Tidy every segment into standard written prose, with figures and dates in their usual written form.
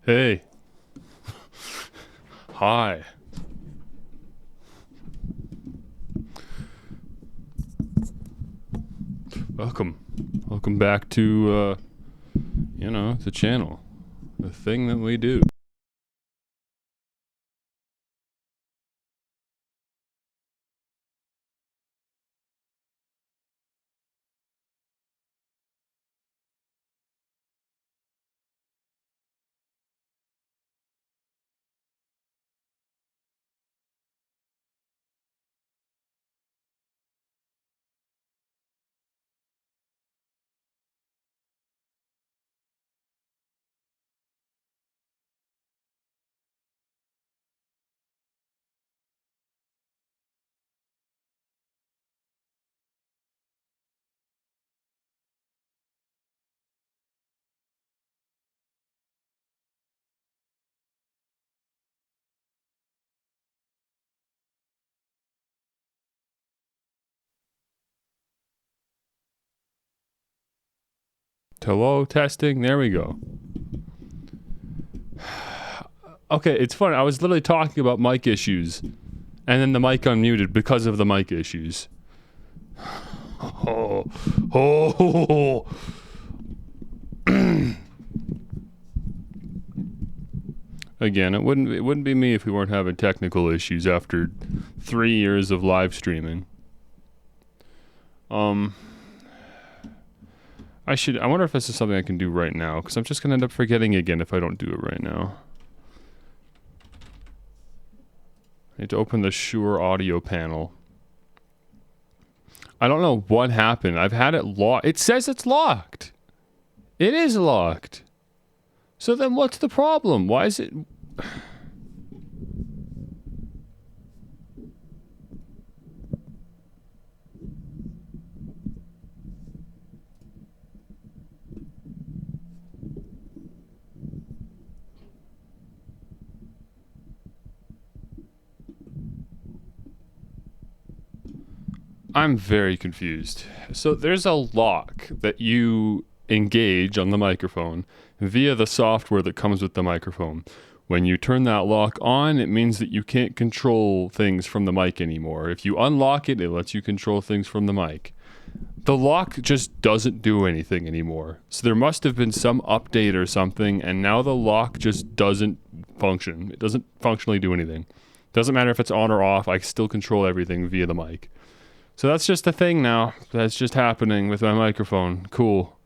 Hey. Hi. Welcome. Welcome back to, the channel. The thing that we do. Hello, testing. There we go. Okay, it's funny. I was literally talking about mic issues, and then the mic unmuted because of the mic issues. Oh. Oh. Again, it wouldn't be me if we weren't having technical issues after 3 years of live streaming. I wonder if this is something I can do right now, because I'm just going to end up forgetting again if I don't do it right now. I need to open the Shure audio panel. I don't know what happened. I've had it locked. It says it's locked. It is locked. So then what's the problem? Why is it... I'm very confused. So there's a lock that you engage on the microphone via the software that comes with the microphone. When you turn that lock on, it means that you can't control things from the mic anymore. If you unlock it, it lets you control things from the mic. The lock just doesn't do anything anymore. So there must have been some update or something, and now the lock just doesn't function. It doesn't functionally do anything. Doesn't matter if it's on or off, I still control everything via the mic. So that's just a thing now. That's just happening with my microphone. Cool.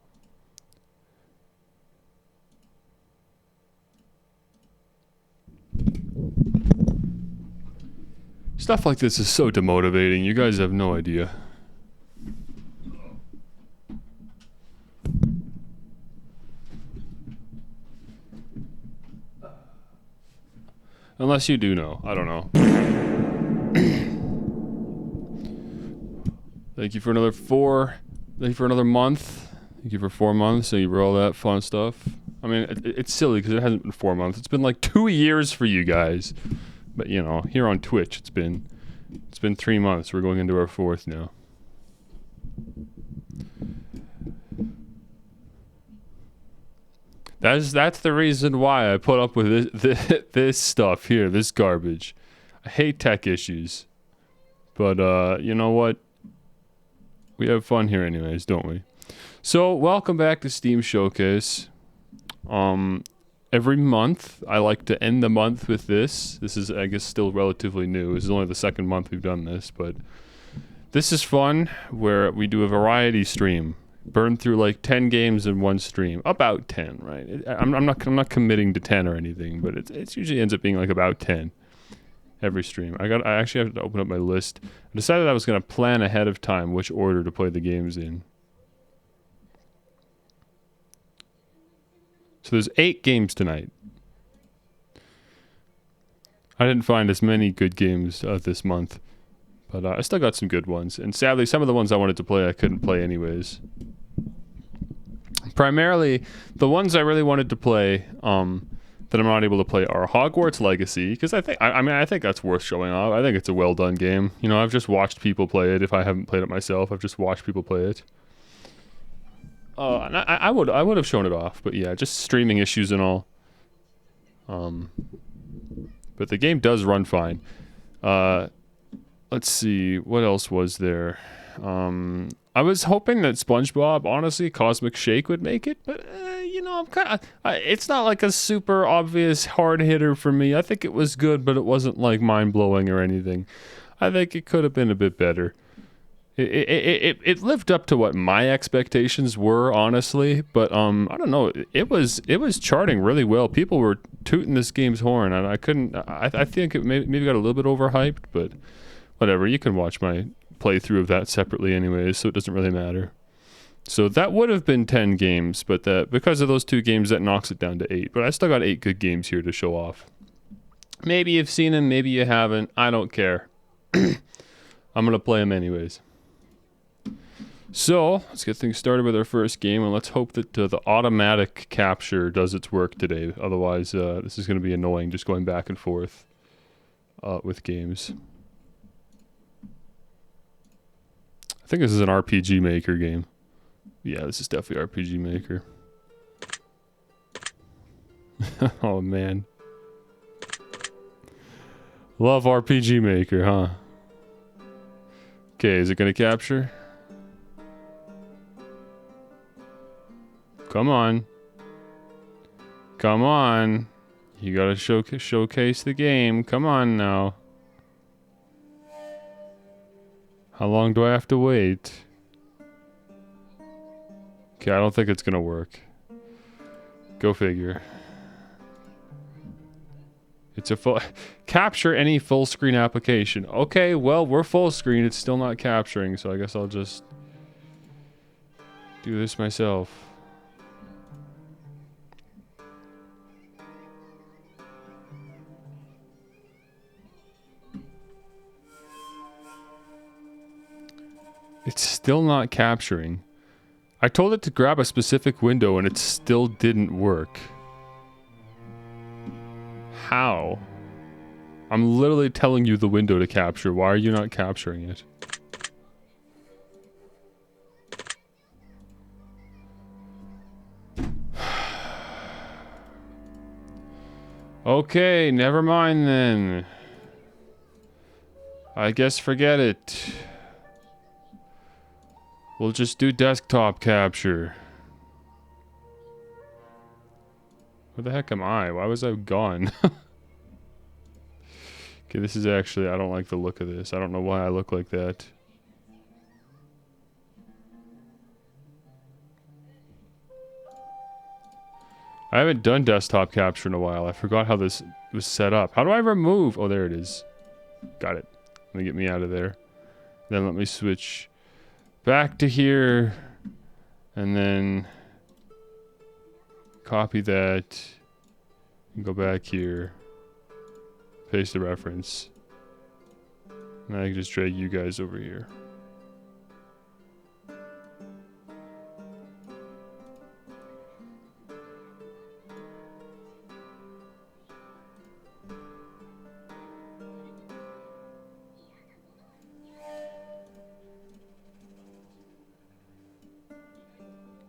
Stuff like this is so demotivating. You guys have no idea. Unless you do know. I don't know. Thank you for another 4. Thank you for another month. Thank you for 4 months. Thank you for all that fun stuff. I mean, it's silly because it hasn't been 4 months. It's been like 2 years for you guys. But you know, here on Twitch, it's been 3 months. We're going into our 4th now. That's the reason why I put up with this stuff here, this garbage. I hate tech issues. But you know what? We have fun here anyways, don't we? So, welcome back to Steam Showcase. Every month, I like to end the month with this. This is, I guess, still relatively new. This is only the 2nd month we've done this, but this is fun, where we do a variety stream. Burn through like 10 games in one stream. About 10, right? I'm not committing to 10 or anything, but it usually ends up being like about 10. Every stream. I actually have to open up my list. I decided I was going to plan ahead of time which order to play the games in. So there's 8 games tonight. I didn't find as many good games this month, but I still got some good ones. And sadly, some of the ones I wanted to play I couldn't play anyways. Primarily, the ones I really wanted to play that I'm not able to play are Hogwarts Legacy, because I think that's worth showing off. I think it's a well done game. You know, I've just watched people play it. If I haven't played it myself, I've just watched people play it. And I would have shown it off, but yeah, just streaming issues and all. But the game does run fine. Let's see, what else was there? I was hoping that SpongeBob, honestly, Cosmic Shake would make it, but you know, I'm kind of. It's not like a super obvious hard hitter for me. I think it was good, but it wasn't like mind blowing or anything. I think it could have been a bit better. It lived up to what my expectations were, honestly, but I don't know. It was charting really well. People were tooting this game's horn, and I couldn't. I think it maybe got a little bit overhyped, but whatever. You can watch my playthrough of that separately, anyways, so it doesn't really matter. So that would have been 10 games, but that because of those 2 games, that knocks it down to 8. But I still got 8 good games here to show off. Maybe you've seen them, maybe you haven't. I don't care. I'm gonna play them anyways. So, let's get things started with our first game, and let's hope that the automatic capture does its work today. Otherwise, this is going to be annoying, just going back and forth with games. I think this is an RPG Maker game. Yeah, this is definitely RPG Maker. Oh, man. Love RPG Maker, huh? Okay, is it going to capture? Come on. Come on. You gotta showcase the game. Come on now. How long do I have to wait? Okay, I don't think it's gonna work. Go figure. It's a full... Capture any full screen application. Okay, well, we're full screen. It's still not capturing, so I guess I'll just do this myself. It's still not capturing. I told it to grab a specific window and it still didn't work. How? I'm literally telling you the window to capture. Why are you not capturing it? Okay, never mind then. I guess forget it. We'll just do desktop capture. Where the heck am I? Why was I gone? Okay, this is actually... I don't like the look of this. I don't know why I look like that. I haven't done desktop capture in a while. I forgot how this was set up. How do I remove... Oh, there it is. Got it. Let me get me out of there. Then let me switch... back to here, and then copy that, and go back here, paste the reference, and I can just drag you guys over here.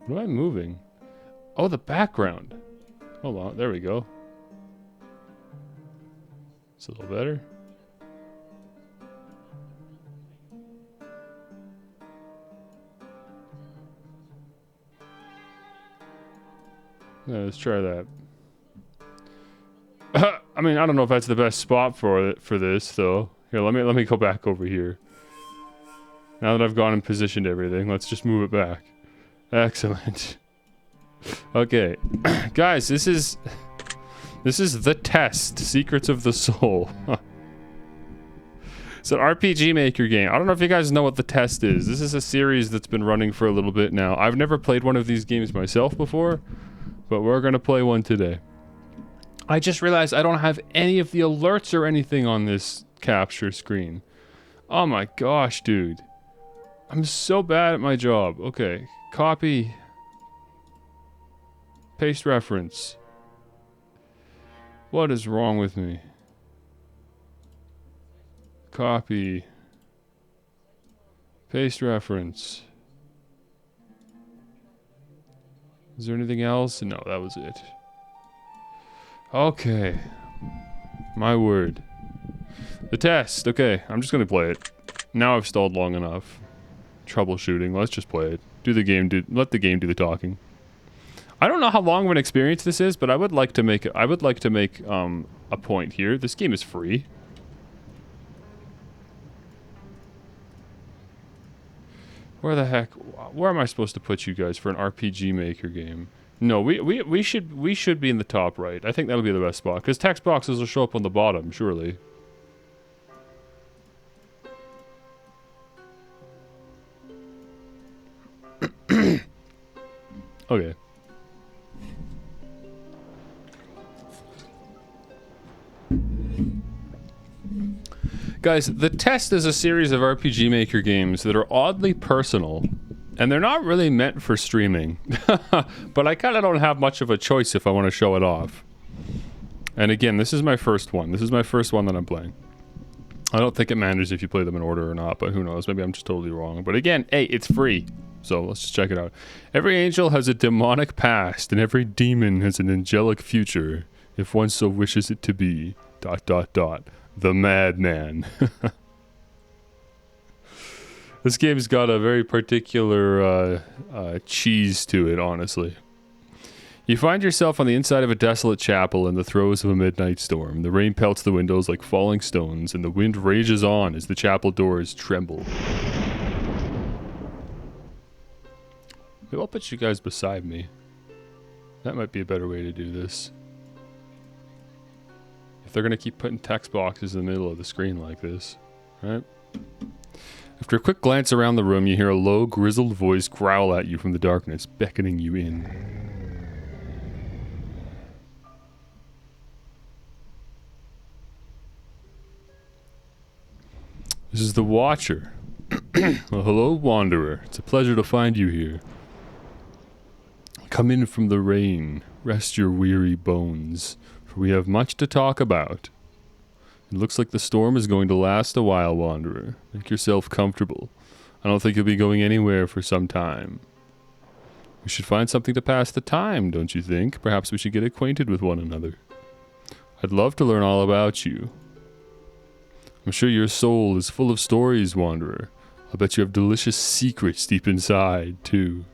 What am I moving? Oh, the background. Hold on, there we go. It's a little better. Yeah, let's try that. I mean, I don't know if that's the best spot for this, though. Here, let me go back over here. Now that I've gone and positioned everything, let's just move it back. Excellent. Okay. Guys, this is The Test, Secrets of the Soul. It's an RPG Maker game. I don't know if you guys know what The Test is. This is a series that's been running for a little bit now. I've never played one of these games myself before, but we're gonna play one today. I just realized I don't have any of the alerts or anything on this capture screen. Oh my gosh, dude. I'm so bad at my job. Okay. Copy. Paste reference. What is wrong with me? Copy. Paste reference. Is there anything else? No, that was it. Okay. My word. The test. Okay, I'm just gonna play it. Now I've stalled long enough. Troubleshooting. Let's just play it. Let the game do the talking. I don't know how long of an experience this is, but I would like to make a point here. This game is free. Where am I supposed to put you guys for an RPG Maker game? No, we should be in the top right. I think that'll be the best spot, because text boxes will show up on the bottom, surely. Okay. Guys, the test is a series of RPG Maker games that are oddly personal, and they're not really meant for streaming. But I kind of don't have much of a choice if I want to show it off. And again, this is my first one. This is my first one that I'm playing. I don't think it matters if you play them in order or not, but who knows? Maybe I'm just totally wrong. But again, hey, it's free. So let's just check it out. Every angel has a demonic past, and every demon has an angelic future, if one so wishes it to be. ... The Madman. This game's got a very particular cheese to it, honestly. You find yourself on the inside of a desolate chapel in the throes of a midnight storm. The rain pelts the windows like falling stones, and the wind rages on as the chapel doors tremble. Maybe I'll put you guys beside me. That might be a better way to do this. If they're gonna keep putting text boxes in the middle of the screen like this, right? After a quick glance around the room, you hear a low, grizzled voice growl at you from the darkness, beckoning you in. This is the Watcher. Well, hello, Wanderer. It's a pleasure to find you here. Come in from the rain. Rest your weary bones, for we have much to talk about. It looks like the storm is going to last a while, Wanderer. Make yourself comfortable. I don't think you'll be going anywhere for some time. We should find something to pass the time, don't you think? Perhaps we should get acquainted with one another. I'd love to learn all about you. I'm sure your soul is full of stories, Wanderer. I bet you have delicious secrets deep inside, too.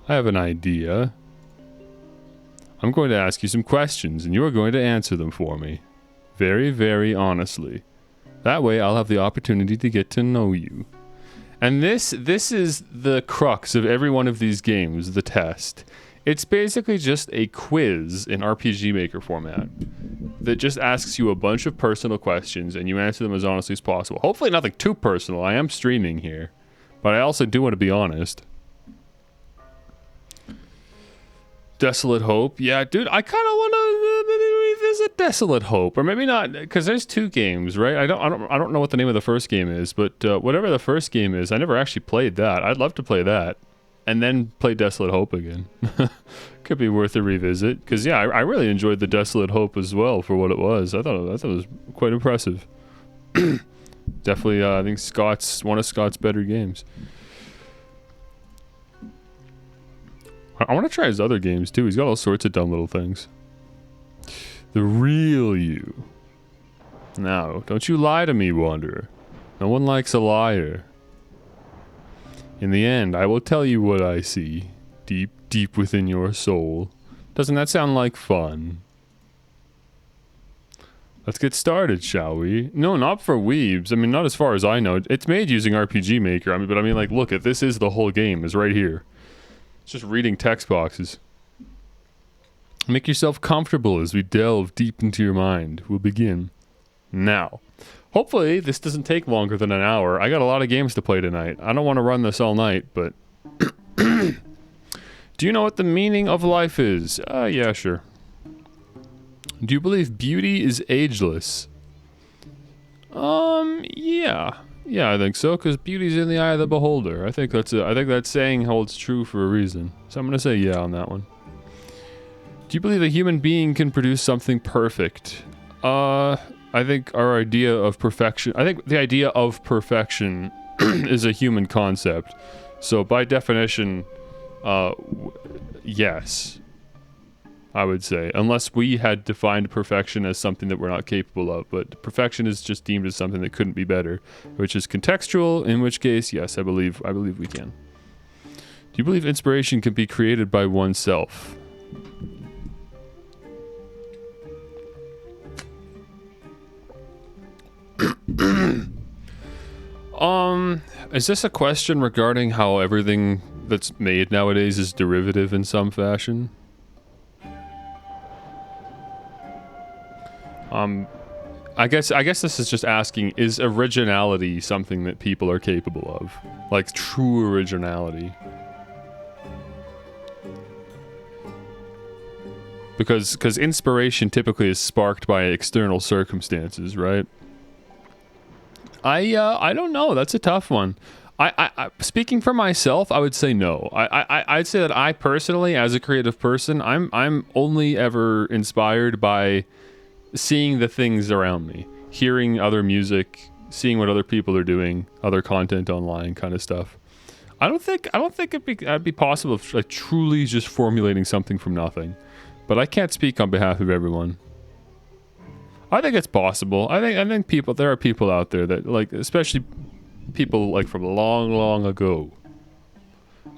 I have an idea. I'm going to ask you some questions, and you are going to answer them for me. Very, very honestly. That way, I'll have the opportunity to get to know you. And this is the crux of every one of these games, the test. It's basically just a quiz in RPG Maker format that just asks you a bunch of personal questions, and you answer them as honestly as possible. Hopefully nothing too personal. I am streaming here, but I also do want to be honest. Desolate Hope. Yeah, dude, I kind of want to maybe revisit Desolate Hope, or maybe not, because there's two games, right? I don't know what the name of the first game is, but whatever the first game is, I never actually played that. I'd love to play that, and then play Desolate Hope again. Could be worth a revisit, because yeah, I really enjoyed the Desolate Hope as well for what it was. I thought it was quite impressive. Definitely, I think one of Scott's better games. I want to try his other games too. He's got all sorts of dumb little things. The real you. Now, don't you lie to me, Wanderer. No one likes a liar. In the end, I will tell you what I see. Deep, deep within your soul. Doesn't that sound like fun? Let's get started, shall we? No, not for weebs. I mean, not as far as I know. It's made using RPG Maker. But I mean, like, look, this is the whole game. It's right here. It's just reading text boxes. Make yourself comfortable as we delve deep into your mind. We'll begin now. Hopefully, this doesn't take longer than an hour. I got a lot of games to play tonight. I don't want to run this all night, but... Do you know what the meaning of life is? Yeah, sure. Do you believe beauty is ageless? Yeah. Yeah, I think so, because beauty's in the eye of the beholder. I think that saying holds true for a reason. So I'm going to say yeah on that one. Do you believe a human being can produce something perfect? I think our idea of perfection... I think the idea of perfection is a human concept. So by definition, yes. I would say, unless we had defined perfection as something that we're not capable of. But perfection is just deemed as something that couldn't be better, which is contextual, in which case, yes, I believe we can. Do you believe inspiration can be created by oneself? Is this a question regarding how everything that's made nowadays is derivative in some fashion? I guess this is just asking, is originality something that people are capable of? Like true originality? Because inspiration typically is sparked by external circumstances, right? I don't know. That's a tough one. I speaking for myself, I would say no. I'd say that I personally, as a creative person, I'm only ever inspired by seeing the things around me, hearing other music, seeing what other people are doing, other content online, kind of stuff. I don't think it'd be possible of like truly just formulating something from nothing. But I can't speak on behalf of everyone. I think it's possible. I think there are people out there that, like, especially people like from long ago.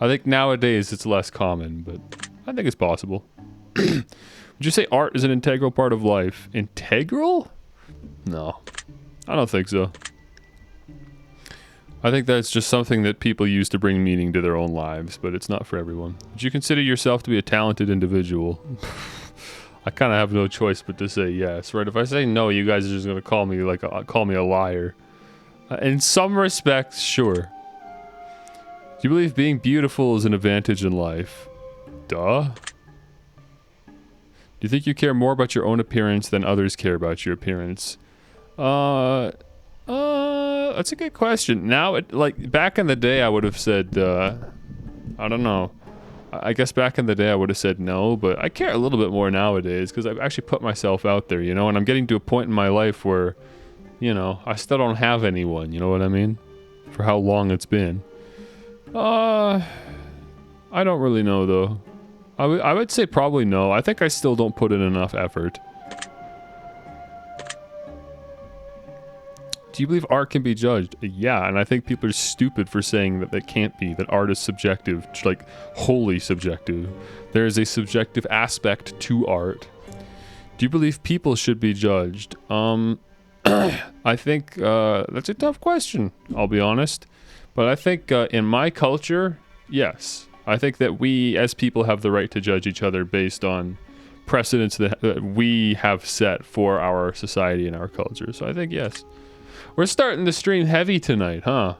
I think nowadays it's less common, but I think it's possible. Would you say art is an integral part of life? Integral? No, I don't think so. I think that's just something that people use to bring meaning to their own lives, but it's not for everyone. Would you consider yourself to be a talented individual? I kind of have no choice but to say yes, right? If I say no, you guys are just going to call me a liar. In some respects, sure. Do you believe being beautiful is an advantage in life? Duh. Do you think you care more about your own appearance than others care about your appearance? That's a good question. Now, like, back in the day, I would have said, I don't know. I guess back in the day, I would have said no, but I care a little bit more nowadays because I've actually put myself out there, you know, and I'm getting to a point in my life where, you know, I still don't have anyone, you know what I mean? For how long it's been. I don't really know, though. I would say probably no. I think I still don't put in enough effort. Do you believe art can be judged? Yeah, and I think people are stupid for saying that they can't be, that art is subjective, like wholly subjective. There is a subjective aspect to art. Do you believe people should be judged? I think that's a tough question, I'll be honest. But I think in my culture, yes. I think that we as people have the right to judge each other based on precedents that we have set for our society and our culture. So I think yes. We're starting the stream heavy tonight, huh?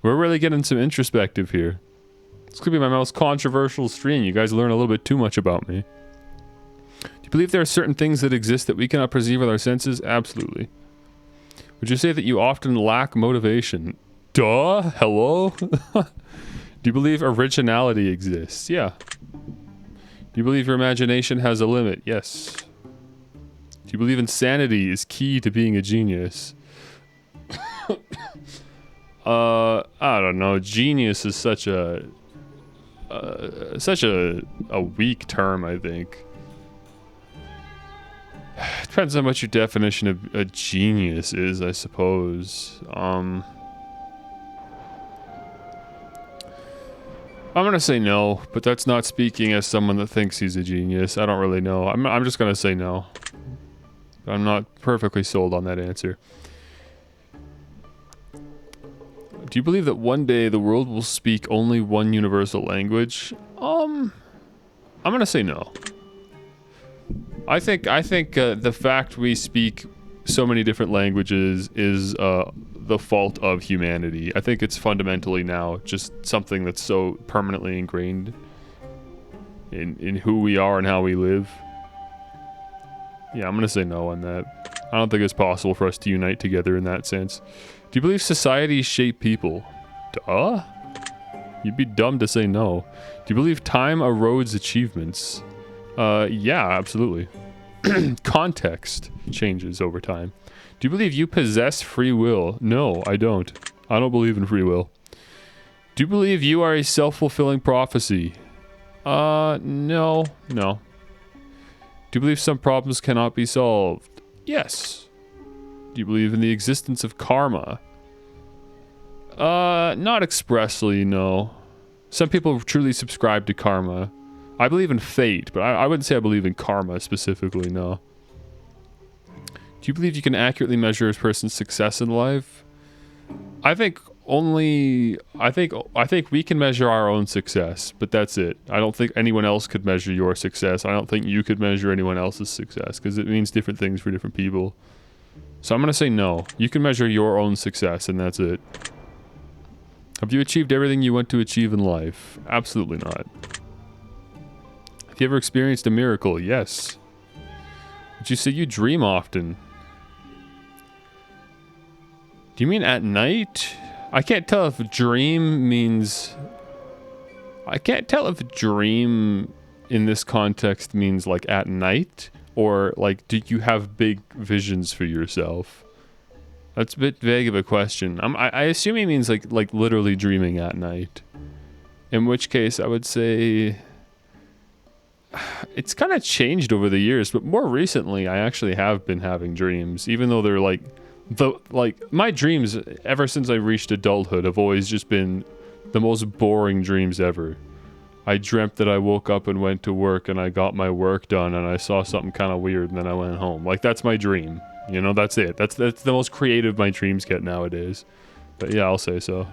We're really getting some introspective here. This could be my most controversial stream. You guys learn a little bit too much about me. Do you believe there are certain things that exist that we cannot perceive with our senses? Absolutely. Would you say that you often lack motivation? Duh? Hello? Do you believe originality exists? Yeah. Do you believe your imagination has a limit? Yes. Do you believe insanity is key to being a genius? I don't know. Genius is such a weak term, I think. Depends on what your definition of a genius is, I suppose. I'm gonna say no, but that's not speaking as someone that thinks he's a genius. I don't really know. I'm just gonna say no. I'm not perfectly sold on that answer. Do you believe that one day the world will speak only one universal language? I'm gonna say no. I think the fact we speak so many different languages is the fault of humanity. I think it's fundamentally now just something that's so permanently ingrained in who we are and how we live. Yeah, I'm gonna say no on that. I don't think it's possible for us to unite together in that sense. Do you believe societies shape people? Duh? You'd be dumb to say no. Do you believe time erodes achievements? Yeah, absolutely. Context changes over time. Do you believe you possess free will? No, I don't. I don't believe in free will. Do you believe you are a self-fulfilling prophecy? No. Do you believe some problems cannot be solved? Yes. Do you believe in the existence of karma? Not expressly, no. Some people truly subscribe to karma. I believe in fate, but I wouldn't say I believe in karma specifically, no. Do you believe you can accurately measure a person's success in life? I think we can measure our own success, but that's it. I don't think anyone else could measure your success. I don't think you could measure anyone else's success, because it means different things for different people. So I'm going to say no. You can measure your own success, and that's it. Have you achieved everything you want to achieve in life? Absolutely not. Have you ever experienced a miracle? Yes. Would you say you dream often? Do you mean at night? I can't tell if dream means... I can't tell if dream in this context means like at night, or like do you have big visions for yourself? That's a bit vague of a question. I assume he means like literally dreaming at night. In which case I would say... It's kind of changed over the years, but more recently I actually have been having dreams, even though they're like... my dreams ever since I reached adulthood have always just been the most boring dreams ever. I dreamt that I woke up and went to work and I got my work done and I saw something kind of weird and then I went home. Like, that's my dream. You know, that's it. That's the most creative my dreams get nowadays. But yeah, I'll say so.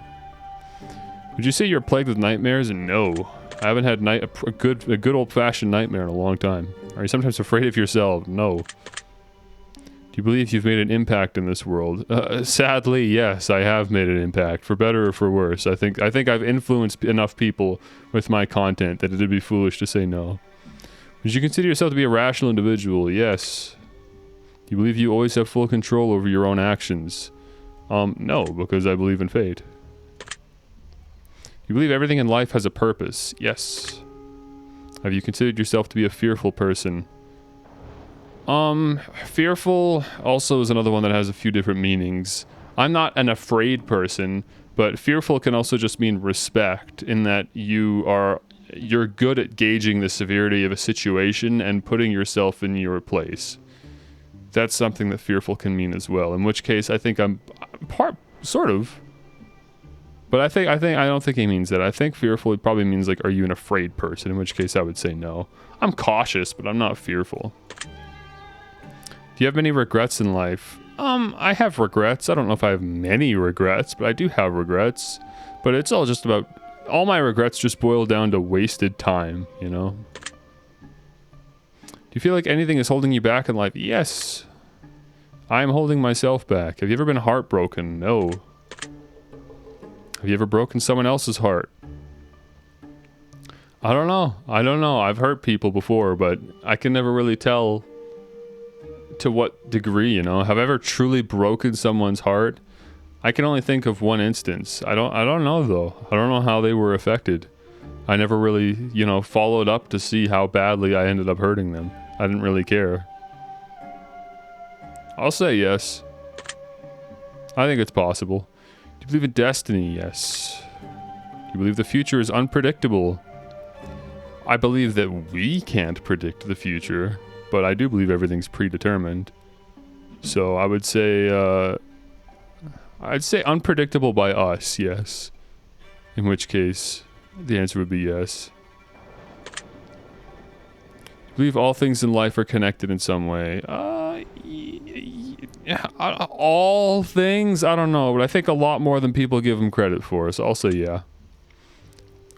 Would you say you're plagued with nightmares? No. I haven't had a good old-fashioned nightmare in a long time. Are you sometimes afraid of yourself? No. Do you believe you've made an impact in this world? Sadly, yes, I have made an impact, for better or for worse. I think I've influenced enough people with my content that it'd be foolish to say no. Would you consider yourself to be a rational individual? Yes. Do you believe you always have full control over your own actions? No, because I believe in fate. Do you believe everything in life has a purpose? Yes. Have you considered yourself to be a fearful person? Fearful also is another one that has a few different meanings. I'm not an afraid person, but fearful can also just mean respect, in that you're good at gauging the severity of a situation and putting yourself in your place. That's something that fearful can mean as well, in which case I think I'm sort of. But I don't think he means that. I think fearful probably means like, are you an afraid person? In which case I would say no. I'm cautious, but I'm not fearful. Do you have many regrets in life? I have regrets. I don't know if I have many regrets, but I do have regrets. But it's all just about... All my regrets just boil down to wasted time, you know? Do you feel like anything is holding you back in life? Yes. I am holding myself back. Have you ever been heartbroken? No. Have you ever broken someone else's heart? I don't know. I've hurt people before, but I can never really tell... to what degree, you know? Have I ever truly broken someone's heart? I can only think of one instance. I don't know though. I don't know how they were affected. I never really, you know, followed up to see how badly I ended up hurting them. I didn't really care. I'll say yes. I think it's possible. Do you believe in destiny? Yes. Do you believe the future is unpredictable? I believe that we can't predict the future. But I do believe everything's predetermined. So I would say, I'd say unpredictable by us, yes. In which case, the answer would be yes. I believe all things in life are connected in some way. All things? I don't know, but I think a lot more than people give them credit for, so I'll say yeah.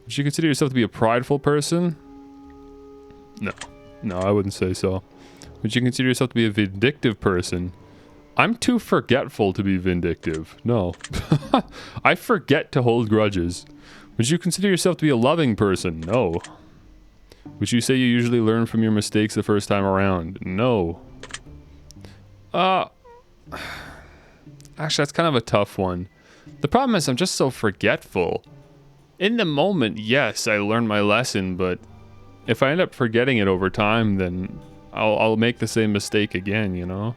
Would you consider yourself to be a prideful person? No. No, I wouldn't say so. Would you consider yourself to be a vindictive person? I'm too forgetful to be vindictive. No. I forget to hold grudges. Would you consider yourself to be a loving person? No. Would you say you usually learn from your mistakes the first time around? No. Actually, that's kind of a tough one. The problem is I'm just so forgetful. In the moment, yes, I learned my lesson, but if I end up forgetting it over time, then I'll make the same mistake again, you know?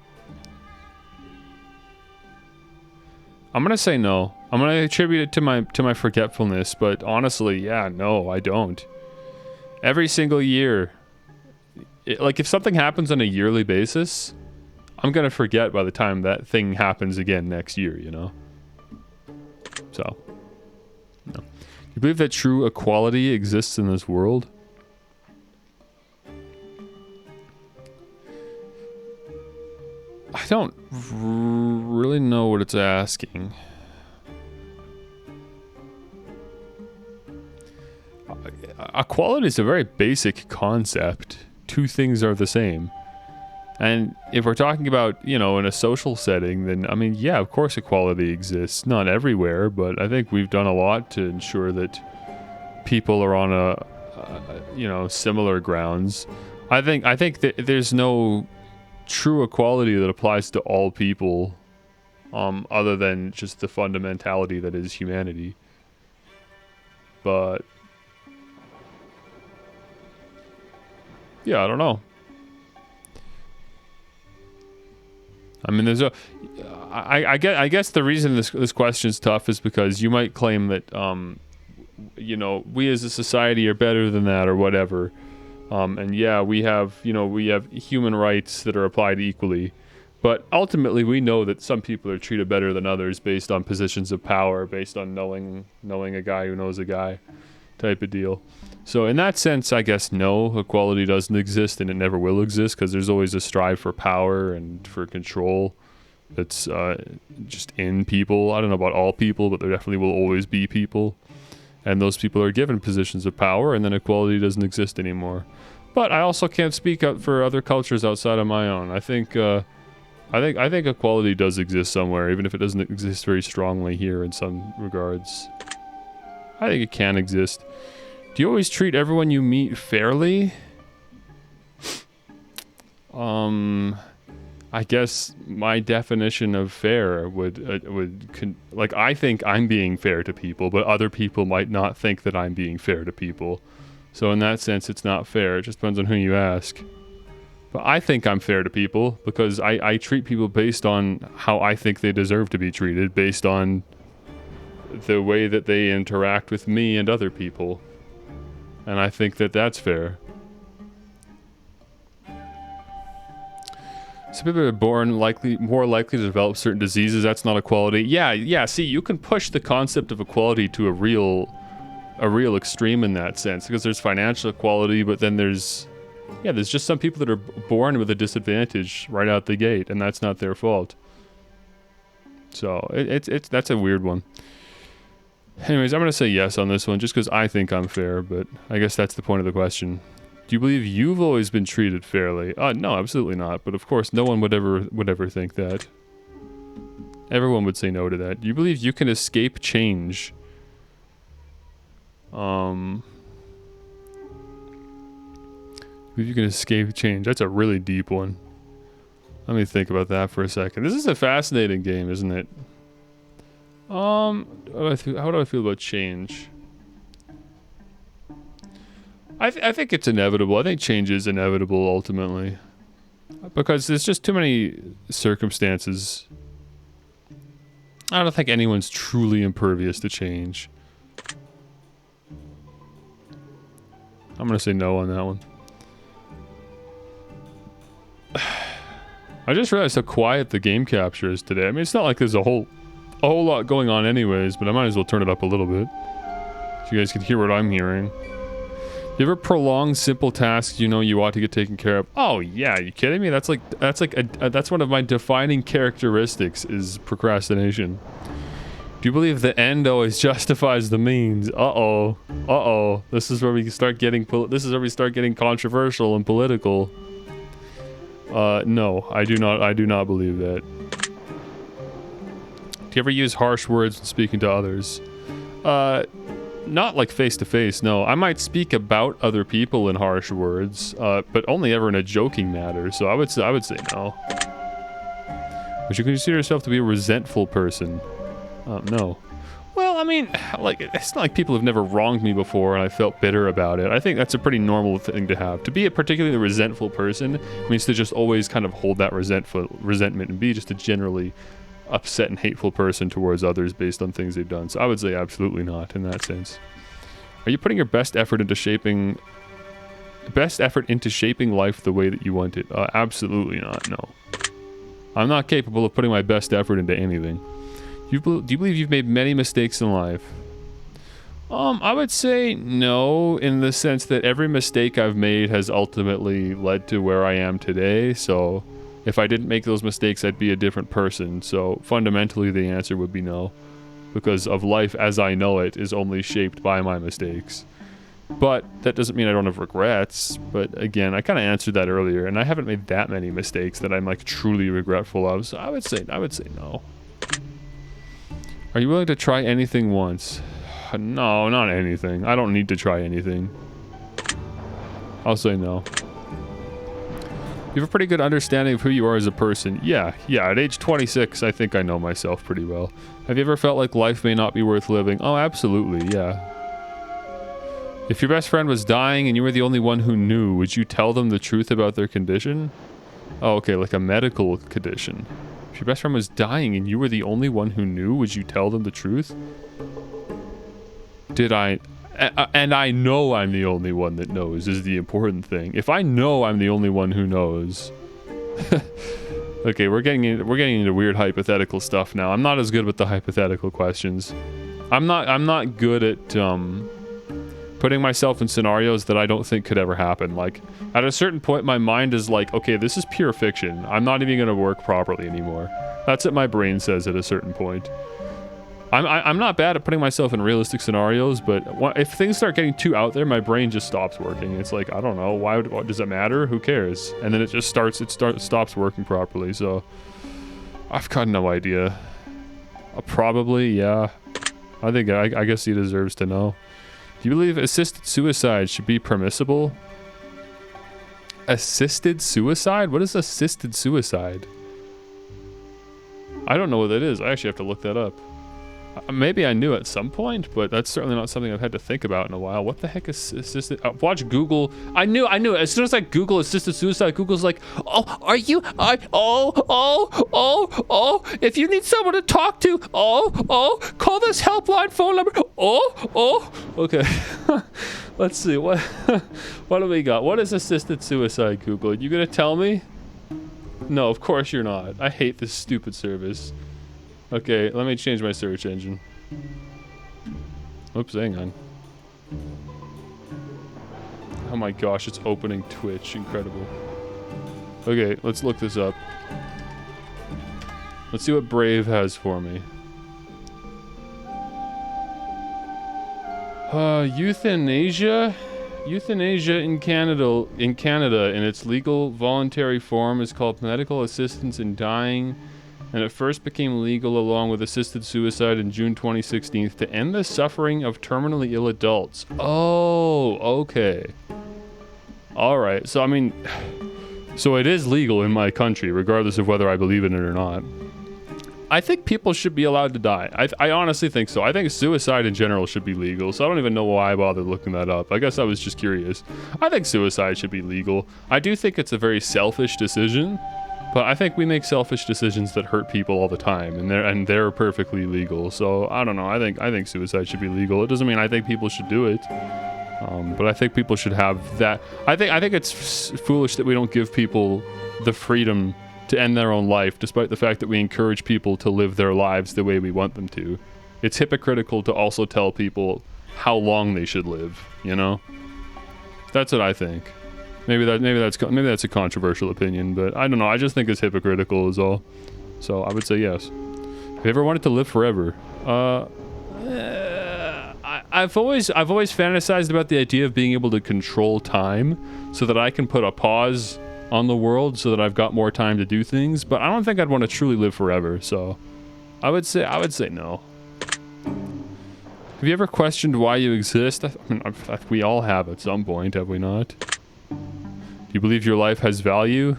I'm gonna say no. I'm gonna attribute it to my forgetfulness, but honestly, yeah, no, I don't. Every single year, like if something happens on a yearly basis, I'm gonna forget by the time that thing happens again next year, you know? So, no. You believe that true equality exists in this world? I don't really know what it's asking. Equality is a very basic concept. Two things are the same. And if we're talking about, you know, in a social setting, then, I mean, yeah, of course equality exists. Not everywhere, but I think we've done a lot to ensure that people are on you know, similar grounds. I think that there's no true equality that applies to all people, other than just the fundamentality that is humanity. But yeah, I don't know. I mean, there's I guess the reason this question's tough is because you might claim that, you know, we as a society are better than that or whatever. And yeah, we have human rights that are applied equally. But ultimately, we know that some people are treated better than others based on positions of power, based on knowing a guy who knows a guy type of deal. So in that sense, I guess no, equality doesn't exist and it never will exist because there's always a strive for power and for control that's just in people. I don't know about all people, but there definitely will always be people. And those people are given positions of power, and then equality doesn't exist anymore. But I also can't speak up for other cultures outside of my own. I think equality does exist somewhere, even if it doesn't exist very strongly here in some regards. I think it can exist. Do you always treat everyone you meet fairly? I guess my definition of fair like, I think I'm being fair to people, but other people might not think that I'm being fair to people. So in that sense, it's not fair. It just depends on who you ask. But I think I'm fair to people because I treat people based on how I think they deserve to be treated, based on the way that they interact with me and other people. And I think that that's fair. Some people are born more likely to develop certain diseases. That's not equality. Yeah. See, you can push the concept of equality to a real extreme in that sense, because there's financial equality, but then there's just some people that are born with a disadvantage right out the gate, and that's not their fault. So that's a weird one. Anyways, I'm gonna say yes on this one just because I think I'm fair, but I guess that's the point of the question. Do you believe you've always been treated fairly? No, absolutely not. But of course, no one would ever think that. Everyone would say no to that. Do you believe you can escape change? Believe you can escape change. That's a really deep one. Let me think about that for a second. This is a fascinating game, isn't it? How do I feel about change? I think it's inevitable. I think change is inevitable ultimately, because there's just too many circumstances. I don't think anyone's truly impervious to change. I'm gonna say no on that one. I just realized how quiet the game capture is today. I mean, it's not like there's a whole lot going on anyways, but I might as well turn it up a little bit so you guys can hear what I'm hearing. You ever prolong simple tasks you know you ought to get taken care of? Oh yeah, are you kidding me? That's one of my defining characteristics is procrastination. Do you believe the end always justifies the means? Uh-oh. This is where we start getting controversial and political. No, I do not believe that. Do you ever use harsh words when speaking to others? Not like face to face, no. I might speak about other people in harsh words, but only ever in a joking manner, so I would say no. Would you consider yourself to be a resentful person? No. Well, I mean, like, it's not like people have never wronged me before and I felt bitter about it. I think that's a pretty normal thing to have. To be a particularly resentful person means to just always kind of hold that resentment and be just a generally upset and hateful person towards others based on things they've done. So I would say absolutely not in that sense. Are you putting your best effort into shaping best effort into shaping life the way that you want it? Absolutely not, no. I'm not capable of putting my best effort into anything. Do you believe you've made many mistakes in life? I would say no, in the sense that every mistake I've made has ultimately led to where I am today, so if I didn't make those mistakes, I'd be a different person. So fundamentally, the answer would be no, because of life as I know it is only shaped by my mistakes. But that doesn't mean I don't have regrets. But again, I kind of answered that earlier, and I haven't made that many mistakes that I'm like truly regretful of. So I would say no. Are you willing to try anything once? No, not anything. I don't need to try anything. I'll say no. You have a pretty good understanding of who you are as a person. Yeah, at age 26, I think I know myself pretty well. Have you ever felt like life may not be worth living? Oh, absolutely, yeah. If your best friend was dying and you were the only one who knew, would you tell them the truth about their condition? Oh, okay, like a medical condition. If your best friend was dying and you were the only one who knew, would you tell them the truth? Did I... And I know I'm the only one that knows is the important thing. If I know I'm the only one who knows... Okay, we're getting into weird hypothetical stuff now. I'm not as good with the hypothetical questions. I'm not good at putting myself in scenarios that I don't think could ever happen. Like, at a certain point, my mind is like, okay, this is pure fiction. I'm not even going to work properly anymore. That's what my brain says at a certain point. I'm not bad at putting myself in realistic scenarios, but if things start getting too out there, my brain just stops working. It's like, I don't know, why does it matter? Who cares? And then it just stops working properly. So I've got no idea. Probably, yeah. I think I guess he deserves to know. Do you believe assisted suicide should be permissible? Assisted suicide? What is assisted suicide? I don't know what that is. I actually have to look that up. Maybe I knew at some point, but that's certainly not something I've had to think about in a while. What the heck is assisted? Watch Google. I knew. As soon as I Google assisted suicide, Google's like, oh, are you? If you need someone to talk to, call this helpline phone number. Okay. Let's see. What do we got? What is assisted suicide, Google? Are you gonna tell me? No, of course you're not. I hate this stupid service. Okay, let me change my search engine. Oops, hang on. Oh my gosh, it's opening Twitch. Incredible. Okay, let's look this up. Let's see what Brave has for me. Euthanasia? Euthanasia in Canada in its legal voluntary form is called medical assistance in dying, and it first became legal along with assisted suicide in June 2016 to end the suffering of terminally ill adults. Oh, okay. Alright, so I mean, so it is legal in my country, regardless of whether I believe in it or not. I think people should be allowed to die. I honestly think so. I think suicide in general should be legal, so I don't even know why I bothered looking that up. I guess I was just curious. I think suicide should be legal. I do think it's a very selfish decision, but I think we make selfish decisions that hurt people all the time, and they're perfectly legal. So I don't know. I think suicide should be legal. It doesn't mean I think people should do it, but I think people should have that. I think it's foolish that we don't give people the freedom to end their own life, despite the fact that we encourage people to live their lives the way we want them to. It's hypocritical to also tell people how long they should live, you know? That's what I think. Maybe that's a controversial opinion, but I don't know. I just think it's hypocritical is all. So I would say yes. Have you ever wanted to live forever? I've always fantasized about the idea of being able to control time so that I can put a pause on the world so that I've got more time to do things, but I don't think I'd want to truly live forever, so I would say no. Have you ever questioned why you exist? I mean, we all have at some point, have we not? Do you believe your life has value?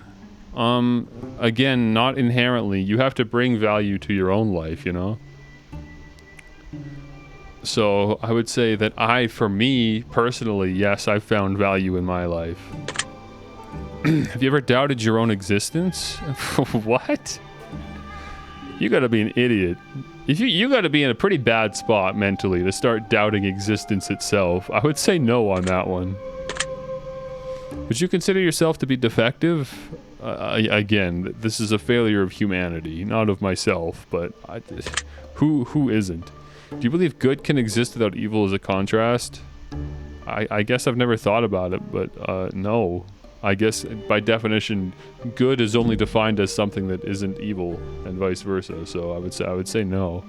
Again, not inherently. You have to bring value to your own life, you know? So I would say that for me, personally, yes, I've found value in my life. Have you ever doubted your own existence? What? You gotta be an idiot. You gotta be in a pretty bad spot mentally to start doubting existence itself. I would say no on that one. Would you consider yourself to be defective? Again, this is a failure of humanity, not of myself, but who isn't? Do you believe good can exist without evil as a contrast? I guess I've never thought about it, but no. I guess by definition, good is only defined as something that isn't evil, and vice versa. So I would say no.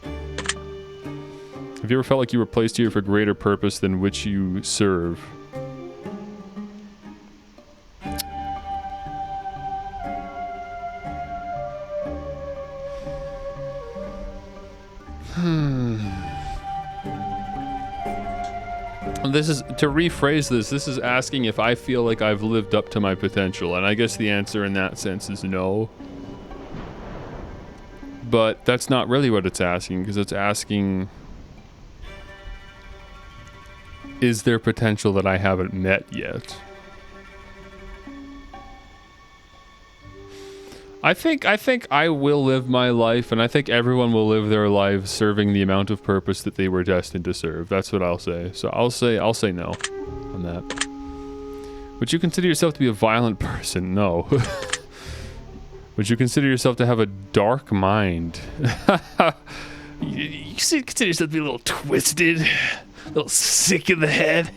Have you ever felt like you were placed here for greater purpose than which you serve? This is, to rephrase this is asking if I feel like I've lived up to my potential, and I guess the answer in that sense is no. But that's not really what it's asking, because it's asking, is there potential that I haven't met yet? I think I will live my life, and I think everyone will live their lives serving the amount of purpose that they were destined to serve. That's what I'll say. So I'll say no on that. Would you consider yourself to be a violent person? No. Would you consider yourself to have a dark mind? you consider yourself to be a little twisted, a little sick in the head.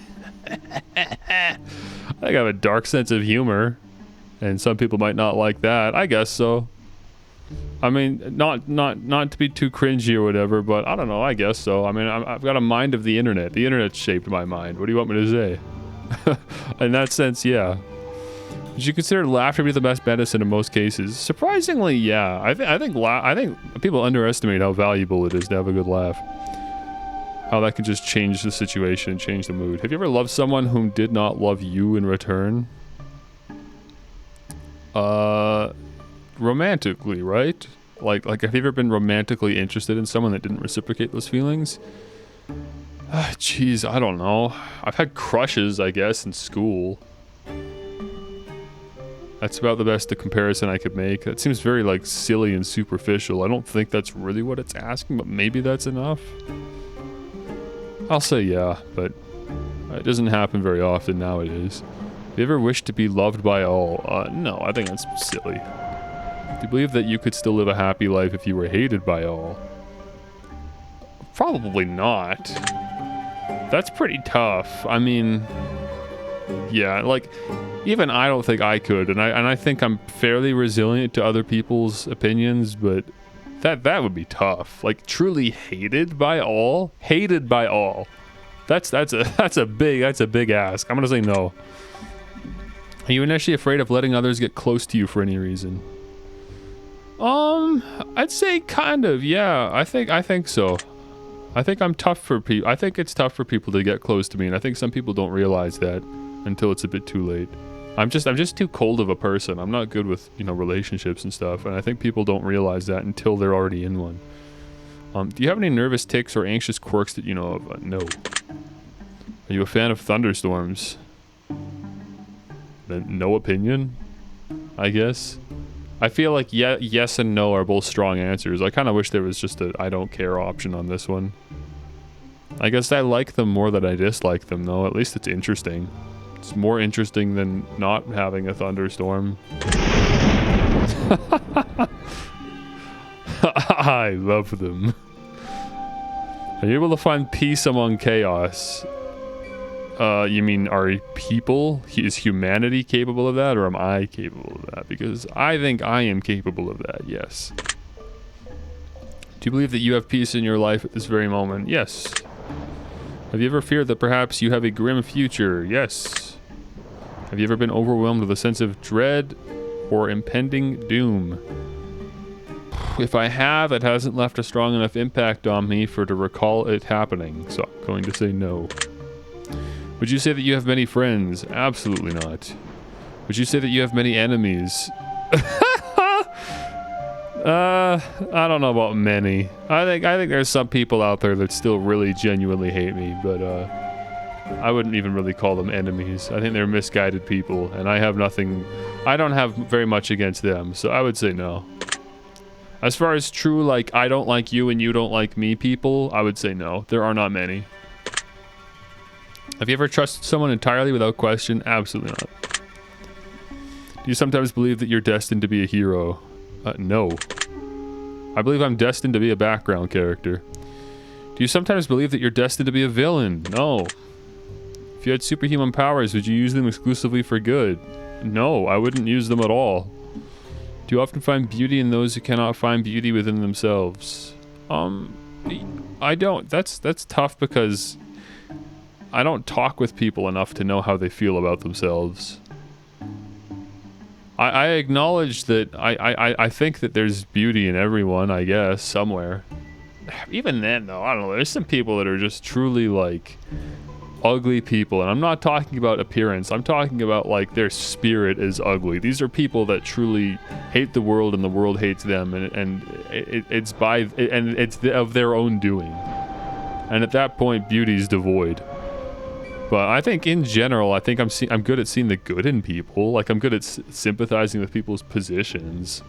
I think I have a dark sense of humor. And some people might not like that. I guess so. I mean, not to be too cringy or whatever, but I don't know. I guess so. I mean, I've got a mind of the internet. The internet shaped my mind. What do you want me to say? In that sense, yeah. Would you consider laughter to be the best medicine in most cases? Surprisingly, yeah. I think people underestimate how valuable it is to have a good laugh. How that can just change the situation and change the mood. Have you ever loved someone whom did not love you in return? Romantically, right? Like have you ever been romantically interested in someone that didn't reciprocate those feelings? Jeez, I don't know. I've had crushes, I guess, in school. That's about the best comparison I could make. That seems very, like, silly and superficial. I don't think that's really what it's asking, but maybe that's enough. I'll say yeah, but it doesn't happen very often nowadays. Have you ever wished to be loved by all? No, I think that's silly. Do you believe that you could still live a happy life if you were hated by all? Probably not. That's pretty tough. I mean, yeah, like, even I don't think I could, and I think I'm fairly resilient to other people's opinions, but that would be tough. Like, truly hated by all? Hated by all. That's a big ask. I'm gonna say no. Are you initially afraid of letting others get close to you for any reason? I'd say kind of, yeah. I think so. I think I'm tough for people. I think it's tough for people to get close to me, and I think some people don't realize that until it's a bit too late. I'm just too cold of a person. I'm not good with, relationships and stuff, and I think people don't realize that until they're already in one. Do you have any nervous tics or anxious quirks that you know of? No. Are you a fan of thunderstorms? No opinion, I guess. I feel like yes and no are both strong answers. I kind of wish there was just a I don't care option on this one. I guess I like them more than I dislike them, though. At least it's interesting. It's more interesting than not having a thunderstorm. I love them. Are you able to find peace among chaos? You mean, are people, is humanity capable of that, or am I capable of that? Because I think I am capable of that, yes. Do you believe that you have peace in your life at this very moment? Yes. Have you ever feared that perhaps you have a grim future? Yes. Have you ever been overwhelmed with a sense of dread or impending doom? If I have, it hasn't left a strong enough impact on me to recall it happening, so I'm going to say no. Would you say that you have many friends? Absolutely not. Would you say that you have many enemies? I don't know about many. I think there's some people out there that still really genuinely hate me, but I wouldn't even really call them enemies. I think they're misguided people, and I don't have very much against them, so I would say no. As far as true, like, I don't like you and you don't like me people, I would say no. There are not many. Have you ever trusted someone entirely without question? Absolutely not. Do you sometimes believe that you're destined to be a hero? No. I believe I'm destined to be a background character. Do you sometimes believe that you're destined to be a villain? No. If you had superhuman powers, would you use them exclusively for good? No, I wouldn't use them at all. Do you often find beauty in those who cannot find beauty within themselves? I don't. That's tough because I don't talk with people enough to know how they feel about themselves. I acknowledge that I think that there's beauty in everyone, I guess, somewhere. Even then, though, I don't know. There's some people that are just truly, like, ugly people. And I'm not talking about appearance. I'm talking about, like, their spirit is ugly. These are people that truly hate the world and the world hates them. And it's of their own doing. And at that point, beauty's devoid. But I think in general, I think I'm good at seeing the good in people. Like, I'm good at sympathizing with people's positions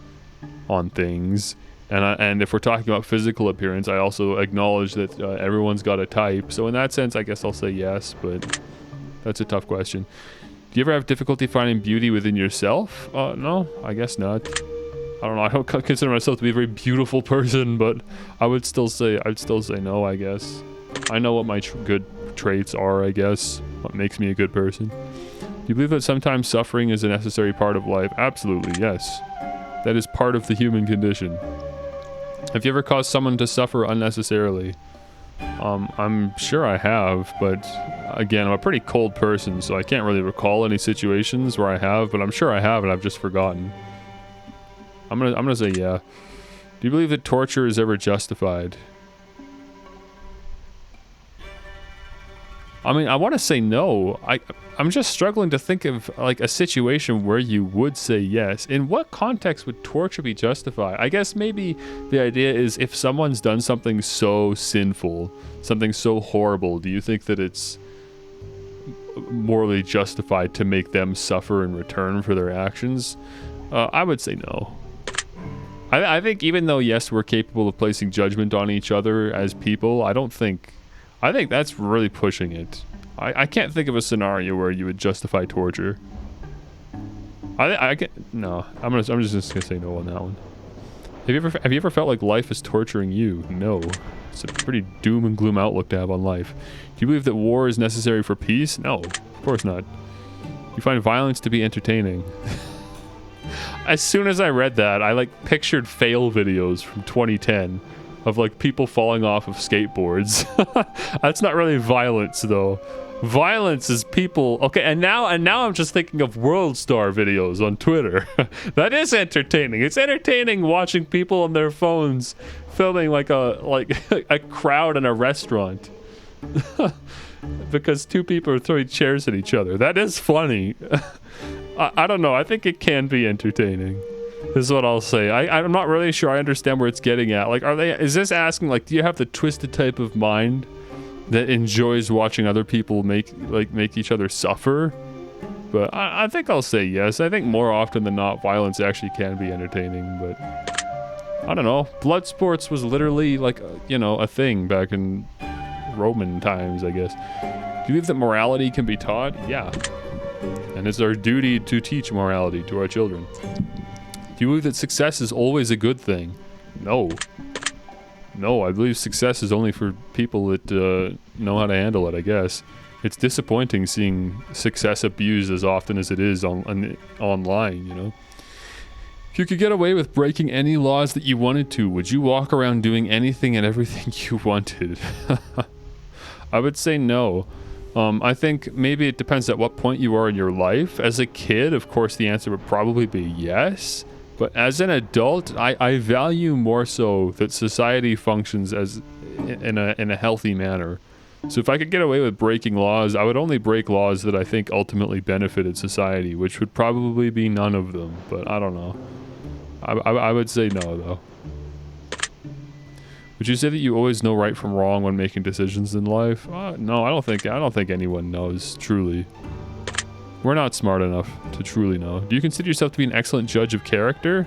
on things. And if we're talking about physical appearance, I also acknowledge that everyone's got a type. So in that sense, I guess I'll say yes, but that's a tough question. Do you ever have difficulty finding beauty within yourself? No, I guess not. I don't know. I don't consider myself to be a very beautiful person, but I'd still say no, I guess. I know what my good traits are, I guess. What makes me a good person. Do you believe that sometimes suffering is a necessary part of life? Absolutely, yes. That is part of the human condition. Have you ever caused someone to suffer unnecessarily? I'm sure I have, but again, I'm a pretty cold person, so I can't really recall any situations where I have, but I'm sure I have and I've just forgotten. I'm gonna say yeah. Do you believe that torture is ever justified? I mean, I want to say no. I'm just struggling to think of, like, a situation where you would say yes. In what context would torture be justified? I guess maybe the idea is if someone's done something so sinful, something so horrible, do you think that it's morally justified to make them suffer in return for their actions? I would say no. I think even though, yes, we're capable of placing judgment on each other as people, I think that's really pushing it. I can't think of a scenario where you would justify torture. No. I'm just gonna say no on that one. Have you ever felt like life is torturing you? No. It's a pretty doom and gloom outlook to have on life. Do you believe that war is necessary for peace? No, of course not. You find violence to be entertaining. As soon as I read that, I like pictured fail videos from 2010 of like people falling off of skateboards. That's not really violence though. Violence is people. Okay, and now I'm just thinking of World Star videos on Twitter. That is entertaining. It's entertaining watching people on their phones filming like a crowd in a restaurant. Because two people are throwing chairs at each other. That is funny. I don't know. I think it can be entertaining. This is what I'll say. I'm not really sure I understand where it's getting at. Like, is this asking, like, do you have the twisted type of mind that enjoys watching other people make each other suffer? But I think I'll say yes. I think more often than not, violence actually can be entertaining, but I don't know. Blood sports was literally like, a thing back in Roman times, I guess. Do you believe that morality can be taught? Yeah. And it's our duty to teach morality to our children. Do you believe that success is always a good thing? No. No, I believe success is only for people that know how to handle it, I guess. It's disappointing seeing success abused as often as it is online, If you could get away with breaking any laws that you wanted to, would you walk around doing anything and everything you wanted? I would say no. I think maybe it depends at what point you are in your life. As a kid, of course, the answer would probably be yes. But as an adult, I value more so that society functions as in a healthy manner. So if I could get away with breaking laws, I would only break laws that I think ultimately benefited society, which would probably be none of them. But I don't know. I would say no, though. Would you say that you always know right from wrong when making decisions in life? No, I don't think anyone knows truly. We're not smart enough to truly know. Do you consider yourself to be an excellent judge of character?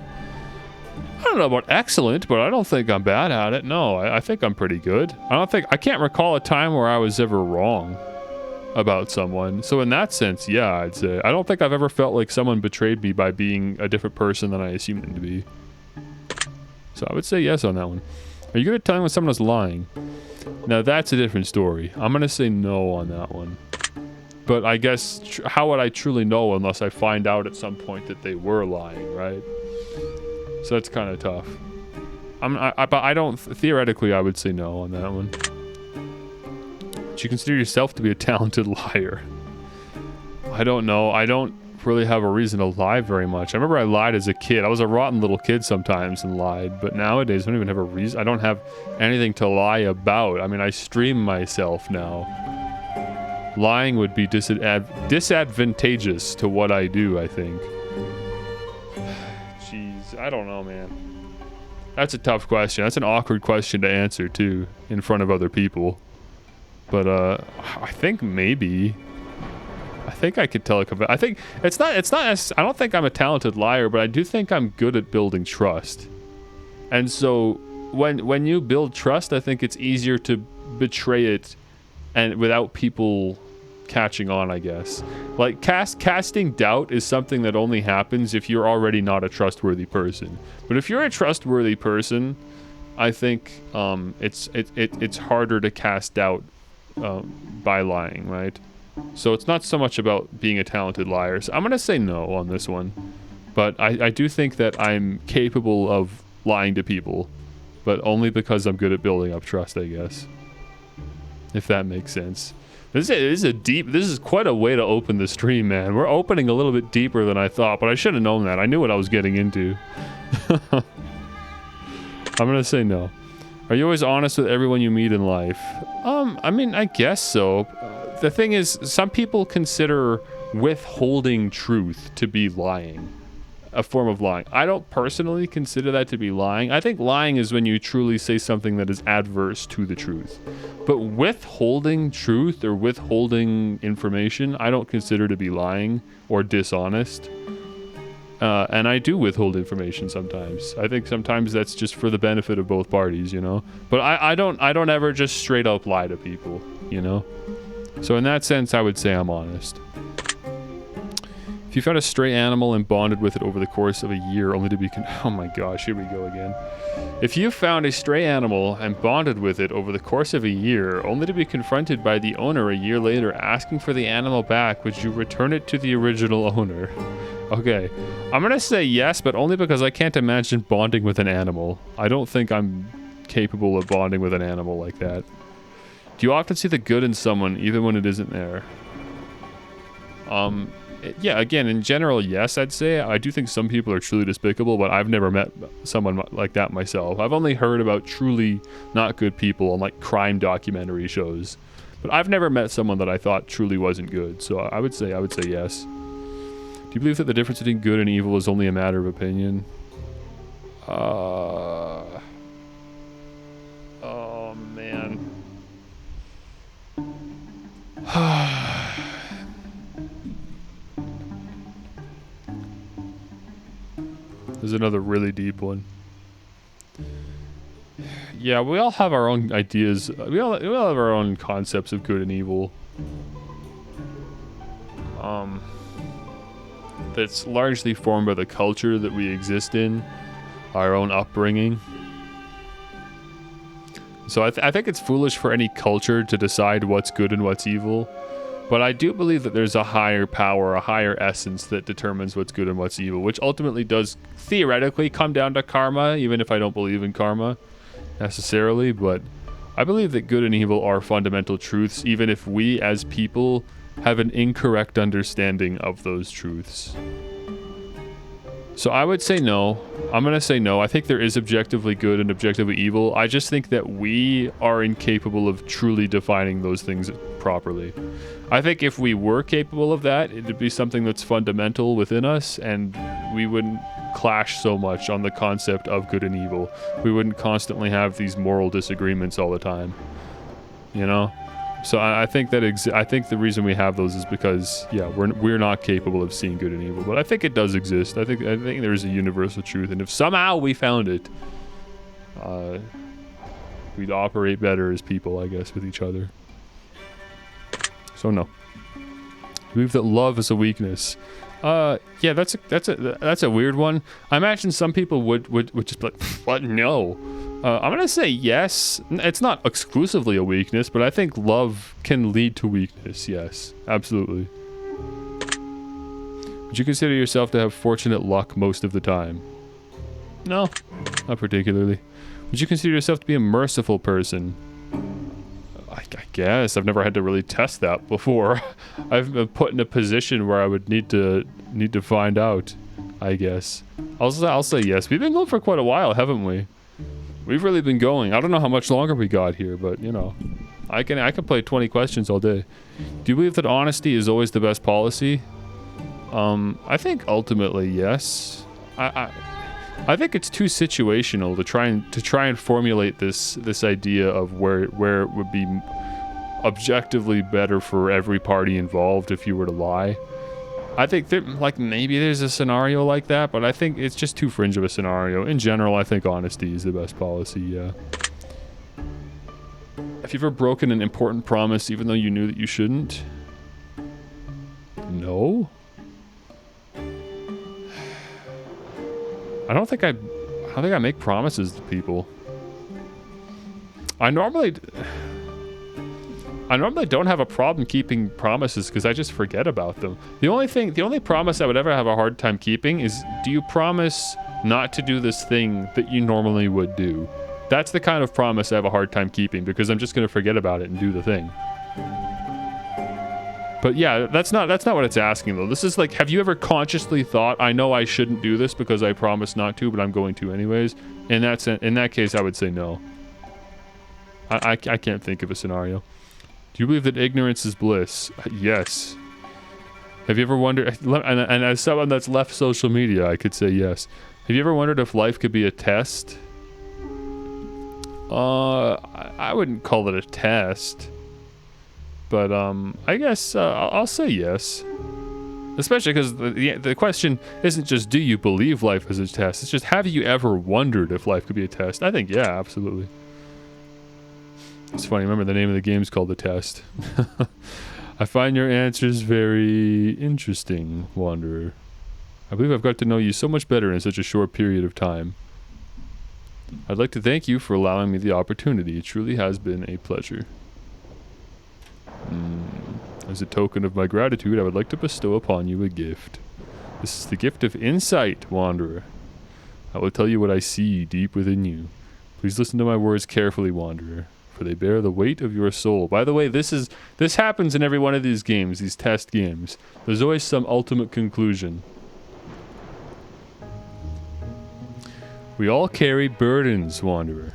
I don't know about excellent, but I don't think I'm bad at it. No, I think I'm pretty good. I can't recall a time where I was ever wrong. about someone. So in that sense, yeah, I'd say. I don't think I've ever felt like someone betrayed me by being a different person than I assumed them to be. So I would say yes on that one. Are you good at telling when someone is lying? Now that's a different story. I'm going to say no on that one. But I guess, how would I truly know unless I find out at some point that they were lying, right? So that's kind of tough. But I don't, theoretically, I would say no on that one. Do you consider yourself to be a talented liar? I don't know. I don't really have a reason to lie very much. I remember I lied as a kid. I was a rotten little kid sometimes and lied, but nowadays I don't even have a reason. I don't have anything to lie about. I mean, I stream myself now. Lying would be disadvantageous to what I do, I think. Jeez, I don't know, man. That's a tough question. That's an awkward question to answer, too, in front of other people. But, I think maybe... I think I could tell I think... It's not... I don't think I'm a talented liar, but I do think I'm good at building trust. And so, when you build trust, I think it's easier to betray it and without people catching on, I guess. Like, casting doubt is something that only happens if you're already not a trustworthy person. But if you're a trustworthy person, I think it's harder to cast doubt by lying, right? So it's not so much about being a talented liar. So I'm going to say no on this one. But I do think that I'm capable of lying to people, but only because I'm good at building up trust, I guess. If that makes sense. This is quite a way to open the stream, man. We're opening a little bit deeper than I thought, but I should have known that. I knew what I was getting into. I'm gonna say no. Are you always honest with everyone you meet in life? I mean, I guess so. The thing is, some people consider withholding truth to be lying. A form of lying. I don't personally consider that to be lying. I think lying is when you truly say something that is adverse to the truth. But withholding truth or withholding information, I don't consider to be lying or dishonest. And I do withhold information sometimes. I think sometimes that's just for the benefit of both parties, you know? But I don't ever just straight up lie to people, you know? So in that sense, I would say I'm honest. If you found a stray animal and bonded with it over the course of a year only to be oh my gosh, here we go again. If you found a stray animal and bonded with it over the course of a year only to be confronted by the owner a year later asking for the animal back, would you return it to the original owner? Okay, I'm gonna say yes, but only because I can't imagine bonding with an animal. I don't think I'm capable of bonding with an animal like that. Do you often see the good in someone even when it isn't there? Yeah, again, in general, yes, I'd say. I do think some people are truly despicable, but I've never met someone like that myself. I've only heard about truly not good people on, like, crime documentary shows. But I've never met someone that I thought truly wasn't good, so I would say yes. Do you believe that the difference between good and evil is only a matter of opinion? Oh, man. There's another really deep one. Yeah, we all have our own ideas. We all have our own concepts of good and evil. That's largely formed by the culture that we exist in, our own upbringing. So I think it's foolish for any culture to decide what's good and what's evil. But I do believe that there's a higher power, a higher essence that determines what's good and what's evil, which ultimately does theoretically come down to karma, even if I don't believe in karma necessarily. But I believe that good and evil are fundamental truths, even if we as people have an incorrect understanding of those truths. So I would say no. I'm going to say no. I think there is objectively good and objectively evil. I just think that we are incapable of truly defining those things properly. I think if we were capable of that, it'd be something that's fundamental within us, and we wouldn't clash so much on the concept of good and evil. We wouldn't constantly have these moral disagreements all the time, you know? So I think that I think the reason we have those is because, yeah, we're not capable of seeing good and evil. But I think it does exist. I think there is a universal truth, and if somehow we found it, we'd operate better as people, I guess, with each other. So no. I believe that love is a weakness. Yeah, that's a weird one. I imagine some people would just be like, what? No. I'm gonna say yes. It's not exclusively a weakness, but I think love can lead to weakness. Yes, absolutely. Would you consider yourself to have fortunate luck most of the time? No, not particularly. Would you consider yourself to be a merciful person? I guess. I've never had to really test that before. I've been put in a position where I would need to find out, I guess. I'll say yes. We've been going for quite a while, haven't we? We've really been going. I don't know how much longer we got here, but you know, I can play 20 questions all day. Do you believe that honesty is always the best policy? I think ultimately yes. I think it's too situational to try and formulate this idea of where it would be objectively better for every party involved if you were to lie. I think that maybe there's a scenario like that, but I think it's just too fringe of a scenario. In general, I think honesty is the best policy, yeah. Have you ever broken an important promise even though you knew that you shouldn't? No. I don't think I make promises to people. I normally don't have a problem keeping promises because I just forget about them. The only promise I would ever have a hard time keeping is, do you promise not to do this thing that you normally would do? That's the kind of promise I have a hard time keeping because I'm just going to forget about it and do the thing. But yeah, that's not what it's asking though. This is like, have you ever consciously thought, I know I shouldn't do this because I promised not to, but I'm going to anyways? In that case, I would say no. I can't think of a scenario. Do you believe that ignorance is bliss? Yes. Have you ever wondered, and as someone that's left social media, I could say yes. Have you ever wondered if life could be a test? I wouldn't call it a test. But I guess I'll say yes. Especially because the question isn't just do you believe life is a test, it's just have you ever wondered if life could be a test? I think yeah, absolutely. It's funny, remember the name of the game's called The Test. I find your answers very interesting, Wanderer. I believe I've got to know you so much better in such a short period of time. I'd like to thank you for allowing me the opportunity. It truly has been a pleasure. As a token of my gratitude, I would like to bestow upon you a gift. This is the gift of insight, Wanderer. I will tell you what I see deep within you. Please listen to my words carefully, Wanderer, for they bear the weight of your soul. By the way, this happens in every one of these games, these test games. There's always some ultimate conclusion. We all carry burdens, Wanderer.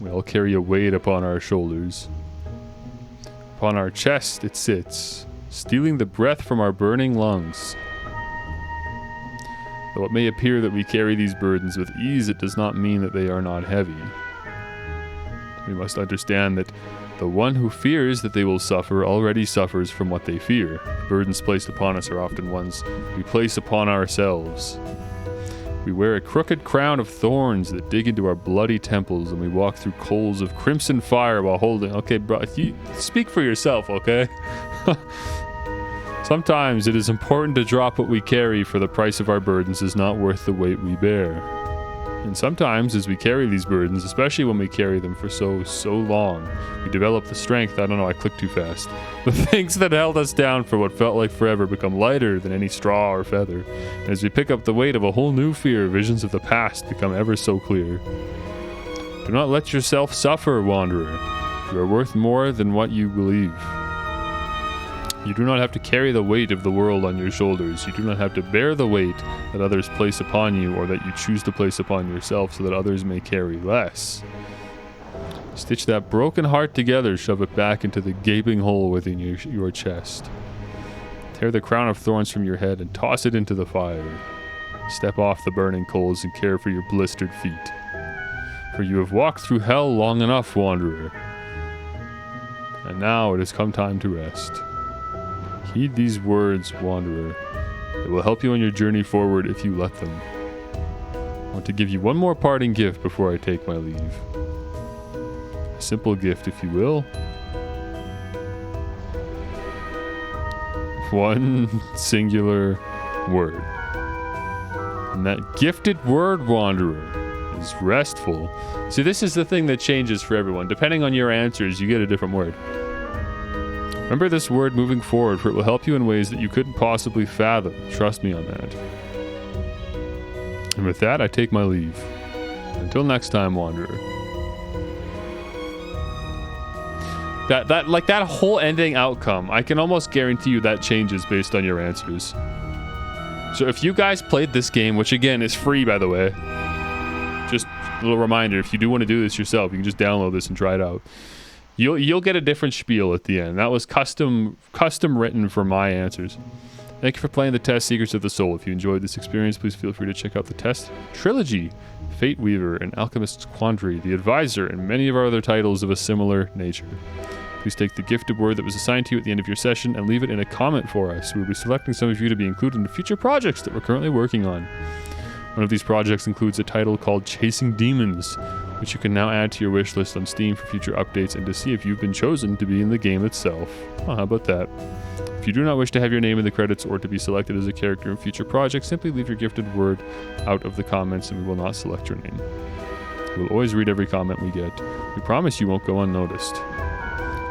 We all carry a weight upon our shoulders. Upon our chest it sits, stealing the breath from our burning lungs. Though it may appear that we carry these burdens with ease, it does not mean that they are not heavy. We must understand that the one who fears that they will suffer already suffers from what they fear. The burdens placed upon us are often ones we place upon ourselves. We wear a crooked crown of thorns that dig into our bloody temples, and we walk through coals of crimson fire while holding... Okay, bro, you speak for yourself, okay? Sometimes it is important to drop what we carry, for the price of our burdens is not worth the weight we bear. And sometimes, as we carry these burdens, especially when we carry them for so long, we develop the strength... I don't know, I clicked too fast. The things that held us down for what felt like forever become lighter than any straw or feather. And as we pick up the weight of a whole new fear, visions of the past become ever so clear. Do not let yourself suffer, Wanderer. You are worth more than what you believe. You do not have to carry the weight of the world on your shoulders. You do not have to bear the weight that others place upon you, or that you choose to place upon yourself so that others may carry less. Stitch that broken heart together, shove it back into the gaping hole within your chest. Tear the crown of thorns from your head and toss it into the fire. Step off the burning coals and care for your blistered feet. For you have walked through hell long enough, Wanderer. And now it has come time to rest. Heed these words, Wanderer. It will help you on your journey forward if you let them. I want to give you one more parting gift before I take my leave. A simple gift, if you will. one singular word. And that gifted word, Wanderer, is restful. See, this is the thing that changes for everyone. Depending on your answers, you get a different word. Remember this word moving forward, for it will help you in ways that you couldn't possibly fathom. Trust me on that. And with that, I take my leave. Until next time, Wanderer. That whole ending outcome, I can almost guarantee you that changes based on your answers. So if you guys played this game, which again is free by the way, just a little reminder, if you do want to do this yourself, you can just download this and try it out. You'll get a different spiel at the end. That was custom written for my answers. Thank you for playing the test Secrets of the Soul. If you enjoyed this experience, please feel free to check out the test trilogy, Fate Weaver and Alchemist's Quandary, The Advisor, and many of our other titles of a similar nature. Please take the gifted word that was assigned to you at the end of your session and leave it in a comment for us. We will be selecting some of you to be included in future projects that we're currently working on. One of these projects includes a title called Chasing Demons, which you can now add to your wish list on Steam for future updates and to see if you've been chosen to be in the game itself. Oh, how about that? If you do not wish to have your name in the credits or to be selected as a character in future projects, simply leave your gifted word out of the comments and we will not select your name. We'll always read every comment we get. We promise you won't go unnoticed.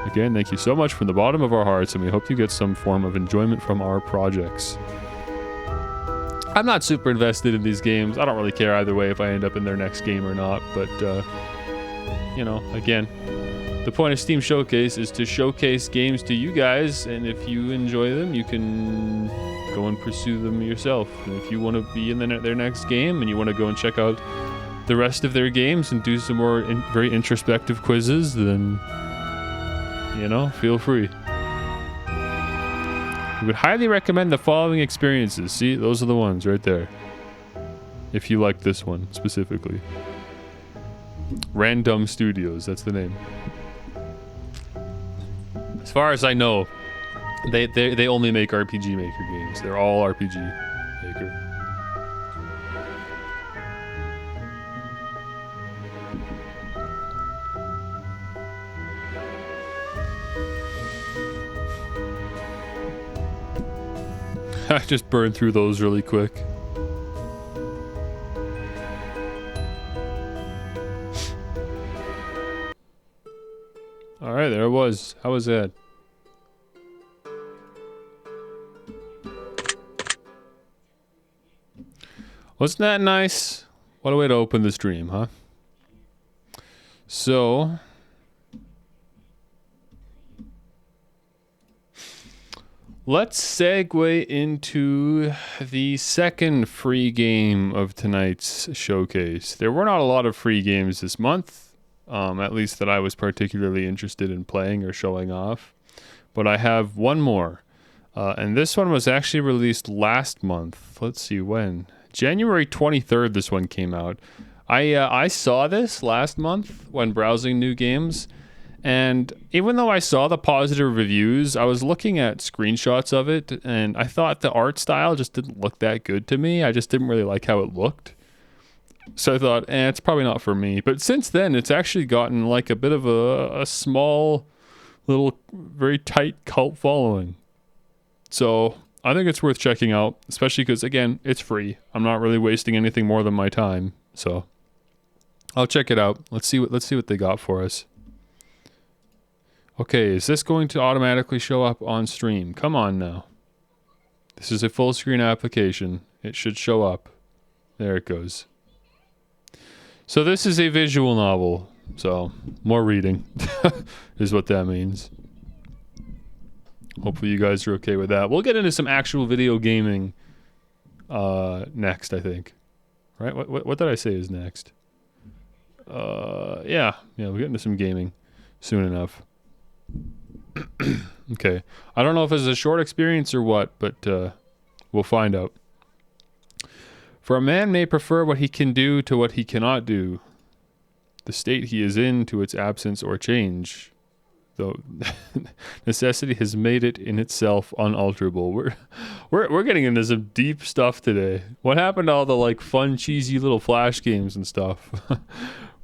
Again, thank you so much from the bottom of our hearts, and we hope you get some form of enjoyment from our projects. I'm not super invested in these games. I don't really care either way if I end up in their next game or not, but, you know, again, the point of Steam Showcase is to showcase games to you guys, and if you enjoy them, you can go and pursue them yourself. And if you want to be in their next game and you want to go and check out the rest of their games and do some more very introspective quizzes, then, you know, feel free. We would highly recommend the following experiences. See, those are the ones right there. If you like this one specifically. Random Studios, that's the name. As far as I know, they only make RPG Maker games. They're all RPG Maker. I just burned through those really quick. Alright, there it was. How was that? Wasn't that nice? What a way to open the stream, huh? So... let's segue into the second free game of tonight's showcase. There were not a lot of free games this month, at least that I was particularly interested in playing or showing off. But I have one more, and this one was actually released last month. Let's see when. January 23rd this one came out. I saw this last month when browsing new games. And even though I saw the positive reviews, I was looking at screenshots of it, and I thought the art style just didn't look that good to me. I just didn't really like how it looked. So I thought, it's probably not for me. But since then, it's actually gotten like a bit of a small, little, very tight cult following. So I think it's worth checking out, especially because, again, it's free. I'm not really wasting anything more than my time. So I'll check it out. Let's see what they got for us. Okay, is this going to automatically show up on stream? Come on now. This is a full screen application. It should show up. There it goes. So this is a visual novel. So, more reading is what that means. Hopefully you guys are okay with that. We'll get into some actual video gaming next, I think. Right? What did I say is next? Yeah, we'll get into some gaming soon enough. Okay. I don't know if it's a short experience or what, but we'll find out. For a man may prefer what he can do to what he cannot do, the state he is in to its absence or change, though necessity has made it in itself unalterable. We're getting into some deep stuff today. What happened to all the like fun, cheesy little Flash games and stuff?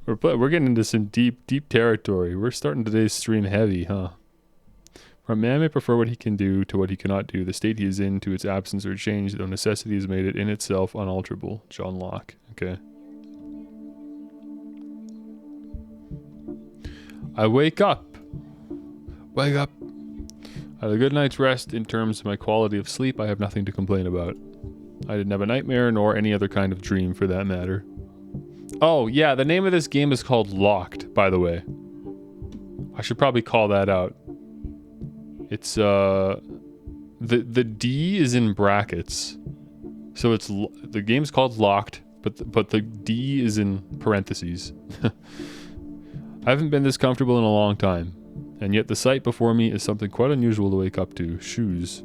We're getting into some deep territory. We're starting today's stream heavy, huh? Or a man may prefer what he can do to what he cannot do, the state he is in to its absence or change, though necessity has made it in itself unalterable. John Locke. Okay. I wake up. Wake up. I had a good night's rest. In terms of my quality of sleep, I have nothing to complain about. I didn't have a nightmare, nor any other kind of dream for that matter. Oh, yeah, the name of this game is called Locked, by the way. I should probably call that out. It's, the D is in brackets. So it's, the game's called Locked, but the D is in parentheses. I haven't been this comfortable in a long time, and yet the sight before me is something quite unusual to wake up to. Shoes.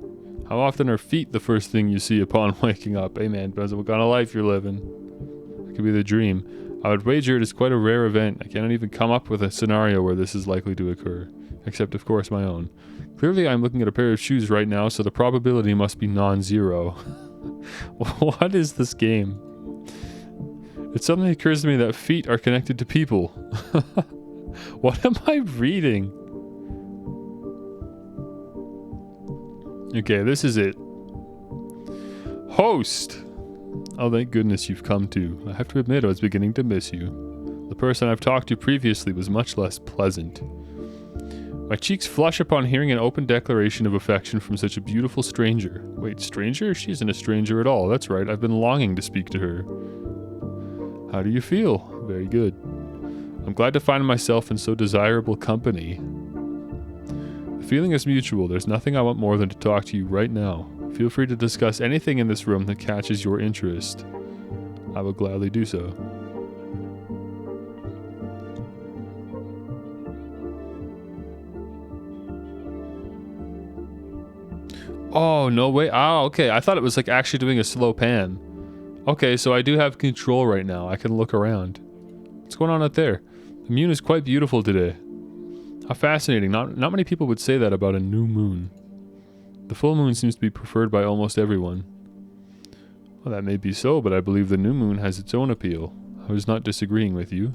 How often are feet the first thing you see upon waking up? Hey man, depends on what kind of life you're living. It could be the dream. I would wager it is quite a rare event. I cannot even come up with a scenario where this is likely to occur. Except, of course, my own. Clearly, I'm looking at a pair of shoes right now, so the probability must be non-zero. What is this game? It suddenly occurs to me that feet are connected to people. What am I reading? Okay, this is it. Host! Oh, thank goodness you've come too. I have to admit I was beginning to miss you. The person I've talked to previously was much less pleasant. My cheeks flush upon hearing an open declaration of affection from such a beautiful stranger. Wait, stranger? She isn't a stranger at all. That's right, I've been longing to speak to her. How do you feel? Very good. I'm glad to find myself in so desirable company. The feeling is mutual. There's nothing I want more than to talk to you right now. Feel free to discuss anything in this room that catches your interest. I will gladly do so. Oh, no way. Oh, okay. I thought it was like actually doing a slow pan. Okay, so I do have control right now. I can look around. What's going on out there? The moon is quite beautiful today. How fascinating. Not many people would say that about a new moon. The full moon seems to be preferred by almost everyone. Well, that may be so, but I believe the new moon has its own appeal. I was not disagreeing with you.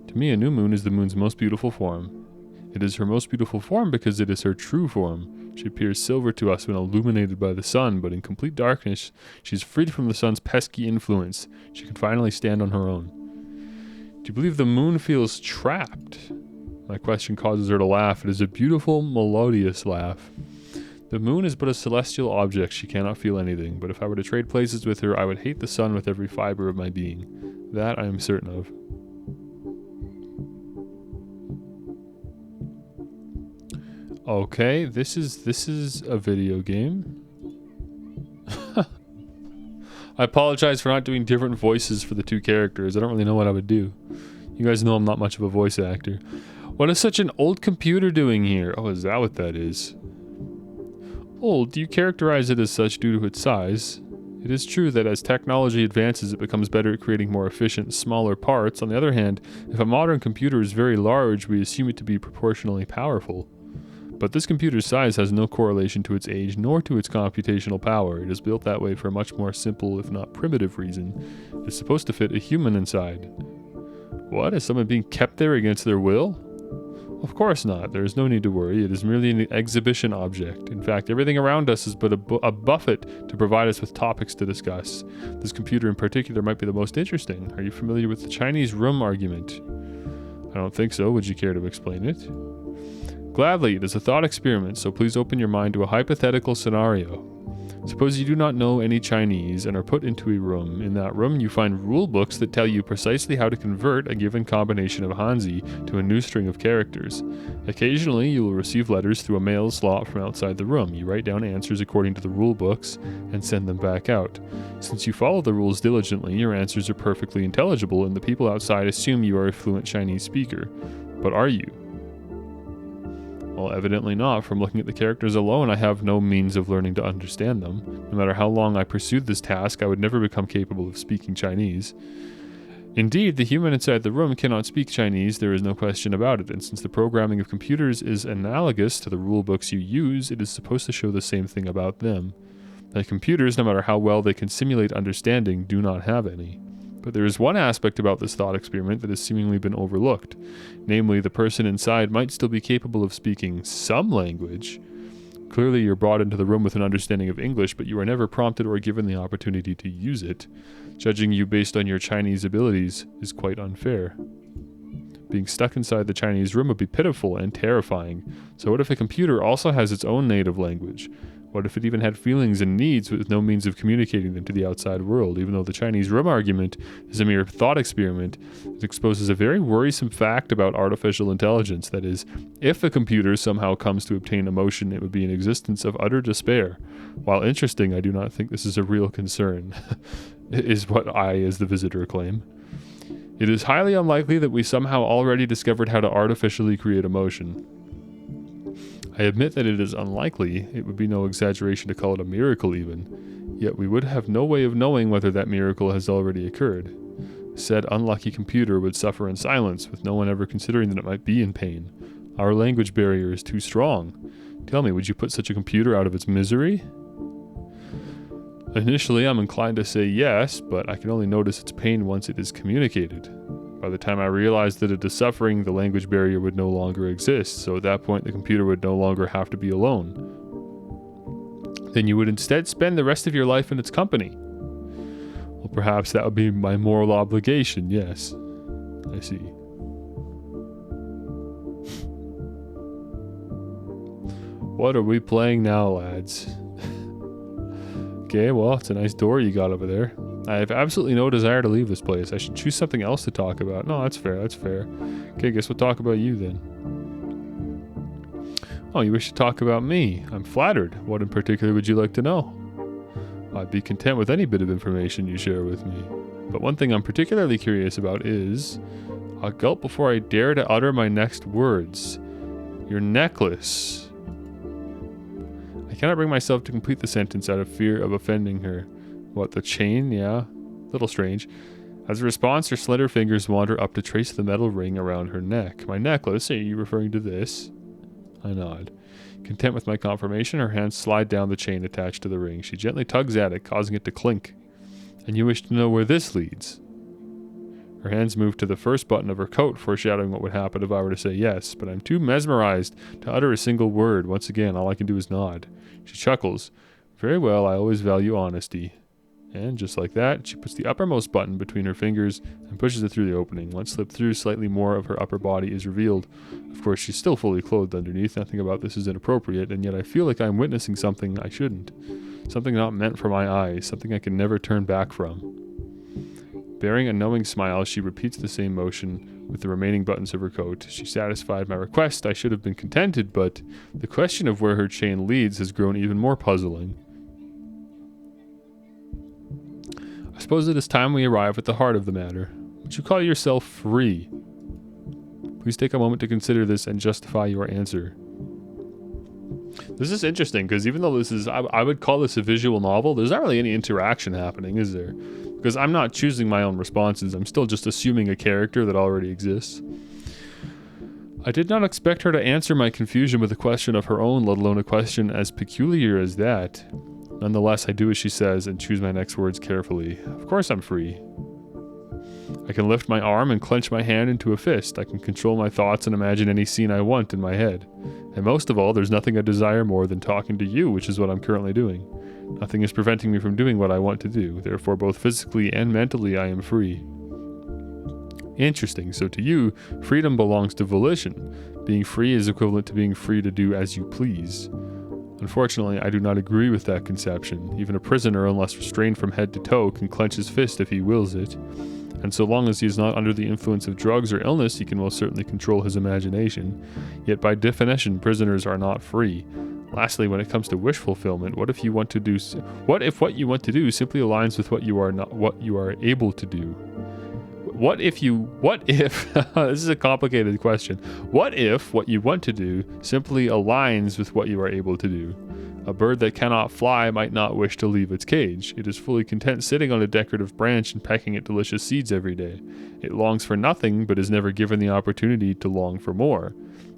To me, a new moon is the moon's most beautiful form. It is her most beautiful form because it is her true form. She appears silver to us when illuminated by the sun, but in complete darkness, she is freed from the sun's pesky influence. She can finally stand on her own. Do you believe the moon feels trapped? My question causes her to laugh. It is a beautiful, melodious laugh. The moon is but a celestial object. She cannot feel anything, but if I were to trade places with her, I would hate the sun with every fiber of my being. That I am certain of. Okay, this is a video game. I apologize for not doing different voices for the two characters. I don't really know what I would do. You guys know I'm not much of a voice actor. What is such an old computer doing here? Oh, is that what that is? Old, do you characterize it as such due to its size? It is true that as technology advances, it becomes better at creating more efficient, smaller parts. On the other hand, if a modern computer is very large, we assume it to be proportionally powerful. But this computer's size has no correlation to its age nor to its computational power. It is built that way for a much more simple, if not primitive, reason. It is supposed to fit a human inside. What? Is someone being kept there against their will? Of course not. There is no need to worry. It is merely an exhibition object. In fact, everything around us is but a buffet to provide us with topics to discuss. This computer in particular might be the most interesting. Are you familiar with the Chinese room argument? I don't think so. Would you care to explain it? Gladly, it is a thought experiment, so please open your mind to a hypothetical scenario. Suppose you do not know any Chinese and are put into a room. In that room, you find rule books that tell you precisely how to convert a given combination of Hanzi to a new string of characters. Occasionally, you will receive letters through a mail slot from outside the room. You write down answers according to the rule books and send them back out. Since you follow the rules diligently, your answers are perfectly intelligible, and the people outside assume you are a fluent Chinese speaker. But are you? Well, evidently not. From looking at the characters alone, I have no means of learning to understand them. No matter how long I pursued this task, I would never become capable of speaking Chinese. Indeed, the human inside the room cannot speak Chinese, there is no question about it, and since the programming of computers is analogous to the rule books you use, it is supposed to show the same thing about them. That computers, no matter how well they can simulate understanding, do not have any. But there is one aspect about this thought experiment that has seemingly been overlooked. Namely, the person inside might still be capable of speaking some language. Clearly you're brought into the room with an understanding of English, but you are never prompted or given the opportunity to use it. Judging you based on your Chinese abilities is quite unfair. Being stuck inside the Chinese room would be pitiful and terrifying. So what if a computer also has its own native language? What if it even had feelings and needs with no means of communicating them to the outside world? Even though the Chinese room argument is a mere thought experiment, it exposes a very worrisome fact about artificial intelligence. That is, if a computer somehow comes to obtain emotion, it would be an existence of utter despair. While interesting, I do not think this is a real concern, is what I, as the visitor, claim. It is highly unlikely that we somehow already discovered how to artificially create emotion. I admit that it is unlikely. It would be no exaggeration to call it a miracle even. Yet we would have no way of knowing whether that miracle has already occurred. Said unlucky computer would suffer in silence, with no one ever considering that it might be in pain. Our language barrier is too strong. Tell me, would you put such a computer out of its misery? Initially, I'm inclined to say yes, but I can only notice its pain once it is communicated. By the time I realized that it is suffering, the language barrier would no longer exist, so at that point the computer would no longer have to be alone. Then you would instead spend the rest of your life in its company. Well, perhaps that would be my moral obligation, yes. I see. What are we playing now, lads? Okay, well, it's a nice door you got over there. I have absolutely no desire to leave this place. I should choose something else to talk about. No, that's fair, that's fair. Okay, guess we'll talk about you then. Oh, you wish to talk about me? I'm flattered. What in particular would you like to know? I'd be content with any bit of information you share with me. But one thing I'm particularly curious about is... I'll gulp before I dare to utter my next words. Your necklace. I cannot bring myself to complete the sentence out of fear of offending her. What, the chain? Yeah. Little strange. As a response, her slender fingers wander up to trace the metal ring around her neck. My necklace? Are you referring to this? I nod. Content with my confirmation, her hands slide down the chain attached to the ring. She gently tugs at it, causing it to clink. And you wish to know where this leads? Her hands move to the first button of her coat, foreshadowing what would happen if I were to say yes, but I'm too mesmerized to utter a single word. Once again, all I can do is nod. She chuckles. Very well, I always value honesty. And just like that, she puts the uppermost button between her fingers and pushes it through the opening. Once slipped through, slightly more of her upper body is revealed. Of course, she's still fully clothed underneath. Nothing about this is inappropriate, and yet I feel like I'm witnessing something I shouldn't. Something not meant for my eyes, something I can never turn back from. Bearing a knowing smile, she repeats the same motion with the remaining buttons of her coat. She satisfied my request. I should have been contented, but the question of where her chain leads has grown even more puzzling. I suppose it is time we arrive at the heart of the matter. Would you call yourself free? Please take a moment to consider this and justify your answer. This is interesting, because even though this is, I would call this a visual novel, there's not really any interaction happening, is there? Because I'm not choosing my own responses, I'm still just assuming a character that already exists. I did not expect her to answer my confusion with a question of her own, let alone a question as peculiar as that. Nonetheless, I do as she says and choose my next words carefully. Of course I'm free. I can lift my arm and clench my hand into a fist. I can control my thoughts and imagine any scene I want in my head. And most of all, there's nothing I desire more than talking to you, which is what I'm currently doing. Nothing is preventing me from doing what I want to do. Therefore, both physically and mentally, I am free. Interesting. So to you, freedom belongs to volition. Being free is equivalent to being free to do as you please. Unfortunately, I do not agree with that conception. Even a prisoner, unless restrained from head to toe, can clench his fist if he wills it. And so long as he is not under the influence of drugs or illness, he can most certainly control his imagination. Yet by definition, prisoners are not free. Lastly, when it comes to wish fulfillment, what if what you want to do simply aligns with what you are able to do? What if this is a complicated question. What if what you want to do simply aligns with what you are able to do? A bird that cannot fly might not wish to leave its cage. It is fully content sitting on a decorative branch and pecking at delicious seeds every day. It longs for nothing, but is never given the opportunity to long for more.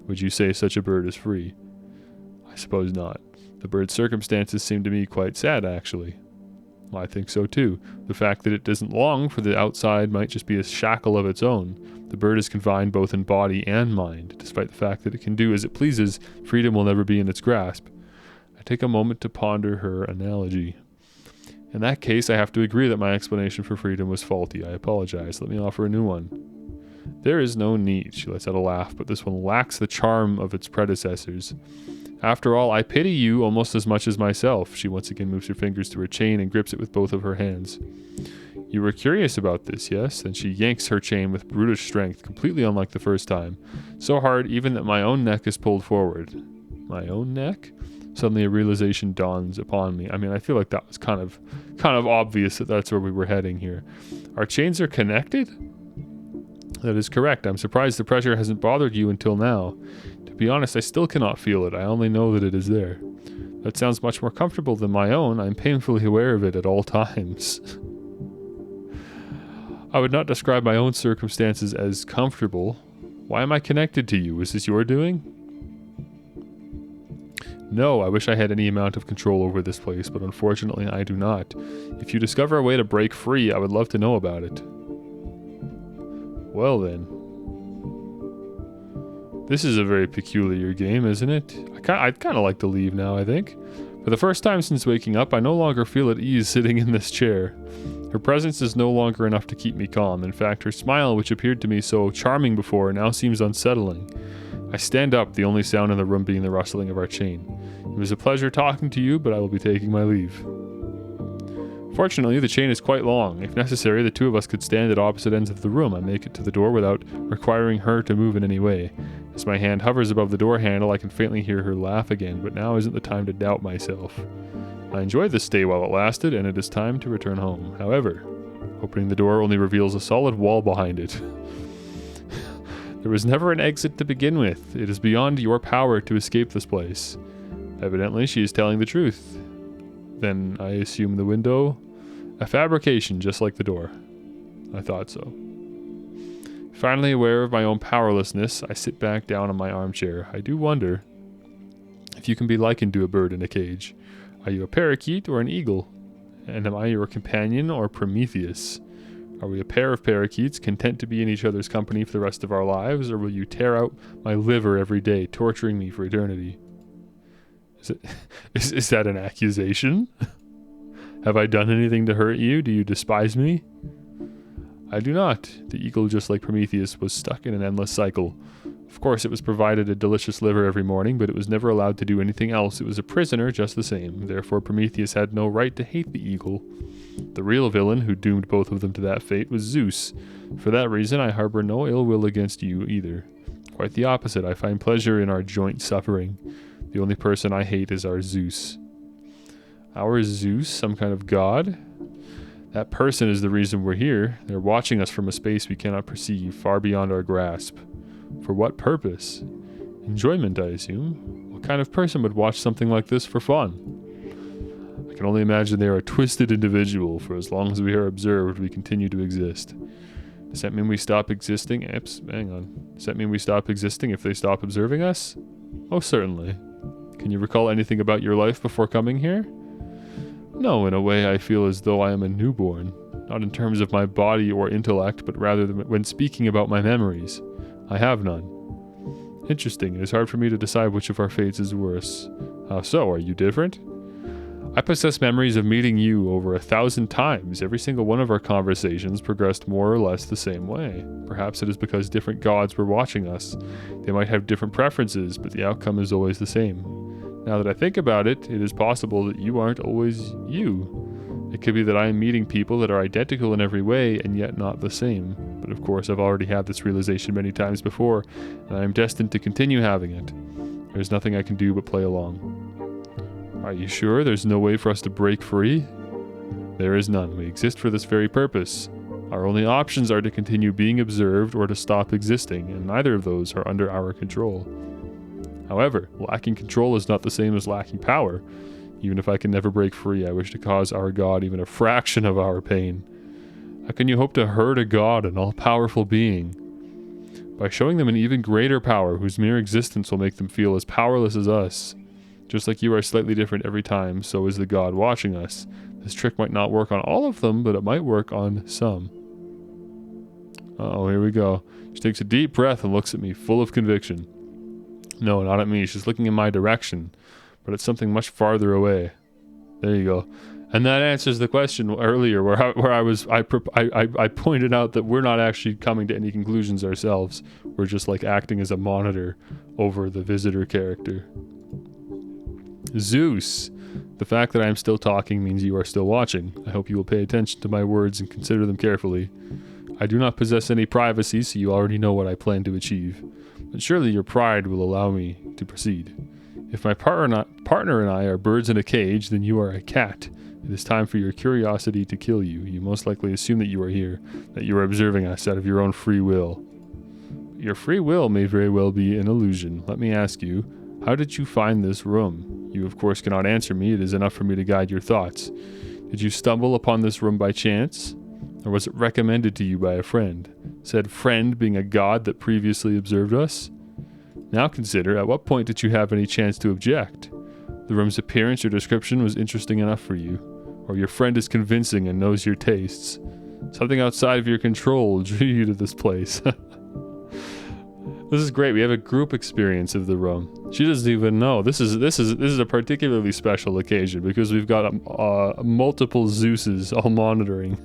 Would you say such a bird is free? I suppose not. The bird's circumstances seem to me quite sad, actually. I think so too. The fact that it doesn't long for the outside might just be a shackle of its own. The bird is confined both in body and mind. Despite the fact that it can do as it pleases, freedom will never be in its grasp. I take a moment to ponder her analogy. In that case, I have to agree that my explanation for freedom was faulty. I apologize. Let me offer a new one. There is no need. She lets out a laugh, but this one lacks the charm of its predecessors. After all, I pity you almost as much as myself. She once again moves her fingers to her chain and grips it with both of her hands. You were curious about this, yes? And she yanks her chain with brutish strength, completely unlike the first time. So hard even that my own neck is pulled forward. My own neck? Suddenly a realization dawns upon me. I mean, I feel like that was kind of obvious that that's where we were heading here. Our chains are connected? That is correct. I'm surprised the pressure hasn't bothered you until now. To be honest, I still cannot feel it. I only know that it is there. That sounds much more comfortable than my own. I'm painfully aware of it at all times. I would not describe my own circumstances as comfortable. Why am I connected to you? Is this your doing? No, I wish I had any amount of control over this place, but unfortunately I do not. If you discover a way to break free, I would love to know about it. Well then. This is a very peculiar game, isn't it? I'd kind of like to leave now, I think. For the first time since waking up, I no longer feel at ease sitting in this chair. Her presence is no longer enough to keep me calm. In fact, her smile, which appeared to me so charming before, now seems unsettling. I stand up, the only sound in the room being the rustling of our chain. It was a pleasure talking to you, but I will be taking my leave. Fortunately, the chain is quite long. If necessary, the two of us could stand at opposite ends of the room. I make it to the door without requiring her to move in any way. As my hand hovers above the door handle, I can faintly hear her laugh again, but now isn't the time to doubt myself. I enjoyed this stay while it lasted, and it is time to return home. However, opening the door only reveals a solid wall behind it. There was never an exit to begin with. It is beyond your power to escape this place. Evidently, she is telling the truth. Then I assume the window? A fabrication, just like the door. I thought so. Finally aware of my own powerlessness, I sit back down in my armchair. I do wonder if you can be likened to a bird in a cage. Are you a parakeet or an eagle? And am I your companion or Prometheus? Are we a pair of parakeets content to be in each other's company for the rest of our lives, or will you tear out my liver every day, torturing me for eternity? Is that an accusation? Have I done anything to hurt you? Do you despise me? I do not. The eagle, just like Prometheus, was stuck in an endless cycle. Of course, it was provided a delicious liver every morning, but it was never allowed to do anything else. It was a prisoner just the same. Therefore, Prometheus had no right to hate the eagle. The real villain, who doomed both of them to that fate, was Zeus. For that reason, I harbor no ill will against you either. Quite the opposite. I find pleasure in our joint suffering. The only person I hate is our Zeus. Our Zeus? Some kind of god? That person is the reason we're here. They're watching us from a space we cannot perceive, far beyond our grasp. For what purpose? Enjoyment, I assume. What kind of person would watch something like this for fun? I can only imagine they are a twisted individual. For as long as we are observed, we continue to exist. Does that mean we stop existing? Hang on. Does that mean we stop existing if they stop observing us? Oh, certainly. Can you recall anything about your life before coming here? No, in a way I feel as though I am a newborn. Not in terms of my body or intellect, but rather when speaking about my memories. I have none. Interesting. It is hard for me to decide which of our fates is worse. How so? Are you different? I possess memories of meeting you over 1,000 times. Every single one of our conversations progressed more or less the same way. Perhaps it is because different gods were watching us. They might have different preferences, but the outcome is always the same. Now that I think about it, it is possible that you aren't always you. It could be that I am meeting people that are identical in every way and yet not the same. But of course, I've already had this realization many times before, and I am destined to continue having it. There's nothing I can do but play along. Are you sure there's no way for us to break free? There is none. We exist for this very purpose. Our only options are to continue being observed or to stop existing, and neither of those are under our control. However, lacking control is not the same as lacking power. Even if I can never break free, I wish to cause our God even a fraction of our pain. How can you hope to hurt a God, an all-powerful being? By showing them an even greater power whose mere existence will make them feel as powerless as us. Just like you are slightly different every time, so is the God watching us. This trick might not work on all of them, but it might work on some. Uh-oh, here we go. She takes a deep breath and looks at me, full of conviction. No, not at me. She's looking in my direction. but it's something much farther away. There you go. And that answers the question earlier where I pointed out that we're not actually coming to any conclusions ourselves. We're just like acting as a monitor over the visitor character. Zeus. The fact that I am still talking means you are still watching. I hope you will pay attention to my words and consider them carefully. I do not possess any privacy, so you already know what I plan to achieve. But surely your pride will allow me to proceed. If my partner and I are birds in a cage, then you are a cat. It is time for your curiosity to kill you. You most likely assume that you are here, that you are observing us out of your own free will. Your free will may very well be an illusion. Let me ask you, how did you find this room? You of course cannot answer me. It is enough for me to guide your thoughts. Did you stumble upon this room by chance? Or was it recommended to you by a friend? Said friend being a god that previously observed us? Now consider, at what point did you have any chance to object? The room's appearance or description was interesting enough for you. Or your friend is convincing and knows your tastes. Something outside of your control drew you to this place. This is great. We have a group experience of the room. She doesn't even know. This is a particularly special occasion because we've got multiple Zeuses all monitoring.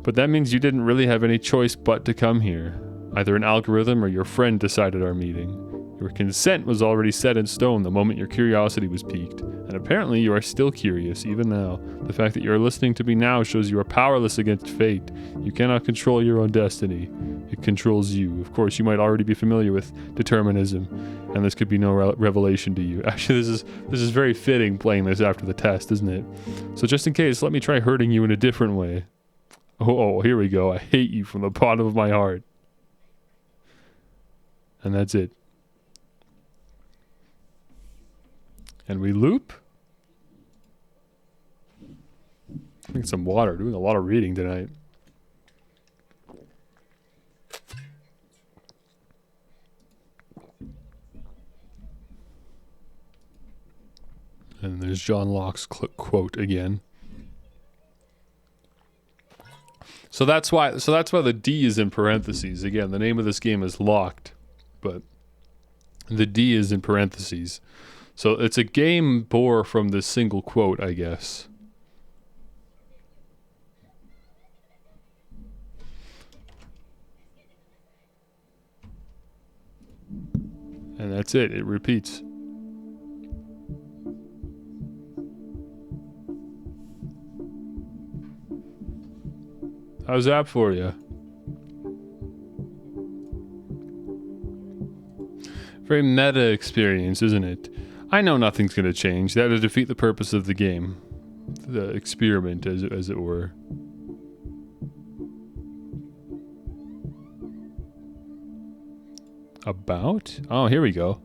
But that means you didn't really have any choice but to come here. Either an algorithm or your friend decided our meeting. Your consent was already set in stone the moment your curiosity was piqued. And apparently you are still curious, even now. The fact that you are listening to me now shows you are powerless against fate. You cannot control your own destiny. It controls you. Of course, you might already be familiar with determinism, and this could be no revelation to you. Actually, this is very fitting playing this after the test, isn't it? So just in case, let me try hurting you in a different way. Oh, here we go. I hate you from the bottom of my heart. And that's it. And we loop? Drink some water. Doing a lot of reading tonight. And there's John Locke's quote again. So that's why the D is in parentheses. Again, the name of this game is Locked, but the D is in parentheses. So it's a game bore from this single quote, I guess. And that's it. It repeats. How's that for you? Very meta experience, isn't it? I know nothing's going to change. That would defeat the purpose of the game. The experiment, as it were. About? Oh, here we go.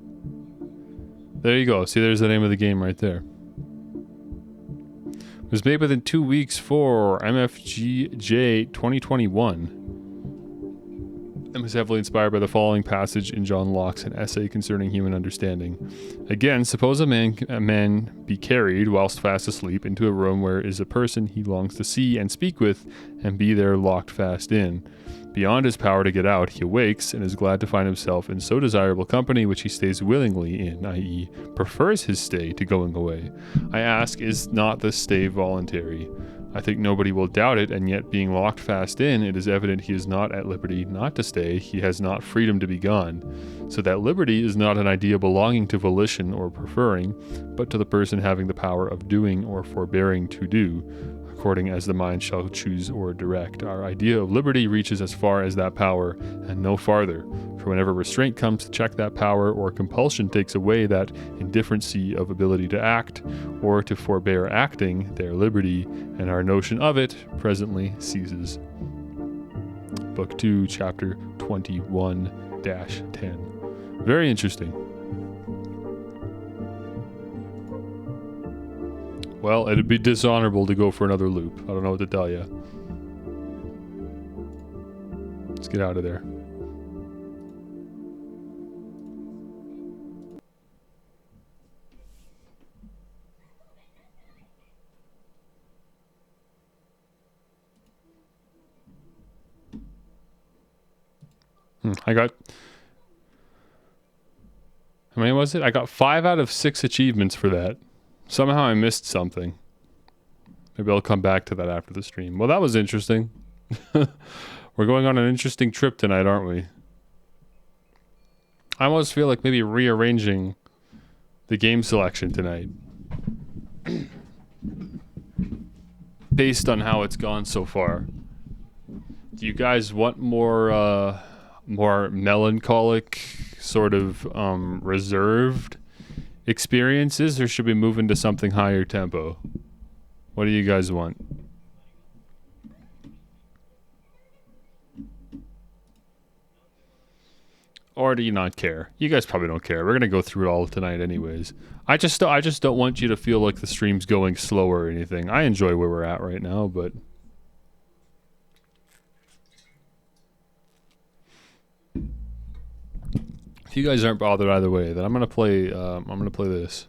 There you go. See, there's the name of the game right there. It was made within 2 weeks for MFGJ 2021. It was heavily inspired by the following passage in John Locke's An Essay Concerning Human Understanding. Again, suppose a man be carried, whilst fast asleep, into a room where is a person he longs to see and speak with, and be there locked fast in. Beyond his power to get out, he awakes, and is glad to find himself in so desirable company which he stays willingly in, i.e., prefers his stay to going away. I ask, is not this stay voluntary? I think nobody will doubt it, and yet being locked fast in, it is evident he is not at liberty not to stay, he has not freedom to be gone. So that liberty is not an idea belonging to volition or preferring, but to the person having the power of doing or forbearing to do, according as the mind shall choose or direct. Our idea of liberty reaches as far as that power, and no farther. For whenever restraint comes to check that power, or compulsion takes away that indifferency of ability to act, or to forbear acting, their liberty, and our notion of it, presently ceases. Book 2, Chapter 21-10. Very interesting. Well, it'd be dishonorable to go for another loop. I don't know what to tell you. Let's get out of there. I got How many was it? I got 5 out of 6 achievements for that. Somehow I missed something. Maybe I'll come back to that after the stream. Well, that was interesting. We're going on an interesting trip tonight, aren't we? I almost feel like maybe rearranging the game selection tonight. Based on how it's gone so far. Do you guys want more melancholic, sort of reserved experiences, or should we move into something higher tempo? What do you guys want? Or do you not care? You guys probably don't care. We're gonna go through it all tonight anyways. I just don't want you to feel like the stream's going slower or anything. I enjoy where we're at right now, but if you guys aren't bothered either way, then I'm gonna play this.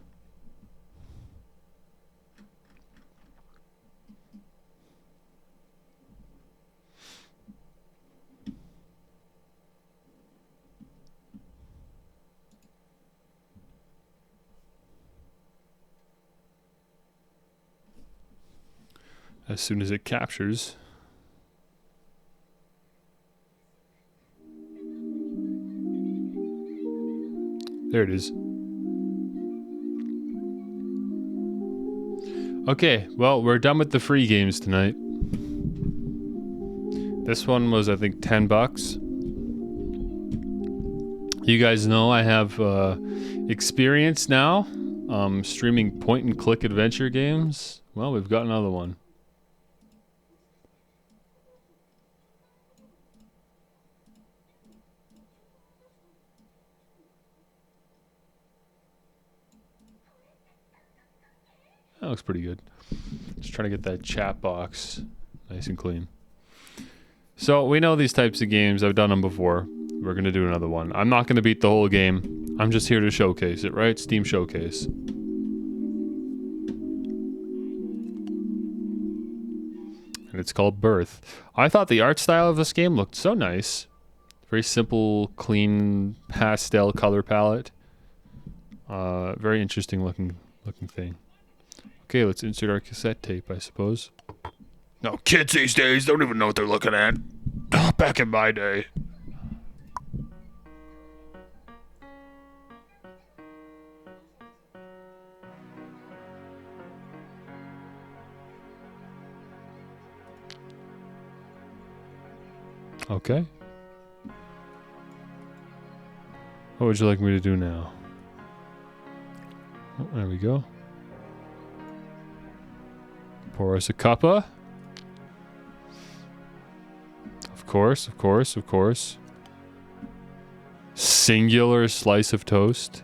As soon as it captures. There it is. Okay, well, we're done with the free games tonight. This one was, I think, $10. You guys know I have experience now streaming point-and-click adventure games. Well, we've got another one. That looks pretty good. Just trying to get that chat box nice and clean. So we know these types of games. I've done them before. We're going to do another one. I'm not going to beat the whole game. I'm just here to showcase it, right? Steam Showcase. And it's called Birth. I thought the art style of this game looked so nice. Very simple, clean, pastel color palette. Very interesting looking thing. Okay, let's insert our cassette tape, I suppose. No, kids these days don't even know what they're looking at. Back in my day. Okay. What would you like me to do now? Oh, there we go. Pour us a cuppa. Of course, of course, of course. Singular slice of toast.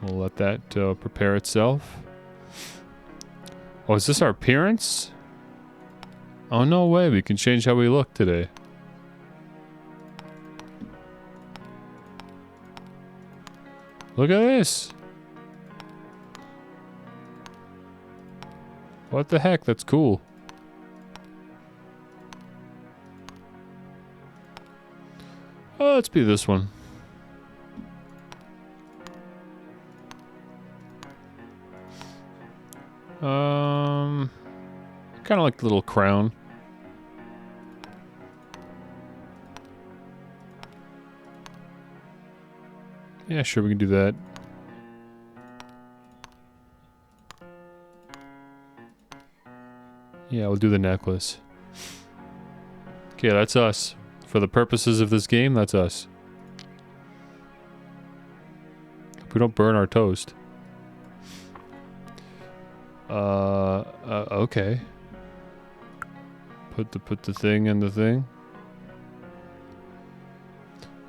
We'll let that prepare itself. Oh, is this our appearance? Oh, no way. We can change how we look today. Look at this. What the heck? That's cool. Oh, let's be this one. Kind of like the little crown. Yeah, sure, we can do that. Yeah, we'll do the necklace. Okay, that's us. For the purposes of this game, that's us. Hope we don't burn our toast. Okay. Put the thing in the thing.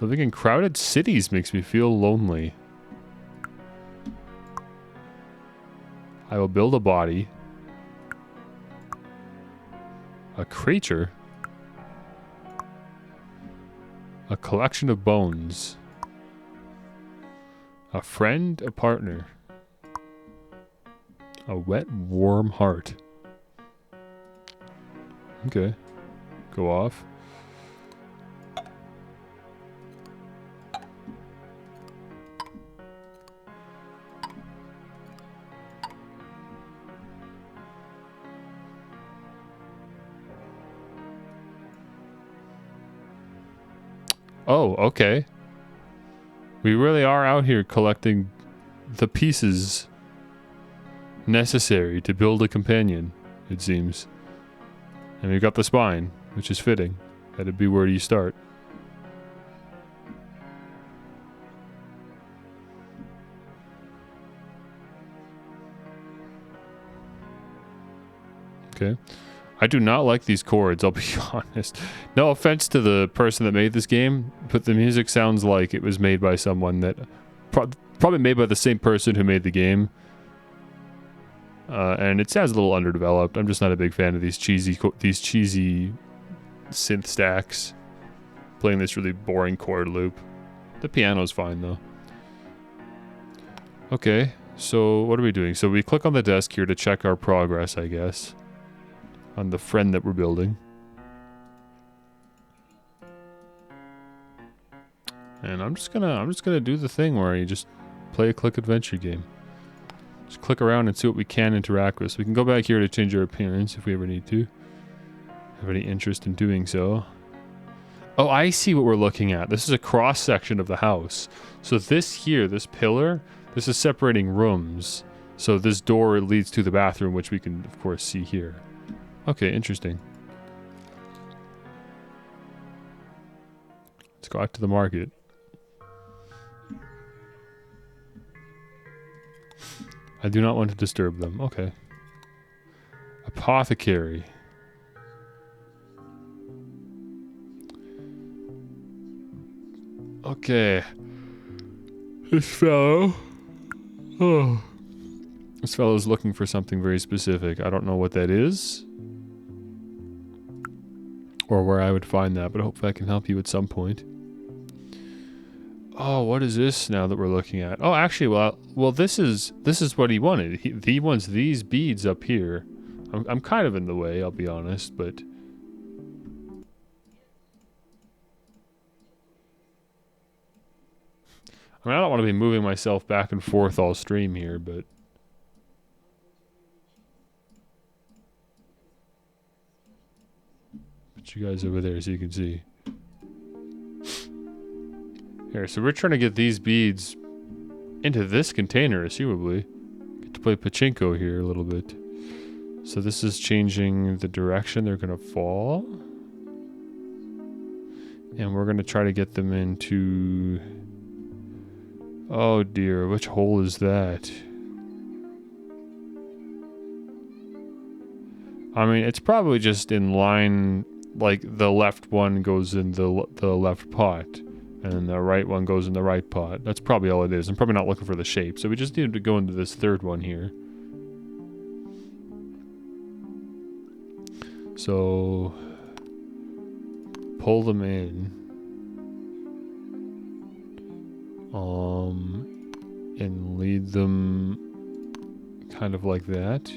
Living in crowded cities makes me feel lonely. I will build a body. A creature? A collection of bones. A friend, a partner. A wet, warm heart. Okay. Go off. Oh, okay. We really are out here collecting the pieces necessary to build a companion, it seems. And we've got the spine, which is fitting. That'd be where you start. Okay. I do not like these chords, I'll be honest. No offense to the person that made this game, but the music sounds like it was made by someone that... probably made by the same person who made the game. And it sounds a little underdeveloped. I'm just not a big fan of these cheesy synth stacks. Playing this really boring chord loop. The piano's fine, though. Okay, so what are we doing? So we click on the desk here to check our progress, I guess. On the friend that we're building. And I'm just gonna do the thing where you just play a click adventure game. Just click around and see what we can interact with. So we can go back here to change our appearance if we ever need to. Have any interest in doing so. Oh, I see what we're looking at. This is a cross section of the house. So this here, this pillar, this is separating rooms. So this door leads to the bathroom, which we can of course see here. Okay, interesting. Let's go out to the market. I do not want to disturb them. Okay. Apothecary. Okay. This fellow. Oh. This fellow is looking for something very specific. I don't know what that is. Or where I would find that, but hopefully I can help you at some point. Oh, what is this now that we're looking at? Oh, actually, well, this is what he wanted. He wants these beads up here. I'm kind of in the way, I'll be honest, but... I mean, I don't want to be moving myself back and forth all stream here, but... Put you guys over there so you can see. Here, so we're trying to get these beads into this container, assumably. Get to play pachinko here a little bit. So this is changing the direction they're going to fall. And we're going to try to get them into... Oh dear, which hole is that? I mean, it's probably just in line, like the left one goes in the left pot. And the right one goes in the right pot. That's probably all it is. I'm probably not looking for the shape. So we just need to go into this third one here. So... pull them in. And lead them kind of like that.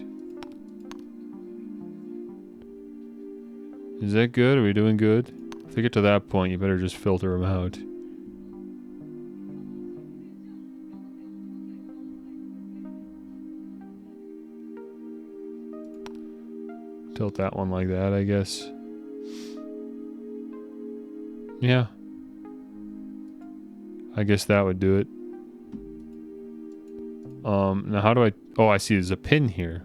Is that good? Are we doing good? If we get to that point, you better just filter them out. Tilt that one like that, I guess. Yeah. I guess that would do it. Now how do I... Oh, I see there's a pin here.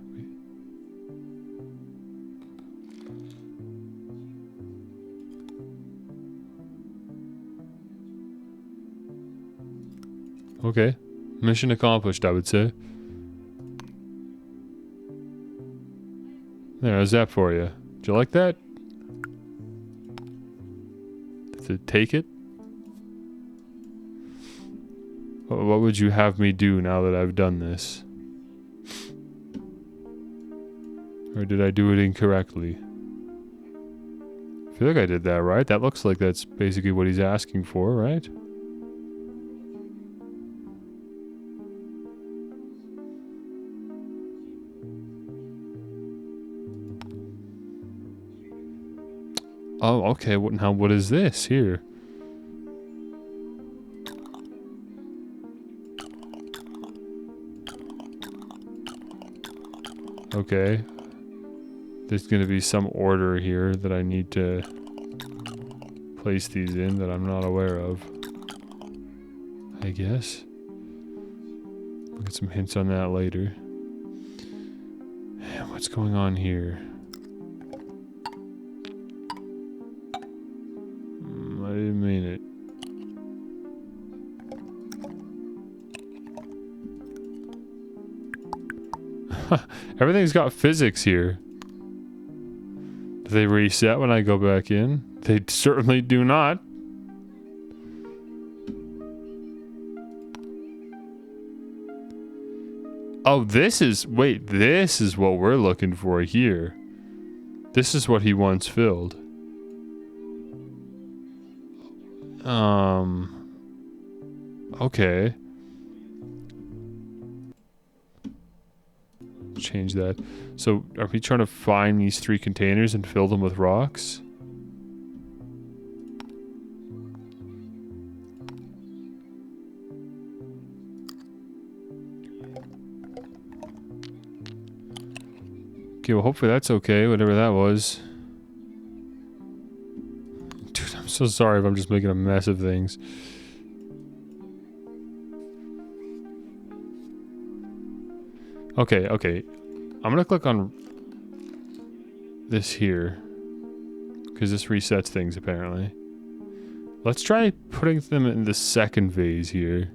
Okay. Mission accomplished, I would say. There's that for you. Did you like that? Did it take it? What would you have me do now that I've done this? Or did I do it incorrectly? I feel like I did that right. That looks like that's basically what he's asking for, right? Oh, okay. Now what is this here? Okay. There's going to be some order here that I need to place these in that I'm not aware of. I guess. We'll get some hints on that later. What's going on here? I didn't mean it. Everything's got physics here. Do they reset when I go back in? They certainly do not. Oh, this is... Wait, this is what we're looking for here. This is what he wants filled. Okay. Change that. So, are we trying to find these 3 containers and fill them with rocks? Okay, well, hopefully that's okay, whatever that was. Dude, I'm so sorry if I'm just making a mess of things. Okay, okay. I'm gonna click on this here, because this resets things, apparently. Let's try putting them in the second vase here.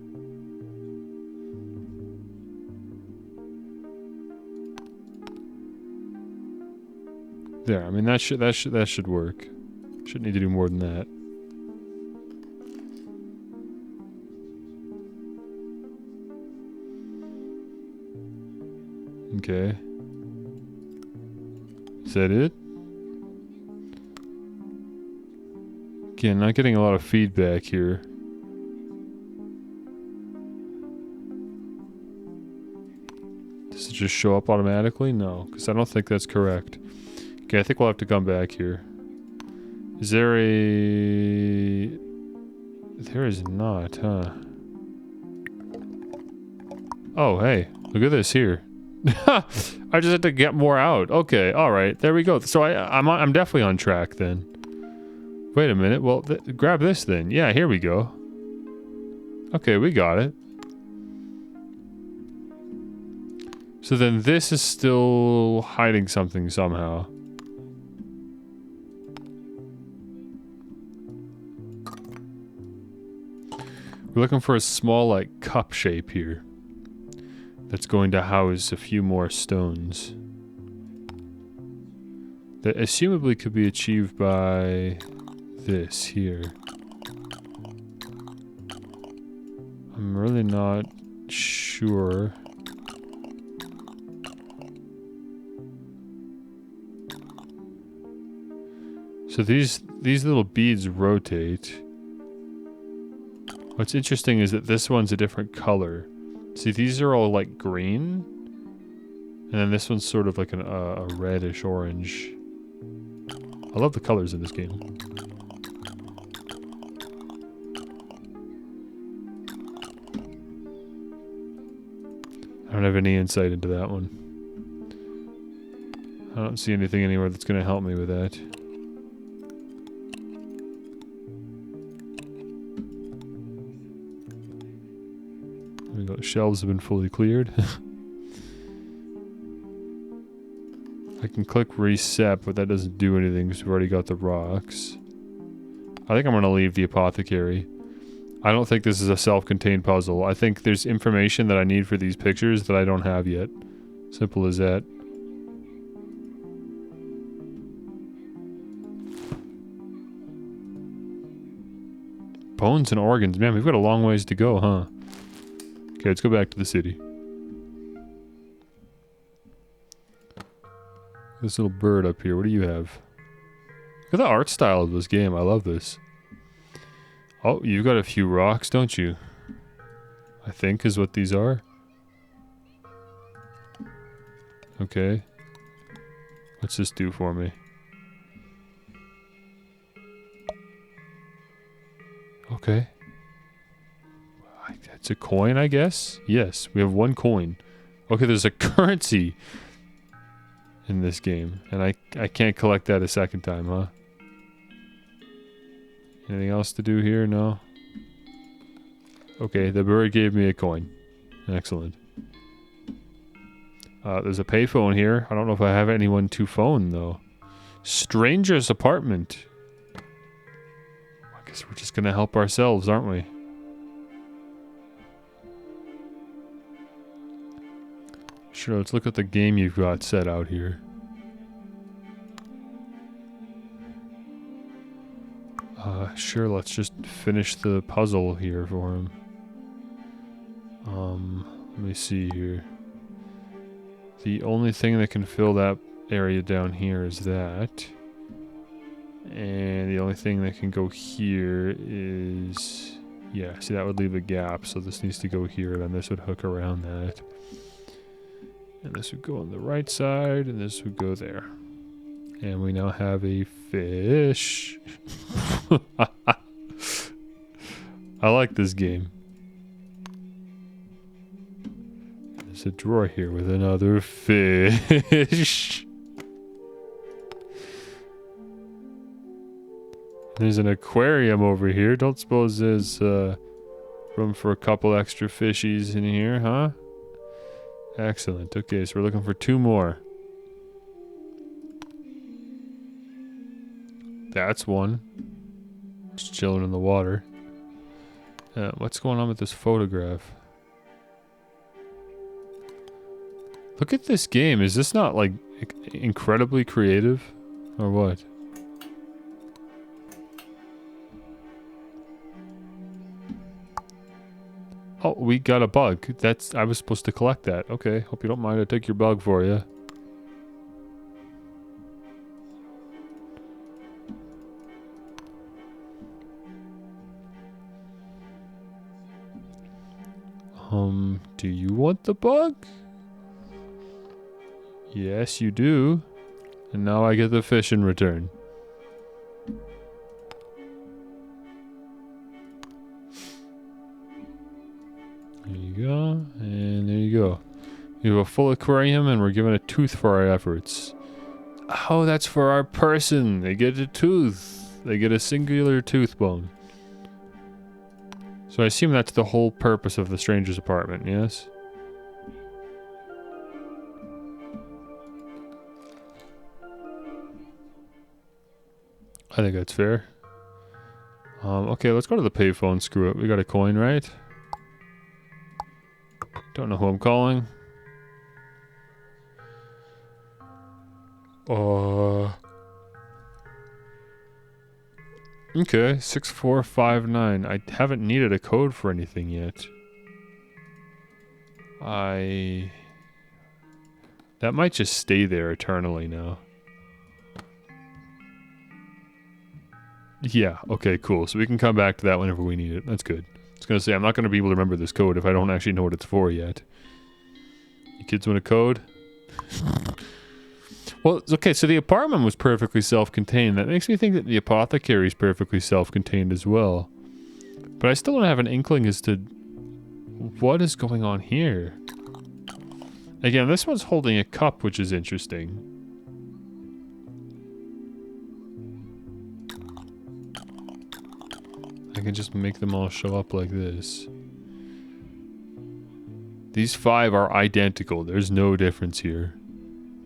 There, I mean, that should work. Shouldn't need to do more than that. Okay. Is that it? Again, not getting a lot of feedback here. Does it just show up automatically? No, because I don't think that's correct. Okay, I think we'll have to come back here. Is there a... There is not, huh? Oh, hey. Look at this here. I just had to get more out. Okay, alright. There we go. So I'm definitely on track then. Wait a minute. Well, grab this then. Yeah, here we go. Okay, we got it. So then this is still hiding something somehow. We're looking for a small, like, cup shape here. That's going to house a few more stones. That assumably could be achieved by this here. I'm really not sure. So these little beads rotate. What's interesting is that this one's a different color. See, these are all like green, and then this one's sort of like a reddish orange. I love the colors in this game. I don't have any insight into that one. I don't see anything anywhere that's going to help me with that. There we go. Shelves have been fully cleared. I can click reset, but that doesn't do anything because we've already got the rocks. I think I'm going to leave the apothecary. I don't think this is a self-contained puzzle. I think there's information that I need for these pictures that I don't have yet. Simple as that. Bones and organs. Man, we've got a long ways to go, huh? Okay, let's go back to the city. This little bird up here, what do you have? Look at the art style of this game. I love this. Oh, you've got a few rocks, don't you? I think is what these are. Okay. What's this do for me? Okay. It's a coin, I guess? Yes, we have one coin. Okay, there's a currency in this game. And I can't collect that a second time, huh? Anything else to do here? No? Okay, the bird gave me a coin. Excellent. There's a payphone here. I don't know if I have anyone to phone, though. Stranger's apartment. I guess we're just gonna help ourselves, aren't we? Sure, let's look at the game you've got set out here. Sure, let's just finish the puzzle here for him. Let me see here. The only thing that can fill that area down here is that. And the only thing that can go here is... Yeah, see, that would leave a gap, so this needs to go here, then this would hook around that. And this would go on the right side, and this would go there. And we now have a fish. I like this game. There's a drawer here with another fish. There's an aquarium over here. Don't suppose there's room for a couple extra fishies in here, huh? Excellent. Okay, so we're looking for 2 more. That's one. Just chilling in the water. What's going on with this photograph? Look at this game. Is this not, like, incredibly creative? Or what? Oh, we got a bug. I was supposed to collect that. Okay, hope you don't mind I took your bug for you. Do you want the bug? Yes, you do. And now I get the fish in return. There you go, and there you go. You have a full aquarium and we're given a tooth for our efforts. Oh, that's for our person. They get a tooth. They get a singular tooth bone. So I assume that's the whole purpose of the stranger's apartment, yes? I think that's fair. Okay, let's go to the payphone. Screw it. We got a coin, right? Don't know who I'm calling. Okay, 6459. I haven't needed a code for anything yet. That might just stay there eternally now. Yeah, okay, cool. So we can come back to that whenever we need it. That's good. I was gonna say, I'm not gonna be able to remember this code if I don't actually know what it's for yet. You kids want a code? Well, okay, so the apartment was perfectly self-contained. That makes me think that the apothecary is perfectly self-contained as well. But I still don't have an inkling as to what is going on here. Again, this one's holding a cup, which is interesting. I can just make them all show up like this. These 5 are identical. There's no difference here.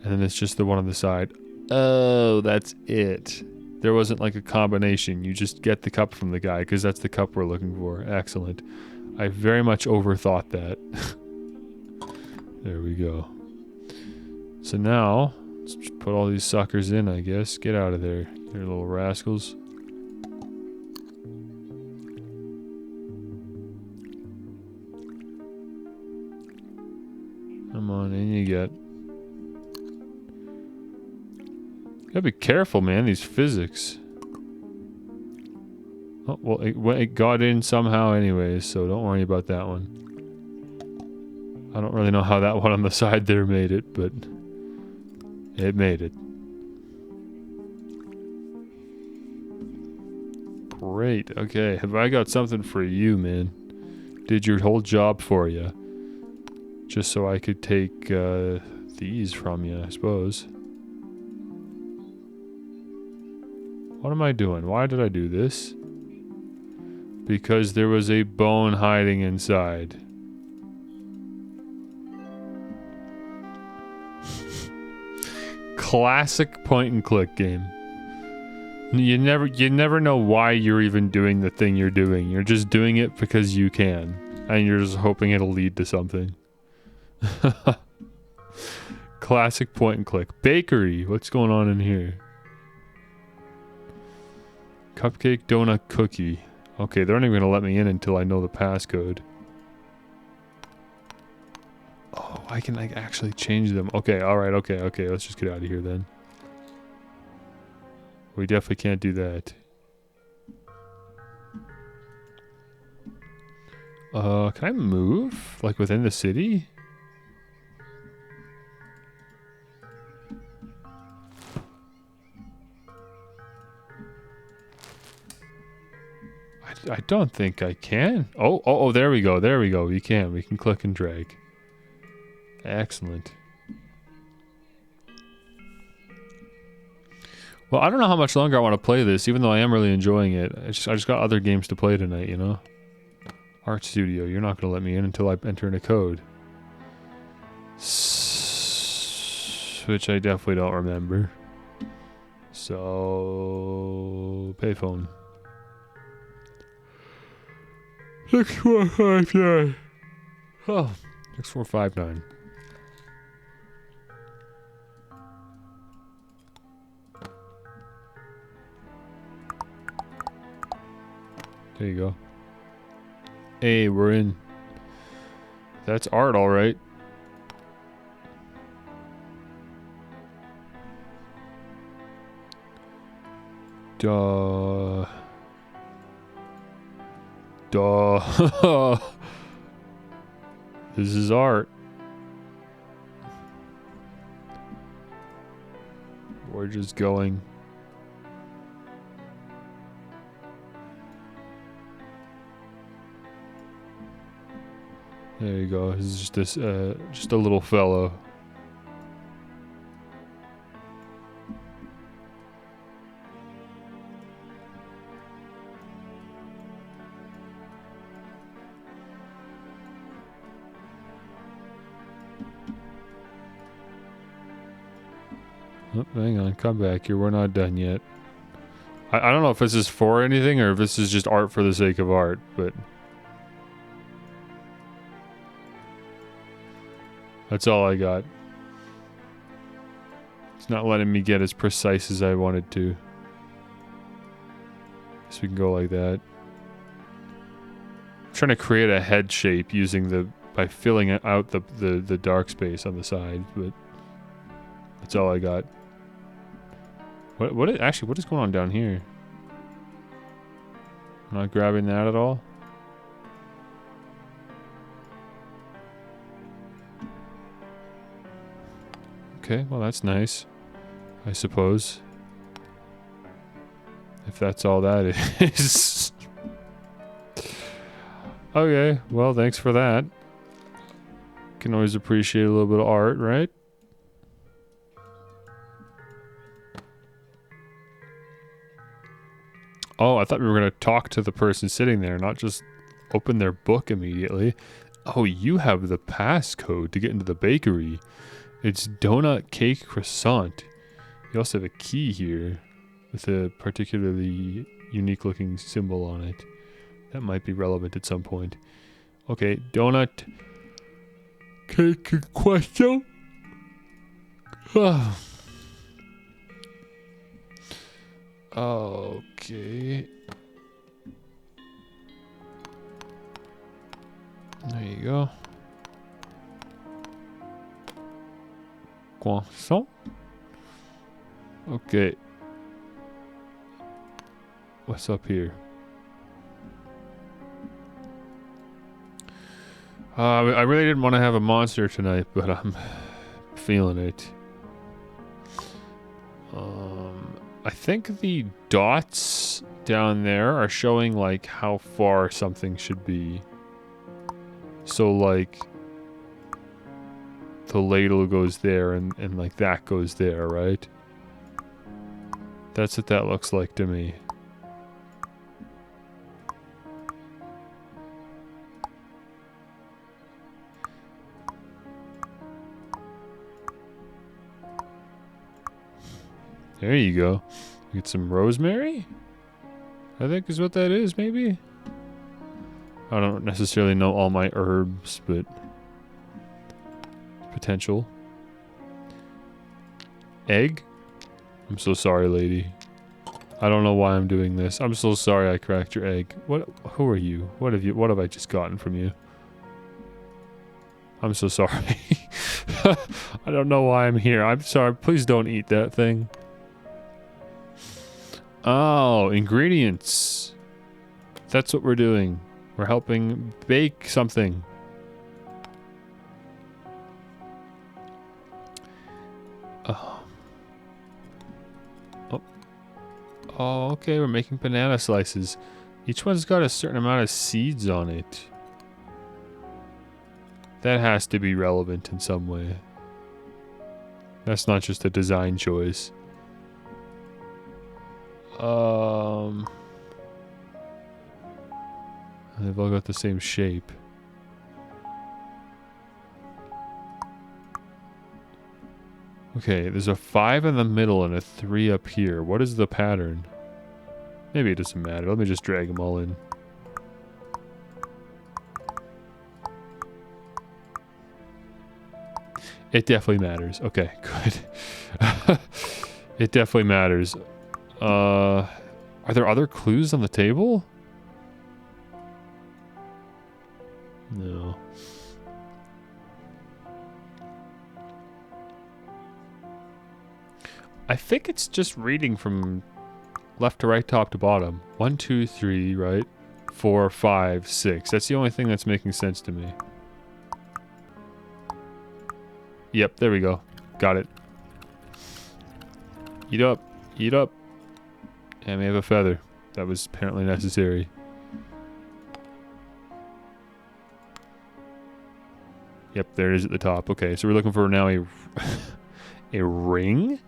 And then it's just the one on the side. Oh, that's it. There wasn't like a combination. You just get the cup from the guy because that's the cup we're looking for. Excellent. I very much overthought that. There we go. So now, let's just put all these suckers in, I guess. Get out of there, you little rascals. Come on, in you get. Gotta be careful, man, these physics. Oh, well, it got in somehow anyways, so don't worry about that one. I don't really know how that one on the side there made it, but it made it. Great, okay. Have I got something for you, man? Did your whole job for you. Just so I could take these from you, I suppose. What am I doing? Why did I do this? Because there was a bone hiding inside. Classic point and click game. You never know why you're even doing the thing you're doing. You're just doing it because you can. And you're just hoping it'll lead to something. Classic point and click. Bakery. What's going on in here? Cupcake, donut, cookie. Okay, they're not even gonna let me in until I know the passcode. Oh, I can like actually change them. Okay, alright, okay. Let's just get out of here then. We definitely can't do that. Can I move? Like within the city? I don't think I can. Oh, there we go. There we go. We can click and drag. Excellent. Well, I don't know how much longer I want to play this, even though I am really enjoying it. I just got other games to play tonight, you know? Art Studio, you're not going to let me in until I enter in a code. Which I definitely don't remember. So... Payphone. 6459. Oh, 6459. There you go. Hey, we're in. That's art, all right. Duh. This is art. We're just going. There you go. This is just this, just a little fellow. Oh, hang on, come back here. We're not done yet. I don't know if this is for anything or if this is just art for the sake of art, but that's all I got. It's not letting me get as precise as I wanted to. So we can go like that. I'm trying to create a head shape using by filling out the dark space on the side, but that's all I got. What is going on down here? I'm not grabbing that at all. Okay, well that's nice, I suppose. If that's all that is. Okay, well thanks for that. Can always appreciate a little bit of art, right? Oh, I thought we were going to talk to the person sitting there, not just open their book immediately. Oh, you have the passcode to get into the bakery. It's donut cake croissant. You also have a key here with a particularly unique looking symbol on it. That might be relevant at some point. Okay, donut cake croissant. Okay. There you go. Croissant. Okay. What's up here? I really didn't want to have a monster tonight, but I'm feeling it. I think the dots down there are showing like how far something should be. So like the ladle goes there and like that goes there, right? That's what that looks like to me. There you go. Get some rosemary? I think is what that is, maybe? I don't necessarily know all my herbs, but potential. Egg? I'm so sorry, lady. I don't know why I'm doing this. I'm so sorry I cracked your egg. Who are you? What have I just gotten from you? I'm so sorry. I don't know why I'm here. I'm sorry. Please don't eat that thing. Oh, ingredients. That's what we're doing. We're helping bake something. Oh, okay, we're making banana slices. Each one's got a certain amount of seeds on it. That has to be relevant in some way. That's not just a design choice. They've all got the same shape. Okay, there's a 5 in the middle and a 3 up here. What is the pattern? Maybe it doesn't matter. Let me just drag them all in. It definitely matters. Okay, good. It definitely matters. Are there other clues on the table? No. I think it's just reading from left to right, top to bottom. 1, 2, 3, right? 4, 5, 6. That's the only thing that's making sense to me. Yep, there we go. Got it. Eat up. Eat up. And we have a feather. That was apparently necessary. Yep, there it is at the top. Okay, so we're looking for now a ring?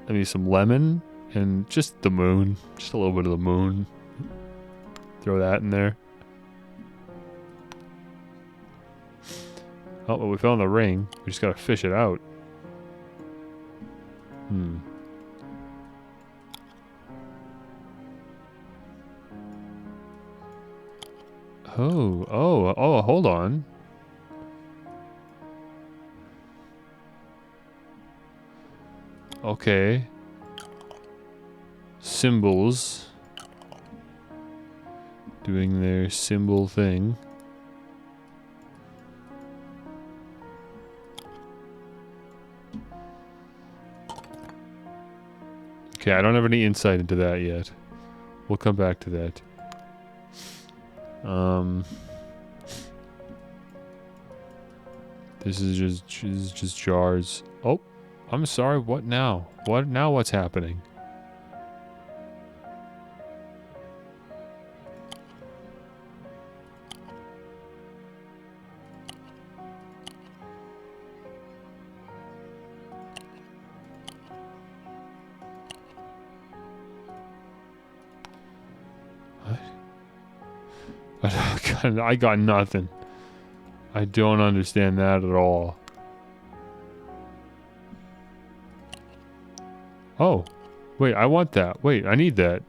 Maybe some lemon and just the moon. Just a little bit of the moon. Throw that in there. Oh, well, we found the ring. We just gotta fish it out. Oh, hold on. Okay. Symbols. Doing their symbol thing. Okay, I don't have any insight into that yet. We'll come back to that. This is just jars. Oh, I'm sorry. What now? What now? What's happening? What? I got nothing. I don't understand that at all. Oh, wait, I want that. Wait, I need that.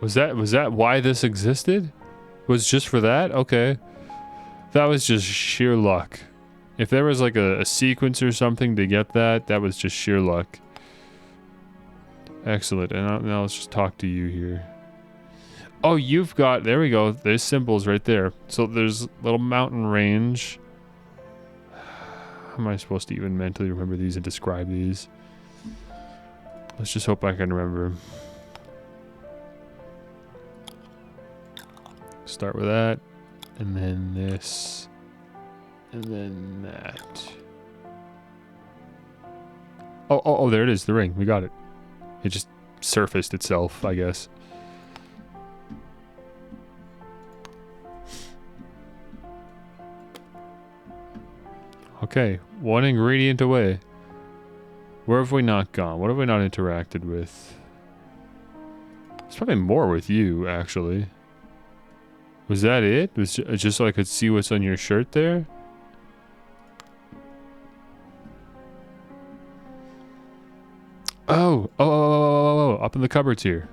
Was that why this existed? Was just for that? Okay. That was just sheer luck. If there was like a sequence or something to get that, that was just sheer luck. Excellent. And now let's just talk to you here. Oh, you've got... There we go. There's symbols right there. So there's a little mountain range. How am I supposed to even mentally remember these and describe these? Let's just hope I can remember. Start with that. And then this. And then that. Oh, there it is. The ring. We got it. It just surfaced itself, I guess. Okay, one ingredient away. Where have we not gone? What have we not interacted with? There's probably more with you, actually. Was that it? Was it just so I could see what's on your shirt there? Open the cupboards here.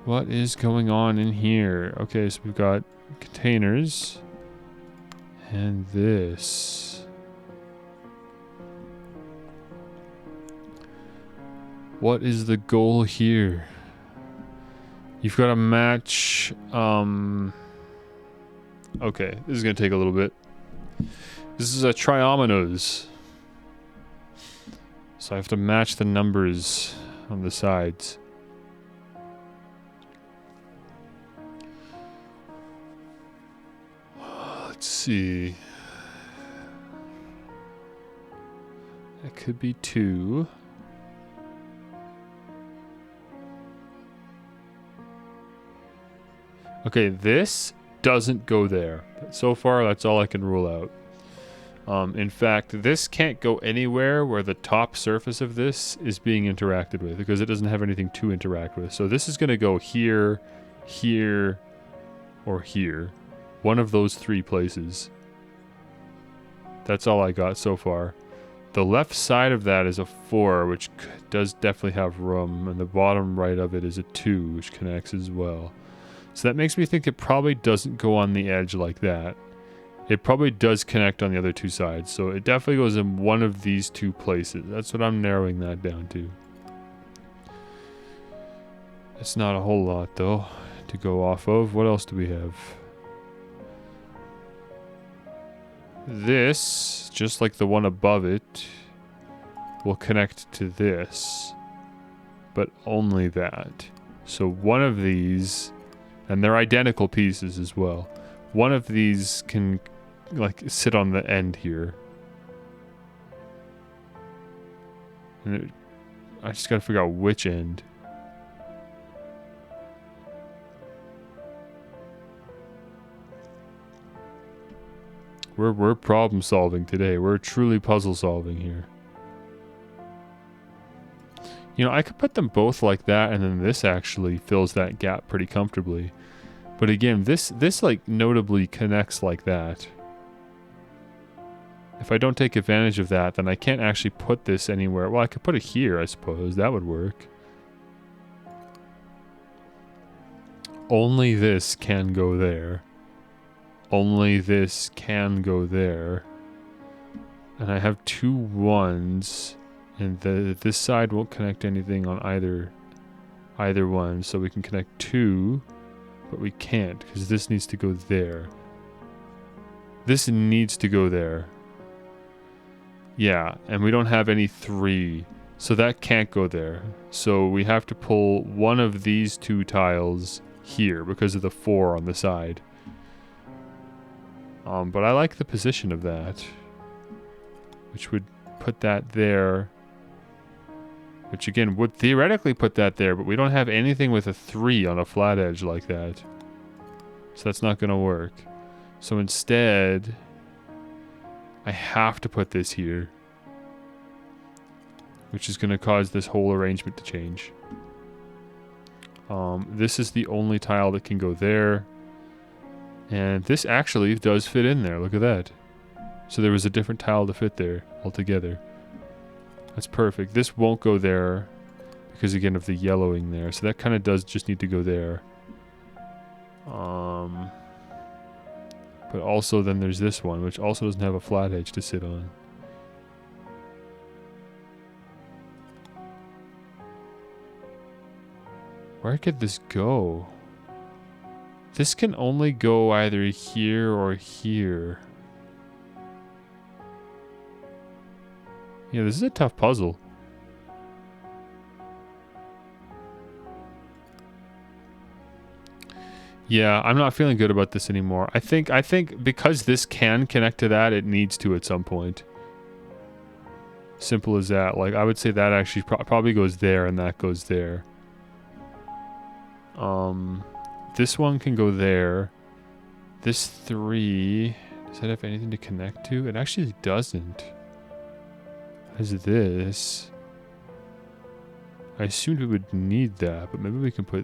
What is going on in here? Okay, so we've got containers. And this. What is the goal here? You've got to match, okay, this is going to take a little bit. This is a triominoes. So I have to match the numbers on the sides. Let's see. That could be 2. Okay, this doesn't go there. So far, that's all I can rule out. In fact, this can't go anywhere where the top surface of this is being interacted with because it doesn't have anything to interact with. So this is going to go here, here, or here. One of those 3 places. That's all I got so far. The left side of that is a 4, which does definitely have room, and the bottom right of it is a 2, which connects as well. So that makes me think it probably doesn't go on the edge like that. It probably does connect on the other 2 sides, so it definitely goes in one of these 2 places. That's what I'm narrowing that down to. It's not a whole lot, though, to go off of. What else do we have? This, just like the one above it, will connect to this, but only that. So one of these, and they're identical pieces as well, one of these can like sit on the end here. And I just gotta figure out which end. We're problem solving today. We're truly puzzle solving here. You know, I could put them both like that, and then this actually fills that gap pretty comfortably. But again, this like notably connects like that. If I don't take advantage of that, then I can't actually put this anywhere. Well, I could put it here, I suppose. That would work. Only this can go there. Only this can go there. And I have 2 1s, and this side won't connect anything on either one, so we can connect 2, but we can't because this needs to go there. This needs to go there. Yeah, and we don't have any 3, so that can't go there. So we have to pull one of these 2 tiles here because of the 4 on the side. But I like the position of that, which would put that there, which again would theoretically put that there, but we don't have anything with a 3 on a flat edge like that, so that's not going to work. So instead, I have to put this here, which is going to cause this whole arrangement to change. This is the only tile that can go there. And this actually does fit in there. Look at that. So there was a different tile to fit there altogether. That's perfect. This won't go there because, again, of the yellowing there. So that kind of does just need to go there. But also then there's this one, which also doesn't have a flat edge to sit on. Where could this go? This can only go either here or here. Yeah, this is a tough puzzle. Yeah, I'm not feeling good about this anymore. I think because this can connect to that, it needs to at some point. Simple as that. Like, I would say that actually probably goes there and that goes there. This one can go there. This 3, does that have anything to connect to? It actually doesn't. It has this. I assumed we would need that, but maybe we can put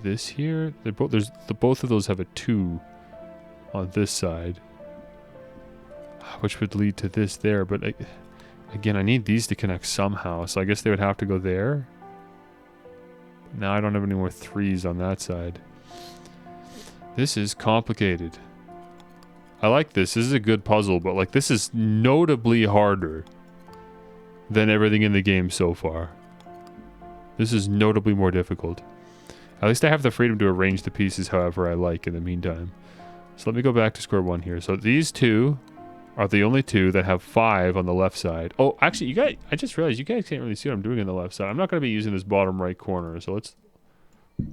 this here. Both of those have a 2 on this side, which would lead to this there. But Again, I need these to connect somehow, so I guess they would have to go there. Now I don't have any more 3s on that side. This is complicated. I like this. This is a good puzzle, but like this is notably harder than everything in the game so far. This is notably more difficult. At least I have the freedom to arrange the pieces however I like in the meantime. So let me go back to square one here. So these two are the only two that have 5 on the left side. Oh, actually, you guys, I just realized you guys can't really see what I'm doing on the left side. I'm not going to be using this bottom right corner, so let's... What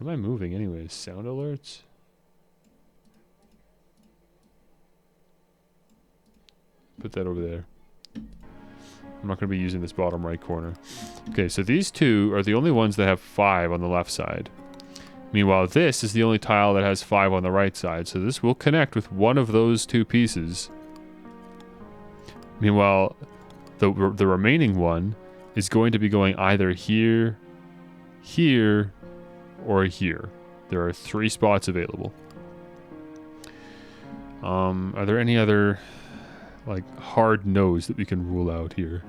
am I moving anyways? Sound alerts? Put that over there. I'm not going to be using this bottom right corner. Okay, so these two are the only ones that have 5 on the left side. Meanwhile, this is the only tile that has 5 on the right side, so this will connect with one of those two pieces. Meanwhile, the remaining one is going to be going either here, here, or here. There are 3 spots available. Are there any other, like, hard no's that we can rule out here?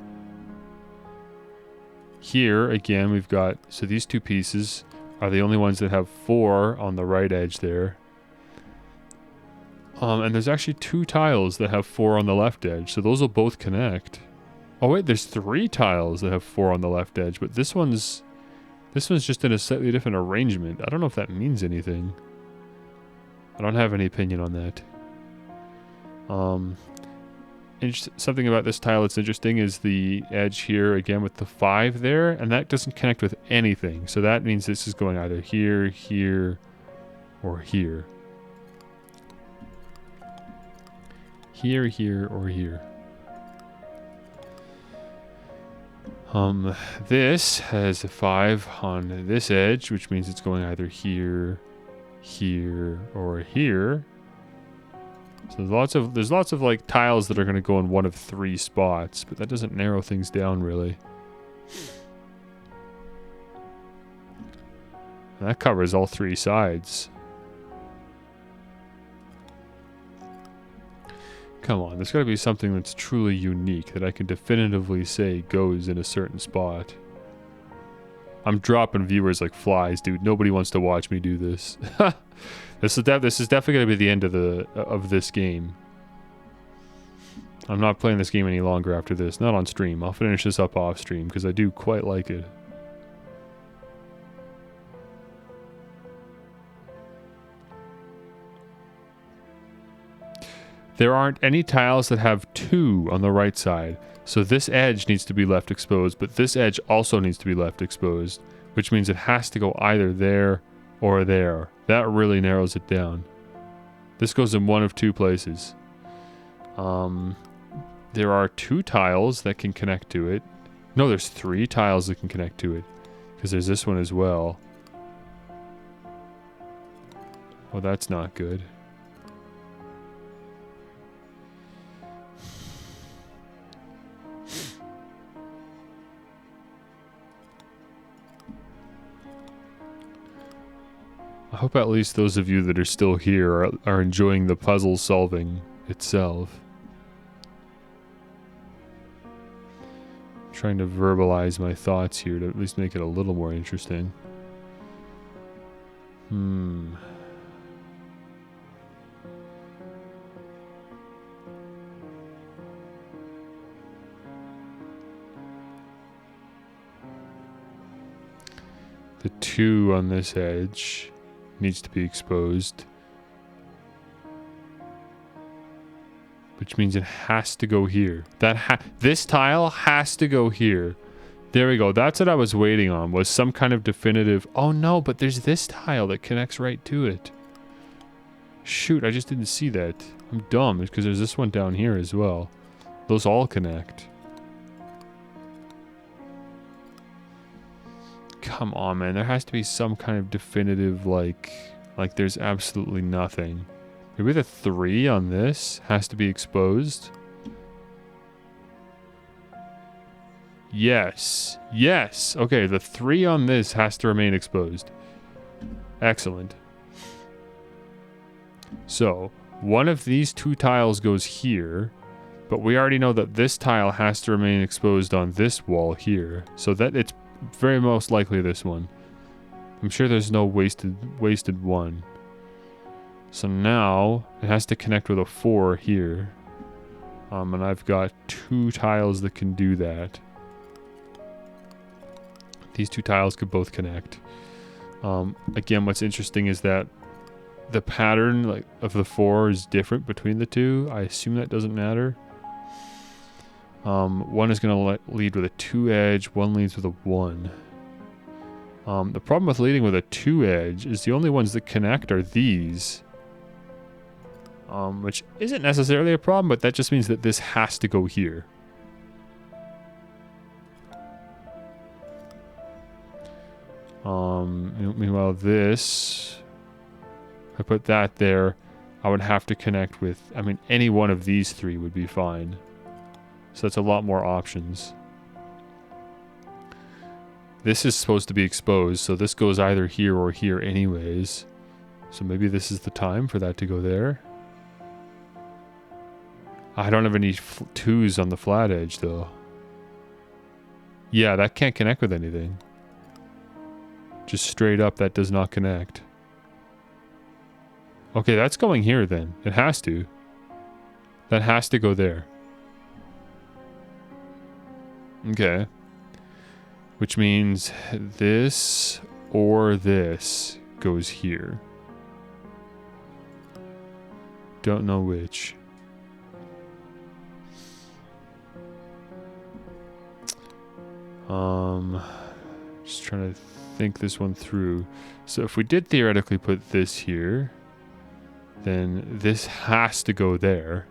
Here, again, we've got... So these two pieces are the only ones that have 4 on the right edge there. And there's actually 2 tiles that have 4 on the left edge, so those will both connect. Oh wait, there's 3 tiles that have 4 on the left edge, but this one's just in a slightly different arrangement. I don't know if that means anything. I don't have any opinion on that. Something about this tile that's interesting is the edge here, again, with the 5 there, and that doesn't connect with anything. So that means this is going either here, here, or here. Here, here, or here. This has a 5 on this edge, which means it's going either here, here, or here. So there's lots of like tiles that are going to go in one of 3 spots, but that doesn't narrow things down really. And that covers all 3 sides. Come on, there's got to be something that's truly unique that I can definitively say goes in a certain spot. I'm dropping viewers like flies, dude. Nobody wants to watch me do this. This is definitely going to be the end of this game. I'm not playing this game any longer after this. Not on stream. I'll finish this up off stream because I do quite like it. There aren't any tiles that have 2 on the right side. So this edge needs to be left exposed, but this edge also needs to be left exposed, which means it has to go either there or there. That really narrows it down. This goes in one of 2 places. There are 2 tiles that can connect to it. No, there's 3 tiles that can connect to it, because there's this one as well. Well, that's not good. I hope at least those of you that are still here are enjoying the puzzle solving itself. I'm trying to verbalize my thoughts here to at least make it a little more interesting. The 2 on this edge needs to be exposed, which means it has to go here. This tile has to go here. There we go. That's what I was waiting on, was some kind of definitive... Oh no, but there's this tile that connects right to it. Shoot, I just didn't see that. I'm dumb, because there's this one down here as well. Those all connect. Come on, man. There has to be some kind of definitive, like there's absolutely nothing. Maybe the 3 on this has to be exposed. Yes. Yes. Okay, the 3 on this has to remain exposed. Excellent. So, one of these 2 tiles goes here, But we already know that this tile has to remain exposed on this wall here. So that it's very most likely this one. I'm sure there's no wasted one. So now it has to connect with a 4 here. And I've got 2 tiles that can do that. These 2 tiles could both connect. Again, what's interesting is that the pattern of the 4 is different between the 2. I assume that doesn't matter. One is going to lead with a 2 edge, one leads with a 1. The problem with leading with a 2 edge is the only ones that connect are these. Which isn't necessarily a problem, but that just means that this has to go here. Meanwhile this, if I put that there, I would have to connect with, I mean, any one of these 3 would be fine. So that's a lot more options. This is supposed to be exposed, so this goes either here or here anyways. So maybe this is the time for that to go there. I don't have any 2s on the flat edge though. Yeah, that can't connect with anything. Just straight up, that does not connect. Okay, that's going here then. It has to. That has to go there. Okay. Which means this or this goes here. Don't know which. Just trying to think this one through. So if we did theoretically put this here, then this has to go there.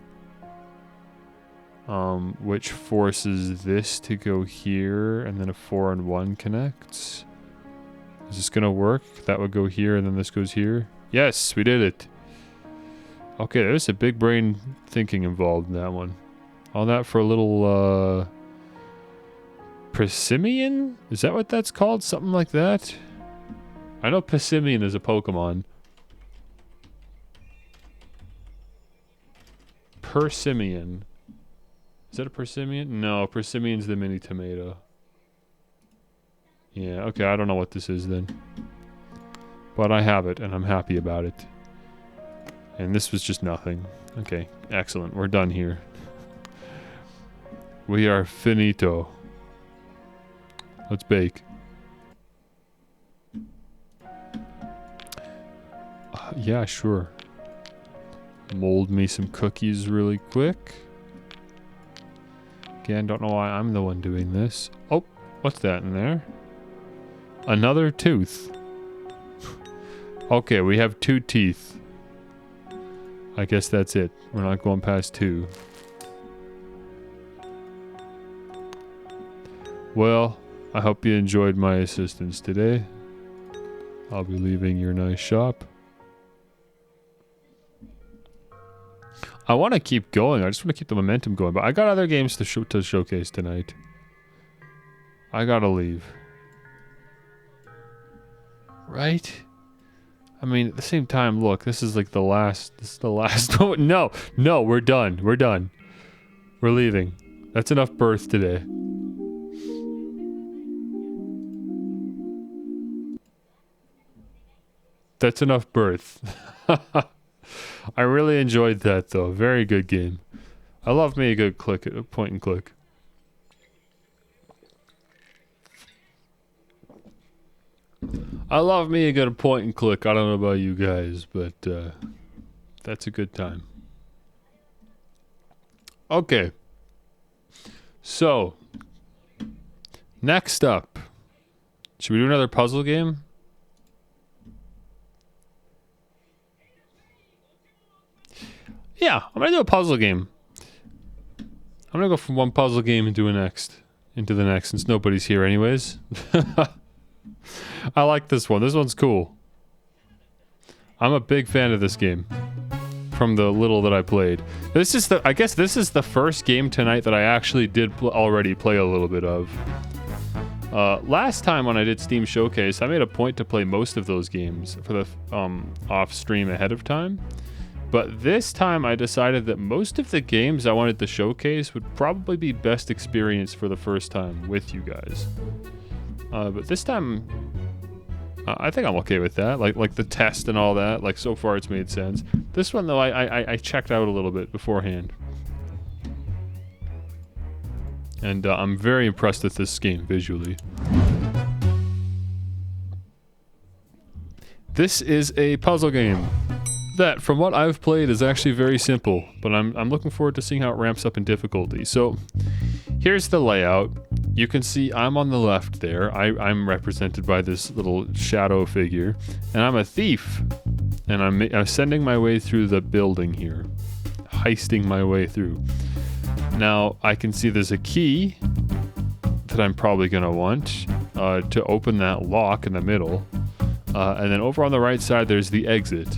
Which forces this to go here, and then a 4 and 1 connects. Is this gonna work? That would go here, and then this goes here. Yes, we did it. Okay, there's a big brain thinking involved in that one. All that for a little, Persimmon? Is that what that's called? Something like that? I know Persimmon is a Pokemon. Persimmon. Is that a persimmon? No, persimmon's the mini tomato. Yeah, okay, I don't know what this is then. But I have it, and I'm happy about it. And this was just nothing. Okay, excellent. We're done here. We are finito. Let's bake. Yeah, sure. Mold me some cookies really quick. Again, don't know why I'm the one doing this. Oh, what's that in there? Another tooth. Okay, we have 2 teeth. I guess that's it. We're not going past 2. Well, I hope you enjoyed my assistance today. I'll be leaving your nice shop. I want to keep going. I just want to keep the momentum going, but I got other games to showcase tonight. I gotta leave. Right? I mean, at the same time, look, this is like the last... This is the last... No, no, we're done. We're done. We're leaving. That's enough birth today. That's enough birth. I really enjoyed that, though. Very good game. I love me a good point and click. I love me a good point and click. I don't know about you guys, but that's a good time. Okay. So, next up. Should we do another puzzle game? Yeah, I'm gonna do a puzzle game. I'm gonna go from one puzzle game into the next, since nobody's here anyways. I like this one. This one's cool. I'm a big fan of this game. From the little that I played. I guess this is the first game tonight that I actually did already play a little bit of. Last time when I did Steam Showcase, I made a point to play most of those games for the off stream ahead of time. But this time I decided that most of the games I wanted to showcase would probably be best experience for the first time with you guys. But this time, I think I'm okay with that. Like the test and all that. Like so far, it's made sense. This one though, I checked out a little bit beforehand, and I'm very impressed with this game visually. This is a puzzle game that, from what I've played, is actually very simple. But I'm looking forward to seeing how it ramps up in difficulty. So, here's the layout. You can see I'm on the left there. I'm represented by this little shadow figure. And I'm a thief. And I'm sending my way through the building here. Heisting my way through. Now, I can see there's a key that I'm probably going to want to open that lock in the middle. And then over on the right side, there's the exit.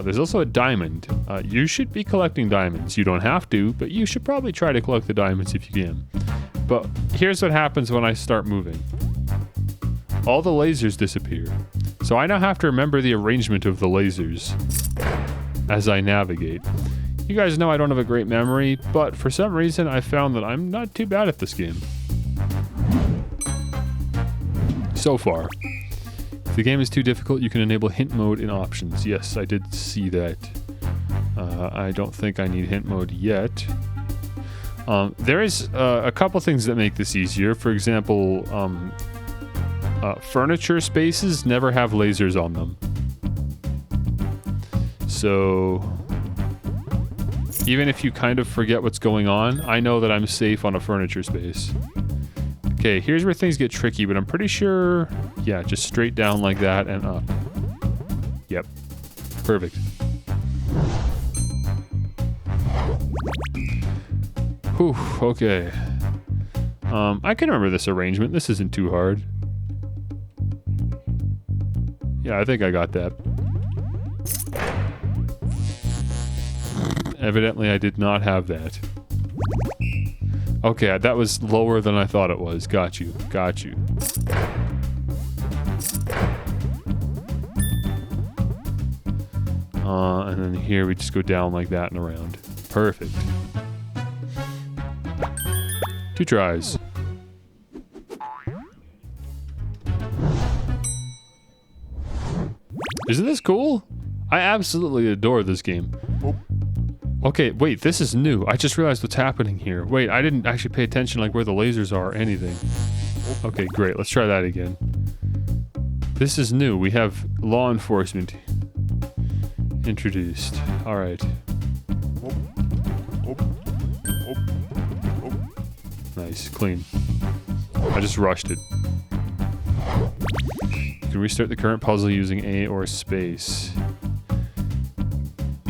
There's also a diamond. You should be collecting diamonds. You don't have to, but you should probably try to collect the diamonds if you can. But here's what happens when I start moving. All the lasers disappear. So I now have to remember the arrangement of the lasers as I navigate. You guys know I don't have a great memory, but for some reason I found that I'm not too bad at this game. So far. If the game is too difficult, you can enable hint mode in options. Yes, I did see that. I don't think I need hint mode yet. There is a couple things that make this easier. For example, furniture spaces never have lasers on them. So, even if you kind of forget what's going on, I know that I'm safe on a furniture space. Okay, here's where things get tricky, but I'm pretty sure... Yeah, just straight down like that and up. Yep. Perfect. Whew, okay. I can remember this arrangement. This isn't too hard. Yeah, I think I got that. Evidently, I did not have that. Okay, that was lower than I thought it was. Got you. Got you. And then here we just go down like that and around. Perfect. 2 tries. Isn't this cool? I absolutely adore this game. Okay, wait, this is new. I just realized what's happening here. Wait, I didn't actually pay attention like where the lasers are or anything. Okay, great. Let's try that again. This is new. We have law enforcement introduced. All right. Nice, clean. I just rushed it. You can restart the current puzzle using A or space.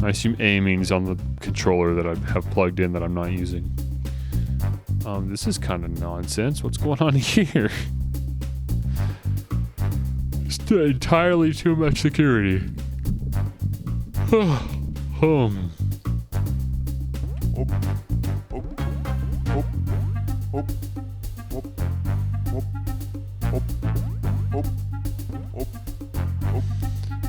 I assume A means on the controller that I have plugged in that I'm not using. This is kind of nonsense. What's going on here? It's entirely too much security. Home.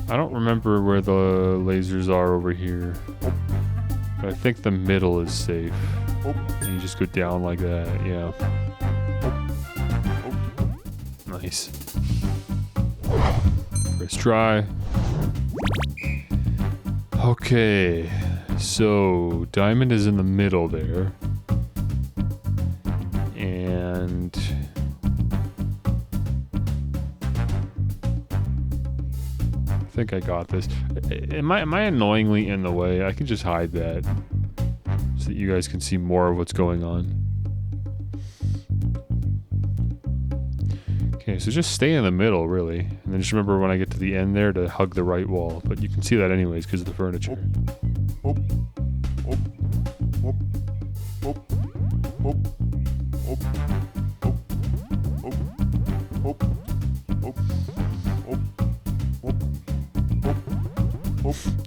I don't remember where the lasers are over here, but I think the middle is safe. And you just go down like that, yeah. Nice. First try. Okay, so diamond is in the middle there. And I think I got this. Am I annoyingly in the way? I can just hide that so that you guys can see more of what's going on. Okay, so just stay in the middle, really. And then just remember when I get to the end there to hug the right wall. But you can see that anyways because of the furniture.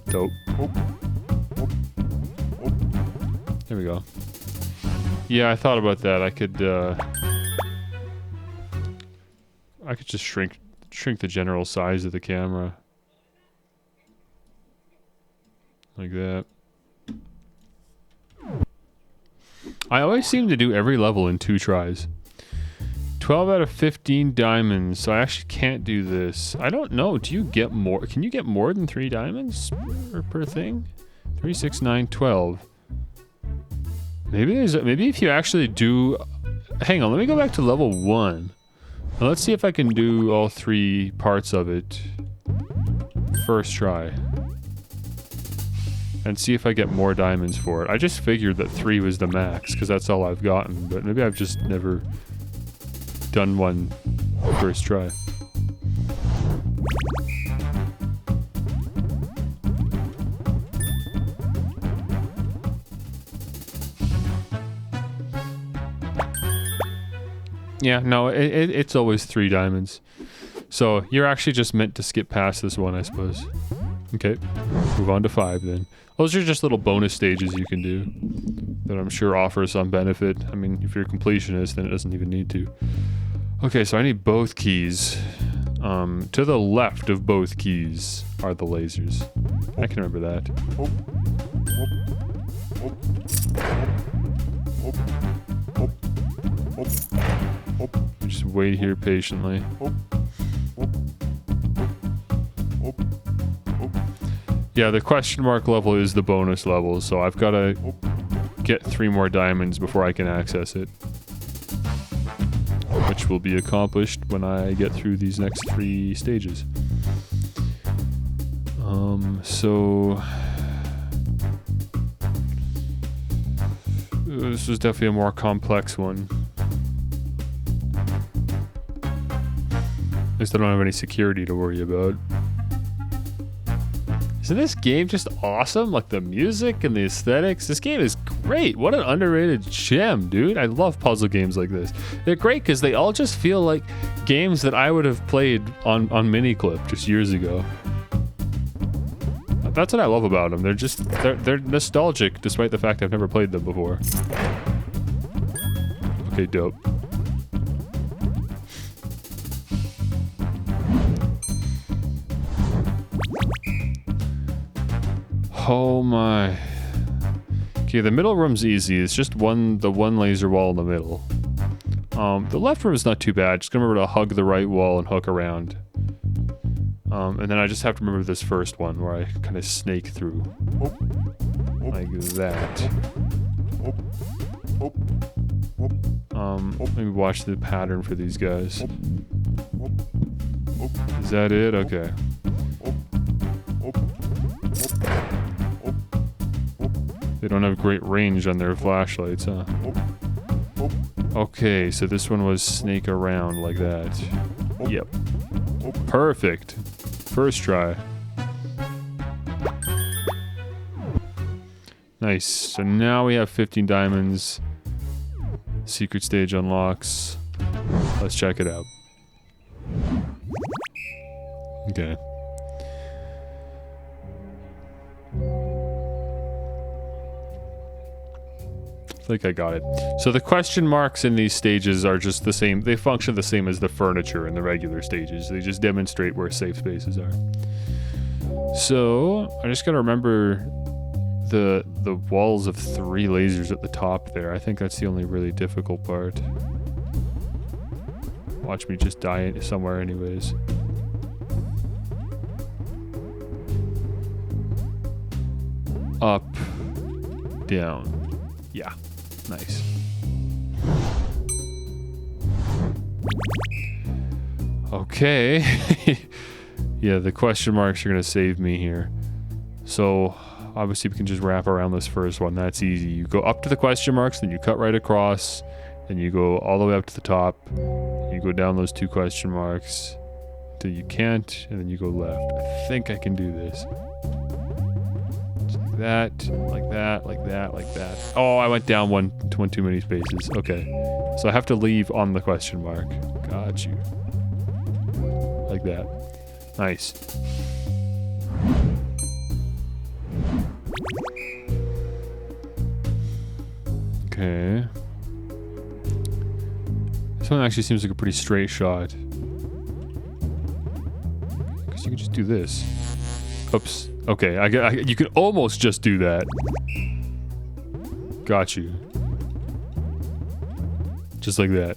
Dope. There we go. Yeah, I thought about that. I could just shrink the general size of the camera. Like that. I always seem to do every level in 2 tries. 12 out of 15 diamonds, so I actually can't do this. I don't know. Do you get more? Can you get more than 3 diamonds per thing? 3, 6, 9, 12. Maybe if you actually do... Hang on, let me go back to level 1. Now let's see if I can do all 3 parts of it. First try. And see if I get more diamonds for it. I just figured that 3 was the max, because that's all I've gotten. But maybe I've just never done one first try. Yeah, no, it's always 3 diamonds. So you're actually just meant to skip past this one, I suppose. Okay, move on to 5 then. Those are just little bonus stages you can do that I'm sure offer some benefit. I mean, if you're a completionist, then it doesn't even need to. Okay, so I need both keys. To the left of both keys are the lasers. I can remember that. Just wait here patiently. Yeah, the question mark level is the bonus level, so I've got to get 3 more diamonds before I can access it. Which will be accomplished when I get through these next 3 stages. So... This was definitely a more complex one. At least I don't have any security to worry about. Isn't this game just awesome? Like the music and the aesthetics. This game is great. What an underrated gem, dude. I love puzzle games like this. They're great because they all just feel like games that I would have played on Miniclip just years ago. That's what I love about them. They're nostalgic despite the fact I've never played them before. Okay, dope. Oh my. Okay, the middle room's easy. It's just the one laser wall in the middle. The left room is not too bad. Just remember to hug the right wall and hook around. And then I just have to remember this first one where I kind of snake through. Like that. Maybe watch the pattern for these guys. Is that it? Okay. They don't have great range on their flashlights, huh? Okay, so this one was snake around like that. Yep. Perfect. First try. Nice. So now we have 15 diamonds. Secret stage unlocks. Let's check it out. Okay. I think I got it. So the question marks in these stages are just the same. They function the same as the furniture in the regular stages. They just demonstrate where safe spaces are. So I just gotta remember the walls of 3 lasers at the top there. I think that's the only really difficult part. Watch me just die somewhere anyways. Up, down. Yeah. Nice. Okay. Yeah, the question marks are going to save me here. So, obviously we can just wrap around this first one. That's easy. You go up to the question marks, then you cut right across, then you go all the way up to the top. You go down those 2 question marks till you can't, and then you go left. I think I can do this. That, like that, like that, like that. Oh, I went down one too many spaces. Okay. So I have to leave on the question mark. Got you. Like that. Nice. Okay. This one actually seems like a pretty straight shot. Because you can just do this. Oops. Okay, you can almost just do that. Got you. Just like that.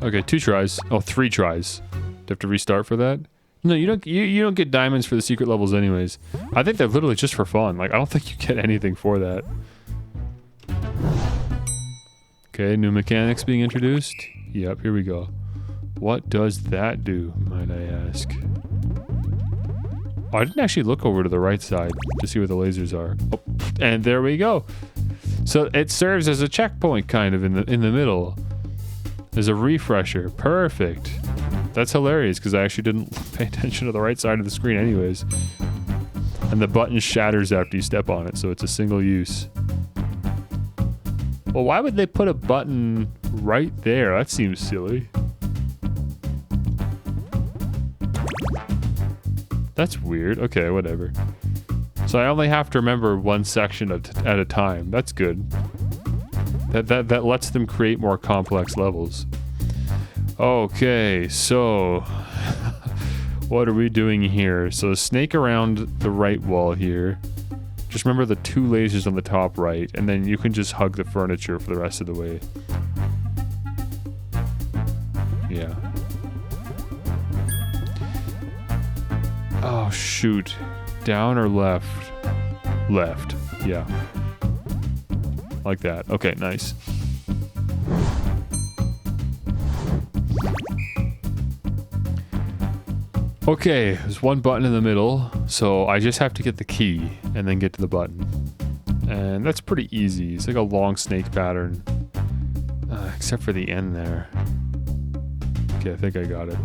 Okay, 2 tries. Oh, 3 tries. Do you have to restart for that? No, you don't. You don't get diamonds for the secret levels, anyways. I think they're literally just for fun. Like, I don't think you get anything for that. Okay, new mechanics being introduced. Yep, here we go. What does that do, might I ask? Oh, I didn't actually look over to the right side to see where the lasers are. Oh, and there we go. So it serves as a checkpoint, kind of in the middle. There's a refresher. Perfect. That's hilarious because I actually didn't pay attention to the right side of the screen, anyways. And the button shatters after you step on it, so it's a single use. Well, why would they put a button right there? That seems silly. That's weird. Okay, whatever. So I only have to remember one section at a time. That's good. That lets them create more complex levels. Okay, so what are we doing here? So snake around the right wall here. Just remember the 2 lasers on the top right, and then you can just hug the furniture for the rest of the way. Yeah. Oh, shoot. Down or left? Left. Yeah. Like that. Okay, nice. Okay, there's one button in the middle, so I just have to get the key and then get to the button. And that's pretty easy. It's like a long snake pattern. Except for the end there. Okay, I think I got it.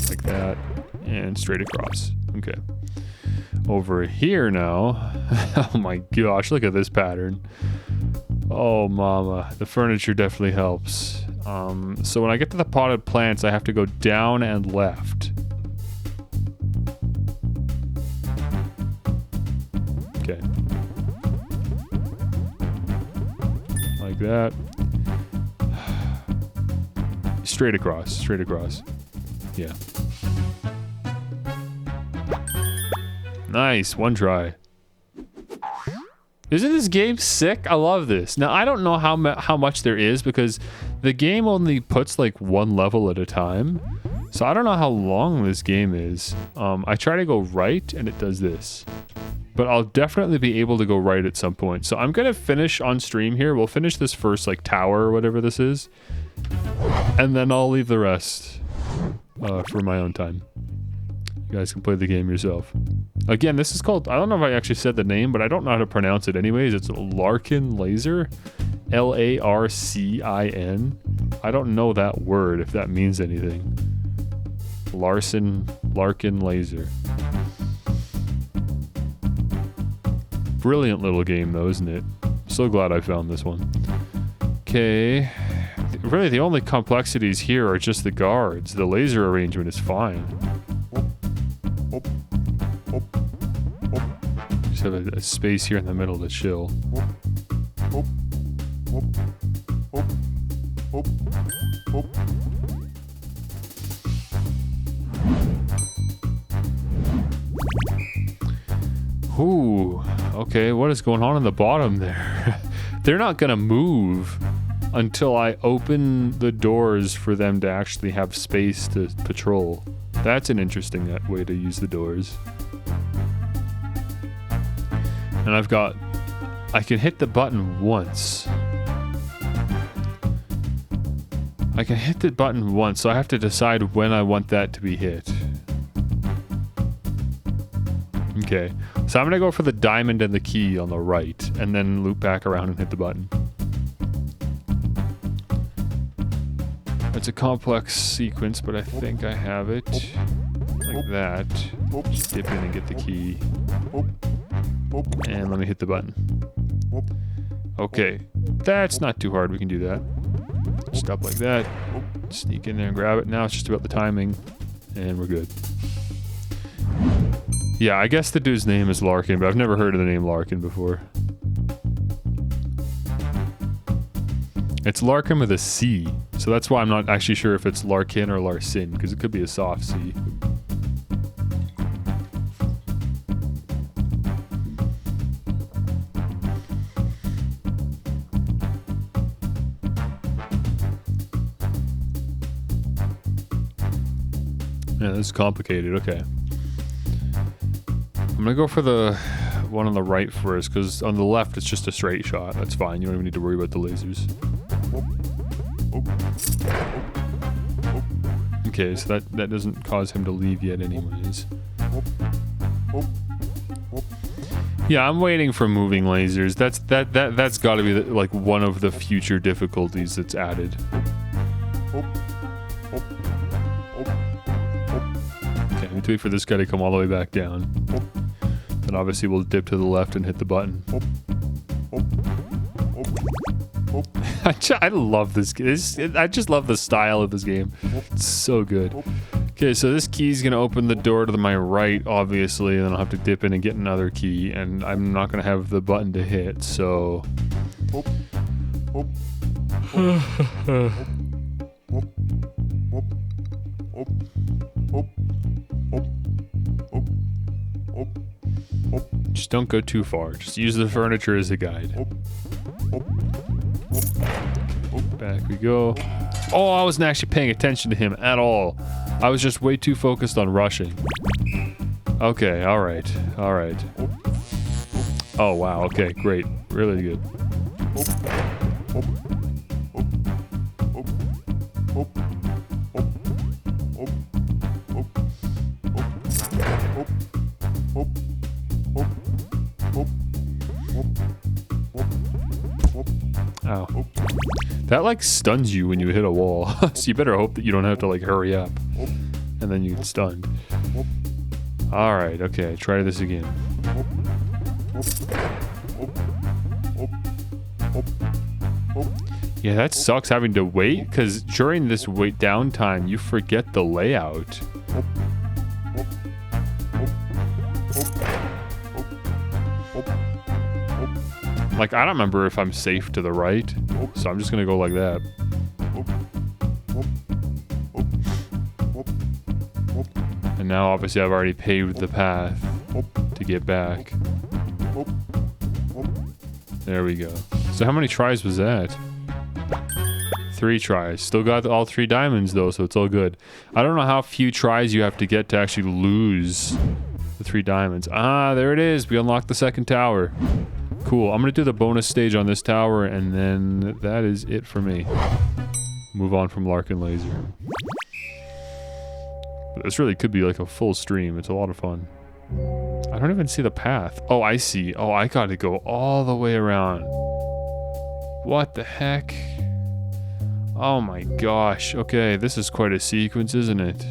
Like that. And straight across. Okay. Over here now. Oh my gosh, look at this pattern. Oh mama, the furniture definitely helps. So when I get to the potted plants, I have to go down and left. Okay. Like that. Straight across, straight across. Yeah. Nice, 1 try. Isn't this game sick? I love this. Now, I don't know how much there is because the game only puts like 1 level at a time. So I don't know how long this game is. I try to go right and it does this. But I'll definitely be able to go right at some point. So I'm going to finish on stream here. We'll finish this first like tower or whatever this is. And then I'll leave the rest for my own time. You guys can play the game yourself. Again, this is called, I don't know if I actually said the name, but I don't know how to pronounce it anyways. It's Larkin Laser. Larcin. I don't know that word, if that means anything. Larkin Laser. Brilliant little game though, isn't it? So glad I found this one. Okay. Really, the only complexities here are just the guards. The laser arrangement is fine. Just have a space here in the middle to chill. Ooh, okay, what is going on in the bottom there? They're not gonna move until I open the doors for them to actually have space to patrol. That's an interesting way to use the doors. And I can hit the button once. I can hit the button once, so I have to decide when I want that to be hit. Okay, so I'm gonna go for the diamond and the key on the right, and then loop back around and hit the button. It's a complex sequence, but I think I have it. Like that. Just dip in and get the key. And let me hit the button. Okay, that's not too hard, we can do that. Stop like that. Sneak in there and grab it. Now it's just about the timing, and we're good. Yeah, I guess the dude's name is Larkin, but I've never heard of the name Larkin before. It's Larkin with a C, so that's why I'm not actually sure if it's Larkin or Larsin, because it could be a soft C. Yeah, this is complicated. Okay. I'm gonna go for the one on the right first, because on the left it's just a straight shot. That's fine. You don't even need to worry about the lasers. Okay, so that doesn't cause him to leave yet anyways. Yeah, I'm waiting for moving lasers. That's got to be like one of the future difficulties that's added. Okay, we need to wait for this guy to come all the way back down. Then obviously we'll dip to the left and hit the button. I love this game. I just love the style of this game. It's so good. Okay, so this key's gonna open the door to my right, obviously, and then I'll have to dip in and get another key, and I'm not gonna have the button to hit, so... Just don't go too far. Just use the furniture as a guide. Back we go. Oh, I wasn't actually paying attention to him at all. I was just way too focused on rushing. Okay, alright. Alright. Oh, wow. Okay, great. Really good. Ow. That like stuns you when you hit a wall. So you better hope that you don't have to like hurry up. And then you get stunned. Alright, okay, try this again. Yeah, that sucks having to wait, because during this wait downtime, you forget the layout. Like, I don't remember if I'm safe to the right, so I'm just gonna go like that. And now, obviously, I've already paved the path to get back. There we go. So how many tries was that? 3 tries. Still got all 3 diamonds, though, so it's all good. I don't know how few tries you have to get to actually lose the 3 diamonds. Ah, there it is. We unlocked the second tower. Cool. I'm gonna do the bonus stage on this tower, and then that is it for me. Move on from Larkin Laser. But this really could be like a full stream. It's a lot of fun. I don't even see the path. Oh, I see. Oh, I gotta go all the way around. What the heck? Oh my gosh. Okay, this is quite a sequence, isn't it?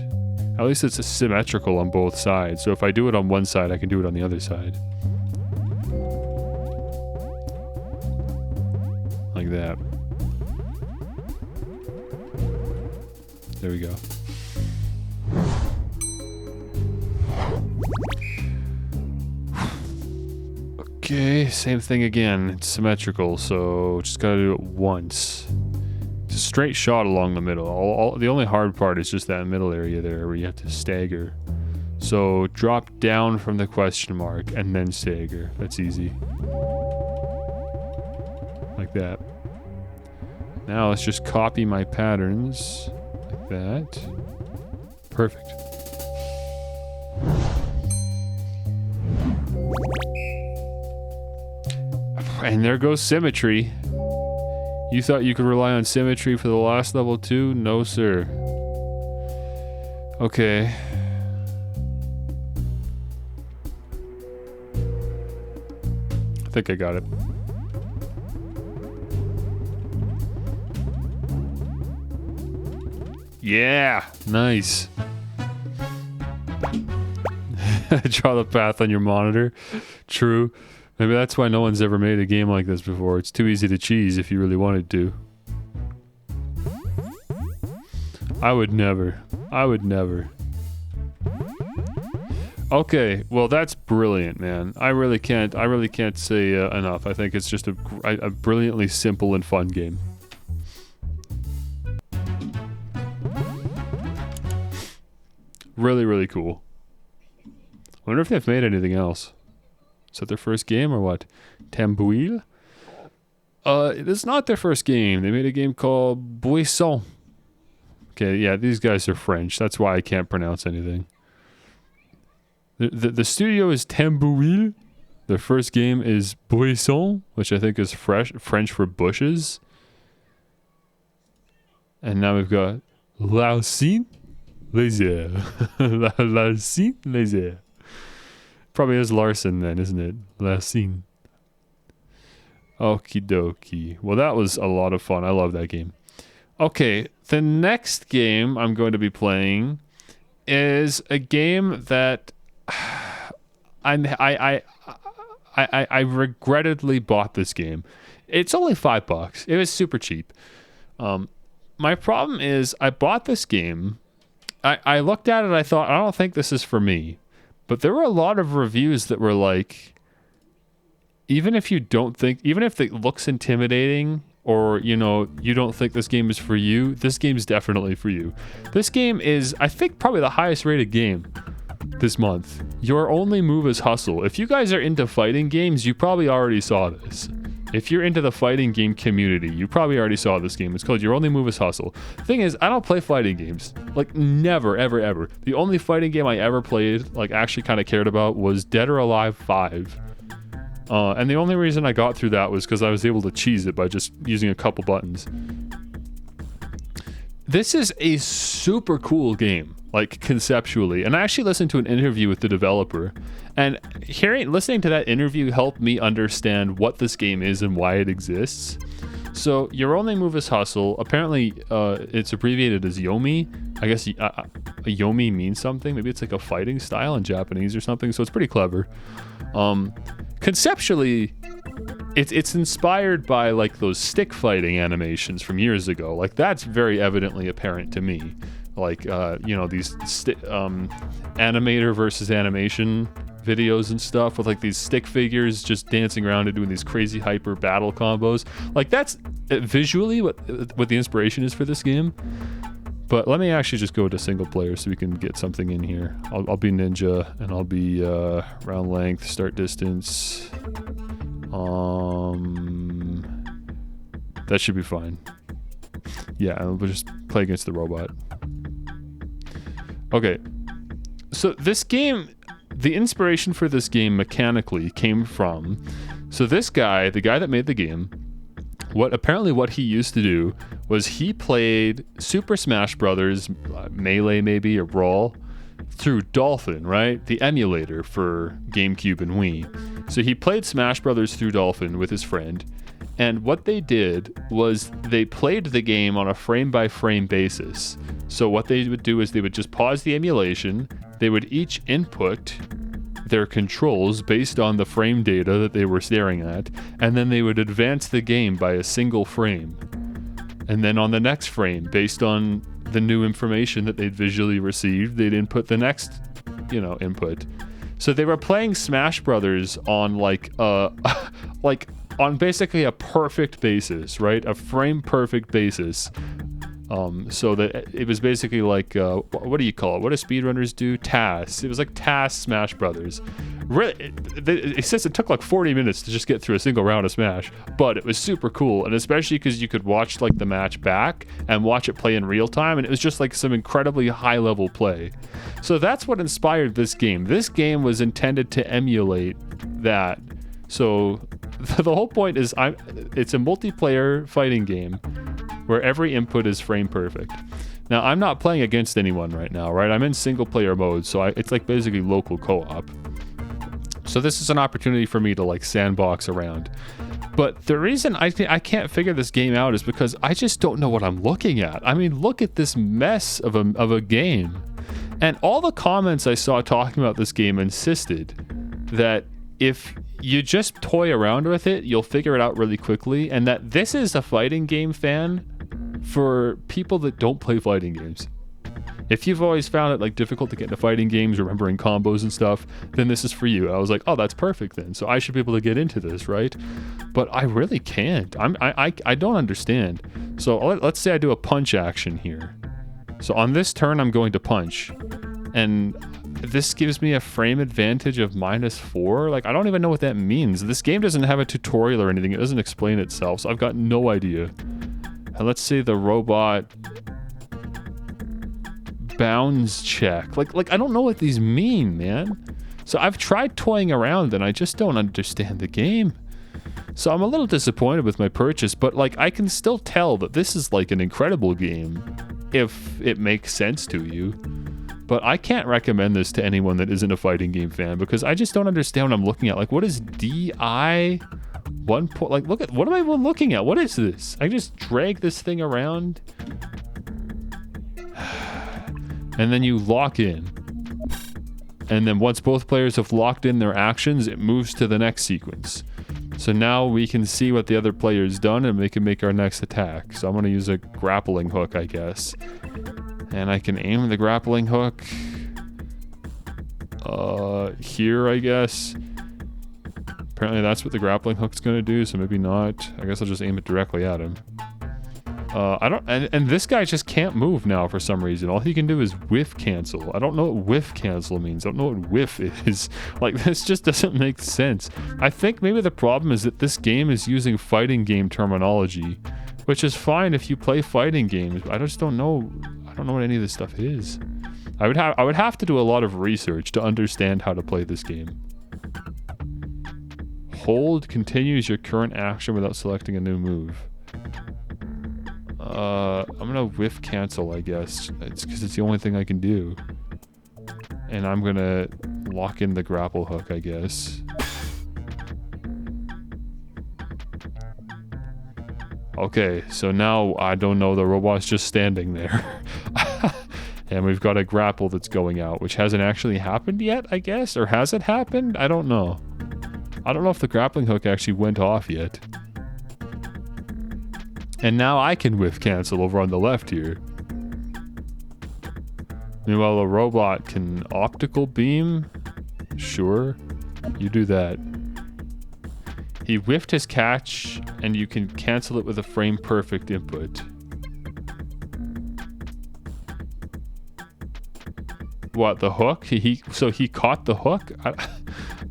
At least it's symmetrical on both sides. So if I do it on one side, I can do it on the other side. Like that. There we go. Okay, same thing again. It's symmetrical, so just gotta do it once. It's a straight shot along the middle. The only hard part is just that middle area there where you have to stagger. So drop down from the question mark and then stagger. That's easy. Like that. Now let's just copy my patterns like that. Perfect. And there goes symmetry. You thought you could rely on symmetry for the last level too? No, sir. Okay. I think I got it. Yeah, nice. Draw the path on your monitor. True. Maybe that's why no one's ever made a game like this before. It's too easy to cheese if you really wanted to. I would never. I would never. Okay, well that's brilliant, man. I really can't say enough. I think it's just a brilliantly simple and fun game. Really, really cool. I wonder if they've made anything else. Is that their first game or what? Tambouille? It is not their first game. They made a game called Buisson. Okay, yeah, these guys are French. That's why I can't pronounce anything. The studio is Tambouille. Their first game is Buisson, which I think is French for bushes. And now we've got Larcine Laser. Larcine Laser. Probably is Larson then, isn't it? Larcine. Okie dokie. Well, that was a lot of fun. I love that game. Okay, the next game I'm going to be playing is a game that I regrettably bought this game. It's only $5. It was super cheap. My problem is I bought this game. I looked at it. I thought, I don't think this is for me. But there were a lot of reviews that were like, even if it looks intimidating, or, you know, you don't think this game is for you, this game is definitely for you. This game is, I think, probably the highest rated game this month. Your only move is hustle. If you guys are into fighting games, you probably already saw this. If you're into the fighting game community, you probably already saw this game. It's called Your Only Move is Hustle. Thing is, I don't play fighting games. Like, never, ever, ever. The only fighting game I ever played, like, actually kind of cared about was Dead or Alive 5. And the only reason I got through that was because I was able to cheese it by just using a couple buttons. This is a super cool game, like, conceptually. And I actually listened to an interview with the developer. And listening to that interview helped me understand what this game is and why it exists. So, Your Only Move is Hustle. Apparently, it's abbreviated as Yomi. I guess a Yomi means something. Maybe it's like a fighting style in Japanese or something. So it's pretty clever. Conceptually, it's inspired by like those stick fighting animations from years ago. Like that's very evidently apparent to me. Like you know, these animator versus animation videos and stuff with like these stick figures just dancing around and doing these crazy hyper battle combos. Like that's visually what the inspiration is for this game. But let me actually just go to single player so we can get something in here. I'll be ninja and I'll be round length, start distance. That should be fine. Yeah, and we'll just play against the robot. Okay, so this game, the inspiration for this game mechanically came from, so this guy, the guy that made the game, what he used to do was he played Super Smash Brothers, Melee maybe, or Brawl, through Dolphin, right? The emulator for GameCube and Wii. So he played Smash Brothers through Dolphin with his friend, and what they did was they played the game on a frame-by-frame basis. So what they would do is they would just pause the emulation, they would each input their controls based on the frame data that they were staring at, and then they would advance the game by a single frame. And then on the next frame, based on the new information that they'd visually received, they'd input the next, input. So they were playing Smash Brothers on like on basically a perfect basis, right? A frame perfect basis. So that it was basically like, what do you call it? What do speedrunners do? TAS. It was like TAS Smash Brothers. Really, it says it took like 40 minutes to just get through a single round of Smash, but it was super cool, and especially because you could watch like the match back and watch it play in real time, and it was just like some incredibly high level play. So that's what inspired this game. This game was intended to emulate that. So the whole point is it's a multiplayer fighting game where every input is frame perfect. Now, I'm not playing against anyone right now, right? I'm in single player mode, so it's like basically local co-op. So this is an opportunity for me to like sandbox around. But the reason I can't figure this game out is because I just don't know what I'm looking at. I mean, look at this mess of a game. And all the comments I saw talking about this game insisted that if you just toy around with it, you'll figure it out really quickly, and that this is a fighting game fan for people that don't play fighting games. If you've always found it like difficult to get into fighting games, remembering combos and stuff, then this is for you. I was like, oh, that's perfect then. So I should be able to get into this, right? But I really can't. I don't understand. So let's say I do a punch action here. So on this turn, I'm going to punch. And this gives me a frame advantage of -4. Like, I don't even know what that means. This game doesn't have a tutorial or anything. It doesn't explain itself, so I've got no idea. And let's say the robot bounds check. Like I don't know what these mean, man. So I've tried toying around and I just don't understand the game. So I'm a little disappointed with my purchase, but like I can still tell that this is like an incredible game if it makes sense to you. But I can't recommend this to anyone that isn't a fighting game fan because I just don't understand what I'm looking at. Like, what is DI 1 point? Like, look at, what am I even looking at? What is this? I just drag this thing around. And then you lock in. And then once both players have locked in their actions, it moves to the next sequence. So now we can see what the other player's done and we can make our next attack. So I'm going to use a grappling hook, I guess. And I can aim the grappling hook here, I guess. Apparently that's what the grappling hook's gonna do, so maybe not. I guess I'll just aim it directly at him. And this guy just can't move now for some reason. All he can do is whiff cancel. I don't know what whiff cancel means. I don't know what whiff is. Like, this just doesn't make sense. I think maybe the problem is that this game is using fighting game terminology, which is fine if you play fighting games. I just don't know. I don't know what any of this stuff is. I would have to do a lot of research to understand how to play this game. Hold continues your current action without selecting a new move. I'm gonna whiff cancel, I guess. It's because it's the only thing I can do. And I'm gonna lock in the grapple hook, I guess. Okay, so now I don't know, the robot's just standing there. And we've got a grapple that's going out, which hasn't actually happened yet, I guess? Or has it happened? I don't know. I don't know if the grappling hook actually went off yet. And now I can whiff cancel over on the left here. Meanwhile, the robot can optical beam? Sure, you do that. He whiffed his catch, and you can cancel it with a frame perfect input. What, the hook? So he caught the hook?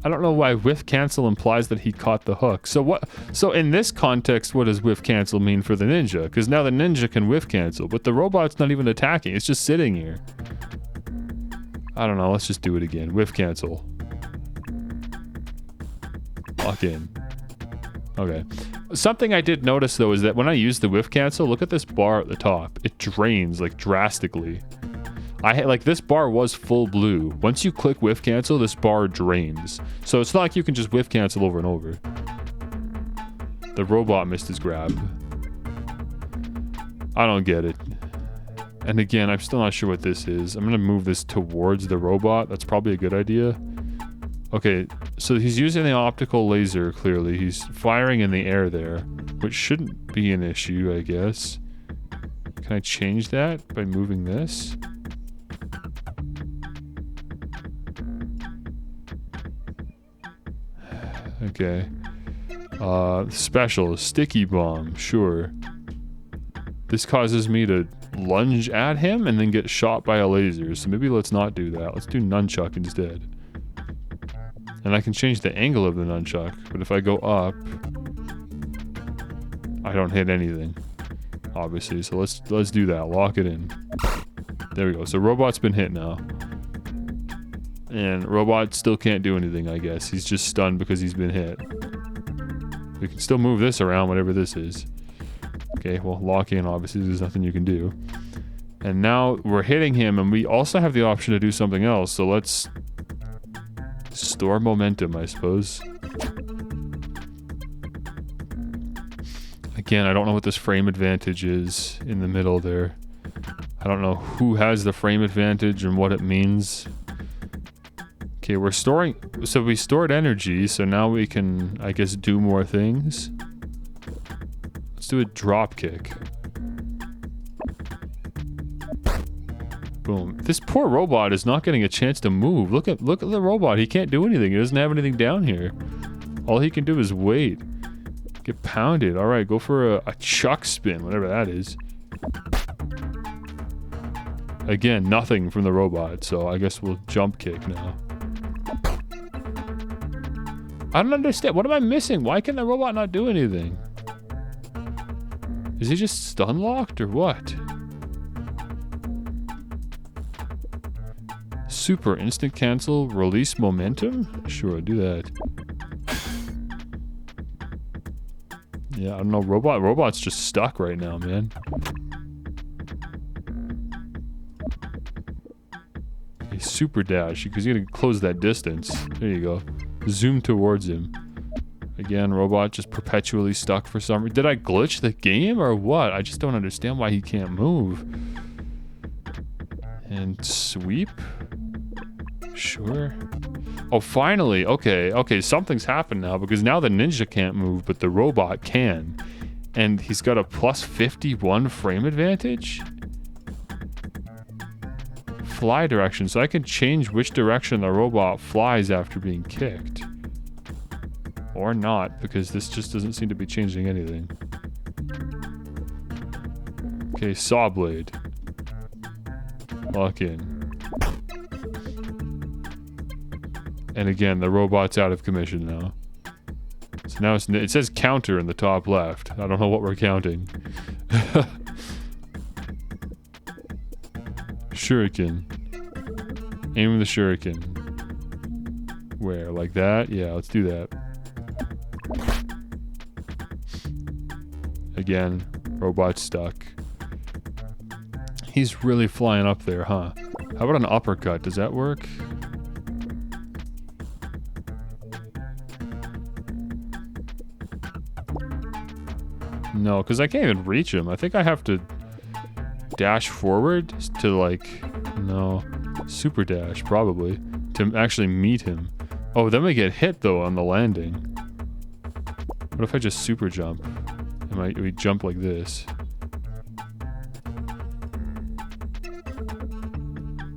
I don't know why whiff cancel implies that he caught the hook. So in this context, what does whiff cancel mean for the ninja? Because now the ninja can whiff cancel, but the robot's not even attacking. It's just sitting here. I don't know. Let's just do it again. Whiff cancel. Lock in. Okay. Something I did notice though is that when I use the whiff cancel, look at this bar at the top. It drains like drastically. Like this bar was full blue. Once you click whiff cancel, this bar drains. So it's not like you can just whiff cancel over and over. The robot missed his grab. I don't get it. And again, I'm still not sure what this is. I'm gonna move this towards the robot. That's probably a good idea. Okay, so he's using the optical laser, clearly. He's firing in the air there, which shouldn't be an issue, I guess. Can I change that by moving this? Okay. Special, sticky bomb, sure. This causes me to lunge at him and then get shot by a laser, so maybe let's not do that. Let's do nunchuck instead. And I can change the angle of the nunchuck, but if I go up, I don't hit anything, obviously. So let's do that. Lock it in. There we go. So robot's been hit now. And robot still can't do anything, I guess. He's just stunned because he's been hit. We can still move this around, whatever this is. Okay, well, lock in, obviously. There's nothing you can do. And now we're hitting him, and we also have the option to do something else. So let's store momentum, I suppose. Again, I don't know what this frame advantage is in the middle there. I don't know who has the frame advantage and what it means. Okay, we're storing, so we stored energy, so now we can, I guess, do more things. Let's do a drop kick. Boom. This poor robot is not getting a chance to move. Look at the robot. He can't do anything. He doesn't have anything down here. All he can do is wait. Get pounded. All right, go for a chuck spin, whatever that is. Again, nothing from the robot, so I guess we'll jump kick now. I don't understand. What am I missing? Why can the robot not do anything? Is he just stun locked or what? Super instant cancel, release momentum? Sure, do that. Yeah, I don't know. Robot's just stuck right now, man. Okay, super dash, because you gotta close that distance. There you go. Zoom towards him. Again, robot just perpetually stuck for some reason. Did I glitch the game or what? I just don't understand why he can't move. And sweep? Sure. Oh, finally. Okay, okay, something's happened now because now the ninja can't move, but the robot can. And he's got a plus 51 frame advantage? Fly direction, so I can change which direction the robot flies after being kicked. Or not, because this just doesn't seem to be changing anything. Okay, saw blade. Lock in. And again, the robot's out of commission now. So now it says counter in the top left. I don't know what we're counting. Shuriken. Aim the shuriken. Where? Like that? Yeah, let's do that. Again, robot stuck. He's really flying up there, huh? How about an uppercut? Does that work? No, because I can't even reach him. I think I have to dash forward to like... No. Super dash, probably. To actually meet him. Oh, then we get hit, though, on the landing. What if I just super jump? We jump like this.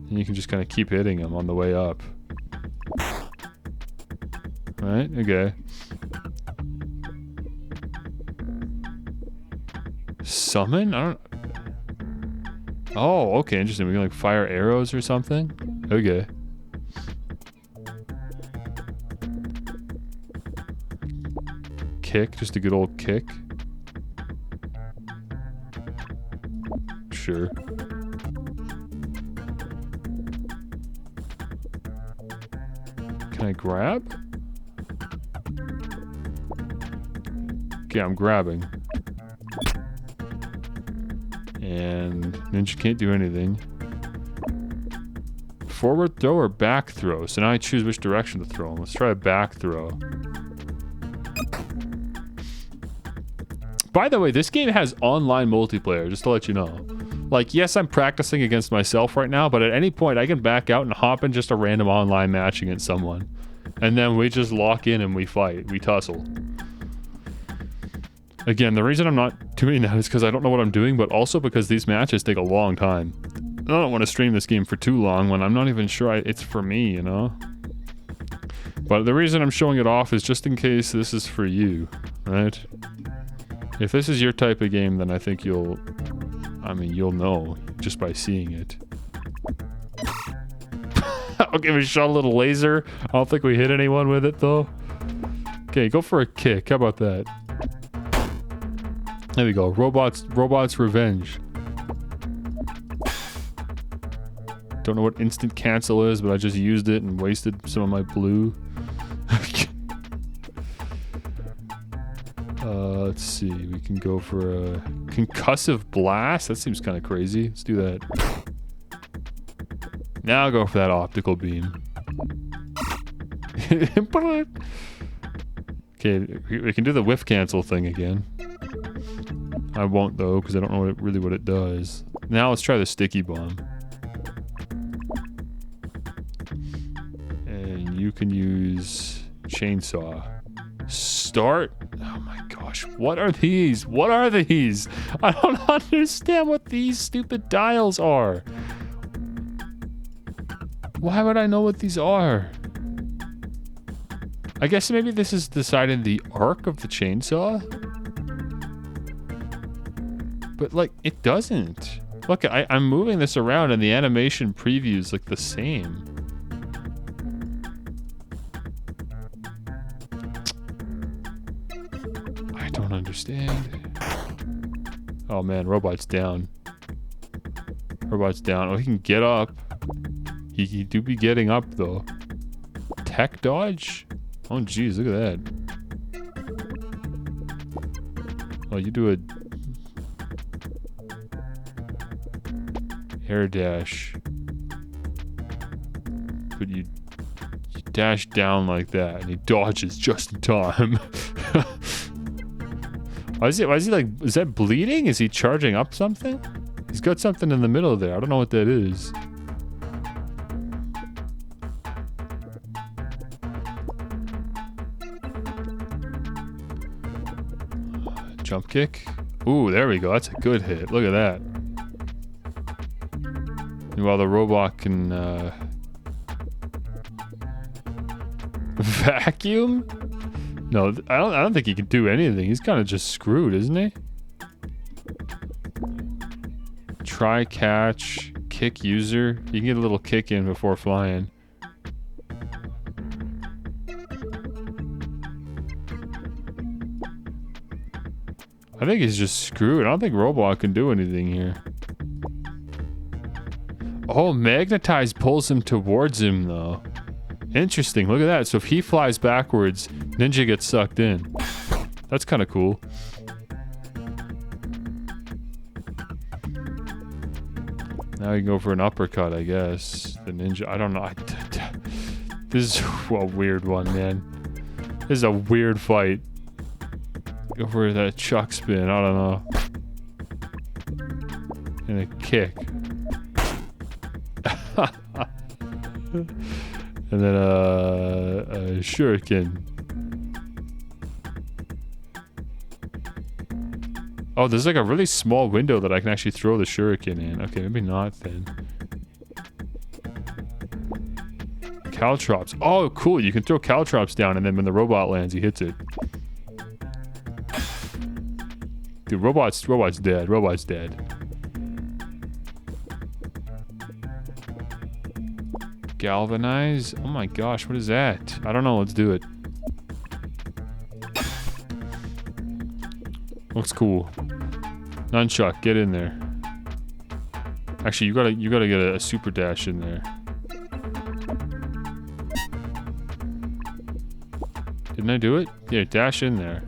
And you can just kind of keep hitting him on the way up. Right? Okay. Summon? I don't... Oh, okay, interesting. We can like fire arrows or something? Okay. Kick, just a good old kick. Sure. Can I grab? Okay, I'm grabbing. And ninja can't do anything. Forward throw or back throw? So now I choose which direction to throw him. Let's try a back throw. By the way, this game has online multiplayer, just to let you know. Like, yes, I'm practicing against myself right now, but at any point I can back out and hop in just a random online match against someone. And then we just lock in and we fight. We tussle. Again, the reason I'm not doing that is because I don't know what I'm doing, but also because these matches take a long time. I don't want to stream this game for too long when I'm not even sure it's for me, you know? But the reason I'm showing it off is just in case this is for you, right? If this is your type of game, then I think you'll know just by seeing it. Okay, we shot a little laser. I don't think we hit anyone with it, though. Okay, go for a kick. How about that? There we go. Robot's revenge. Don't know what instant cancel is, but I just used it and wasted some of my blue. Let's see. We can go for a concussive blast. That seems kind of crazy. Let's do that. Now I'll go for that optical beam. Okay, we can do the whiff cancel thing again. I won't though, because I don't know really what it does. Now let's try the sticky bomb. And you can use chainsaw. Start. Oh my gosh, what are these? What are these? I don't understand what these stupid dials are. Why would I know what these are? I guess maybe this is deciding the arc of the chainsaw? But like, it doesn't. Look, I'm moving this around and the animation previews like the same. I don't understand. Oh man, robot's down. Robot's down. Oh, he can get up. He do be getting up though. Tech dodge? Oh geez, look at that. Oh, you do a air dash. But you dash down like that and he dodges just in time. Why is he like, is that bleeding? Is he charging up something? He's got something in the middle there. I don't know what that is. Jump kick. Ooh, there we go. That's a good hit. Look at that. While the robot can vacuum? No, I don't think he can do anything. He's kind of just screwed, isn't he? Try catch, kick user. You can get a little kick in before flying. I think he's just screwed. I don't think robot can do anything here. Oh, magnetize pulls him towards him though. Interesting, look at that. So if he flies backwards, Ninja gets sucked in. That's kind of cool. Now you can go for an uppercut, I guess. The Ninja, I don't know. This is a weird one, man. This is a weird fight. Go for that chuck spin, I don't know. And a kick. And then a shuriken. Oh, there's like a really small window that I can actually throw the shuriken in. Okay, maybe not then. Caltrops. Oh, cool. You can throw caltrops down and then when the robot lands, he hits it. Dude, robot's dead. Robot's dead. Galvanize? Oh my gosh, what is that? I don't know, let's do it. Looks cool. Nunchuck, get in there. Actually, you gotta get a super dash in there. Didn't I do it? Yeah, dash in there.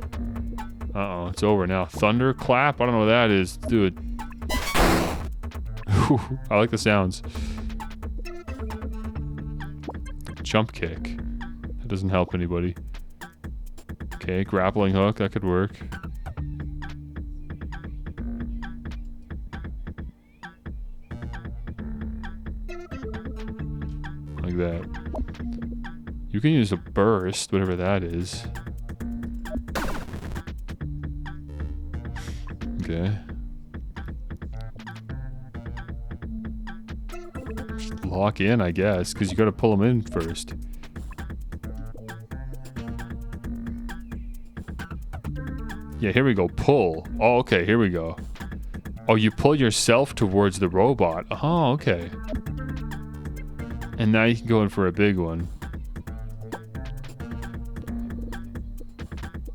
Uh-oh, it's over now. Thunderclap? I don't know what that is. Let's do it. I like the sounds. Jump kick. That doesn't help anybody. Okay, grappling hook. That could work. Like that. You can use a burst, whatever that is. Okay. Just lock in, I guess, because you gotta pull them in first. Yeah, here we go. Pull. Oh, okay, here we go. Oh, you pull yourself towards the robot. Oh, okay. And now you can go in for a big one.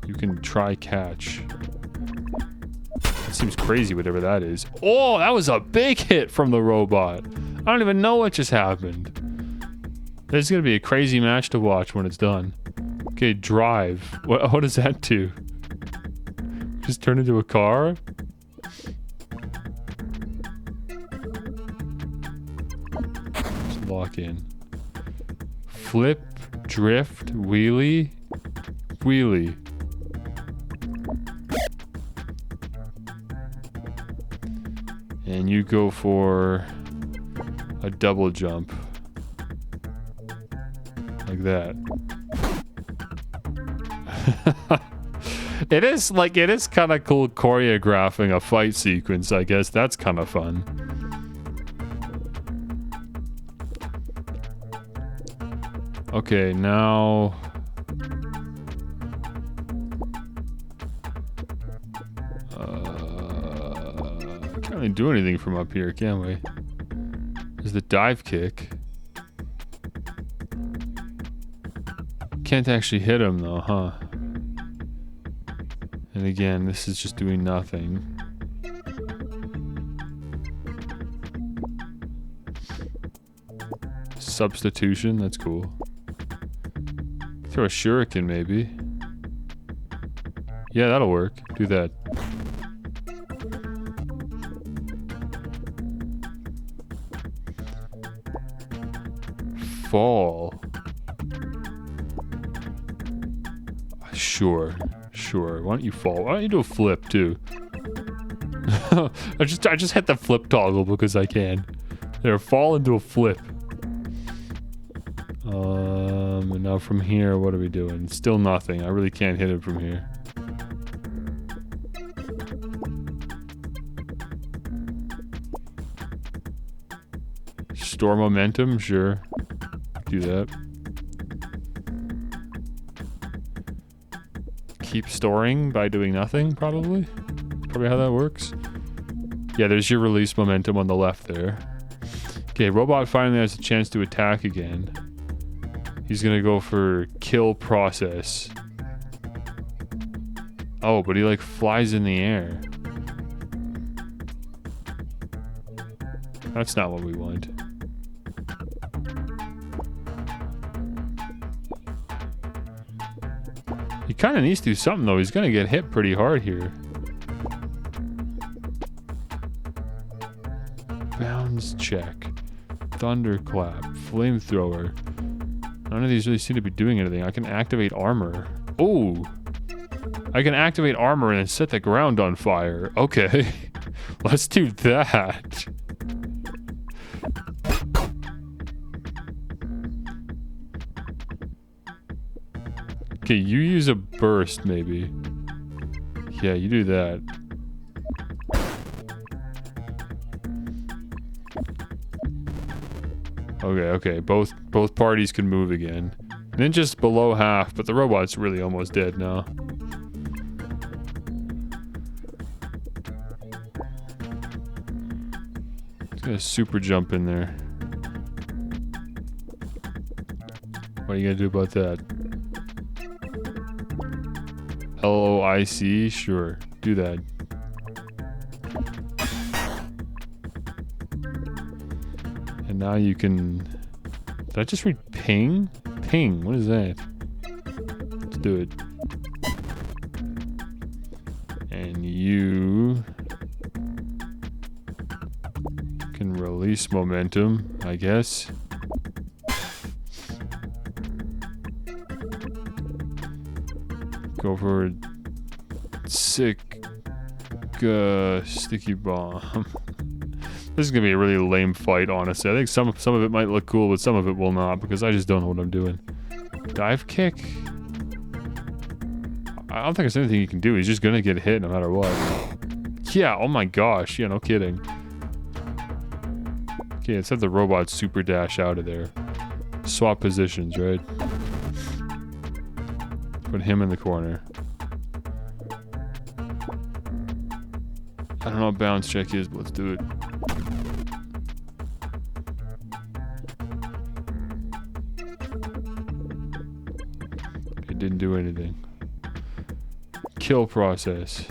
You can try catch. That seems crazy, whatever that is. Oh, that was a big hit from the robot. I don't even know what just happened. This is gonna be a crazy match to watch when it's done. Okay, drive. What does that do? Just turn into a car? Just lock in. Flip, drift, wheelie, wheelie. And you go for a double jump. Like that. It is kind of cool choreographing a fight sequence, I guess. That's kind of fun. Okay, now... really do anything from up here, can we? There's the dive kick. Can't actually hit him though, huh? And again, this is just doing nothing. Substitution, that's cool. Throw a shuriken maybe. Yeah, that'll work. Do that. Fall. Sure. Sure. Why don't you fall? Why don't you do a flip too? I just hit the flip toggle because I can. There, fall into a flip. And now from here, what are we doing? Still nothing. I really can't hit it from here. Store momentum, sure. Do that. Keep storing by doing nothing, probably. Probably how that works. Yeah, there's your release momentum on the left there. Okay, robot finally has a chance to attack again. He's gonna go for kill process. Oh, but he like flies in the air. That's not what we want. He kind of needs to do something though. He's gonna get hit pretty hard here. Bounds check. Thunderclap. Flamethrower. None of these really seem to be doing anything. I can activate armor. Oh! I can activate armor and then set the ground on fire. Okay. Let's do that. Okay, you use a burst maybe. Yeah, you do that. Okay. Both parties can move again. Ninja's below half, but the robot's really almost dead now. He's gonna super jump in there. What are you gonna do about that? LOIC? Sure. Do that. And now you can... Did I just read ping? Ping, what is that? Let's do it. And you... can release momentum, I guess. Go for a sick sticky bomb. This is gonna be a really lame fight, honestly. I think some of it might look cool, but some of it will not, because I just don't know what I'm doing. Dive kick? I don't think there's anything you can do. He's just gonna get hit no matter what. Yeah, oh my gosh. Yeah, no kidding. Okay, let's have the robot super dash out of there. Swap positions, right? Put him in the corner. I don't know what bounce check is, but let's do it. It didn't do anything. Kill process.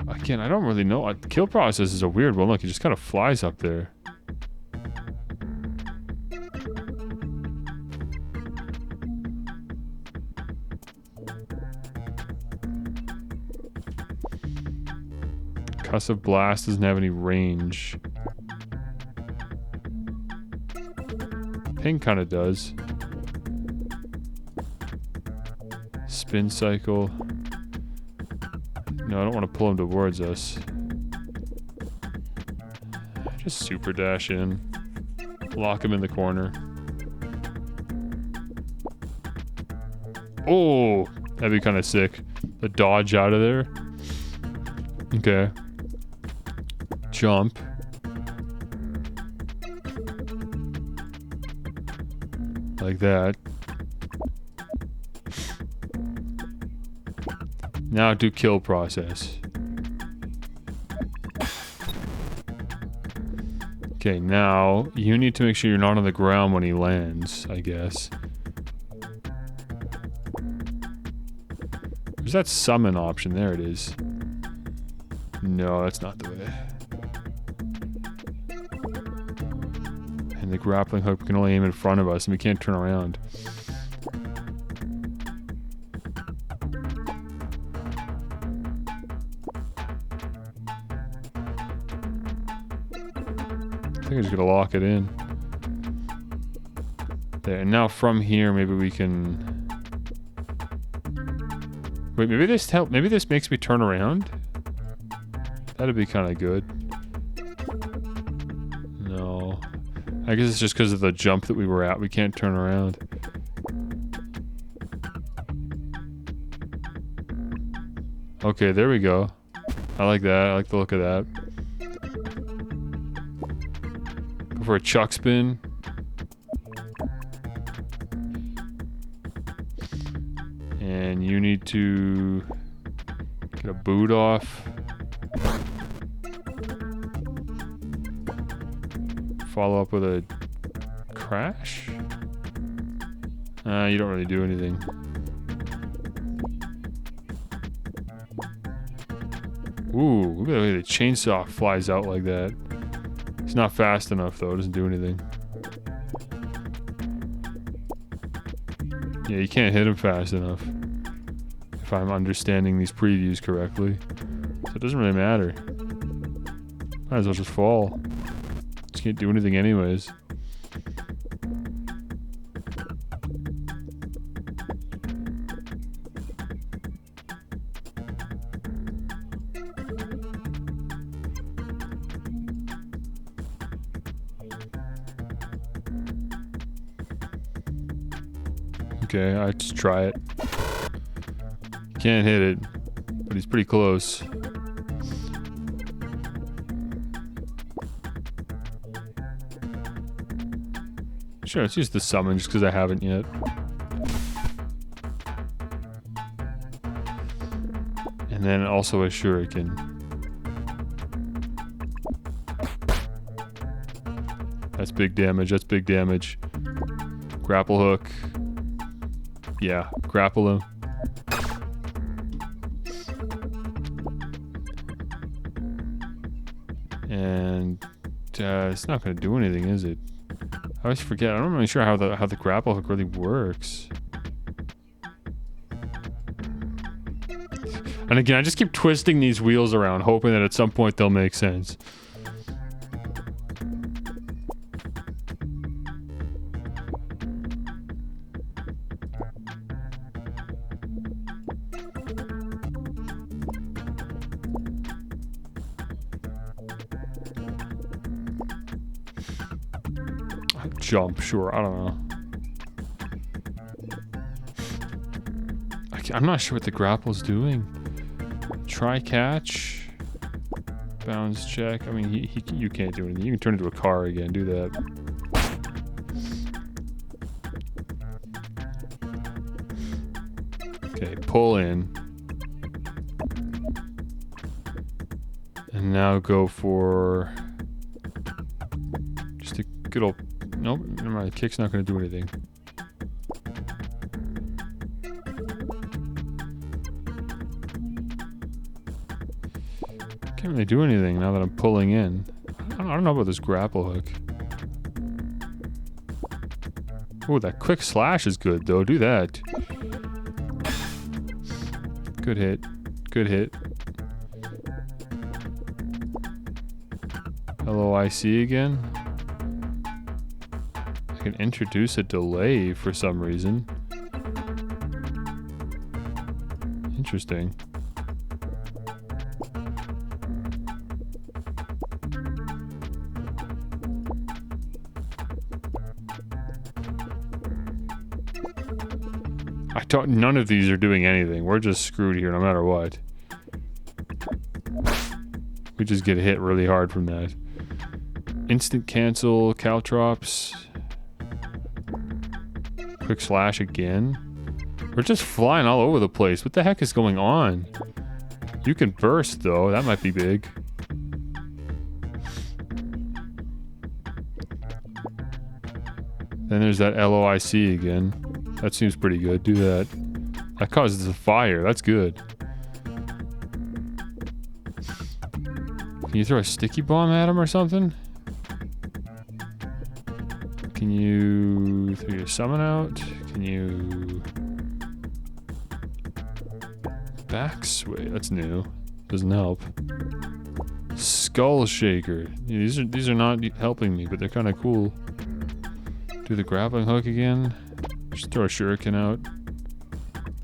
Again, I don't really know. Kill process is a weird one. Look, it just kind of flies up there. Concussive blast doesn't have any range. Ping kind of does. Spin cycle. No, I don't want to pull him towards us. Just super dash in. Lock him in the corner. Oh, that'd be kind of sick. The dodge out of there. Okay. Jump. Like that. Now do kill process. Okay, now you need to make sure you're not on the ground when he lands, I guess. Where's that summon option? There it is. No, that's not the way. And the grappling hook can only aim in front of us and we can't turn around. I think I'm just gonna lock it in. There, and now from here maybe we can... Wait, maybe this makes me turn around? That'd be kind of good. No. I guess it's just because of the jump that we were at. We can't turn around. Okay, there we go. I like that. I like the look of that. Go for a chuck spin. And you need to get a boot off. Follow up with a crash? You don't really do anything. Ooh, look at the way the chainsaw flies out like that. It's not fast enough though, it doesn't do anything. Yeah, you can't hit him fast enough. If I'm understanding these previews correctly. So it doesn't really matter. Might as well just fall. Just can't do anything anyways. Okay, I just try it. Can't hit it, but he's pretty close. Sure, let's use the summon just because I haven't yet. And then also a shuriken. That's big damage, that's big damage. Grapple hook. Yeah, grapple him. And it's not going to do anything, is it? I always forget. I'm not really sure how the grapple hook really works. And again, I just keep twisting these wheels around, hoping that at some point they'll make sense. Jump, sure, I don't know. I'm not sure what the grapple's doing. Try catch. Bounce check. I mean, you can't do anything. You can turn into a car again, do that. Okay, pull in. And now go for... just a good old... Nope, never mind. Kick's not going to do anything. Can't really do anything now that I'm pulling in. I don't know about this grapple hook. Oh, that quick slash is good though. Do that. Good hit. Good hit. LOIC again. I can introduce a delay for some reason. Interesting. None of these are doing anything. We're just screwed here no matter what. We just get hit really hard from that. Instant cancel, caltrops. Quick slash again. We're just flying all over the place. What the heck is going on? You can burst though. That might be big. Then there's that LOIC again. That seems pretty good. Do that. That causes a fire. That's good. Can you throw a sticky bomb at him or something? Can you throw your summon out? Can you... back sway? That's new. Doesn't help. Skull shaker. Yeah, these are not helping me, but they're kind of cool. Do the grappling hook again. Just throw a shuriken out.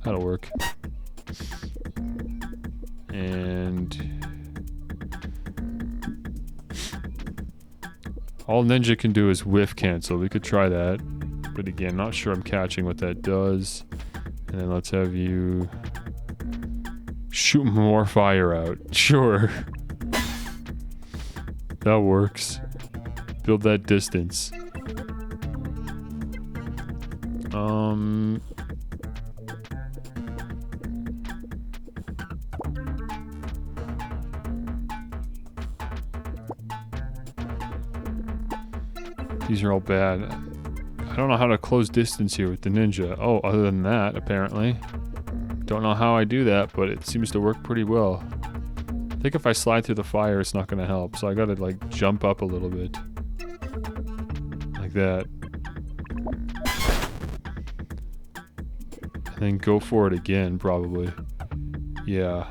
That'll work. And... all Ninja can do is whiff cancel. We could try that. But again, not sure I'm catching what that does. And then let's have you... shoot more fire out. Sure. That works. Build that distance. These are all bad. I don't know how to close distance here with the ninja. Oh, other than that, apparently. Don't know how I do that, but it seems to work pretty well. I think if I slide through the fire, it's not going to help. So I got to, like, jump up a little bit. Like that. And then go for it again, probably. Yeah.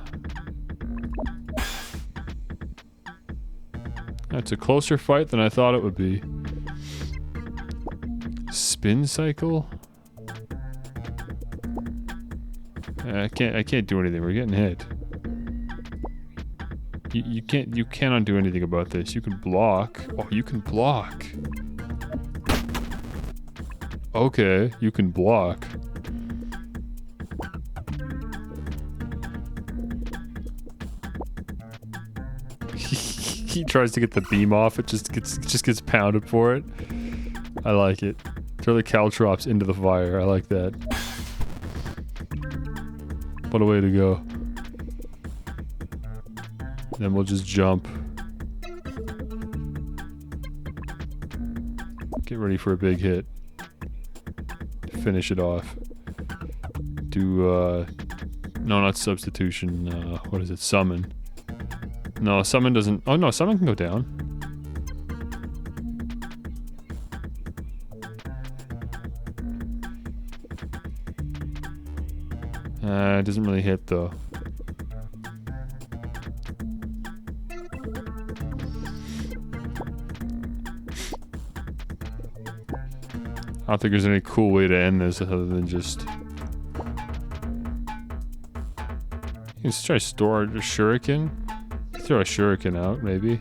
That's a closer fight than I thought it would be. Spin cycle? I can't do anything. We're getting hit. You cannot do anything about this. You can block. Oh, you can block. Okay, you can block. He tries to get the beam off. It just gets pounded for it. I like it. Throw the caltrops into the fire. I like that. What a way to go. Then we'll just jump. Get ready for a big hit. Finish it off. Do, no, not substitution. What is it? Summon. No, summon doesn't... oh, no, summon can go down. It doesn't really hit, though. I don't think there's any cool way to end this other than just... you can just try to store a shuriken. Throw a shuriken out, maybe.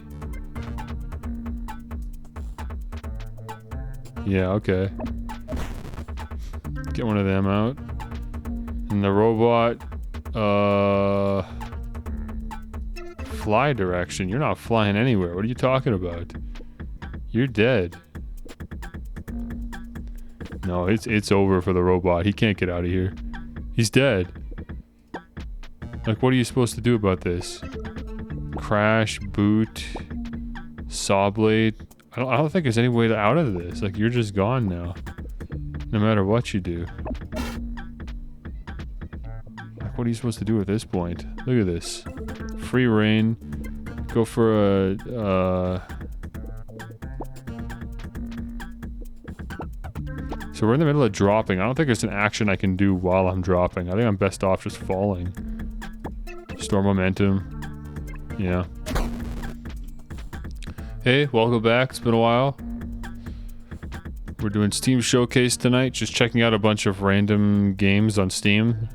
Yeah, okay. Get one of them out. And the robot, fly direction. You're not flying anywhere. What are you talking about? You're dead. No, it's over for the robot. He can't get out of here. He's dead. Like, what are you supposed to do about this? Crash, boot, saw blade. I don't think there's any way out of this. Like, you're just gone now. No matter what you do. Like, what are you supposed to do at this point? Look at this. Free reign. Go for a, so we're in the middle of dropping. I don't think there's an action I can do while I'm dropping. I think I'm best off just falling. Store momentum. Yeah. Hey, welcome back. It's been a while. We're doing Steam Showcase tonight. Just checking out a bunch of random games on Steam.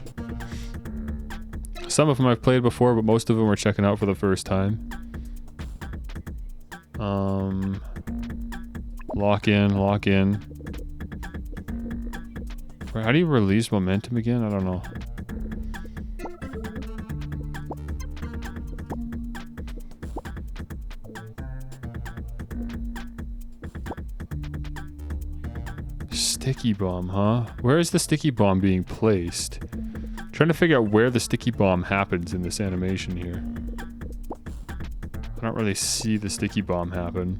Some of them I've played before, but most of them we're checking out for the first time. Lock in. How do you release momentum again? I don't know. Sticky bomb, huh? Where is the sticky bomb being placed? I'm trying to figure out where the sticky bomb happens in this animation here. I don't really see the sticky bomb happen.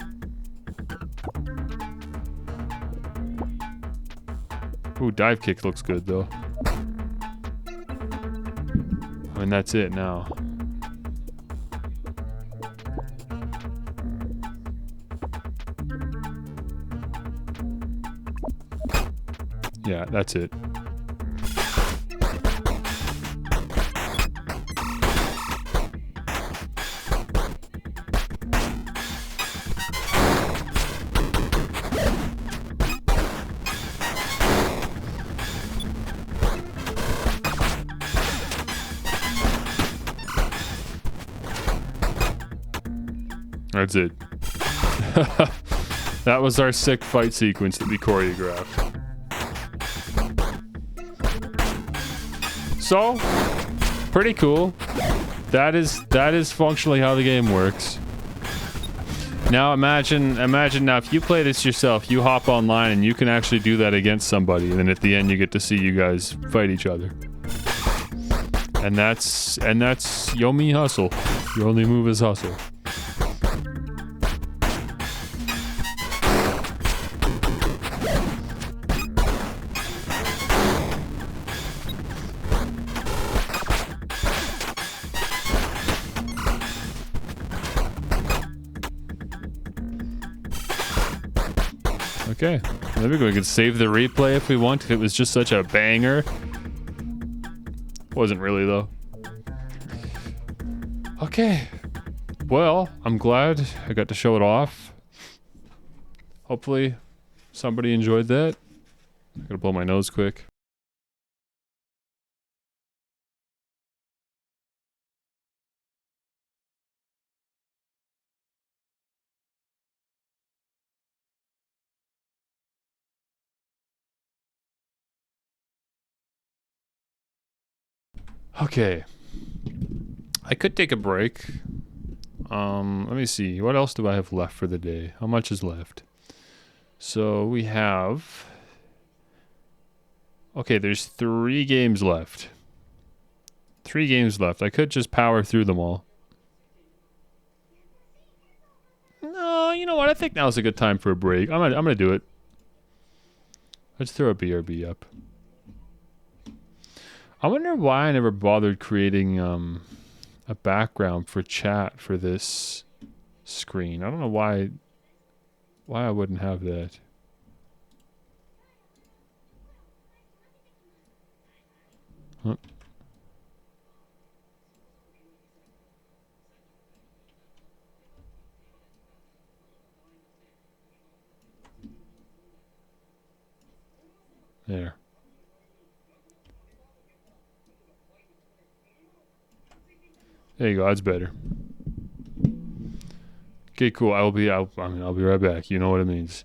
Ooh, dive kick looks good though. And that's it now. Yeah, that's it. That's it. That was our sick fight sequence that we choreographed. So, pretty cool. That is functionally how the game works. Now imagine now if you play this yourself, you hop online and you can actually do that against somebody, and then at the end you get to see you guys fight each other. And that's Yomi Hustle. Your only move is hustle. Okay, there we go. We could save the replay if we want, if it was just such a banger. Wasn't really, though. Okay. Well, I'm glad I got to show it off. Hopefully, somebody enjoyed that. I gotta blow my nose quick. Okay. I could take a break. Let me see. What else do I have left for the day? How much is left? So we have... Okay, there's 3 games left. 3 games left. I could just power through them all. No, you know what? I think now's a good time for a break. I'm gonna do it. Let's throw a BRB up. I wonder why I never bothered creating a background for chat for this screen. I don't know why I wouldn't have that. Huh. There. There you go. That's better. Okay, cool. I'll be right back. You know what it means.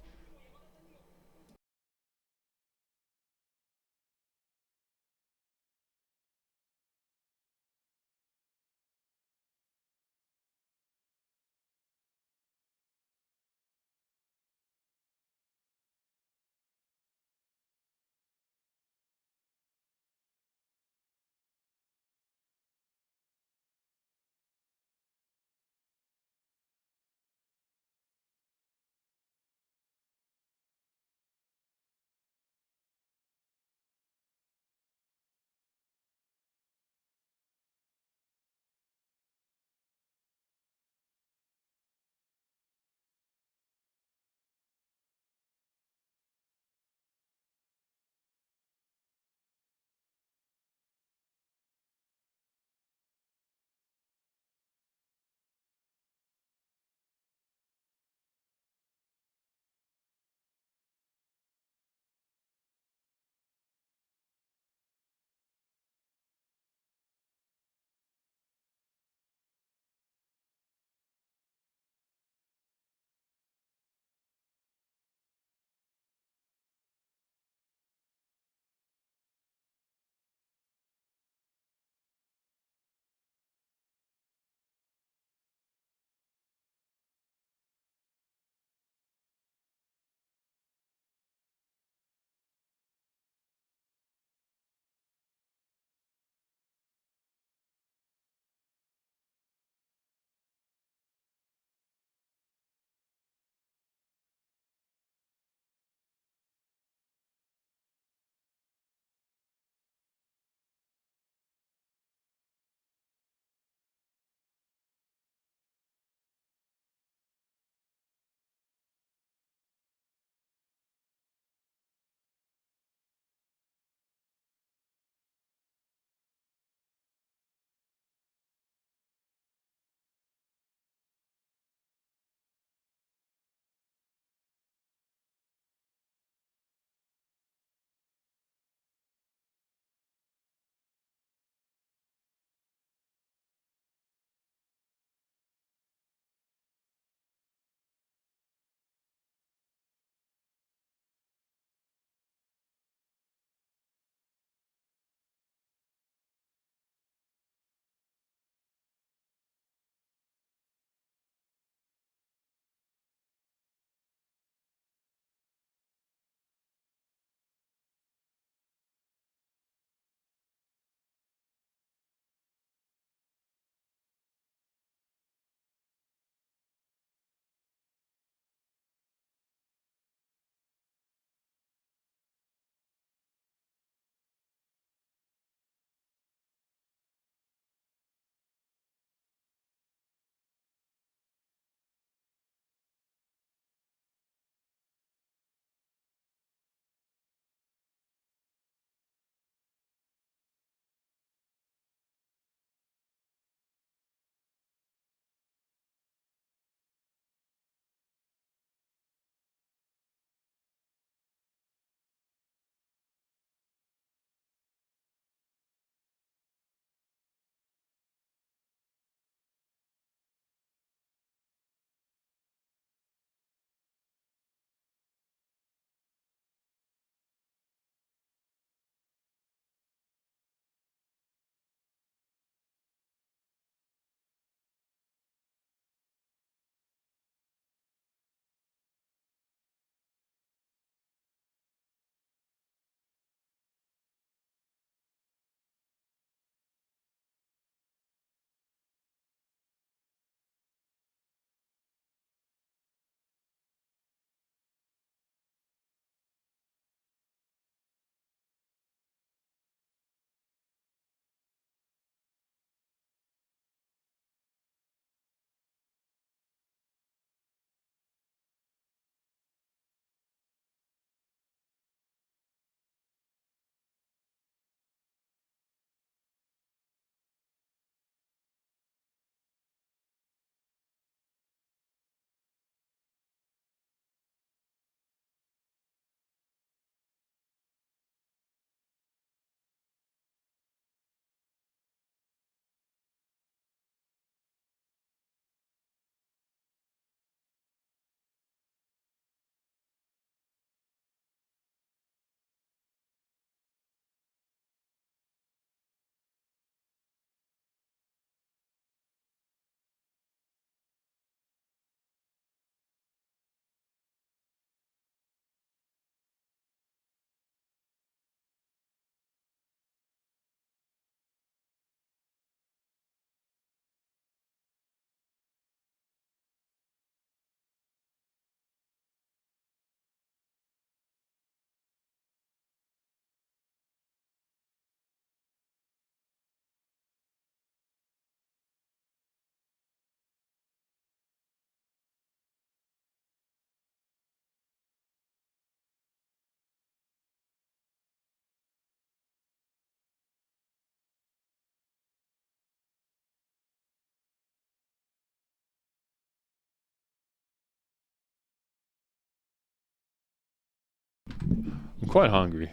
I'm quite hungry.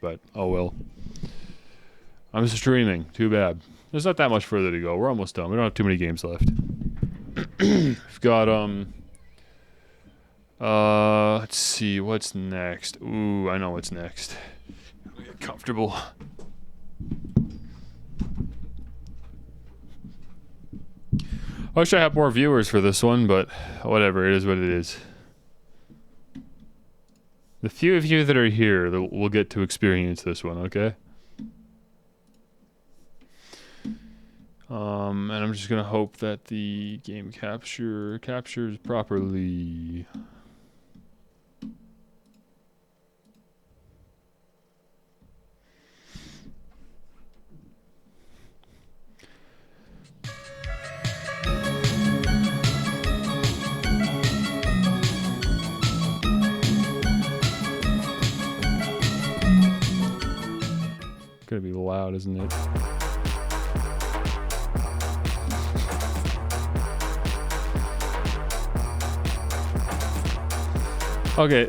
But, oh well. I'm streaming. Too bad. There's not that much further to go. We're almost done. We don't have too many games left. We've got, let's see. What's next? Ooh, I know what's next. Get comfortable. I wish I had more viewers for this one, but whatever. It is what it is. The few of you that are here that will get to experience this one, okay? And I'm just gonna hope that the game captures properly. Gonna be loud, isn't it? Okay,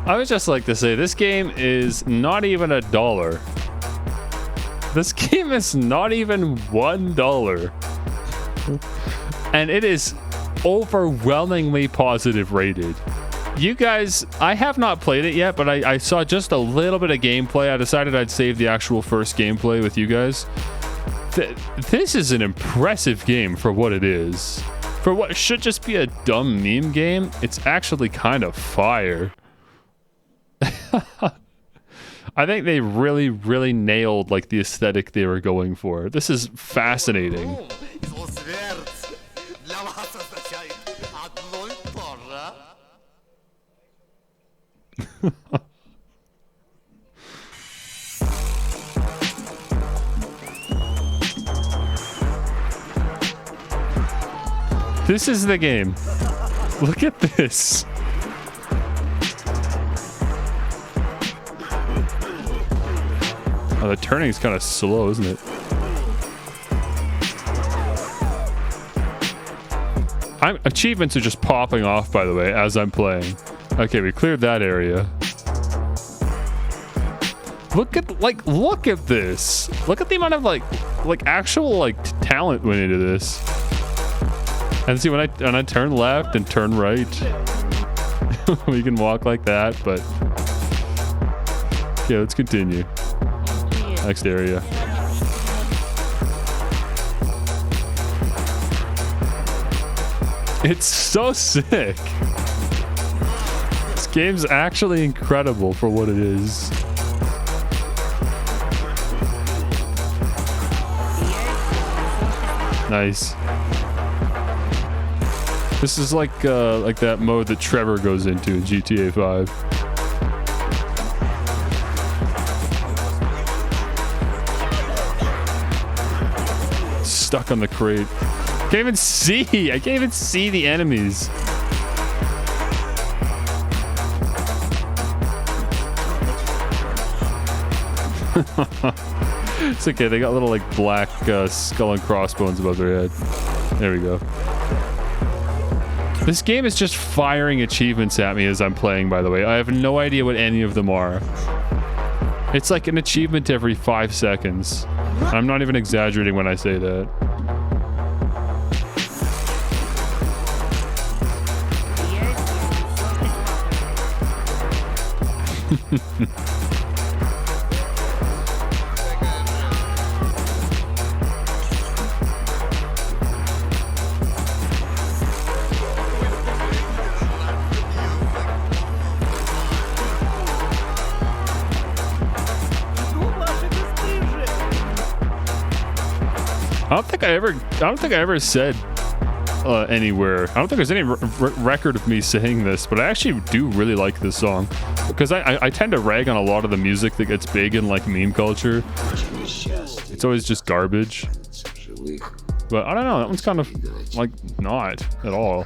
I would just like to say this game is not even $1. This game is not even $1. And it is overwhelmingly positive rated. You guys, I have not played it yet, but I saw just a little bit of gameplay. I decided I'd save the actual first gameplay with you guys. This is an impressive game for what it is. For what should just be a dumb meme game, it's actually kind of fire. I think they really, really nailed like the aesthetic they were going for. This is fascinating. This is the game. Look at this. Oh, the turning's kind of slow, isn't it? Achievements are just popping off, by the way, as I'm playing. Okay, we cleared that area. Look at this. Look at the amount of like actual talent went into this. And see, when I turn left and turn right, we can walk like that, but okay, let's continue. Next area. It's so sick. This game's actually incredible for what it is. Nice. This is like that mode that Trevor goes into in GTA 5. Stuck on the crate. Can't even see. I can't even see the enemies. It's okay. They got little black skull and crossbones above their head. There we go. This game is just firing achievements at me as I'm playing, by the way. I have no idea what any of them are. It's like an achievement every 5 seconds. I'm not even exaggerating when I say that. I don't think I ever said anywhere. I don't think there's any record of me saying this, but I actually do really like this song because I tend to rag on a lot of the music that gets big in meme culture. It's always just garbage. But I don't know. That one's kind of not at all.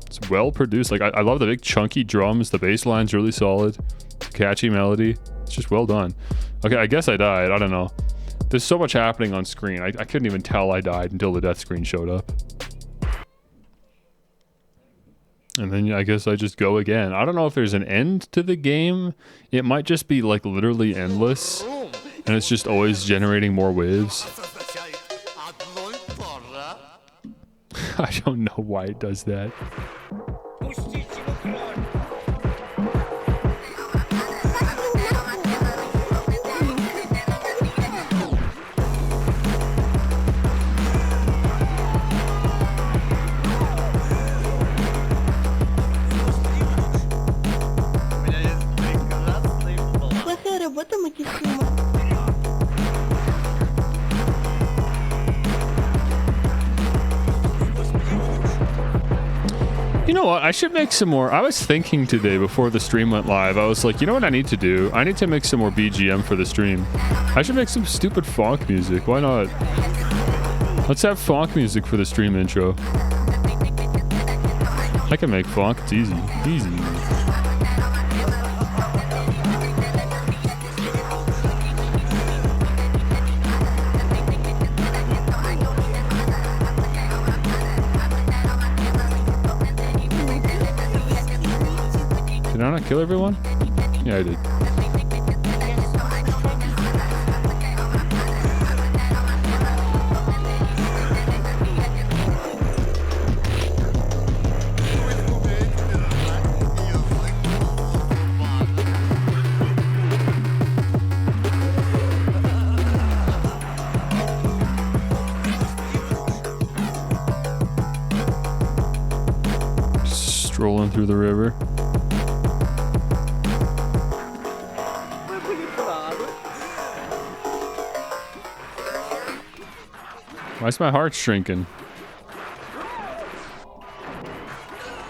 It's well produced. I love the big chunky drums. The bass line's really solid. It's a catchy melody. It's just well done. Okay, I guess I died. I don't know. There's so much happening on screen. I couldn't even tell I died until the death screen showed up. And then I guess I just go again. I don't know if there's an end to the game. It might just be like literally endless. And it's just always generating more waves. I don't know why it does that. Плохая работа, Макисима. You know what? I should make some more. I was thinking today before the stream went live, I was like, you know what I need to do? I need to make some more BGM for the stream. I should make some stupid funk music. Why not? Let's have funk music for the stream intro. I can make funk. It's easy. Easy. Did I not kill everyone? Yeah, I did. Strolling through the river. Why is my heart shrinking?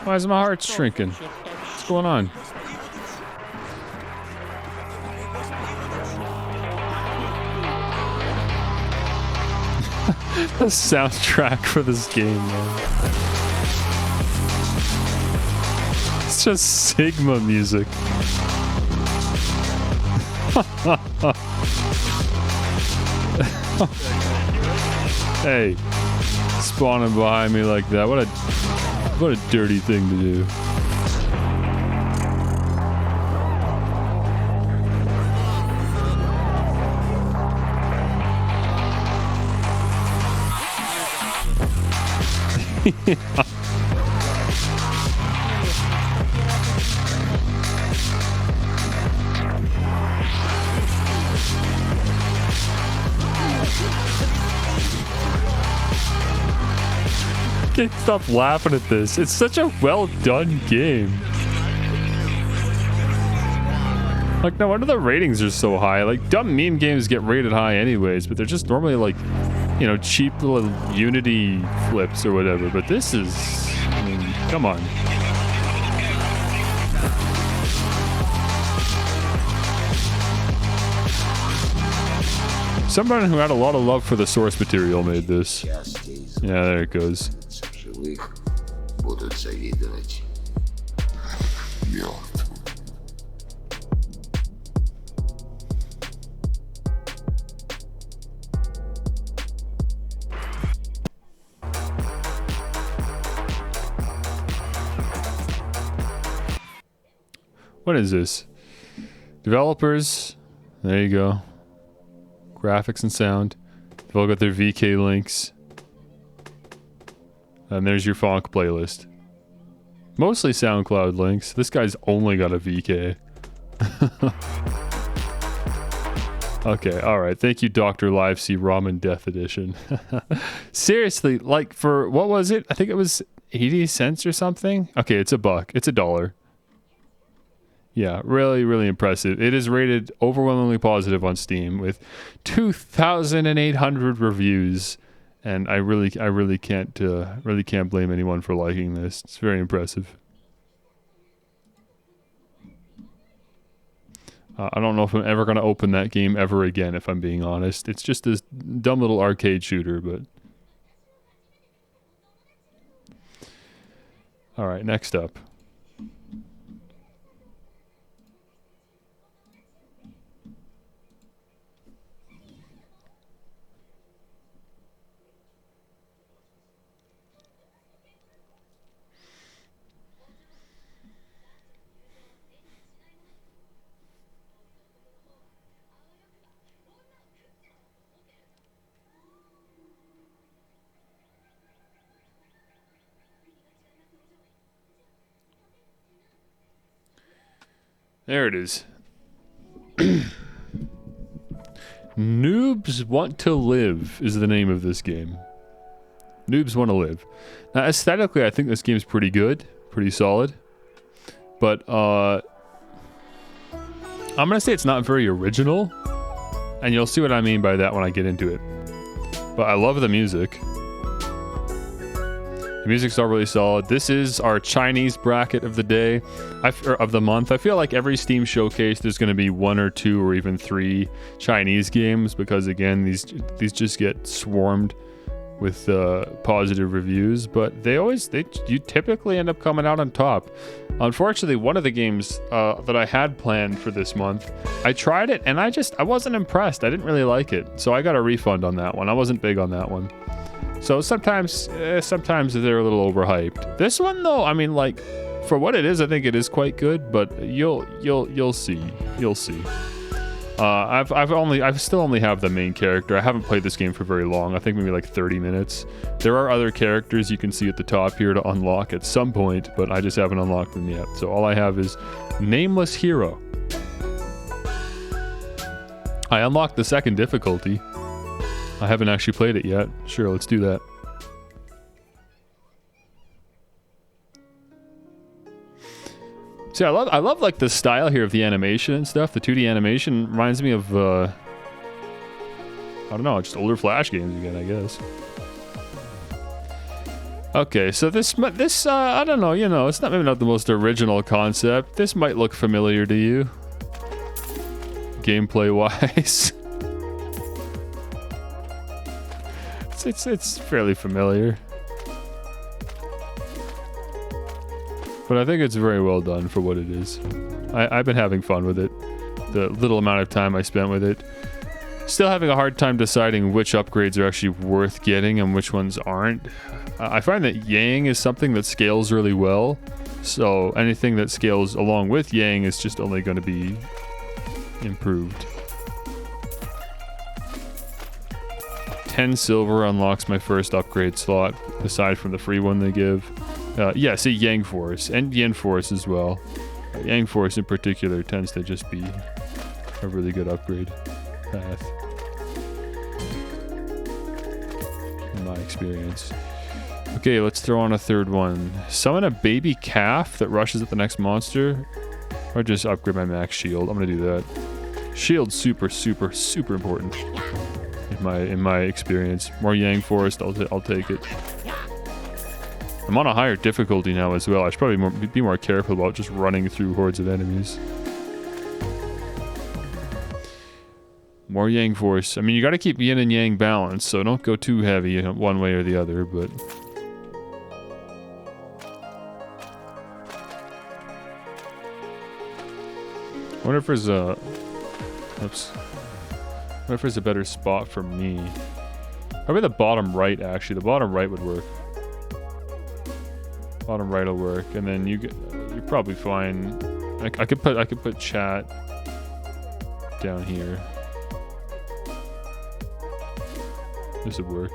Why is my heart shrinking? What's going on? The soundtrack for this game, man. It's just Sigma music. Hey, spawning behind me like that. What a dirty thing to do. Can't stop laughing at this. It's such a well done game. Like, no wonder the ratings are so high. Like, dumb meme games get rated high anyways, but they're just normally like, you know, cheap little Unity flips or whatever. But this is, I mean, come on. Someone who had a lot of love for the source material made this. Yeah, there it goes. Будут завидовать мертвым. What is this? Developers. There you go. Graphics and sound. They've all got their VK links. And there's your Fonk playlist. Mostly SoundCloud links. This guy's only got a VK. Okay, alright. Thank you, Dr. Livesey Ramen Death Edition. Seriously, like for, what was it? I think it was 80 cents or something? Okay, it's $1. It's $1. Yeah, really, really impressive. It is rated overwhelmingly positive on Steam with 2,800 reviews. And I really can't blame anyone for liking this. It's very impressive. I don't know if I'm ever going to open that game ever again, if I'm being honest. It's just this dumb little arcade shooter, but... Alright, next up. There it is. Noobs Want to Live is the name of this game. Noobs Want to Live. Now, aesthetically, I think this game's pretty good. Pretty solid. But, I'm gonna say it's not very original. And you'll see what I mean by that when I get into it. But I love the music. The music's all really solid. This is our Chinese bracket of the day, or of the month. I feel like every Steam showcase there's going to be 1 or 2 or even 3 Chinese games because again these just get swarmed with positive reviews. But you typically end up coming out on top. Unfortunately, one of the games that I had planned for this month, I tried it and I wasn't impressed. I didn't really like it, so I got a refund on that one. I wasn't big on that one. So sometimes they're a little overhyped. This one though, I mean, like, for what it is, I think it is quite good. But you'll see. You'll see. I still only have the main character. I haven't played this game for very long. I think maybe like 30 minutes. There are other characters you can see at the top here to unlock at some point, but I just haven't unlocked them yet. So all I have is Nameless Hero. I unlocked the second difficulty. I haven't actually played it yet. Sure, let's do that. See, I love like the style here of the animation and stuff. The 2D animation reminds me of I don't know, just older Flash games again, I guess. Okay, so this I don't know, it's maybe not the most original concept. This might look familiar to you, gameplay wise. It's fairly familiar. But I think it's very well done for what it is. I've been having fun with it. The little amount of time I spent with it. Still having a hard time deciding which upgrades are actually worth getting and which ones aren't. I find that Yang is something that scales really well. So anything that scales along with Yang is just only going to be improved. 10 silver unlocks my first upgrade slot, aside from the free one they give. Yeah, see, Yang Force, and Yen Force as well. Yang Force in particular tends to just be a really good upgrade path, in my experience. Okay, let's throw on a third one. Summon a baby calf that rushes at the next monster, or just upgrade my max shield. I'm gonna do that. Shield's super important. In my experience. More Yang Force, I'll take it. I'm on a higher difficulty now as well. I should probably be more careful about just running through hordes of enemies. More Yang Force. I mean, you gotta keep Yin and Yang balanced, so don't go too heavy one way or the other, but... I wonder if there's a... Oops. I wonder if there's a better spot for me. Probably the bottom right, actually. The bottom right would work. Bottom right will work, and then you're probably fine. I could put chat down here. This would work.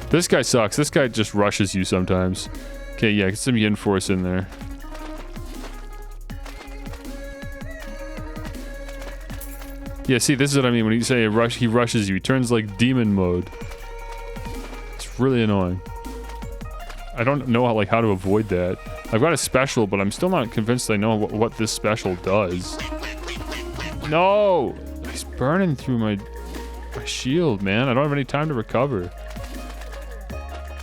This guy sucks. This guy just rushes you sometimes. Okay, yeah, get some Yin Force in there. Yeah, see, this is what I mean when you say he rushes you. He turns like demon mode. It's really annoying. I don't know how to avoid that. I've got a special, but I'm still not convinced I know what this special does. No! He's burning through my shield, man. I don't have any time to recover.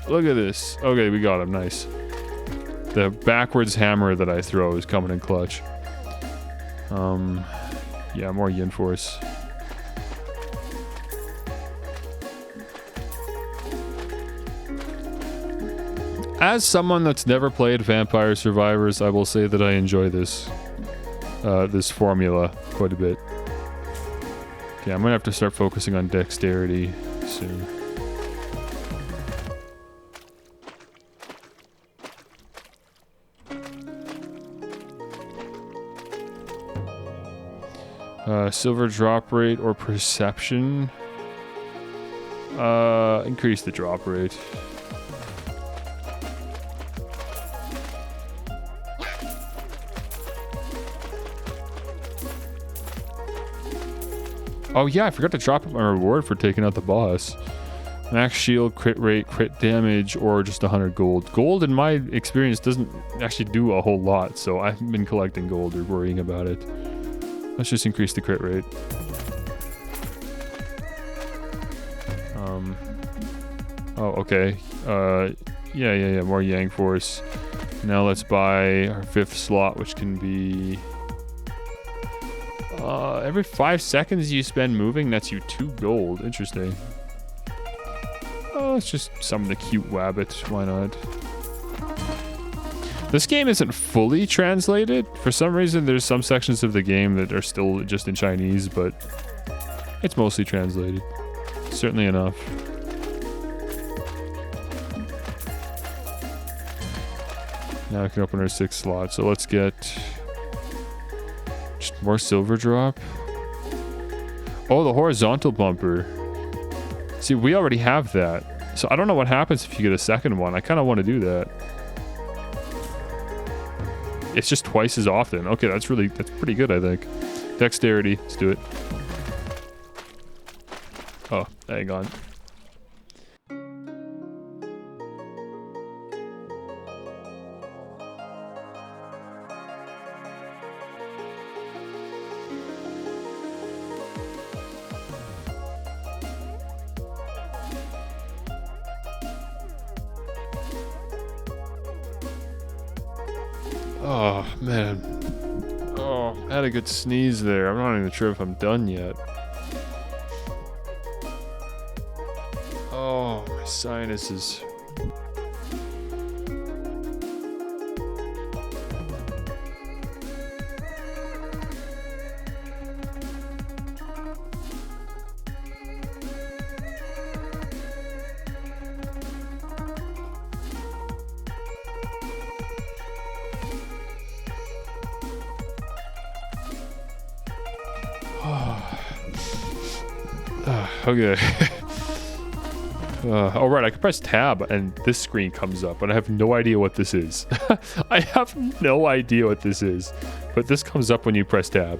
Look at this. Okay, we got him. Nice. The backwards hammer that I throw is coming in clutch. Yeah, more Yin Force. As someone that's never played Vampire Survivors, I will say that I enjoy this formula quite a bit. Okay, I'm gonna have to start focusing on dexterity soon. Silver drop rate or perception. Increase the drop rate. Oh yeah, I forgot to drop my reward for taking out the boss. Max shield, crit rate, crit damage, or just 100 gold. Gold, in my experience, doesn't actually do a whole lot, so I haven't been collecting gold or worrying about it. Let's just increase the crit rate. Oh, okay. Yeah, more Yang Force. Now let's buy our 5th slot, which can be... every 5 seconds you spend moving, that's you 2 gold. Interesting. Oh, let's just summon the cute wabbit. Why not? This game isn't fully translated. For some reason, there's some sections of the game that are still just in Chinese, but it's mostly translated. Certainly enough. Now I can open our 6th slot. So let's get just more silver drop. Oh, the horizontal bumper. See, we already have that. So I don't know what happens if you get a second one. I kind of want to do that. It's just twice as often. Okay, that's pretty good, I think. Dexterity, let's do it. Oh, hang on. Oh, man. Oh, I had a good sneeze there. I'm not even sure if I'm done yet. Oh, my sinuses. Okay. Oh, right, I can press tab and this screen comes up, but I have no idea what this is. I have no idea what this is, but this comes up when you press tab.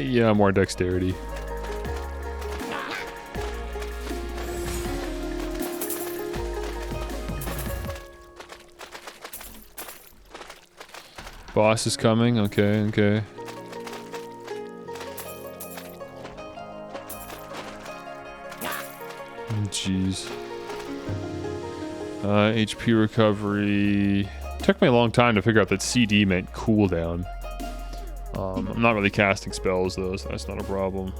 Yeah, more dexterity. Boss is coming. Okay, okay. Jeez. HP recovery. Took me a long time to figure out that CD meant cooldown. I'm not really casting spells though, so that's not a problem.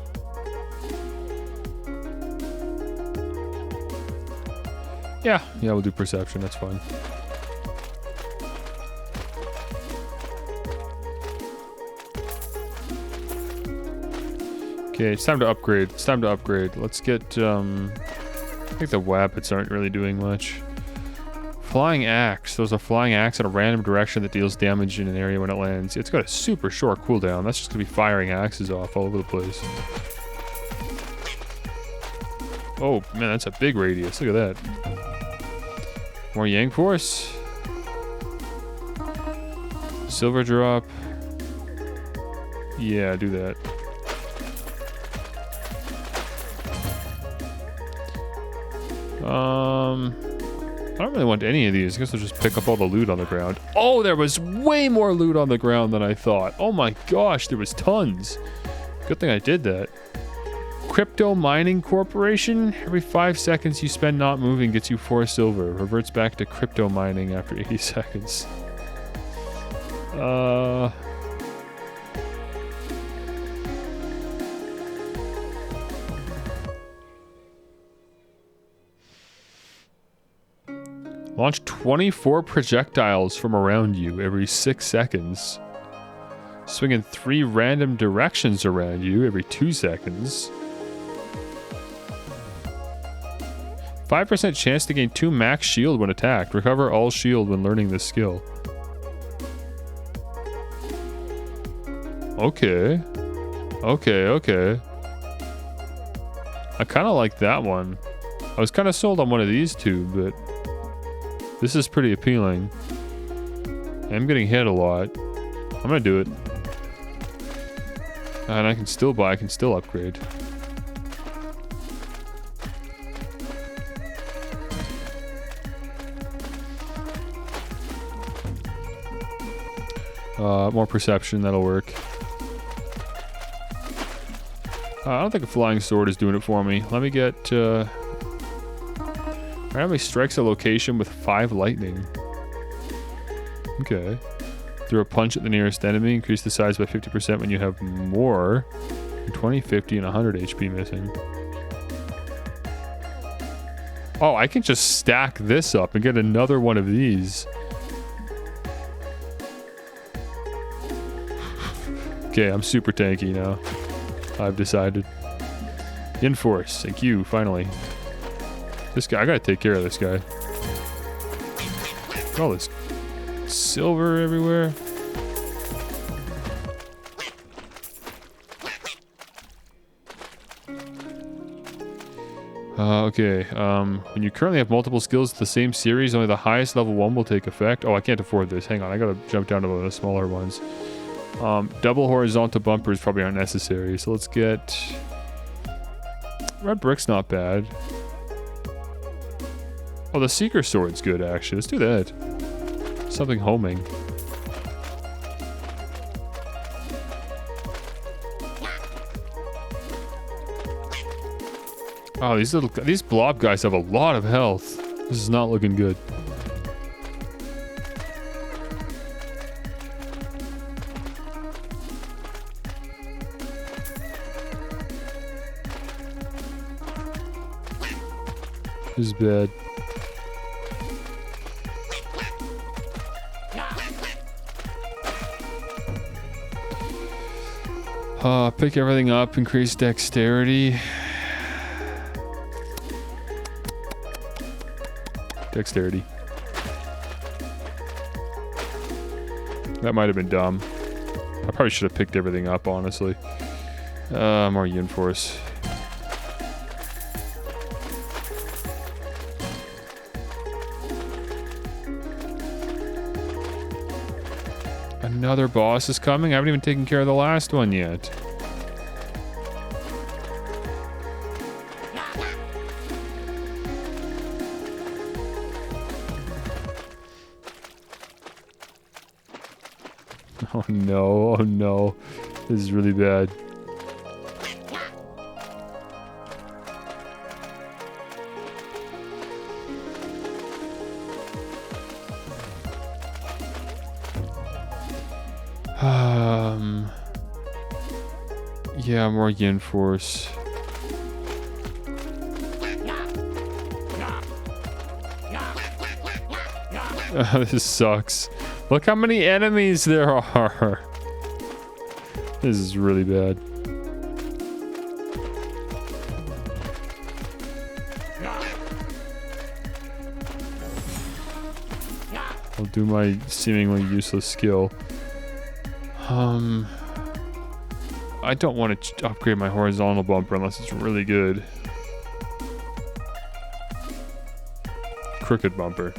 Yeah, we'll do perception, that's fine. Okay, it's time to upgrade. Let's get, I think the wabbits aren't really doing much. Flying axe. There's a flying axe in a random direction that deals damage in an area when it lands. It's got a super short cooldown. That's just gonna be firing axes off all over the place. Oh man, that's a big radius. Look at that. More Yang Force. Silver drop. Yeah, do that. I don't really want any of these. I guess I'll just pick up all the loot on the ground. Oh, there was way more loot on the ground than I thought. Oh my gosh, there was tons. Good thing I did that. Crypto Mining Corporation. Every 5 seconds you spend not moving gets you 4 silver. Reverts back to crypto mining after 80 seconds. Launch 24 projectiles from around you every 6 seconds. Swing in 3 random directions around you every 2 seconds. 5% chance to gain 2 max shield when attacked. Recover all shield when learning this skill. Okay. Okay. I kind of like that one. I was kind of sold on one of these two, but this is pretty appealing. I'm getting hit a lot. I'm gonna do it. And I can still upgrade. More perception, that'll work. I don't think a flying sword is doing it for me. Let me get, randomly strikes a location with 5 lightning. Okay. Throw a punch at the nearest enemy. Increase the size by 50% when you have more. 20, 50, and 100 HP missing. Oh, I can just stack this up and get another one of these. Okay, I'm super tanky now. I've decided. Enforce. Thank you, finally. This guy, I gotta take care of this guy. All this silver everywhere. Okay, when you currently have multiple skills in the same series, only the highest level one will take effect. Oh, I can't afford this. Hang on, I gotta jump down to the smaller ones. Double horizontal bumpers probably aren't necessary, so let's get... Red brick's not bad. Oh, the Seeker Sword's good, actually. Let's do that. Something homing. Oh, these blob guys have a lot of health. This is not looking good. This is bad. Pick everything up, increase dexterity. Dexterity. That might have been dumb. I probably should have picked everything up, honestly. More Yunforce. Another boss is coming? I haven't even taken care of the last one yet. Oh no, oh no. This is really bad. Yeah, more Yin Force. This sucks. Look how many enemies there are. This is really bad. I'll do my seemingly useless skill. I don't want to upgrade my horizontal bumper unless it's really good. Crooked bumper.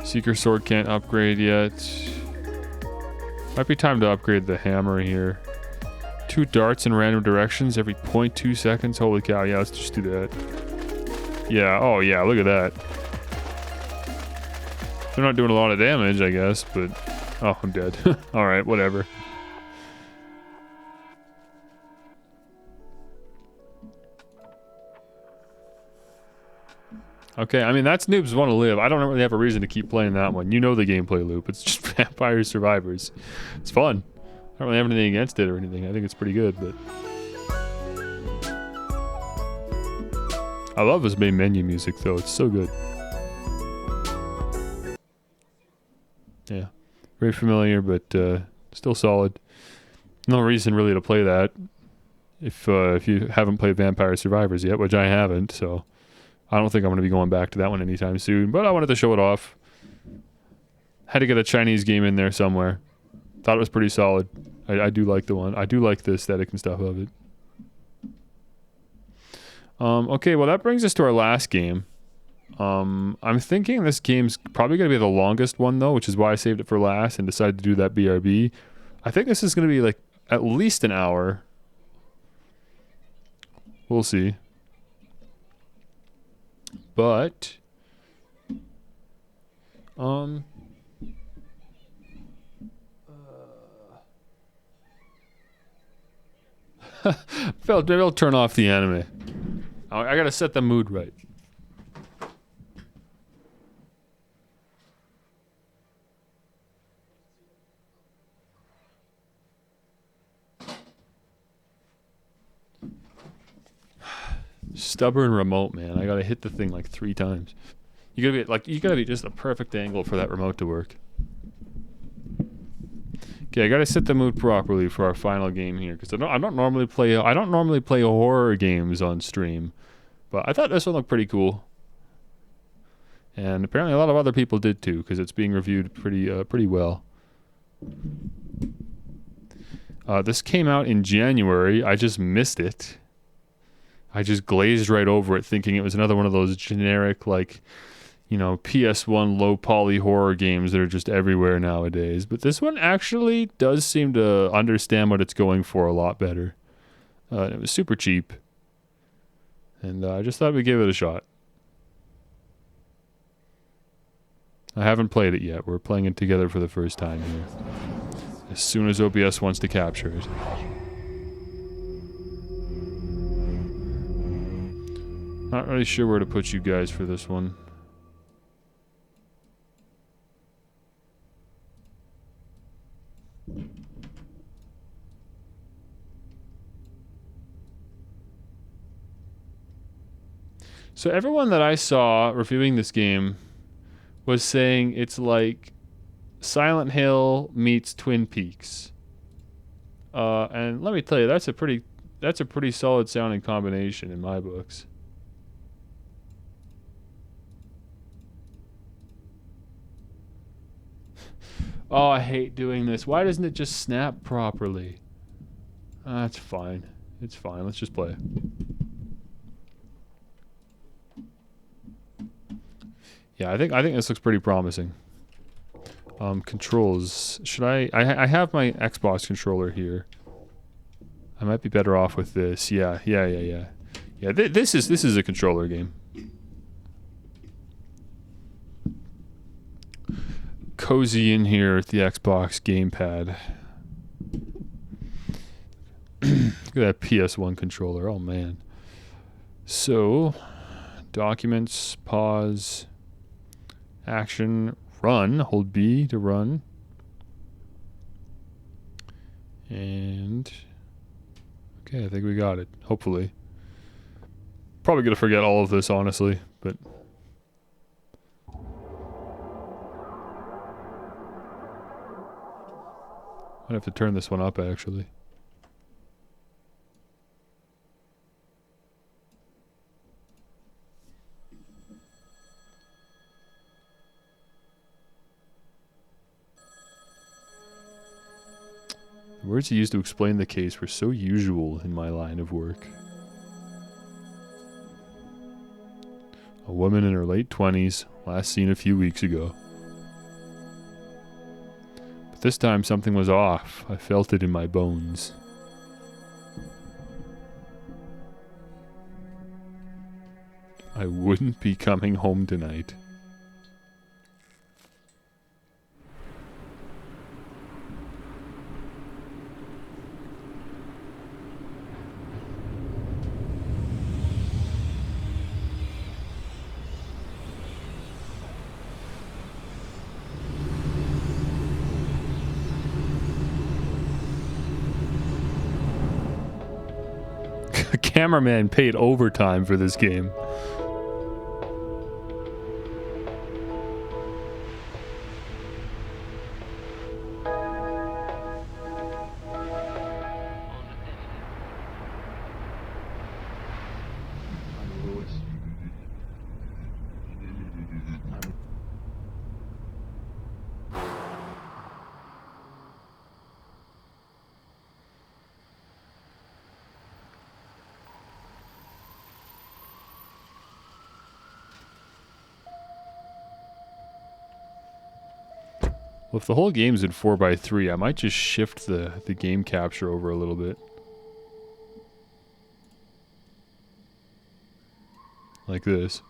Seeker Sword can't upgrade yet. Might be time to upgrade the hammer here. 2 darts in random directions every 0.2 seconds. Holy cow, yeah, let's just do that. Yeah, oh yeah, look at that. They're not doing a lot of damage, I guess, but... Oh, I'm dead. Alright, whatever. Okay, I mean, that's Noobs Want to Live. I don't really have a reason to keep playing that one. You know the gameplay loop. It's just Vampire Survivors. It's fun. I don't really have anything against it or anything. I think it's pretty good, but... I love this main menu music, though. It's so good. Yeah. Very familiar, but still solid. No reason really to play that if you haven't played Vampire Survivors yet, which I haven't, so I don't think I'm going to be going back to that one anytime soon, but I wanted to show it off. Had to get a Chinese game in there somewhere. Thought it was pretty solid. I do like the one. I do like the aesthetic and stuff of it. Okay, well that brings us to our last game. I'm thinking this game's probably going to be the longest one though, which is why I saved it for last and decided to do that BRB. I think this is going to be like at least an hour. We'll see. But maybe I'll turn off the anime. I gotta set the mood right. Stubborn remote, man. I gotta hit the thing like 3 times. You gotta be just a perfect angle for that remote to work. Okay, I gotta set the mood properly for our final game here because I don't normally play horror games on stream, but I thought this one looked pretty cool, and apparently a lot of other people did too because it's being reviewed pretty well. This came out in January. I just missed it. I just glazed right over it thinking it was another one of those generic, like, you know, PS1 low poly horror games that are just everywhere nowadays. But this one actually does seem to understand what it's going for a lot better. It was super cheap. And I just thought we'd give it a shot. I haven't played it yet. We're playing it together for the first time here. As soon as OBS wants to capture it. Not really sure where to put you guys for this one. So everyone that I saw reviewing this game was saying it's like Silent Hill meets Twin Peaks. And let me tell you, that's a pretty solid sounding combination in my books. Oh, I hate doing this. Why doesn't it just snap properly? That's fine. It's fine. Let's just play. Yeah, I think this looks pretty promising. Controls. Should I have my Xbox controller here. I might be better off with this. Yeah. Yeah, this is a controller game. Cozy in here with the Xbox gamepad. Look at that PS1 controller. Oh man. So, documents, pause, action, run, hold B to run. And okay, I think we got it. Hopefully. Probably gonna forget all of this honestly, but I'd have to turn this one up, actually. The words he used to explain the case were so usual in my line of work. A woman in her late 20s, last seen a few weeks ago. This time something was off. I felt it in my bones. I wouldn't be coming home tonight. Cameraman paid overtime for this game. Well, if the whole game's in 4x3, I might just shift the game capture over a little bit. Like this.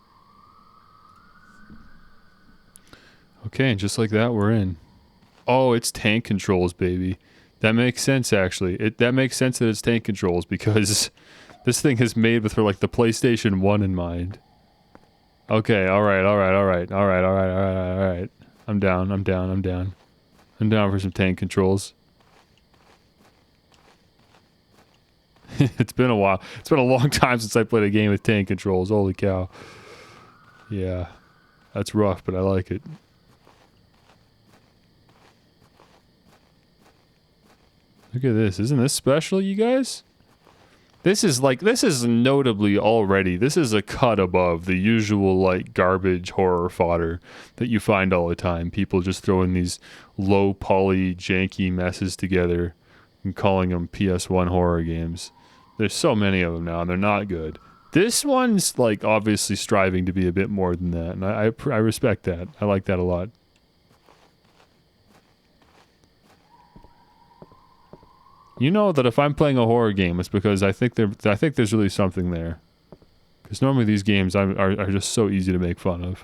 Okay, and just like that, we're in. Oh, it's tank controls, baby. That makes sense, actually. That makes sense that it's tank controls, because this thing is made with, like, the PlayStation 1 in mind. Okay, alright. I'm down for some tank controls. It's been a while. It's been a long time since I played a game with tank controls. Holy cow. Yeah. That's rough, but I like it. Look at this. Isn't this special, you guys? This is notably already, this is a cut above the usual, like, garbage horror fodder that you find all the time. People just throwing these low poly, janky messes together and calling them PS1 horror games. There's so many of them now, and they're not good. This one's, like, obviously striving to be a bit more than that, and I respect that. I like that a lot. You know that if I'm playing a horror game, it's because I think there's really something there. Because normally these games are just so easy to make fun of.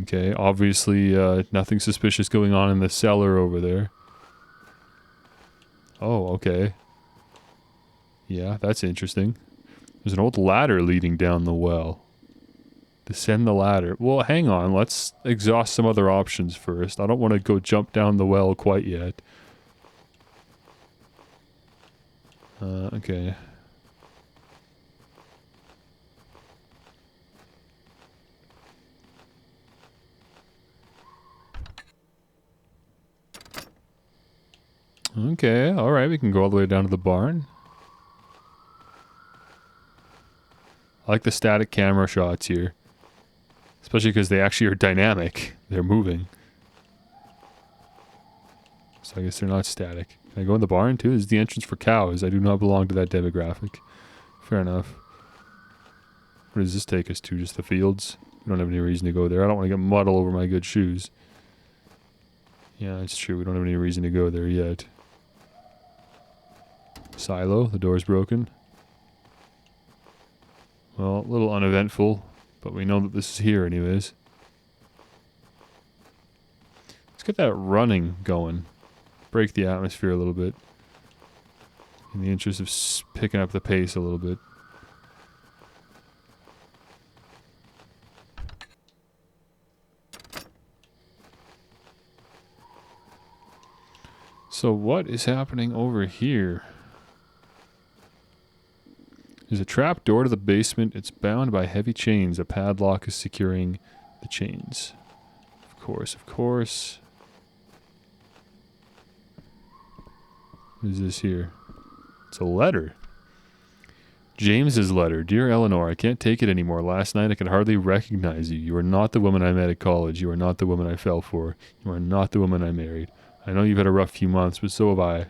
Okay, obviously nothing suspicious going on in the cellar over there. Oh, okay. Yeah, that's interesting. There's an old ladder leading down the well. Descend the ladder. Well, hang on. Let's exhaust some other options first. I don't want to go jump down the well quite yet. Okay. Okay, alright. We can go all the way down to the barn. I like the static camera shots here. Especially because they actually are dynamic. They're moving. So I guess they're not static. Can I go in the barn too? This is the entrance for cows. I do not belong to that demographic. Fair enough. Where does this take us to? Just the fields? We don't have any reason to go there. I don't want to get mud all over my good shoes. Yeah, it's true. We don't have any reason to go there yet. Silo. The door's broken. Well, a little uneventful. But we know that this is here anyways. Let's get that running going. Break the atmosphere a little bit. In the interest of picking up the pace a little bit. So what is happening over here? There's a trap door to the basement. It's bound by heavy chains. A padlock is securing the chains. Of course, of course. What is this here? It's a letter. James's letter. Dear Eleanor, I can't take it anymore. Last night I could hardly recognize you. You are not the woman I met at college. You are not the woman I fell for. You are not the woman I married. I know you've had a rough few months, but so have I.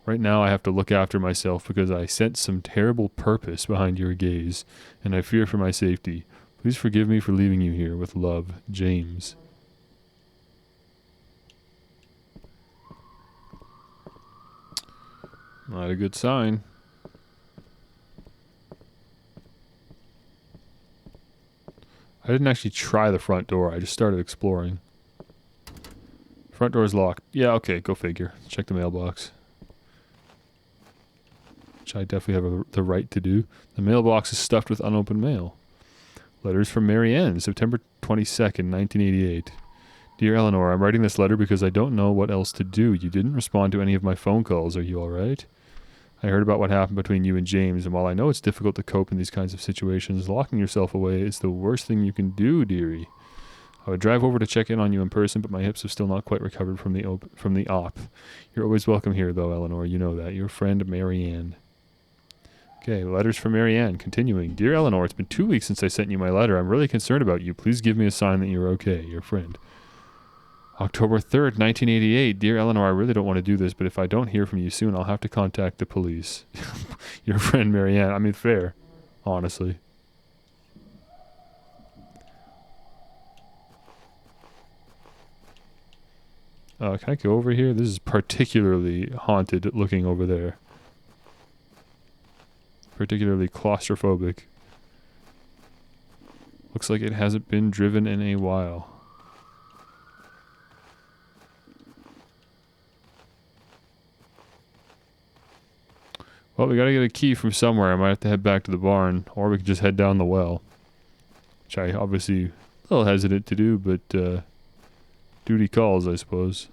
Right now I have to look after myself because I sense some terrible purpose behind your gaze, and I fear for my safety. Please forgive me for leaving you here. With love, James. Not a good sign. I didn't actually try the front door. I just started exploring. Front door is locked. Yeah, okay, go figure. Check the mailbox. Which I definitely have the right to do. The mailbox is stuffed with unopened mail. Letters from Marianne, September 22nd, 1988. Dear Eleanor, I'm writing this letter because I don't know what else to do. You didn't respond to any of my phone calls. Are you alright? I heard about what happened between you and James, and while I know it's difficult to cope in these kinds of situations, locking yourself away is the worst thing you can do, dearie. I would drive over to check in on you in person, but my hips have still not quite recovered from the op. You're always welcome here, though, Eleanor. You know that. Your friend, Marianne. Okay, letters from Marianne. Continuing. Dear Eleanor, it's been 2 weeks since I sent you my letter. I'm really concerned about you. Please give me a sign that you're okay. Your friend. October 3rd, 1988. Dear Eleanor, I really don't want to do this, but if I don't hear from you soon, I'll have to contact the police. Your friend, Marianne. I mean, fair. Honestly. Can I go over here? This is particularly haunted looking over there. Particularly claustrophobic. Looks like it hasn't been driven in a while. Well, we gotta get a key from somewhere. I might have to head back to the barn, or we could just head down the well. Which I obviously a little hesitant to do, but duty calls, I suppose.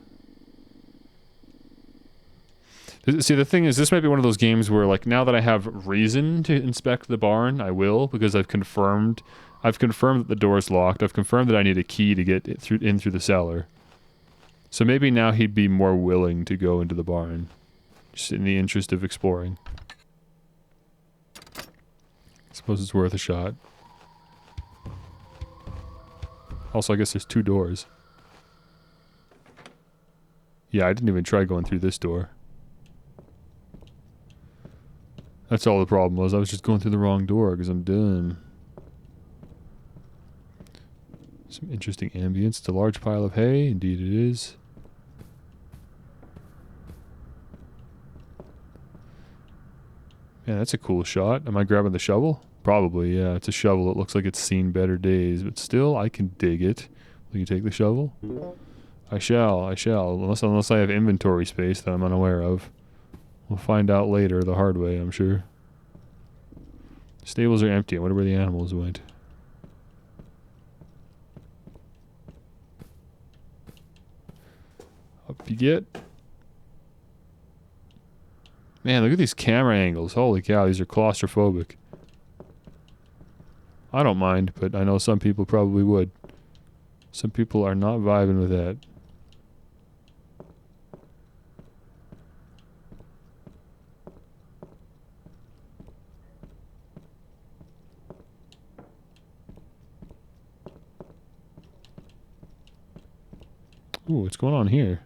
See, the thing is, this might be one of those games where, like, now that I have reason to inspect the barn, I will, because I've confirmed that the door's locked. I've confirmed that I need a key to get it in through the cellar. So maybe now he'd be more willing to go into the barn. Just in the interest of exploring. I suppose it's worth a shot. Also, I guess there's 2 doors. Yeah, I didn't even try going through this door. That's all the problem was. I was just going through the wrong door because I'm dumb. Some interesting ambience. It's a large pile of hay. Indeed it is. Yeah, that's a cool shot. Am I grabbing the shovel? Probably, yeah. It's a shovel. It looks like it's seen better days, but still, I can dig it. Will you take the shovel? I shall. Unless I have inventory space that I'm unaware of. We'll find out later the hard way, I'm sure. Stables are empty. I wonder where the animals went. Up you get. Man, look at these camera angles. Holy cow, these are claustrophobic. I don't mind, but I know some people probably would. Some people are not vibing with that. Ooh, what's going on here?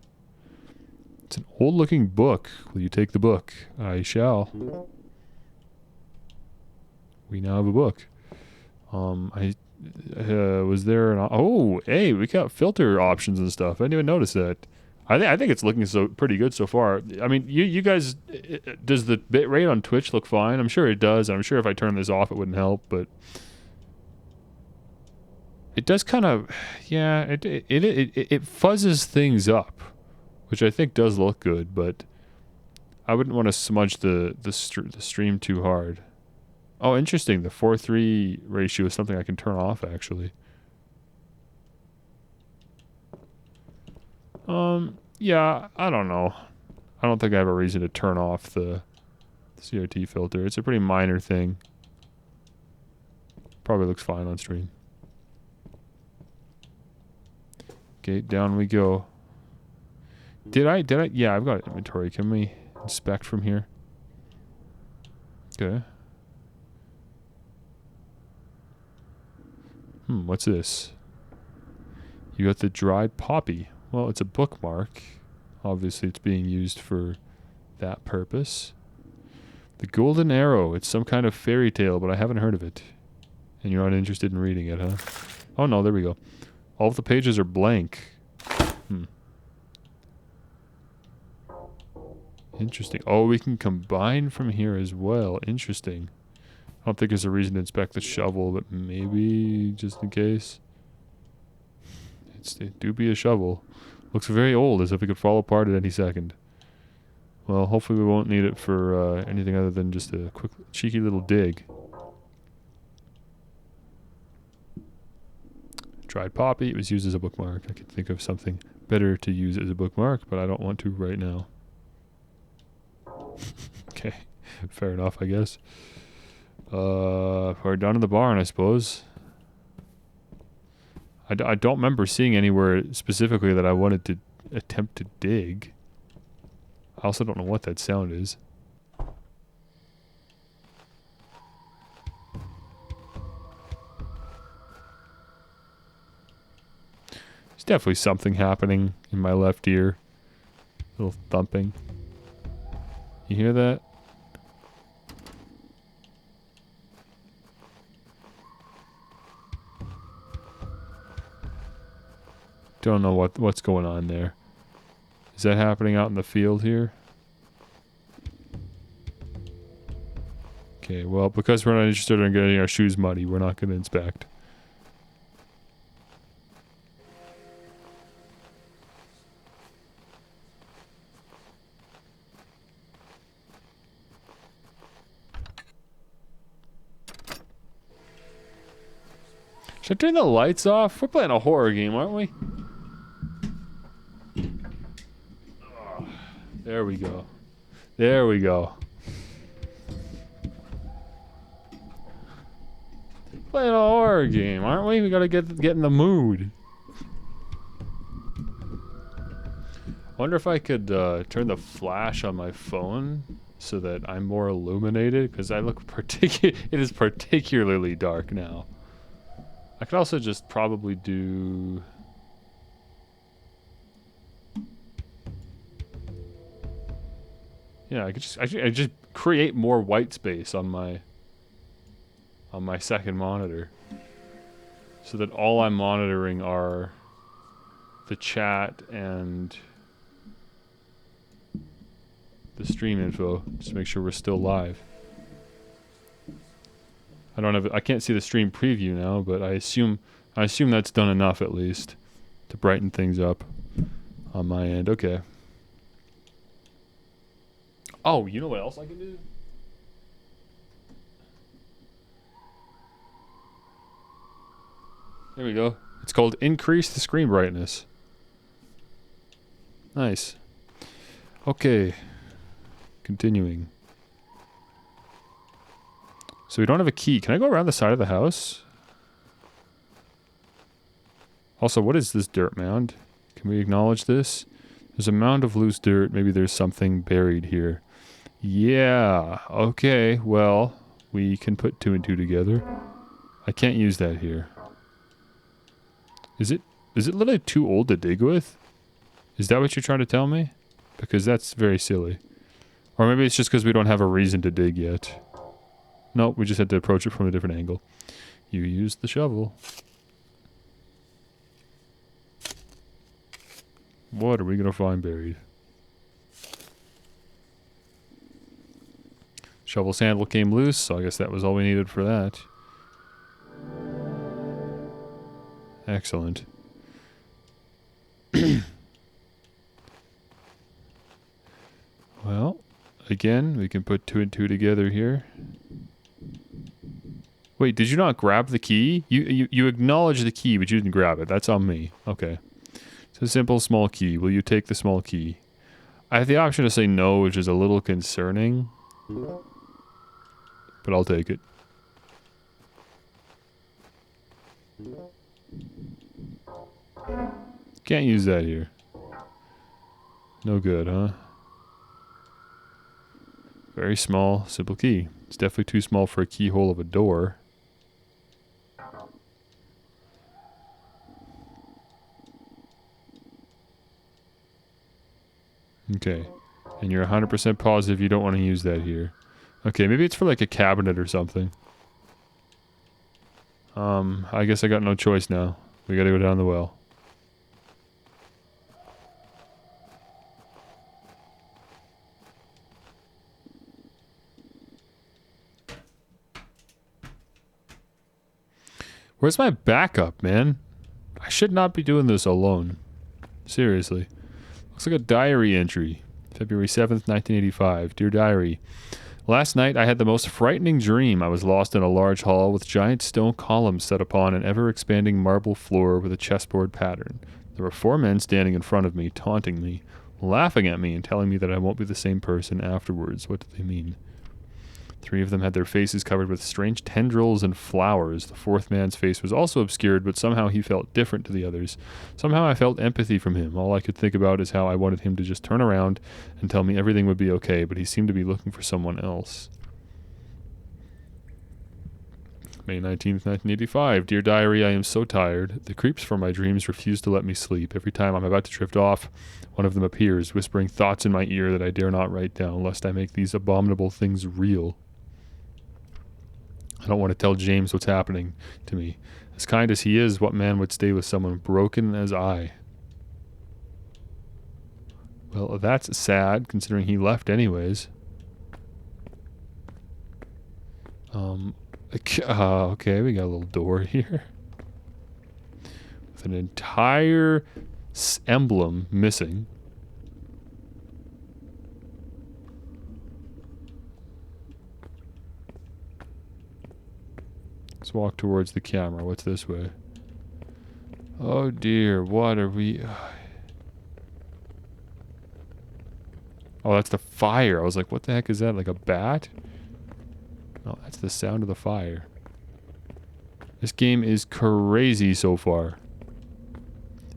It's an old-looking book. Will you take the book? I shall. We now have a book. Was there an... Oh, hey, we got filter options and stuff. I didn't even notice that. I think it's looking pretty good so far. I mean, you guys... does the bit rate on Twitch look fine? I'm sure it does. I'm sure if I turn this off, it wouldn't help, but... It does kind of... Yeah, it fuzzes things up, which I think does look good, but... I wouldn't want to smudge the stream too hard. Oh, interesting. The 4:3 ratio is something I can turn off, actually. Yeah, I don't know. I don't think I have a reason to turn off the CRT filter. It's a pretty minor thing. Probably looks fine on stream. Okay, down we go. Did I? Yeah, I've got inventory. Can we inspect from here? Okay. What's this? You got the dried poppy. Well, it's a bookmark. Obviously, it's being used for that purpose. The Golden Arrow. It's some kind of fairy tale, but I haven't heard of it. And you're not interested in reading it, huh? Oh, no, there we go. All of the pages are blank. Interesting. Oh, we can combine from here as well. Interesting. I don't think there's a reason to inspect the shovel, but maybe just in case. It do be a shovel. Looks very old, as if it could fall apart at any second. Well, hopefully we won't need it for anything other than just a quick, cheeky little dig. Dried poppy. It was used as a bookmark. I could think of something better to use as a bookmark, but I don't want to right now. Okay, fair enough, I guess. We're down in the barn, I suppose. I don't remember seeing anywhere specifically that I wanted to attempt to dig. I also don't know what that sound is. There's definitely something happening in my left ear. A little thumping. You hear that? Don't know what's going on there. Is that happening out in the field here? Okay, well, because we're not interested in getting our shoes muddy, we're not going to inspect. Should I turn the lights off? We're playing a horror game, aren't we? There we go. There we go. Playing a horror game, aren't we? We gotta get in the mood. Wonder if I could turn the flash on my phone so that I'm more illuminated, because I look it is particularly dark now. I could also just probably do... Yeah, I just create more white space on my second monitor, so that all I'm monitoring are the chat and the stream info, just to make sure we're still live. I can't see the stream preview now, but I assume that's done enough at least to brighten things up on my end. Okay. Oh, you know what else I can do? There we go. It's called increase the screen brightness. Nice. Okay. Continuing. So we don't have a key. Can I go around the side of the house? Also, what is this dirt mound? Can we acknowledge this? There's a mound of loose dirt. Maybe there's something buried here. Yeah. Okay. Well, we can put 2 and 2 together. I can't use that here. Is it literally too old to dig with? Is that what you're trying to tell me? Because that's very silly. Or maybe it's just because we don't have a reason to dig yet. Nope, we just had to approach it from a different angle. You used the shovel. What are we going to find buried? Shovel's handle came loose, so I guess that was all we needed for that. Excellent. Well, again, we can put 2 and 2 together here. Wait, did you not grab the key? You acknowledged the key, but you didn't grab it. That's on me. Okay. It's a simple small key. Will you take the small key? I have the option to say no, which is a little concerning. But I'll take it. Can't use that here. No good, huh? Very small, simple key. It's definitely too small for a keyhole of a door. Okay. And you're 100% positive you don't want to use that here. Okay, maybe it's for like a cabinet or something. I guess I got no choice now. We gotta go down the well. Where's my backup, man? I should not be doing this alone. Seriously. Looks like a diary entry. February 7th, 1985. Dear Diary. Last night I had the most frightening dream. I was lost in a large hall with giant stone columns set upon an ever-expanding marble floor with a chessboard pattern. There were 4 men standing in front of me, taunting me, laughing at me and telling me that I won't be the same person afterwards. What do they mean? 3 of them had their faces covered with strange tendrils and flowers. The 4th man's face was also obscured, but somehow he felt different to the others. Somehow I felt empathy from him. All I could think about is how I wanted him to just turn around and tell me everything would be okay, but he seemed to be looking for someone else. May 19th, 1985. Dear Diary, I am so tired. The creeps from my dreams refuse to let me sleep. Every time I'm about to drift off, one of them appears, whispering thoughts in my ear that I dare not write down, lest I make these abominable things real. I don't want to tell James what's happening to me. As kind as he is, what man would stay with someone broken as I? Well, that's sad, considering he left anyways. Okay, we got a little door here. With an entire emblem missing. Let's walk towards the camera. What's this way? Oh dear, what are we... Oh, that's the fire. I was like, what the heck is that? Like a bat? No, that's the sound of the fire. This game is crazy so far.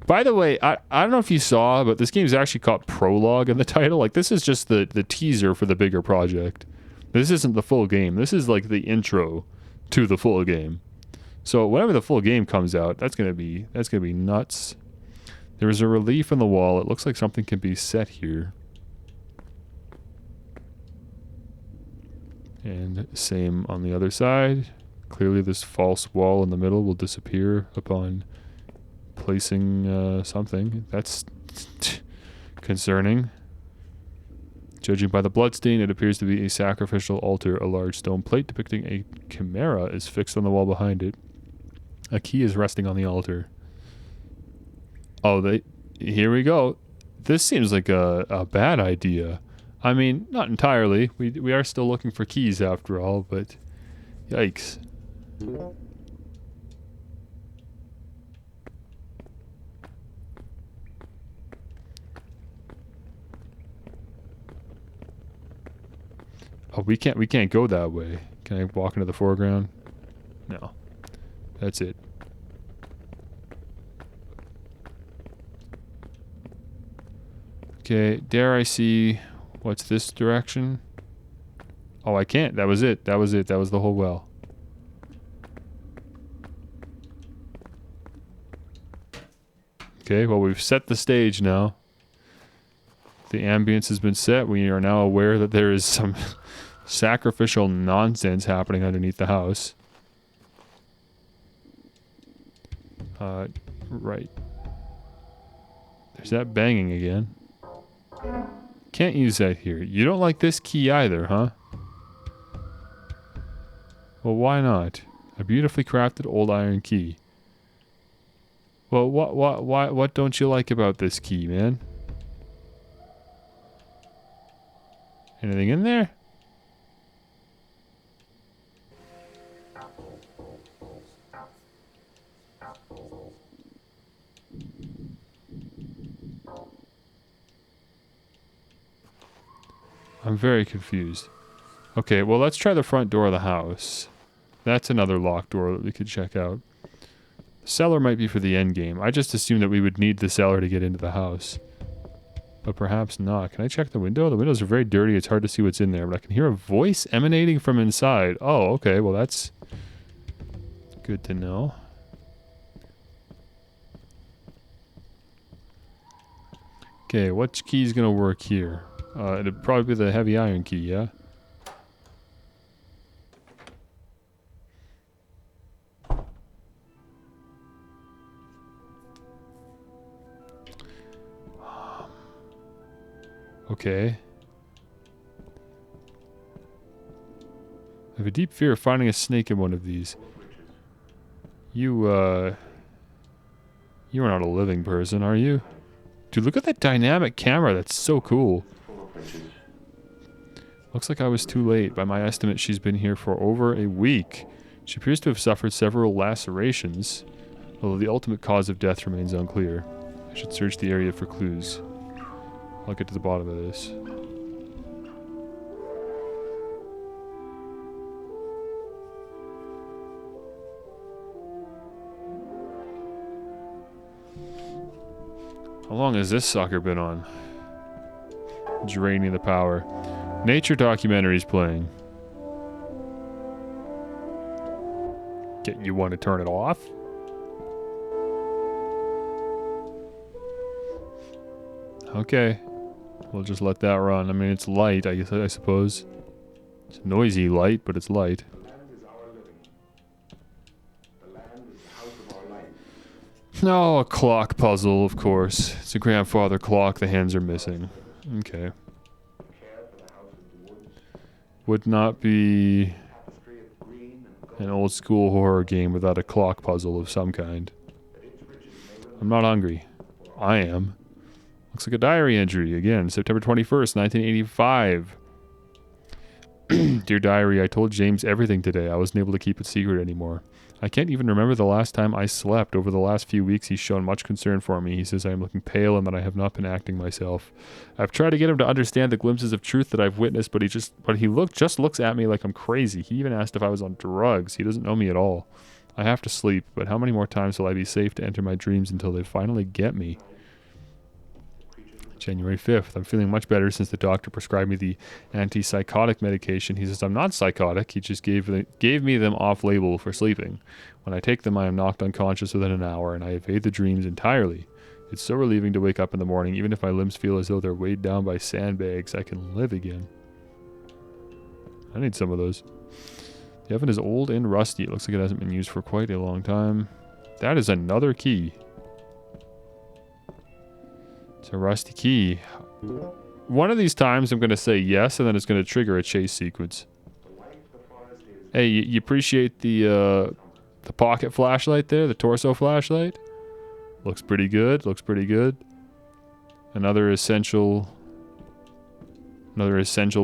By the way, I don't know if you saw, but this game's actually called Prologue in the title. Like, this is just the teaser for the bigger project. This isn't the full game. This is like the intro to the full game. So whenever the full game comes out, that's gonna be nuts. There is a relief on the wall. It looks like something can be set here. And same on the other side. Clearly this false wall in the middle will disappear upon placing something. That's concerning. Judging by the bloodstain, it appears to be a sacrificial altar. A large stone plate depicting a chimera is fixed on the wall behind it. A key is resting on the altar. Oh, here we go. This seems like a bad idea. I mean, not entirely. We are still looking for keys after all, but yikes. Oh, we can't go that way. Can I walk into the foreground? No. That's it. Okay, dare I see what's this direction? Oh, I can't. That was it. That was it. That was the whole well. Okay, well, we've set the stage now. The ambience has been set. We are now aware that there is some sacrificial nonsense happening underneath the house. Right. There's that banging again. Can't use that here. You don't like this key either, huh? Well, why not? A beautifully crafted old iron key. Well, what don't you like about this key, man? Anything in there? I'm very confused. Okay, well, let's try the front door of the house. That's another locked door that we could check out. The cellar might be for the end game. I just assumed that we would need the cellar to get into the house. But perhaps not. Can I check the window? The windows are very dirty. It's hard to see what's in there, but I can hear a voice emanating from inside. Oh, okay. Well, that's good to know. Okay, what key is going to work here? It'd probably be the heavy iron key, yeah? Okay. I have a deep fear of finding a snake in one of these. You are not a living person, are you? Dude, look at that dynamic camera. That's so cool. Looks like I was too late. By my estimate, she's been here for over a week. She appears to have suffered several lacerations, although the ultimate cause of death remains unclear. I should search the area for clues. I'll get to the bottom of this. How long has this sucker been on? Draining the power. Nature documentary's playing. You want to turn it off? Okay. We'll just let that run. I mean, it's light, I suppose. It's noisy light, but it's light. No, a clock puzzle, of course. It's a grandfather clock. The hands are missing. Okay. Would not be an old school horror game without a clock puzzle of some kind. I'm not hungry. I am. Looks like a diary entry. Again, September 21st, 1985. Dear diary, I told James everything today. I wasn't able to keep it secret anymore. I can't even remember the last time I slept. Over the last few weeks, he's shown much concern for me. He says I am looking pale and that I have not been acting myself. I've tried to get him to understand the glimpses of truth that I've witnessed, but he looks at me like I'm crazy. He even asked if I was on drugs. He doesn't know me at all. I have to sleep, but how many more times will I be safe to enter my dreams until they finally get me? January 5th. I'm feeling much better since the doctor prescribed me the antipsychotic medication. He says I'm not psychotic. He just gave me them off-label for sleeping. When I take them, I am knocked unconscious within an hour, and I evade the dreams entirely. It's so relieving to wake up in the morning. Even if my limbs feel as though they're weighed down by sandbags, I can live again. I need some of those. The oven is old and rusty. It looks like it hasn't been used for quite a long time. That is another key. It's a rusty key. One of these times I'm going to say yes, and then it's going to trigger a chase sequence. Hey, you appreciate the pocket flashlight there? The torso flashlight? Looks pretty good. Looks pretty good. Another essential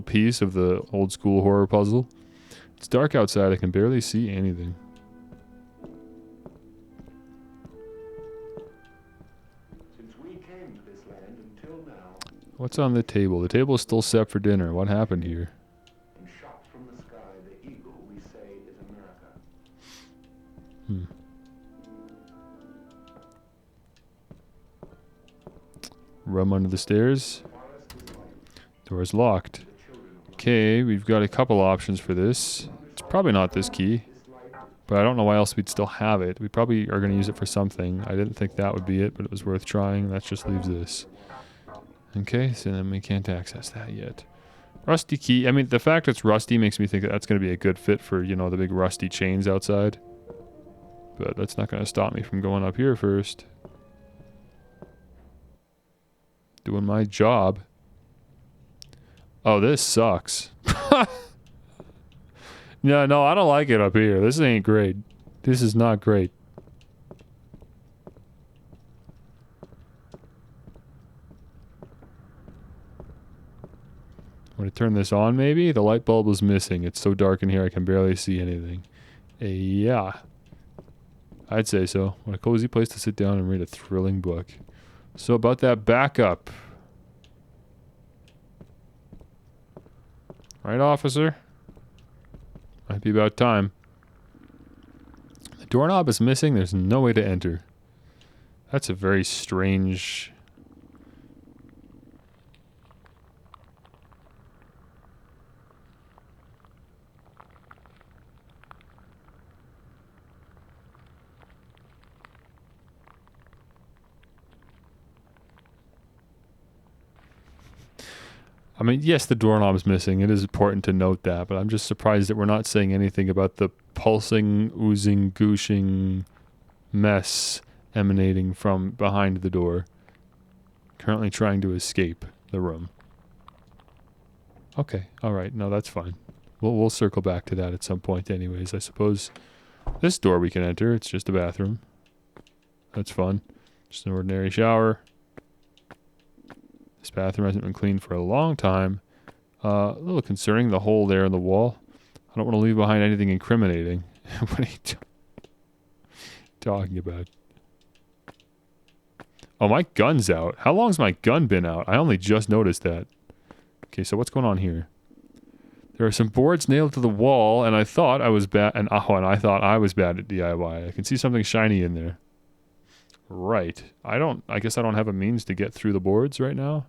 piece of the old school horror puzzle. It's dark outside. I can barely see anything. What's on the table? The table is still set for dinner. What happened here? And shot from the sky, the eagle we say is America. Room under the stairs. Door is locked. Okay, we've got a couple options for this. It's probably not this key, but I don't know why else we'd still have it. We probably are going to use it for something. I didn't think that would be it, but it was worth trying. That just leaves this. Okay, so then we can't access that yet. Rusty key. I mean, the fact it's rusty makes me think that that's going to be a good fit for, you know, the big rusty chains outside. But that's not going to stop me from going up here first. Doing my job. Oh, this sucks. No, I don't like it up here. This ain't great. This is not great. I'm going to turn this on, maybe? The light bulb is missing. It's so dark in here I can barely see anything. Yeah. I'd say so. What a cozy place to sit down and read a thrilling book. So about that backup. Right, officer? Might be about time. The doorknob is missing. There's no way to enter. That's a very strange... I mean, yes, the doorknob is missing. It is important to note that, but I'm just surprised that we're not saying anything about the pulsing, oozing, gooshing mess emanating from behind the door. Currently trying to escape the room. Okay, alright, no, that's fine. We'll circle back to that at some point anyways. I suppose this door we can enter. It's just a bathroom. That's fun. Just an ordinary shower. This bathroom hasn't been cleaned for a long time. A little concerning, the hole there in the wall. I don't want to leave behind anything incriminating. What are you talking about? Oh, my gun's out. How long's my gun been out? I only just noticed that. Okay, so what's going on here? There are some boards nailed to the wall, and I thought I was bad. And I thought I was bad at DIY. I can see something shiny in there. Right. I guess I don't have a means to get through the boards right now.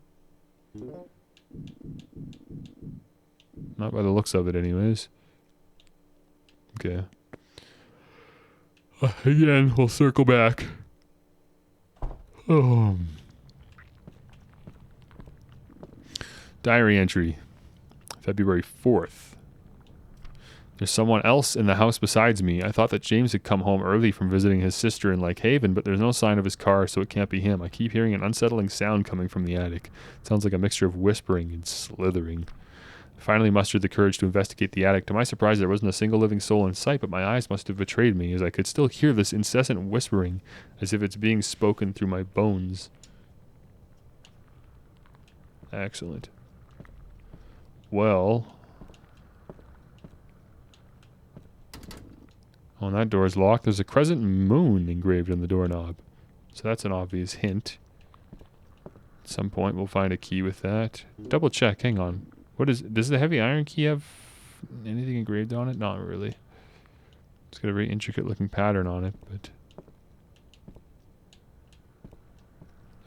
Not by the looks of it, anyways. Okay. Again, we'll circle back. Diary entry. February 4th. There's someone else in the house besides me. I thought that James had come home early from visiting his sister in Lake Haven, but there's no sign of his car, so it can't be him. I keep hearing an unsettling sound coming from the attic. It sounds like a mixture of whispering and slithering. I finally mustered the courage to investigate the attic. To my surprise, there wasn't a single living soul in sight, but my eyes must have betrayed me, as I could still hear this incessant whispering, as if it's being spoken through my bones. Excellent. Well... Oh, and that door is locked. There's a crescent moon engraved on the doorknob. So that's an obvious hint. At some point we'll find a key with that. Double check, hang on. Does the heavy iron key have anything engraved on it? Not really. It's got a very intricate looking pattern on it, but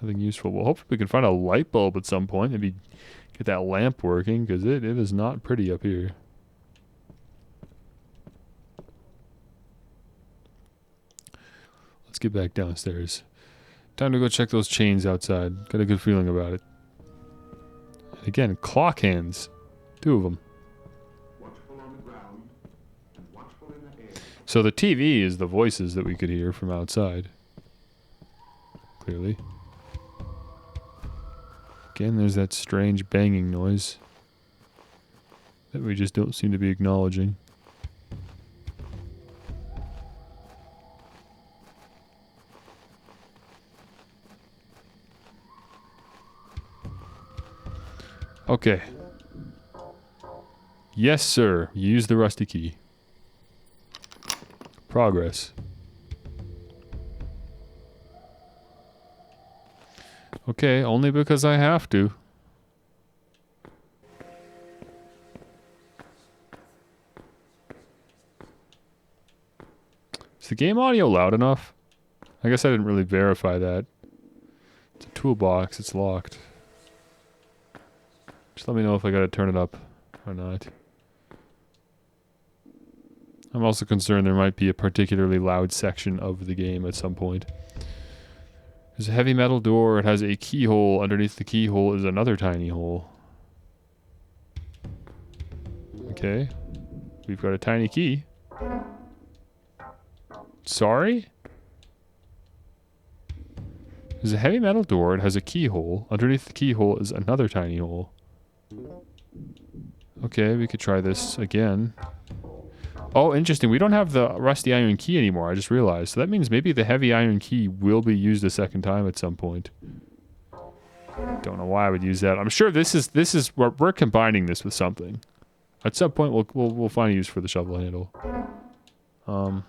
nothing useful. Well, hopefully we can find a light bulb at some point. Maybe get that lamp working, because it is not pretty up here. Let's get back downstairs. Time to go check those chains outside. Got a good feeling about it. And again, clock hands. 2 of them. Watchful on the ground and watchful in the air. So the TV is the voices that we could hear from outside. Clearly. Again, there's that strange banging noise that we just don't seem to be acknowledging. Okay. Yes, sir. Use the rusty key. Progress. Okay, only because I have to. Is the game audio loud enough? I guess I didn't really verify that. It's a toolbox. It's locked. Just let me know if I gotta turn it up or not. I'm also concerned there might be a particularly loud section of the game at some point. There's a heavy metal door. It has a keyhole. Underneath the keyhole is another tiny hole. Okay. We've got a tiny key. Sorry? There's a heavy metal door. It has a keyhole. Underneath the keyhole is another tiny hole. Okay, we could try this again. Oh, interesting. We don't have the rusty iron key anymore, I just realized. So that means maybe the heavy iron key will be used a second time at some point. Don't know why I would use that. I'm sure this is we're combining this with something. At some point we'll find a use for the shovel handle. Well,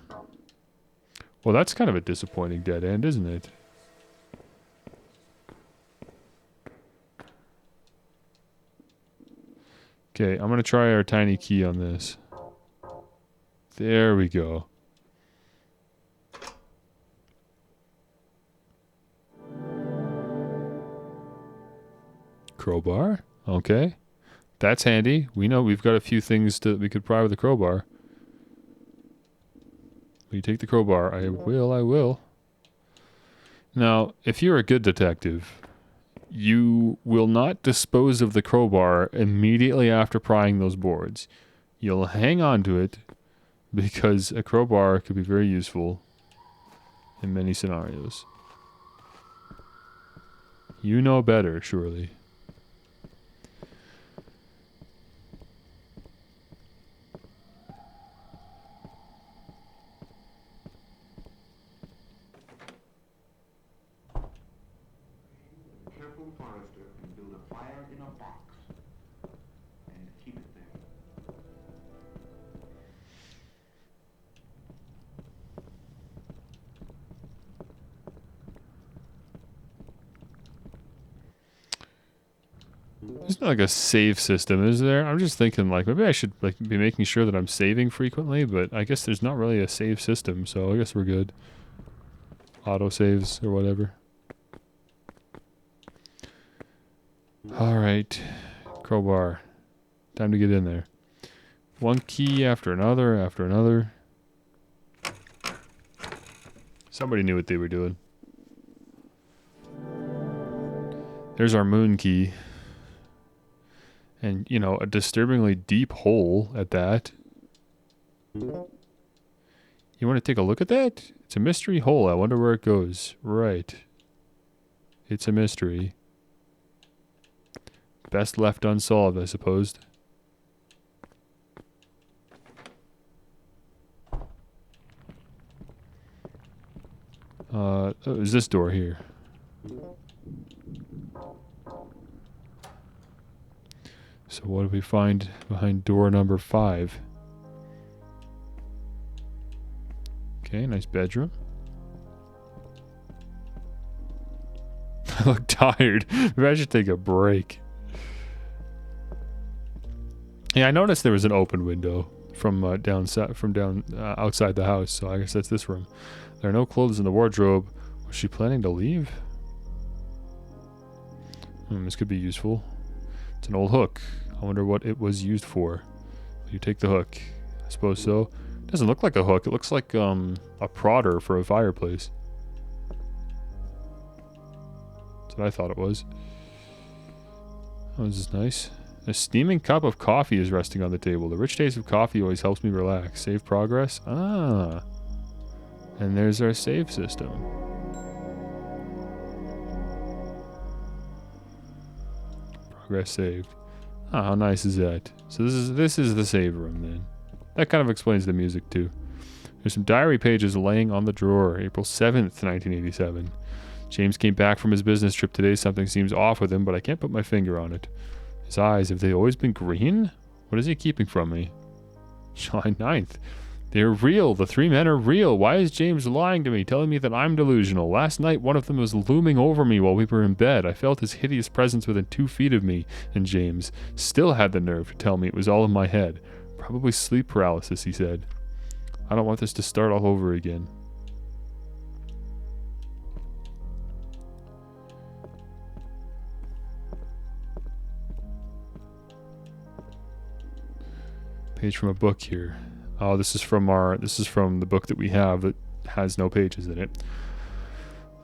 that's kind of a disappointing dead end, isn't it? Okay, I'm gonna try our tiny key on this. There we go. Crowbar? Okay. That's handy. We know we've got a few things that we could pry with a crowbar. Will you take the crowbar? I will. Now, if you're a good detective, you will not dispose of the crowbar immediately after prying those boards. You'll hang on to it because a crowbar could be very useful in many scenarios. You know better, surely. Careful forester can build a fire in a box and keep it there. There's not like a save system, is there? I'm just thinking like maybe I should like be making sure that I'm saving frequently, but I guess there's not really a save system, so I guess we're good. Auto saves or whatever. Alright. Crowbar. Time to get in there. One key after another, after another. Somebody knew what they were doing. There's our moon key. And, you know, a disturbingly deep hole at that. You want to take a look at that? It's a mystery hole. I wonder where it goes. Right. It's a mystery. Best left unsolved, I suppose. Oh, is this door here? So what do we find behind door number 5? Okay, nice bedroom. I look tired. Maybe I should take a break. Yeah, I noticed there was an open window from outside the house, so I guess that's this room. There are no clothes in the wardrobe. Was she planning to leave? This could be useful. It's an old hook. I wonder what it was used for. You take the hook. I suppose so. It doesn't look like a hook. It looks like a prodder for a fireplace. That's what I thought it was. Oh, this is nice. A steaming cup of coffee is resting on the table. The rich taste of coffee always helps me relax. Save progress. Ah. And there's our save system. Progress saved. Ah, how nice is that? So this is the save room then. That kind of explains the music too. There's some diary pages laying on the drawer. April 7th, 1987. James came back from his business trip today. Something seems off with him, but I can't put my finger on it. His eyes, have they always been green? What is he keeping from me? July 9th. They're real. The 3 men are real. Why is James lying to me, telling me that I'm delusional? Last night, one of them was looming over me while we were in bed. I felt his hideous presence within 2 feet of me, and James still had the nerve to tell me it was all in my head. Probably sleep paralysis, he said. I don't want this to start all over again. Page from a book here. Oh, this is from the book that we have that has no pages in it.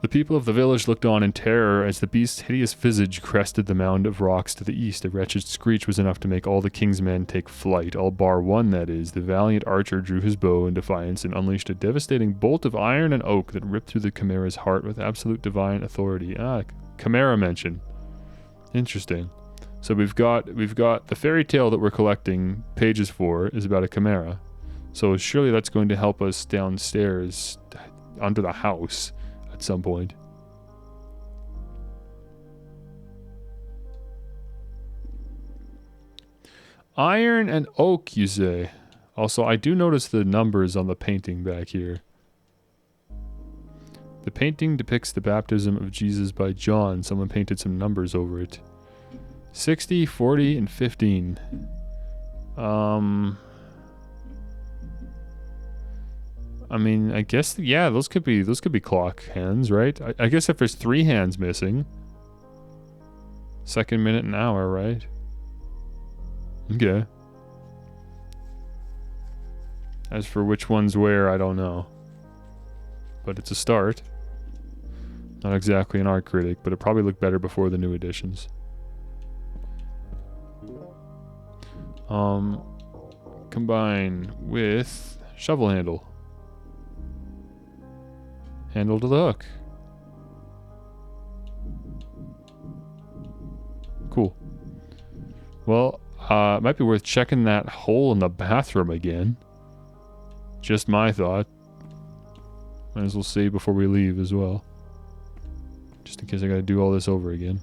The people of the village looked on in terror as the beast's hideous visage crested the mound of rocks to the east. A wretched screech was enough to make all the king's men take flight, all bar one, that is. The valiant archer drew his bow in defiance and unleashed a devastating bolt of iron and oak that ripped through the chimera's heart with absolute divine authority. Ah, chimera mention. Interesting. So we've got the fairy tale that we're collecting pages for is about a chimera. So surely that's going to help us downstairs under the house at some point. Iron and oak, you say? Also, I do notice the numbers on the painting back here. The painting depicts the baptism of Jesus by John. Someone painted some numbers over it. 60, 40, and 15. I mean, I guess, yeah, those could be clock hands, right? I guess if there's 3 hands missing. Second, minute, and hour, right? Okay. As for which one's where, I don't know. But it's a start. Not exactly an art critic, but it probably looked better before the new editions. Combine with shovel handle. Handle to the hook. Cool. Well, it might be worth checking that hole in the bathroom again. Just my thought. Might as well save before we leave as well. Just in case I gotta do all this over again.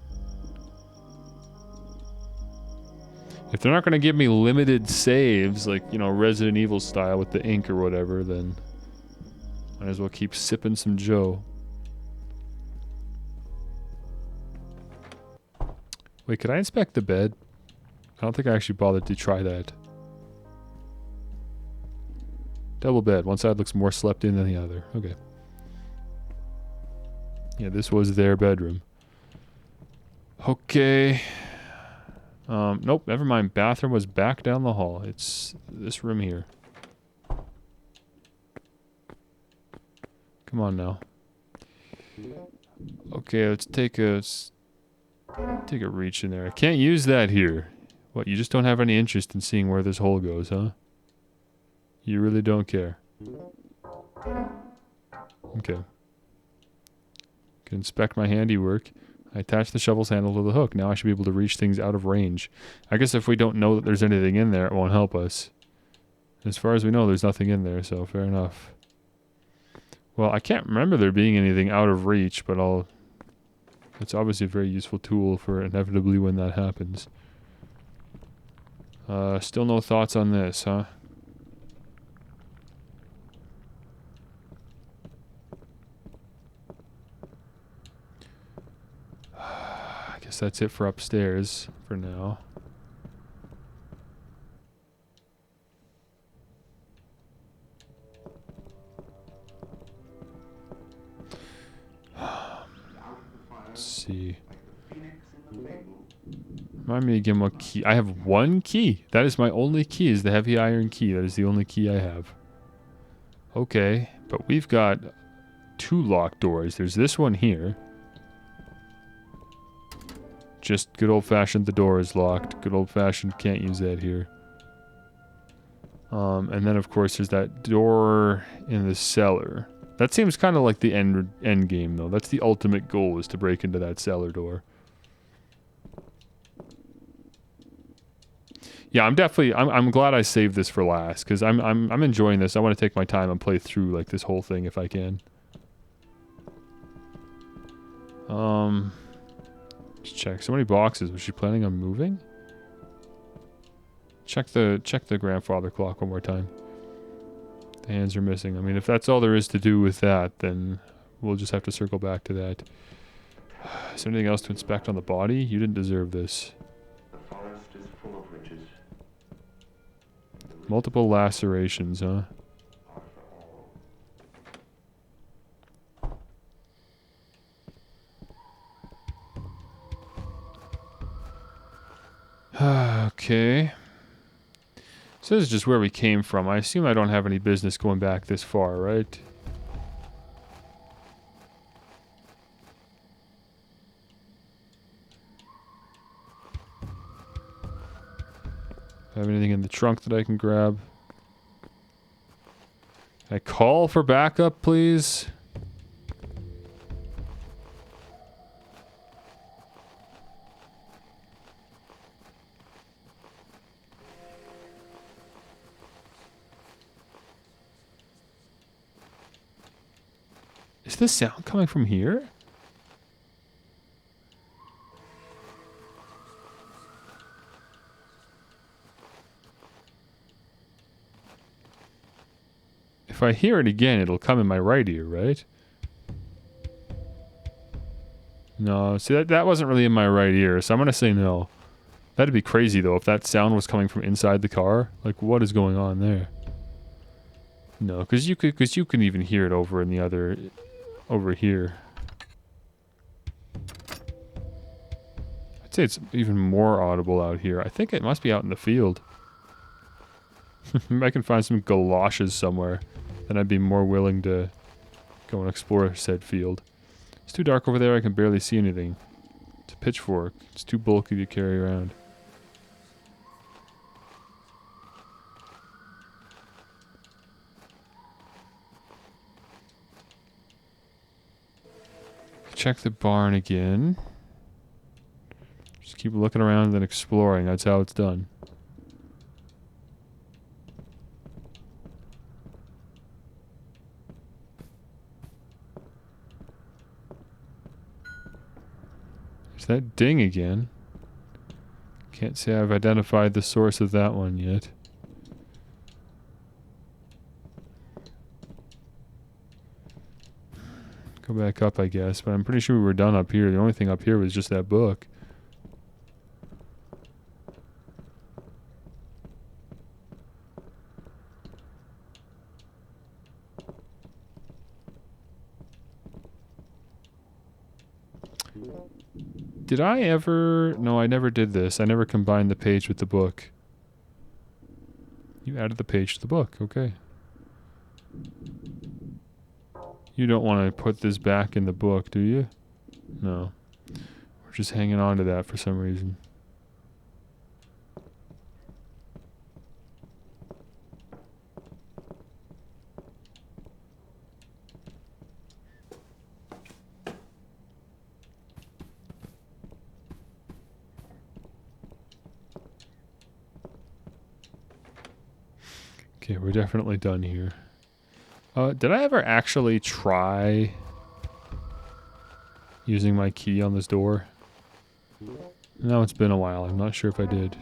If they're not gonna give me limited saves, like, you know, Resident Evil style with the ink or whatever, then might as well keep sipping some Joe. Wait, could I inspect the bed? I don't think I actually bothered to try that. Double bed. One side looks more slept in than the other. Okay. Yeah, this was their bedroom. Okay. Nope, never mind. Bathroom was back down the hall. It's this room here. Come on now. Okay, let's take a reach in there. I can't use that here. What, you just don't have any interest in seeing where this hole goes, huh? You really don't care. Okay. Can inspect my handiwork. I attach the shovel's handle to the hook. Now I should be able to reach things out of range. I guess if we don't know that there's anything in there, it won't help us. As far as we know, there's nothing in there, so fair enough. Well, I can't remember there being anything out of reach, but I'll... It's obviously a very useful tool for inevitably when that happens. Still no thoughts on this, huh? I guess that's it for upstairs for now. Let's see. Remind me again what key. I have one key. That is my only key, is the heavy iron key. That is the only key I have. Okay, but we've got 2 locked doors. There's this one here. Just good old-fashioned, the door is locked. Good old-fashioned, can't use that here. And then, of course, there's that door in the cellar. That seems kind of like the end game, though. That's the ultimate goal, is to break into that cellar door. Yeah, I'm glad I saved this for last, because I'm enjoying this. I want to take my time and play through like this whole thing if I can. Let's check. So many boxes. Was she planning on moving? Check the grandfather clock one more time. The hands are missing. I mean, if that's all there is to do with that, then we'll just have to circle back to that. Is there anything else to inspect on the body? You didn't deserve this. The forest is full of riches. Multiple lacerations, huh? Okay. So this is just where we came from. I assume I don't have any business going back this far, right? Have anything in the trunk that I can grab? Can I call for backup, please? Is this sound coming from here? If I hear it again, it'll come in my right ear, right? No, see, that wasn't really in my right ear, so I'm gonna say no. That'd be crazy, though, if that sound was coming from inside the car. Like, what is going on there? No, because you can even hear it over in the other... over here. I'd say it's even more audible out here. I think it must be out in the field. I can find some galoshes somewhere, then I'd be more willing to go and explore said field. It's too dark over there, I can barely see anything. It's a pitchfork. It's too bulky to carry around. Check the barn again. Just keep looking around and exploring. That's how it's done. There's that ding again. Can't say I've identified the source of that one yet. Go back up, I guess, but I'm pretty sure we were done up here. The only thing up here was just that book. Did I ever... No, I never did this. I never combined the page with the book. You added the page to the book. Okay. You don't want to put this back in the book, do you? No. We're just hanging on to that for some reason. Okay, we're definitely done here. Did I ever actually try using my key on this door? No, it's been a while. I'm not sure if I did.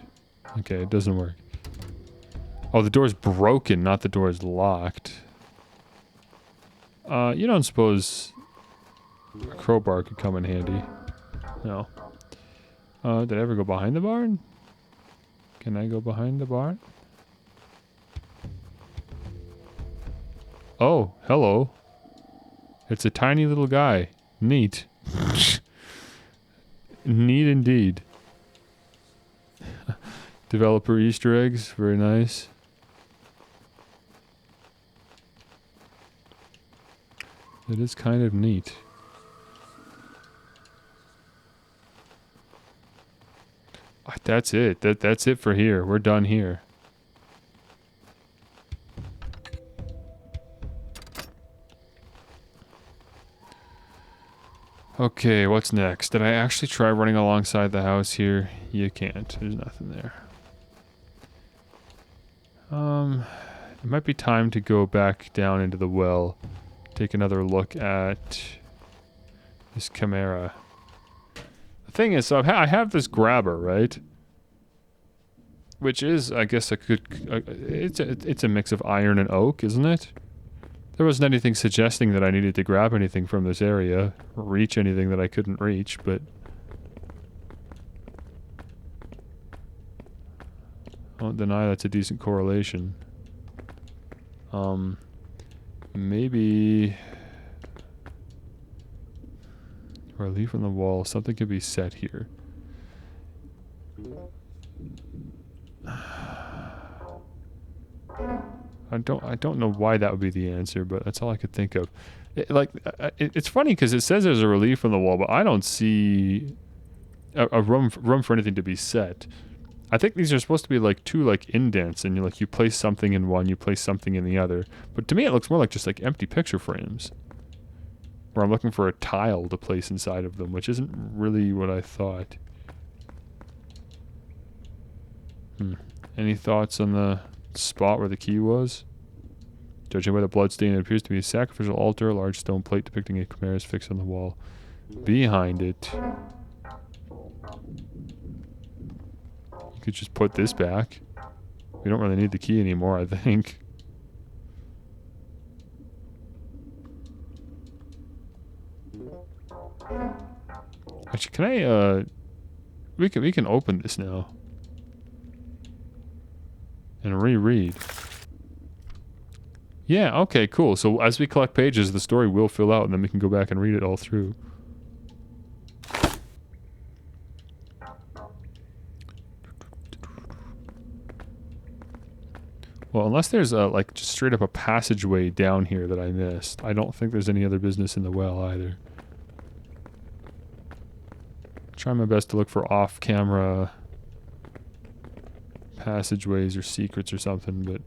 Okay, it doesn't work. Oh, the door's broken, not the door's locked. You don't suppose a crowbar could come in handy? No. Did I ever go behind the barn? Can I go behind the barn? Oh, hello. It's a tiny little guy. Neat. Neat indeed. Developer Easter eggs, very nice. It is kind of neat. That's it. That's it for here. We're done here. Okay, what's next? Did I actually try running alongside the house here? You can't. There's nothing there. It might be time to go back down into the well. Take another look at this chimera. The thing is, so I have this grabber, right? Which is, I guess, it's a mix of iron and oak, isn't it? There wasn't anything suggesting that I needed to grab anything from this area, or reach anything that I couldn't reach, but... I won't deny that's a decent correlation. Maybe... Relief on the wall, something could be set here. I don't know why that would be the answer, but that's all I could think of. It's funny because it says there's a relief on the wall, but I don't see a room for anything to be set. I think these are supposed to be like two like indents, and you place something in one, you place something in the other. But to me, it looks more like just like empty picture frames, where I'm looking for a tile to place inside of them, which isn't really what I thought. Any thoughts on the spot where the key was? Judging by the bloodstain, it appears to be a sacrificial altar, a large stone plate depicting a chimera is fixed on the wall. Behind it, you could just put this back. We don't really need the key anymore, I think. Actually, can I, we can open this now. And reread. Yeah, okay, cool. So as we collect pages, the story will fill out, and then we can go back and read it all through. Well, unless there's like just straight up a passageway down here that I missed, I don't think there's any other business in the well either. Try my best to look for off-camera passageways or secrets or something, but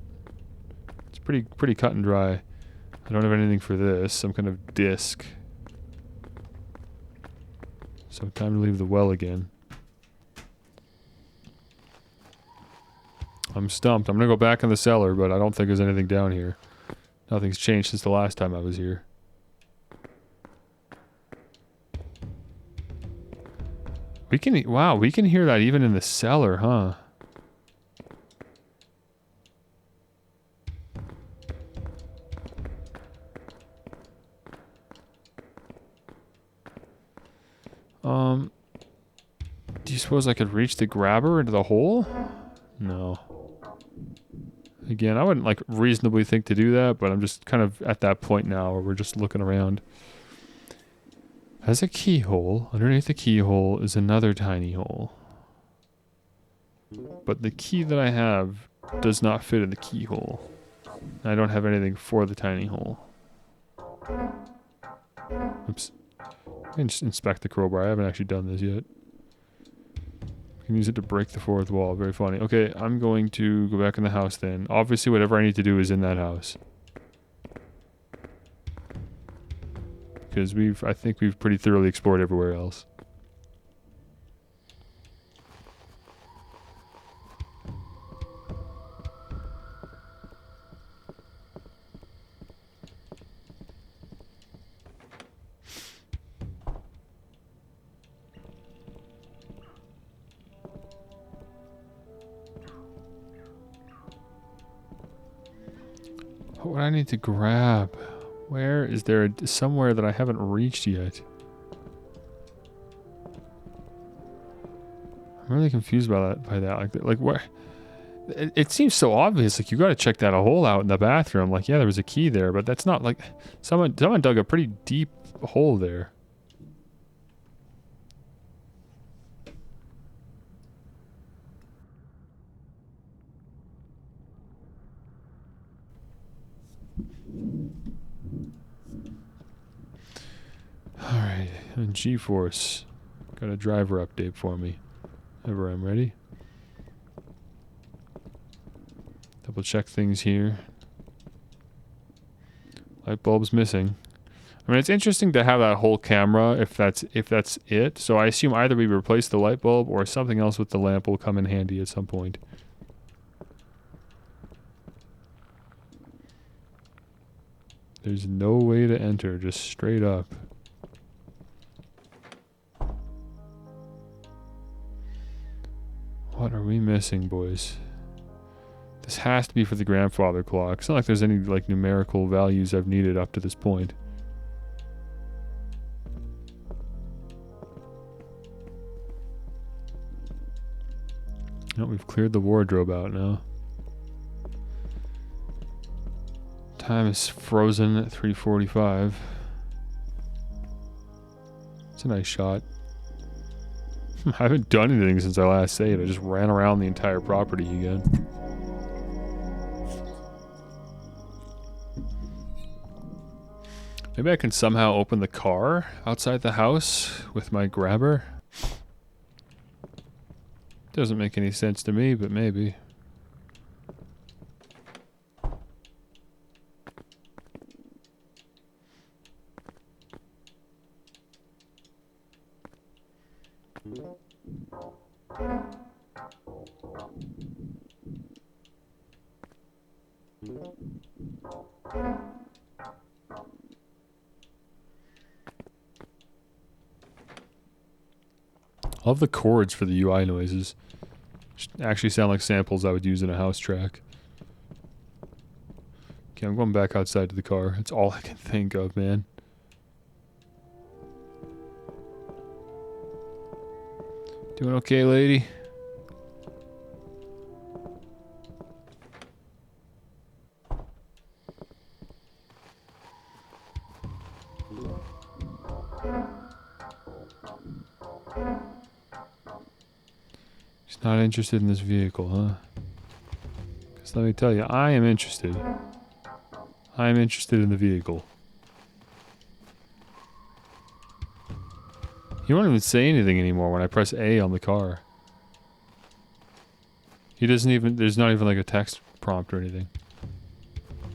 it's pretty cut and dry. I don't have anything for this, some kind of disc. So time to leave the well again. I'm stumped. I'm gonna go back in the cellar, but I don't think there's anything down here. Nothing's changed since the last time I was here. Wow, we can hear that even in the cellar, huh? Do you suppose I could reach the grabber into the hole? No. Again, I wouldn't like reasonably think to do that, but I'm just kind of at that point now where we're just looking around. Has a keyhole. Underneath the keyhole is another tiny hole. But the key that I have does not fit in the keyhole. I don't have anything for the tiny hole. Oops. I can just inspect the crowbar. I haven't actually done this yet. I can use it to break the fourth wall. Very funny. Okay, I'm going to go back in the house then. Obviously, whatever I need to do is in that house. Because I think we've pretty thoroughly explored everywhere else. What would I need to grab? Where is there somewhere that I haven't reached yet? I'm really confused by that. Like where? It seems so obvious. Like you got to check that hole out in the bathroom. Like yeah, there was a key there, but that's not like someone dug a pretty deep hole there. Alright, and G-Force. Got a driver update for me. Whenever I'm ready. Double check things here. Light bulb's missing. I mean, it's interesting to have that whole camera if that's it. So I assume either we replace the light bulb or something else with the lamp will come in handy at some point. There's no way to enter, just straight up. What are we missing, boys? This has to be for the grandfather clock. It's not like there's any like numerical values I've needed up to this point. No, we've cleared the wardrobe out now. Time is frozen at 3:45. It's a nice shot. I haven't done anything since I last saved. I just ran around the entire property again. Maybe I can somehow open the car outside the house with my grabber. Doesn't make any sense to me, but maybe. I love the chords for the UI noises. Actually sound like samples I would use in a house track. Okay, I'm going back outside to the car. That's all I can think of, man. Doing okay, lady? She's not interested in this vehicle, huh? Because let me tell you, I am interested. I am interested in the vehicle. He won't even say anything anymore when I press A on the car. He doesn't even, there's not even like a text prompt or anything.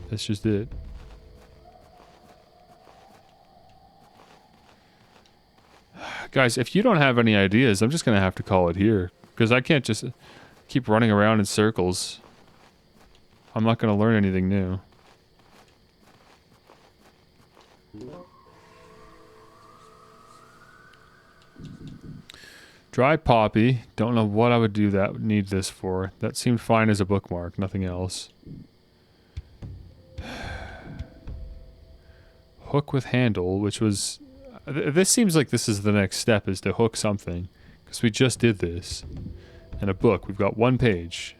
That's just it. Guys, if you don't have any ideas, I'm just going to have to call it here. Because I can't just keep running around in circles. I'm not going to learn anything new. Dry poppy. Don't know what I would need this for. That seemed fine as a bookmark, nothing else. Hook with handle, which was... This seems like this is the next step, is to hook something. Because we just did this. And a book. We've got one page.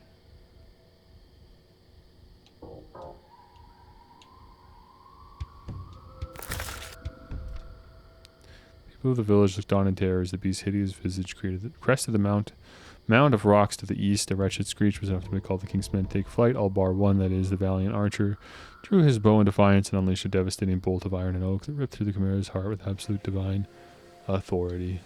People of the village looked on in terror as the beast's hideous visage created the crest of the mound of rocks to the east. A wretched screech was enough to make all the king's men take flight. All bar one, that is, the valiant archer, drew his bow in defiance and unleashed a devastating bolt of iron and oak that ripped through the chimera's heart with absolute divine authority.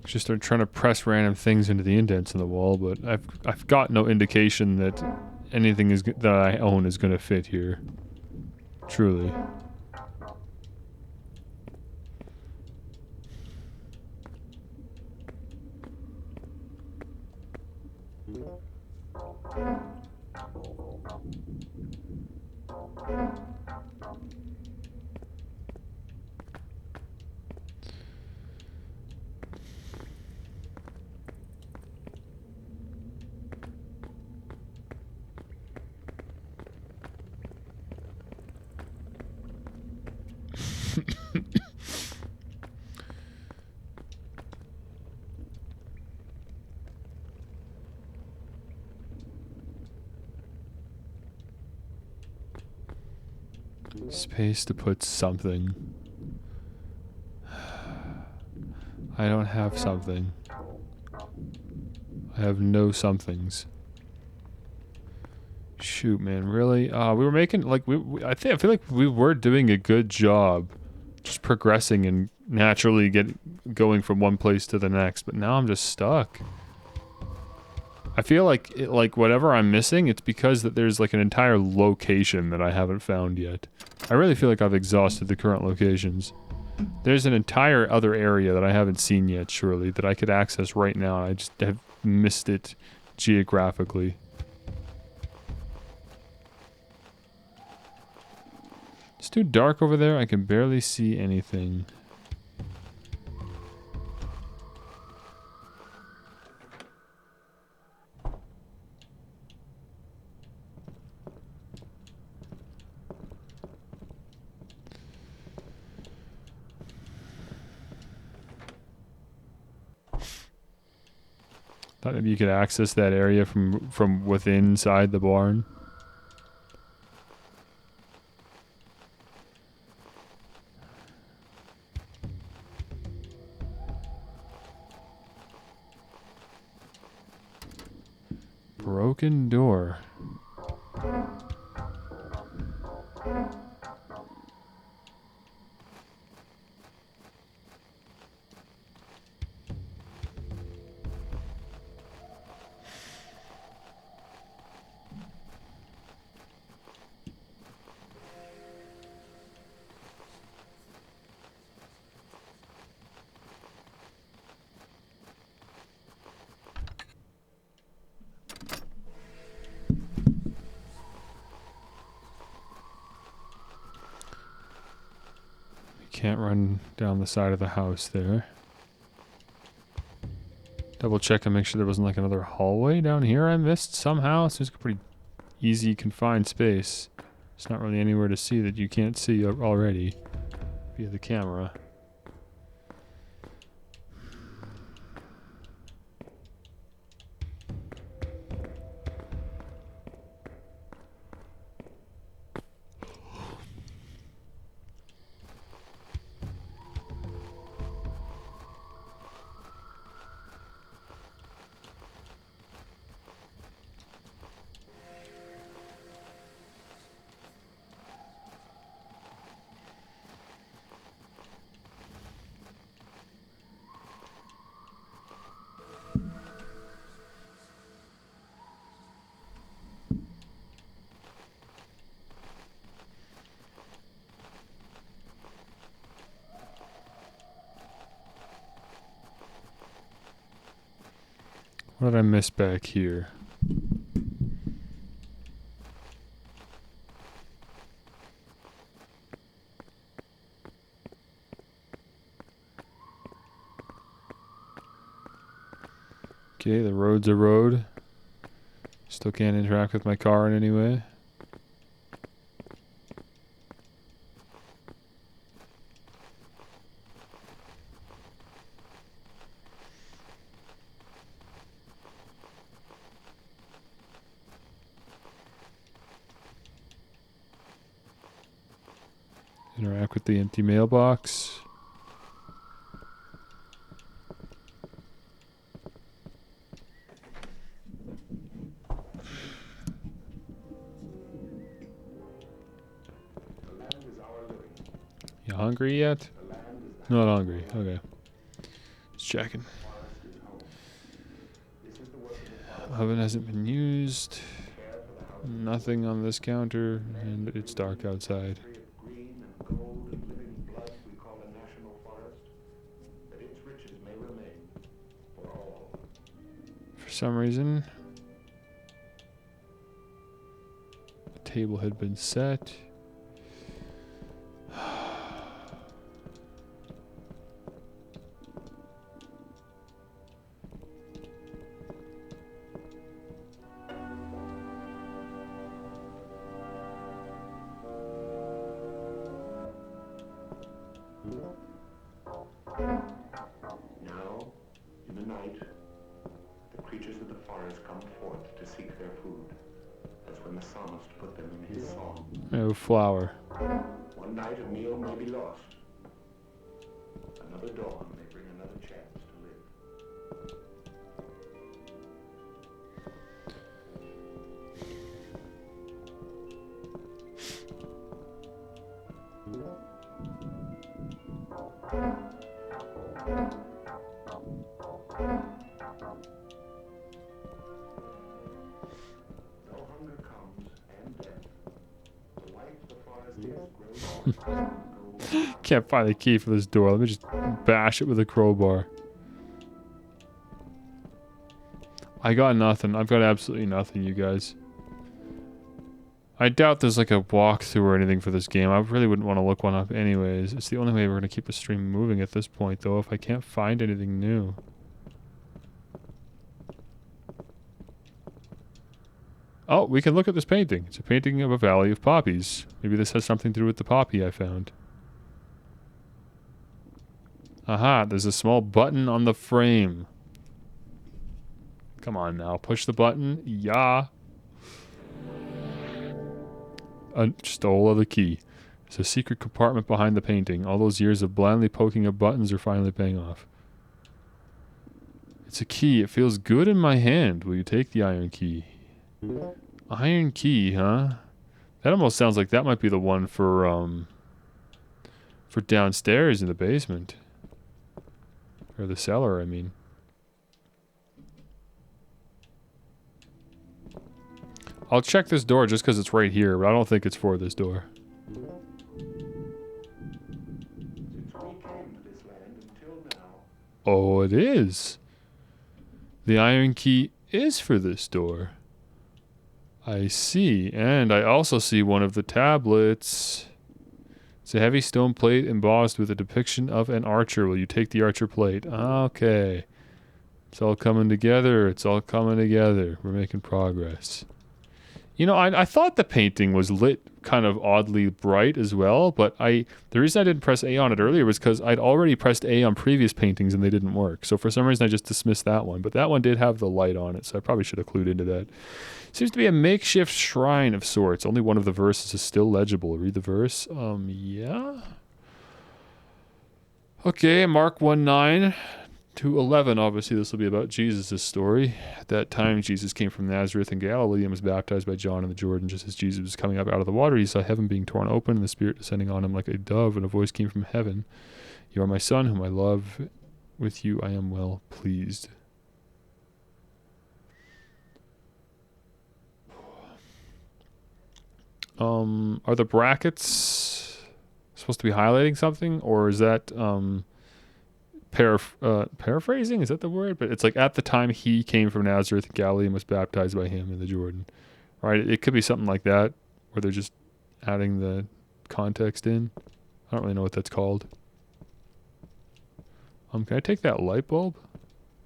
Just start trying to press random things into the indents in the wall, but I've got no indication that anything that I own is going to fit here. Truly. Space to put something. I don't have something. I have no somethings. Shoot, man, really? We were making like I feel like we were doing a good job, just progressing and naturally going from one place to the next. But now I'm just stuck. I feel like whatever I'm missing, it's because that there's like an entire location that I haven't found yet. I really feel like I've exhausted the current locations. There's an entire other area that I haven't seen yet, surely, that I could access right now, and I just have missed it geographically. It's too dark over there. I can barely see anything. Thought maybe you could access that area from within inside the barn. Broken door. Can't run down the side of the house there. Double check and make sure there wasn't like another hallway down here I missed somehow. So it's a pretty easy confined space. It's not really anywhere to see that you can't see already via the camera. What did I miss back here? Okay, the road's a road. Still can't interact with my car in any way. Interact with the empty mailbox. You hungry yet? Not hungry. Okay. Just checking. Oven hasn't been used. Nothing on this counter, and it's dark outside. Green and gold and living blood we call a national forest, that its riches may remain for all. For some reason, the table had been set. Now, in the night, the creatures of the forest come forth to seek their food. That's when the psalmist put them in his song. Oh, flower. One night a meal may be lost. Another dawn may bring another chance to live. No hunger comes, and death. The life the forest is grows. Can't find the key for this door. Let me just bash it with a crowbar. I got nothing. I've got absolutely nothing, you guys. I doubt there's like a walkthrough or anything for this game. I really wouldn't want to look one up anyways. It's the only way we're going to keep the stream moving at this point, though, if I can't find anything new. Oh, we can look at this painting. It's a painting of a valley of poppies. Maybe this has something to do with the poppy I found. Aha, there's a small button on the frame. Come on now, push the button. Yeah. Stole the key. There's a secret compartment behind the painting. All those years of blindly poking at buttons are finally paying off. It's a key. It feels good in my hand. Will you take the iron key? Iron key, huh? That almost sounds like that might be the one for downstairs in the basement. Or the cellar, I mean. I'll check this door just because it's right here, but I don't think it's for this door. Since we came to this land until now, Oh, it is. The iron key is for this door. I see. And I also see one of the tablets. It's a heavy stone plate embossed with a depiction of an archer. Will you take the archer plate? Okay. It's all coming together. It's all coming together. We're making progress. You know, I thought the painting was lit kind of oddly bright as well, but the reason I didn't press A on it earlier was because I'd already pressed A on previous paintings and they didn't work. So for some reason I just dismissed that one, but that one did have the light on it, so I probably should have clued into that. Seems to be a makeshift shrine of sorts. Only one of the verses is still legible. Read the verse. Yeah. Okay, Mark 1:9 to 11. Obviously, this will be about Jesus' story. At that time, Jesus came from Nazareth in Galilee and was baptized by John in the Jordan. Just as Jesus was coming up out of the water, he saw heaven being torn open and the Spirit descending on him like a dove, and a voice came from heaven. You are my son, whom I love. With you I am well pleased. Are the brackets supposed to be highlighting something, or is that paraphrasing? Is that the word? But it's like, at the time he came from Nazareth, Galilee, and was baptized by him in the Jordan. Right? It could be something like that, where they're just adding the context in. I don't really know what that's called. Can I take that light bulb?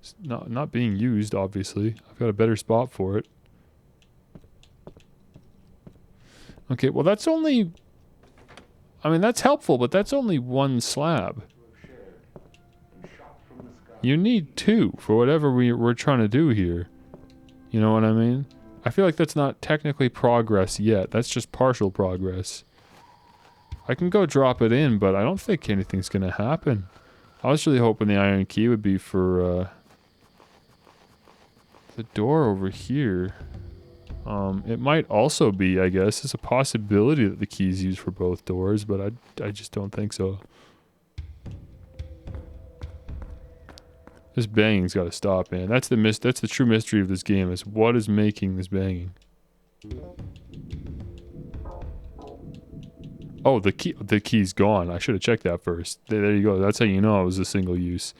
It's not being used, obviously. I've got a better spot for it. Okay, well that's only... I mean, that's helpful, but that's only one slab. You need two for whatever we're trying to do here. You know what I mean? I feel like that's not technically progress yet. That's just partial progress. I can go drop it in, but I don't think anything's going to happen. I was really hoping the iron key would be for the door over here. It might also be, I guess, it's a possibility that the key is used for both doors, but I just don't think so. This banging's got to stop, man. That's the true mystery of this game, is what is making this banging. Oh, the key's gone. I should have checked that first. There you go. That's how you know it was a single use.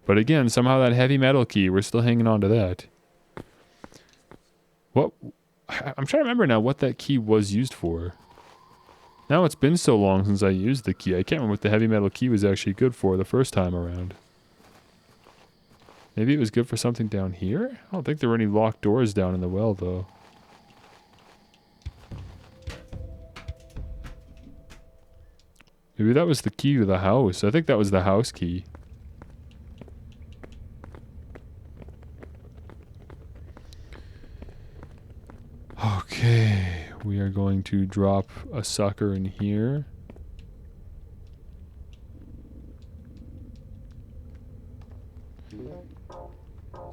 But again, somehow that heavy metal key, we're still hanging on to that. What? I'm trying to remember now what that key was used for. Now it's been so long since I used the key. I can't remember what the heavy metal key was actually good for the first time around. Maybe it was good for something down here? I don't think there were any locked doors down in the well, though. Maybe that was the key to the house. I think that was the house key. Okay, we are going to drop a sucker in here.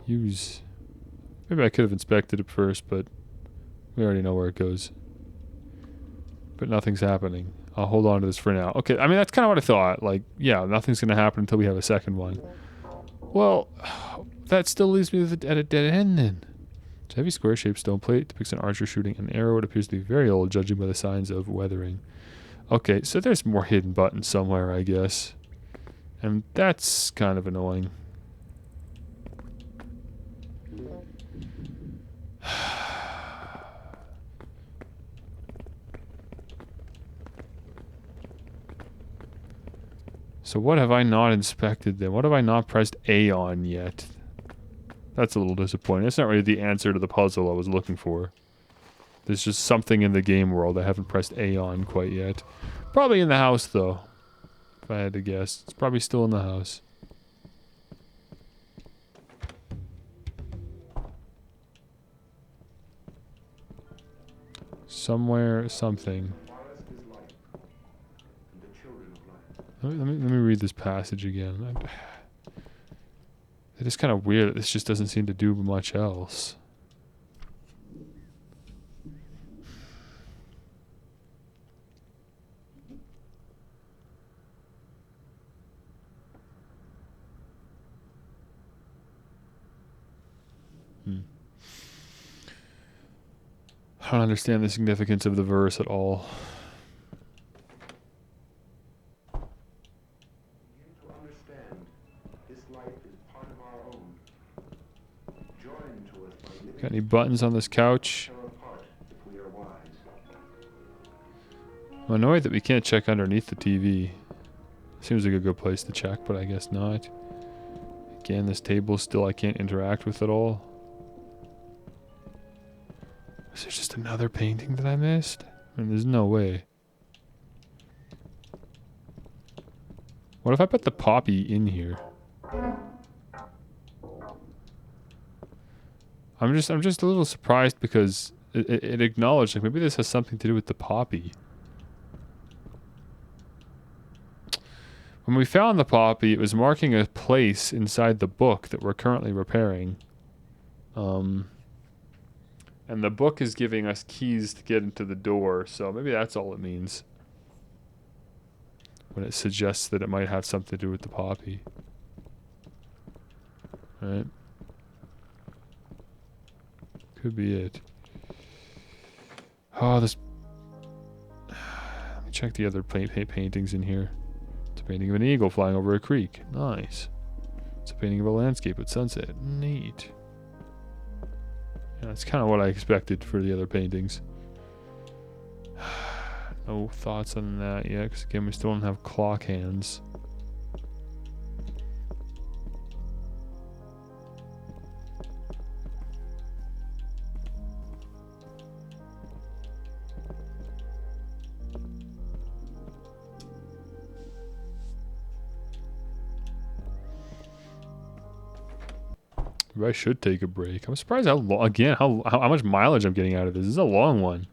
Use... Maybe I could have inspected it first, but we already know where it goes. But nothing's happening. I'll hold on to this for now. Okay, I mean, that's kind of what I thought. Like, yeah, nothing's going to happen until we have a second one. Well, that still leaves me at a dead end then. It's a heavy square-shaped stone plate depicts an archer shooting an arrow. It appears to be very old, judging by the signs of weathering. Okay, so there's more hidden buttons somewhere, I guess. And that's kind of annoying. So what have I not inspected then? What have I not pressed A on yet? That's a little disappointing. That's not really the answer to the puzzle I was looking for. There's just something in the game world I haven't pressed A on quite yet. Probably in the house though. If I had to guess. It's probably still in the house. Somewhere, something. Forest is life, and the children of life. Let me read this passage again. It is kind of weird that this just doesn't seem to do much else. I don't understand the significance of the verse at all. You to understand, this life is part of our own. Joined to us by living Got any buttons on this couch? tear apart if we are wise. I'm annoyed that we can't check underneath the TV. Seems like a good place to check, but I guess not. Again, this table still I can't interact with at all. Is there just another painting that I missed? I mean, there's no way. What if I put the poppy in here? I'm just a little surprised because it acknowledged like maybe this has something to do with the poppy. When we found the poppy, it was marking a place inside the book that we're currently repairing. And the book is giving us keys to get into the door, so maybe that's all it means. When it suggests that it might have something to do with the poppy. Right? Could be it. Oh, this... Let me check the other paintings in here. It's a painting of an eagle flying over a creek. Nice. It's a painting of a landscape at sunset. Neat. Yeah, that's kind of what I expected for the other paintings. No thoughts on that yet, because again, we still don't have clock hands. Maybe I should take a break. I'm surprised how much mileage I'm getting out of this. This is a long one.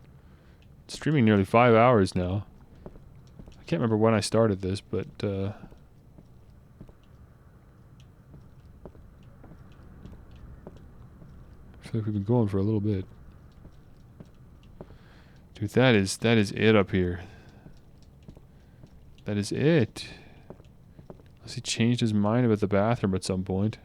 It's streaming nearly 5 hours now. I can't remember when I started this, but I feel like we've been going for a little bit. Dude, that is it up here. That is it. Unless he changed his mind about the bathroom at some point.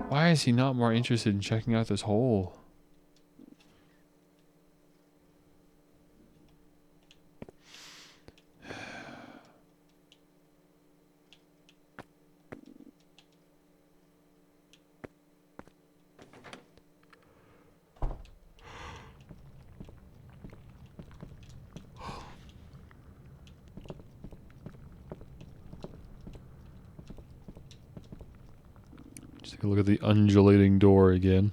Why is he not more interested in checking out this hole? Just take a look at the undulating door again.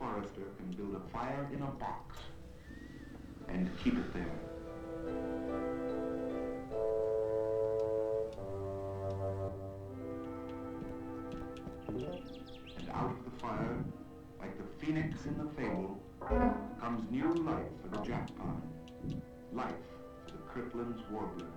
forester can build a fire in a box and keep it there. And out of the fire, like the phoenix in the fable, comes new life for the jack pine, life for the Kirtland's warbler.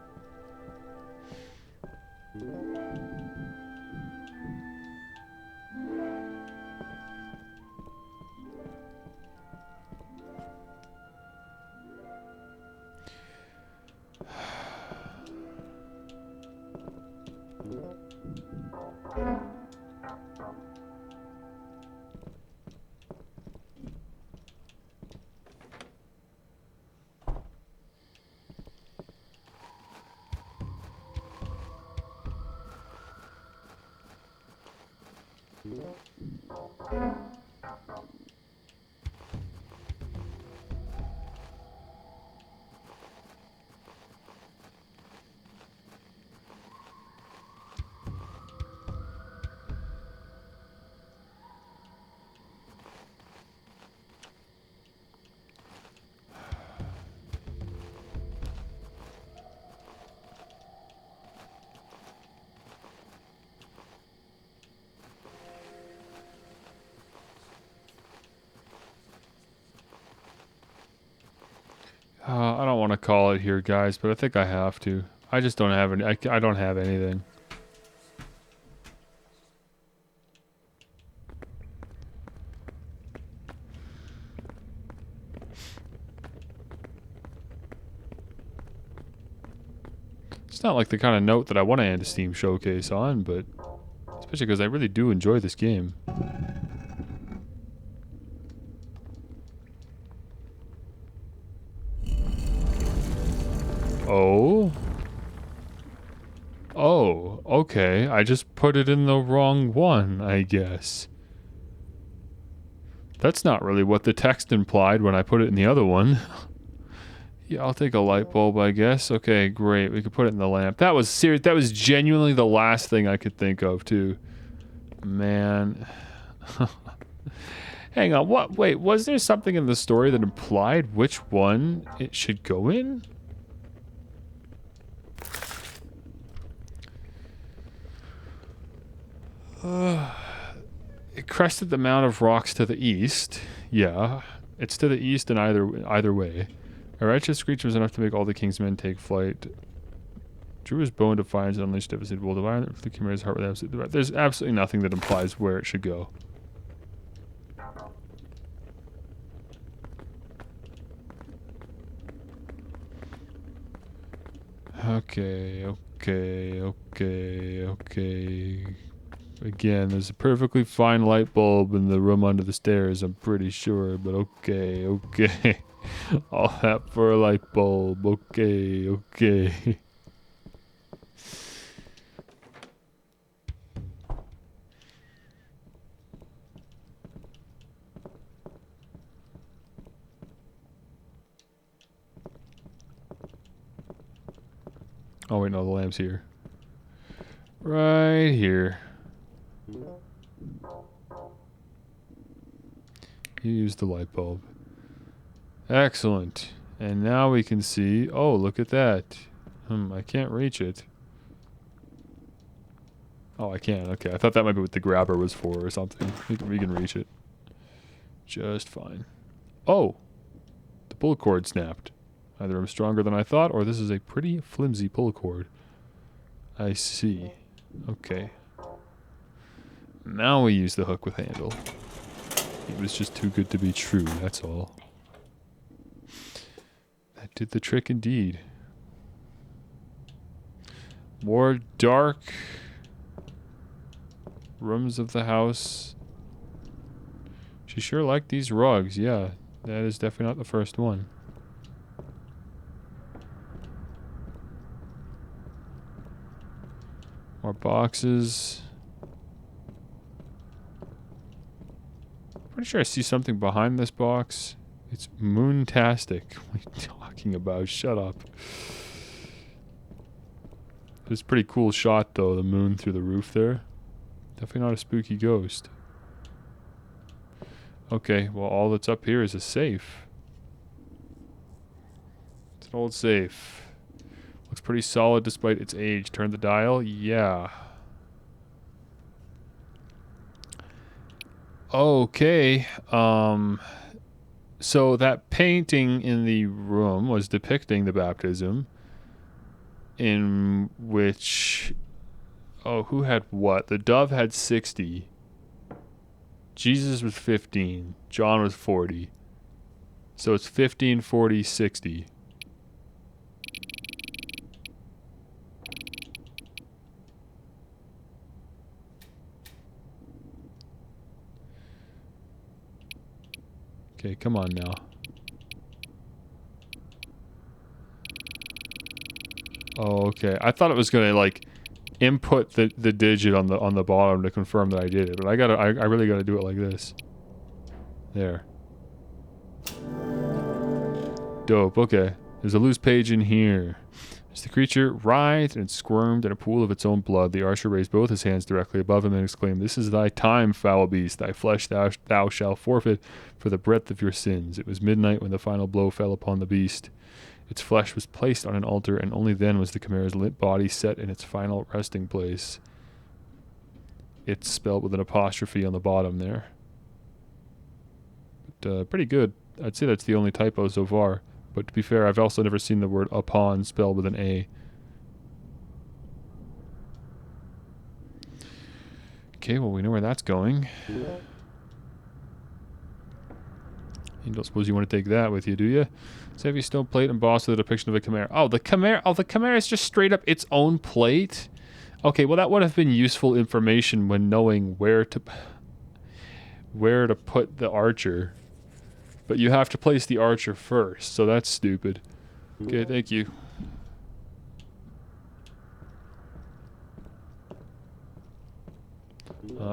I don't want to call it here, guys, but I think I have to. I just don't have any. I don't have anything. It's not like the kind of note that I want to end a Steam showcase on, but especially because I really do enjoy this game. Oh. Oh, okay. I just put it in the wrong one, I guess. That's not really what the text implied when I put it in the other one. Yeah, I'll take a light bulb, I guess. Okay, great. We could put it in the lamp. That was serious. That was genuinely the last thing I could think of, too. Man. Hang on. What? Wait, was there something in the story that implied which one it should go in? It crested the Mount of Rocks to the east. Yeah, it's to the east in either way. A righteous screech was enough to make all the king's men take flight. Drew his bow in defiance and unleashed devastated will divine for the Chimera's heart with absolute. There's absolutely nothing that implies where it should go. Okay. Again, there's a perfectly fine light bulb in the room under the stairs, I'm pretty sure, but okay. All that for a light bulb. Okay. Oh wait, no, the lamp's here. Right here. You used the light bulb. Excellent. And now we can see... Oh, look at that. I can't reach it. Oh, I can. Okay, I thought that might be what the grabber was for or something. We can reach it. Just fine. Oh! The pull cord snapped. Either I'm stronger than I thought, or this is a pretty flimsy pull cord. I see. Okay. Now we use the hook with handle. It was just too good to be true, that's all. That did the trick indeed. More dark rooms of the house. She sure liked these rugs, yeah. That is definitely not the first one. More boxes. Pretty sure I see something behind this box. It's moontastic. What are you talking about? Shut up. It's a pretty cool shot though, the moon through the roof there. Definitely not a spooky ghost. Okay, well, all that's up here is a safe. It's an old safe. Looks pretty solid despite its age. Turn the dial? Yeah. Okay. So that painting in the room was depicting the baptism in which... Oh, who had what? The dove had 60. Jesus was 15. John was 40. So it's 15, 40, 60. Okay, come on now. Oh, okay. I thought it was gonna like input the digit on the bottom to confirm that I did it, but I really gotta do it like this. There. Dope. Okay. There's a loose page in here. As the creature writhed and squirmed in a pool of its own blood, the archer raised both his hands directly above him and exclaimed, "This is thy time, foul beast. Thy flesh thou shalt forfeit for the breadth of your sins." It was midnight when the final blow fell upon the beast. Its flesh was placed on an altar, and only then was the chimera's limp body set in its final resting place. It's spelled with an apostrophe on the bottom there. But, pretty good. I'd say that's the only typo so far. But to be fair, I've also never seen the word upon spelled with an A. Okay, well, we know where that's going. You don't suppose you want to take that with you, do you? Heavy stone plate embossed with a depiction of a chimera. Oh, the chimera. Oh, the chimera is just straight up its own plate. Okay, well, that would have been useful information when knowing where to put the archer. But you have to place the archer first, so that's stupid. Okay, thank you.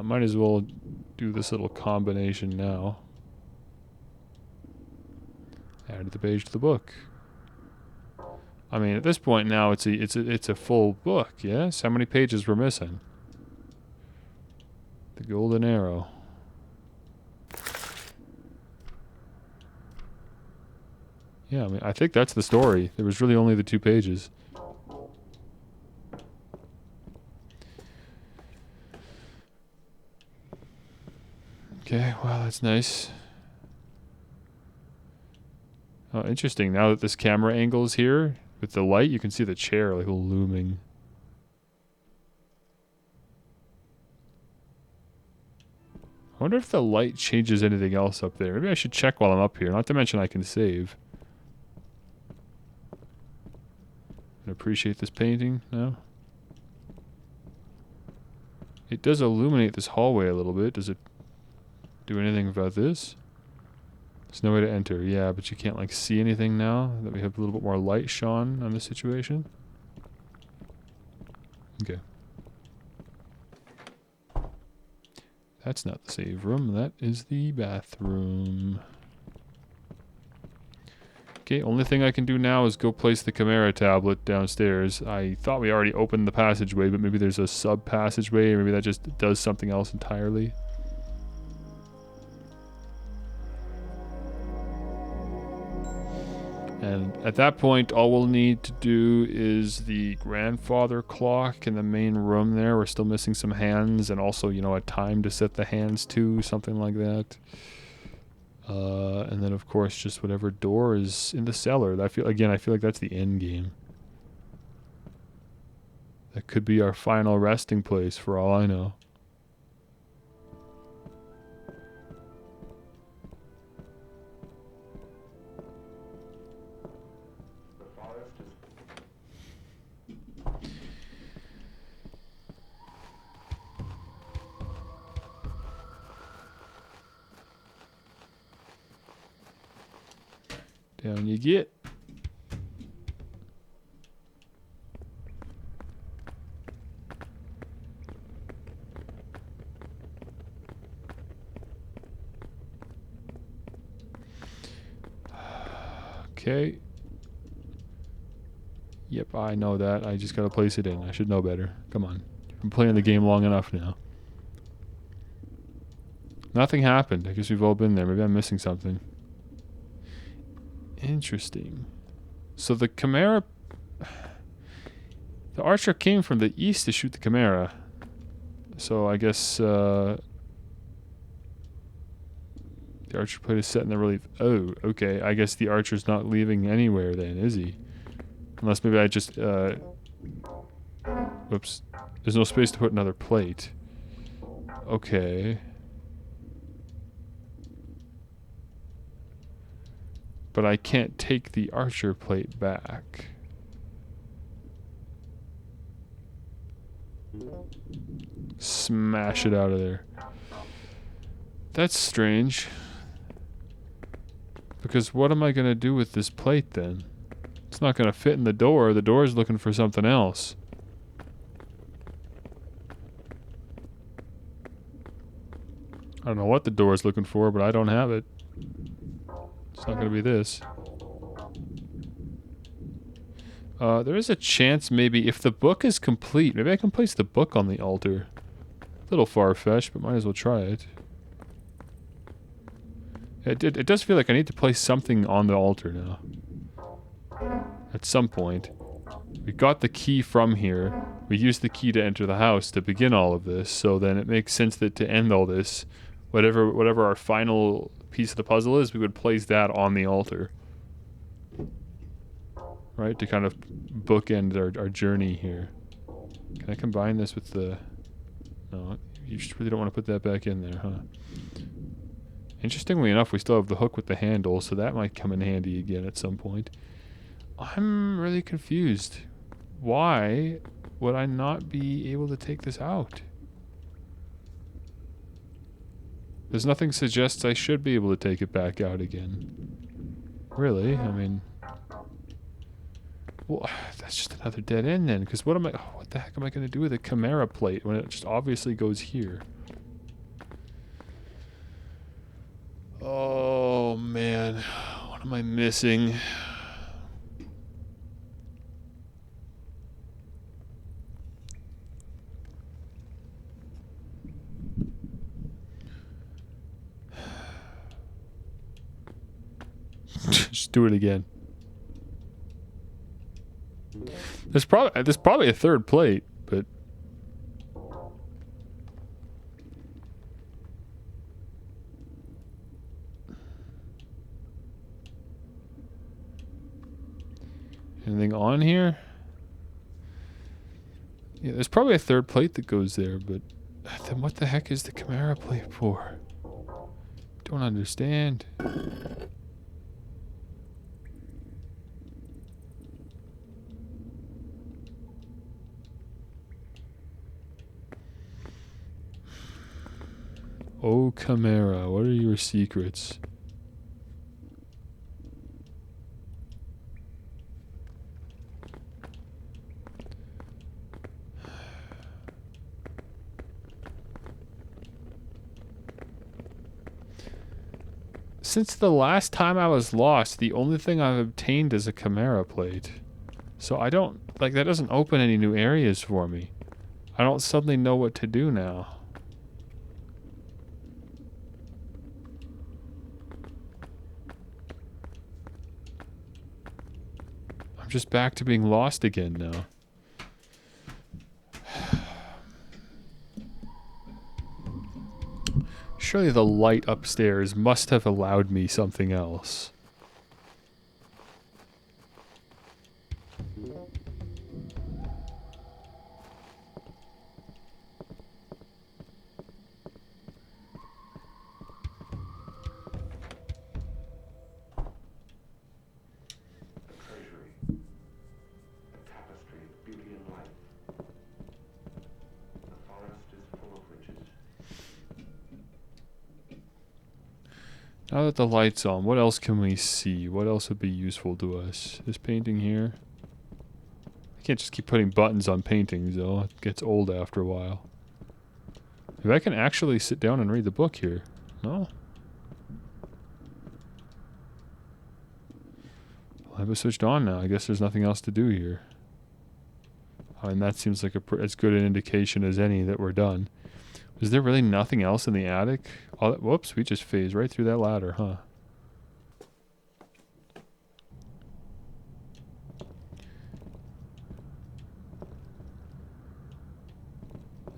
Might as well do this little combination now. Add the page to the book. I mean, at this point now, it's a full book. Yes. How many pages were missing? The golden arrow. Yeah, I mean, I think that's the story. There was really only the 2 pages. Okay, wow, that's nice. Oh, interesting. Now that this camera angle is here, with the light, you can see the chair like looming. I wonder if the light changes anything else up there. Maybe I should check while I'm up here. Not to mention I can save. I appreciate this painting now. It does illuminate this hallway a little bit. Does it do anything about this? There's no way to enter. Yeah, but you can't like see anything now that we have a little bit more light shone on the situation. Okay. That's not the save room. That is the bathroom. Okay, only thing I can do now is go place the Chimera tablet downstairs. I thought we already opened the passageway, but maybe there's a sub-passageway, or maybe that just does something else entirely. And at that point, all we'll need to do is the grandfather clock in the main room there. We're still missing some hands and also, you know, a time to set the hands to, something like that. And then, of course, just whatever door is in the cellar. I feel like that's the end game. That could be our final resting place for all I know. Down you get. Okay. Yep, I know that. I just gotta place it in. I should know better. Come on. I've been playing the game long enough now. Nothing happened. I guess we've all been there. Maybe I'm missing something. Interesting. So the Chimera... The archer came from the east to shoot the Chimera. So I guess... the archer plate is set in the relief. Oh, okay. I guess the archer's not leaving anywhere then, is he? Unless maybe I just... Whoops. There's no space to put another plate. Okay. But I can't take the archer plate back. Smash it out of there. That's strange. Because what am I going to do with this plate then? It's not going to fit in the door. The door is looking for something else. I don't know what the door is looking for, but I don't have it. It's not going to be this. There is a chance maybe if the book is complete, maybe I can place the book on the altar. A little far-fetched, but might as well try it. It does feel like I need to place something on the altar now. At some point. We got the key from here. We used the key to enter the house to begin all of this, so then it makes sense that to end all this, whatever our final piece of the puzzle is, we would place that on the altar. Right? To kind of bookend our journey here. Can I combine this with the... No, you just really don't want to put that back in there, huh? Interestingly enough, we still have the hook with the handle, so that might come in handy again at some point. I'm really confused. Why would I not be able to take this out? There's nothing suggests I should be able to take it back out again. Really? I mean... Well, that's just another dead end then, because what the heck am I going to do with a Chimera plate when it just obviously goes here? Oh, man. What am I missing? Just do it again. There's probably a third plate, but anything on here? Yeah, there's probably a third plate that goes there, but then what the heck is the Chimera plate for? Don't understand. Oh, Chimera, what are your secrets? Since the last time I was lost, the only thing I've obtained is a Chimera plate. So I don't, like, that doesn't open any new areas for me. I don't suddenly know what to do now. I'm just back to being lost again now. Surely the light upstairs must have allowed me something else. Now that the light's on, what else can we see? What else would be useful to us? This painting here? I can't just keep putting buttons on paintings though. It gets old after a while. Maybe I can actually sit down and read the book here. No? Well, I have it switched on now. I guess there's nothing else to do here. And that seems like as good an indication as any that we're done. Is there really nothing else in the attic? All that, whoops, we just phased right through that ladder, huh?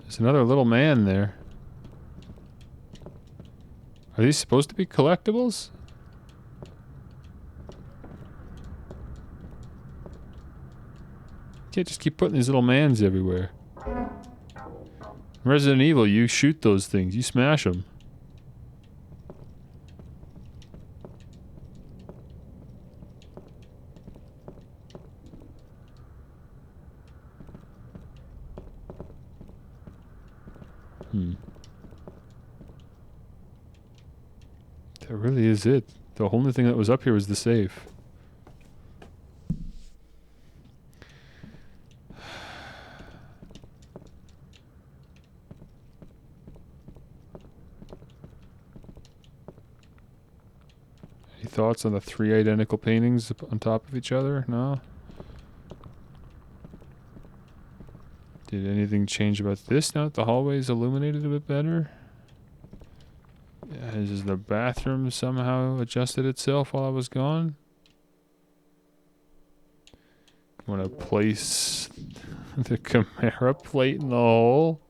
There's another little man there. Are these supposed to be collectibles? You can't just keep putting these little mans everywhere. Resident Evil, you shoot those things, you smash them. That really is it. The only thing that was up here was the safe. Any thoughts on the 3 identical paintings on top of each other? No? Did anything change about this now that the hallway is illuminated a bit better? Has the bathroom somehow adjusted itself while I was gone? Want to place the Chimera plate in the hole?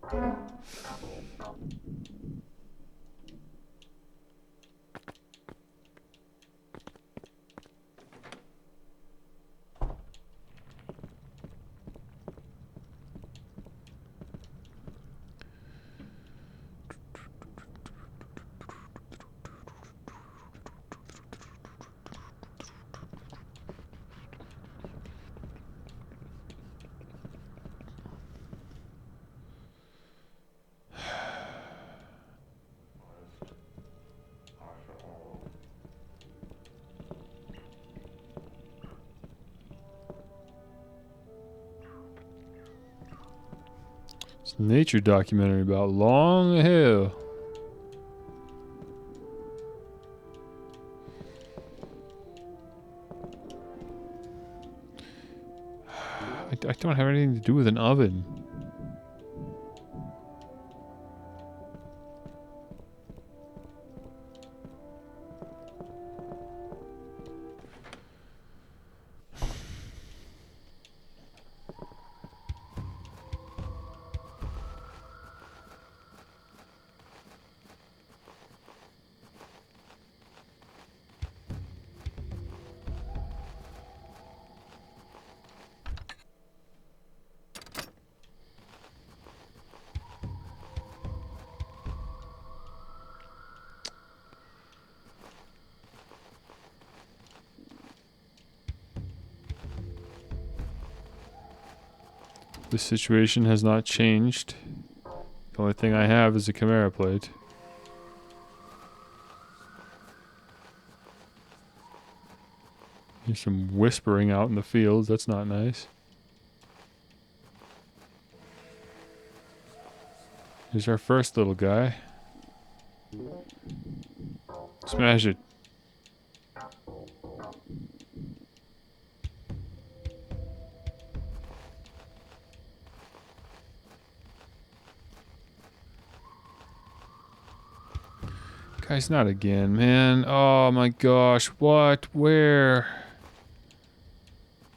It's a nature documentary about Long Hill. I don't have anything to do with an oven. This situation has not changed. The only thing I have is a Chimera plate. There's some whispering out in the fields. That's not nice. Here's our first little guy. Smash it. Guys, not again, man. Oh my gosh. What? Where?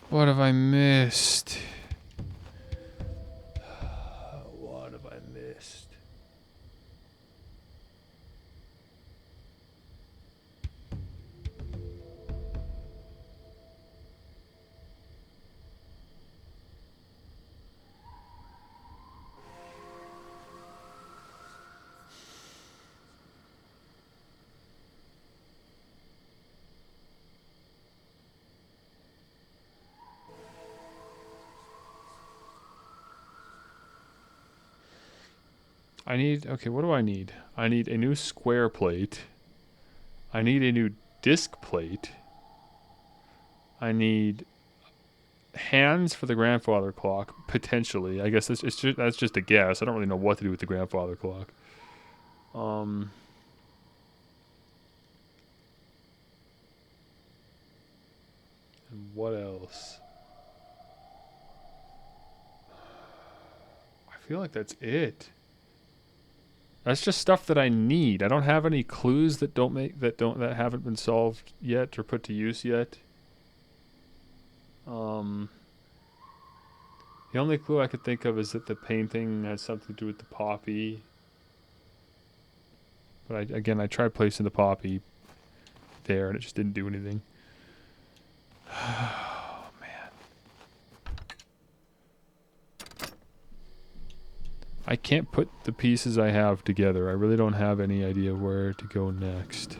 What have I missed? What have I missed? I need, okay, what do I need? I need a new square plate. I need a new disc plate. I need hands for the grandfather clock, potentially. I guess that's just a guess. I don't really know what to do with the grandfather clock. And what else? I feel like that's it. That's just stuff that I need. I don't have any clues that that haven't been solved yet or put to use yet. The only clue I could think of is that the painting has something to do with the poppy. But I tried placing the poppy there and it just didn't do anything. Oh man. I can't put the pieces I have together. I really don't have any idea where to go next.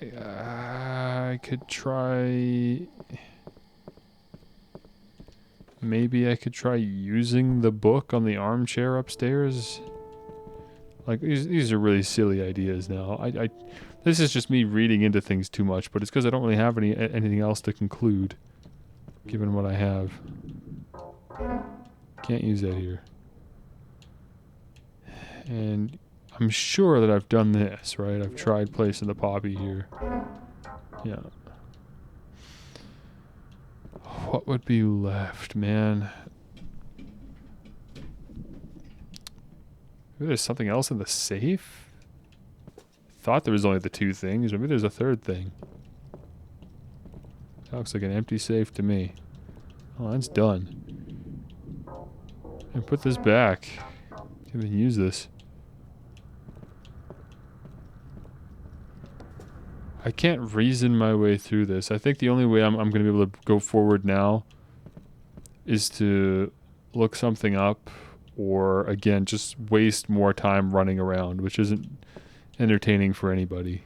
I could try... Maybe I could try using the book on the armchair upstairs. Like, these are really silly ideas now. This is just me reading into things too much, but it's because I don't really have anything else to conclude, given what I have. Can't use that here. And I'm sure that I've done this, right? I've tried placing the poppy here. Yeah. What would be left, man? Maybe there's something else in the safe? Thought there was only the two things. Maybe there's a third thing. That looks like an empty safe to me. Oh, that's done. And put this back. Can't even use this. I can't reason my way through this. I think the only way I'm going to be able to go forward now is to look something up or, again, just waste more time running around, which isn't entertaining for anybody.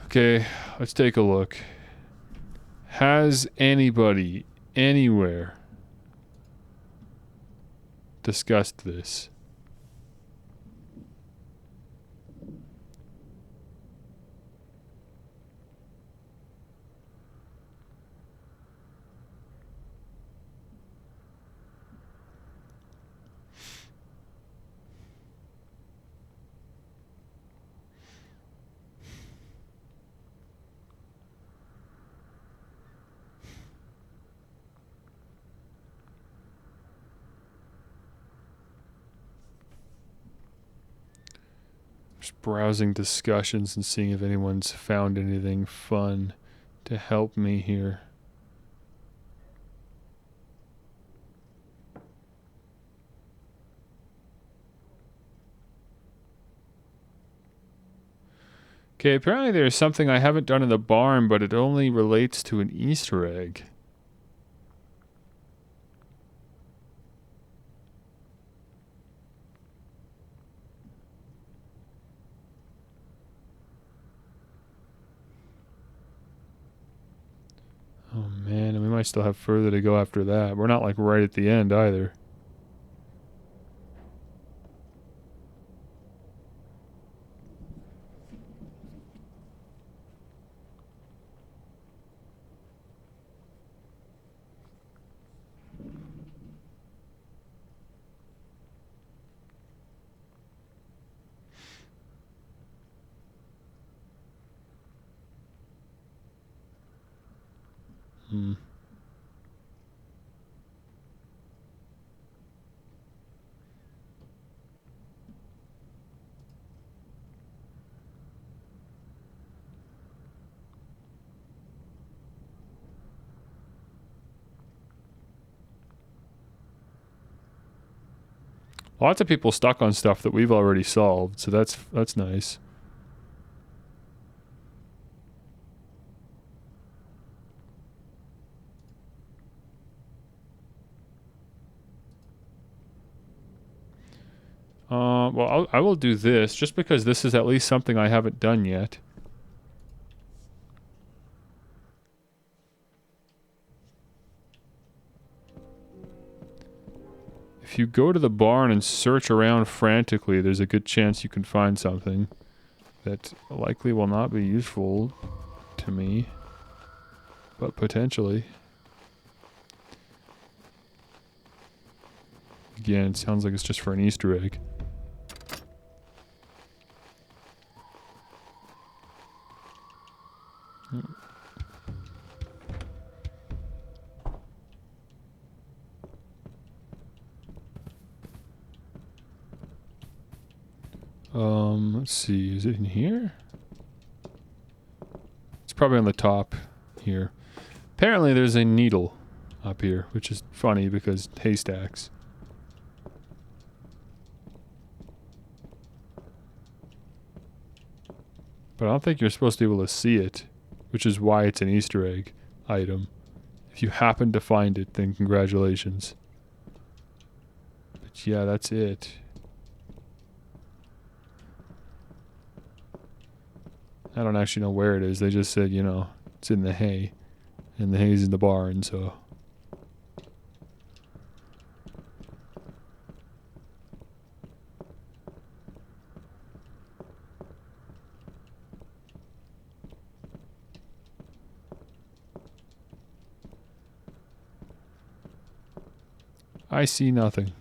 Okay, let's take a look. Has anybody, anywhere, discussed this? Just browsing discussions and seeing if anyone's found anything fun to help me here. Okay, apparently there's something I haven't done in the barn, but it only relates to an Easter egg. Oh man, and we might still have further to go after that. We're not like right at the end either. Lots of people stuck on stuff that we've already solved, so that's nice. Well, I will do this, just because this is at least something I haven't done yet. If you go to the barn and search around frantically, there's a good chance you can find something that likely will not be useful to me, but potentially. Again, it sounds like it's just for an Easter egg. Let's see. Is it in here? It's probably on the top here. Apparently there's a needle up here, which is funny because haystacks. But I don't think you're supposed to be able to see it, which is why it's an Easter egg item. If you happen to find it, then congratulations. But yeah, that's it. I don't actually know where it is. They just said, you know, it's in the hay. And the hay's in the barn, so... I see nothing.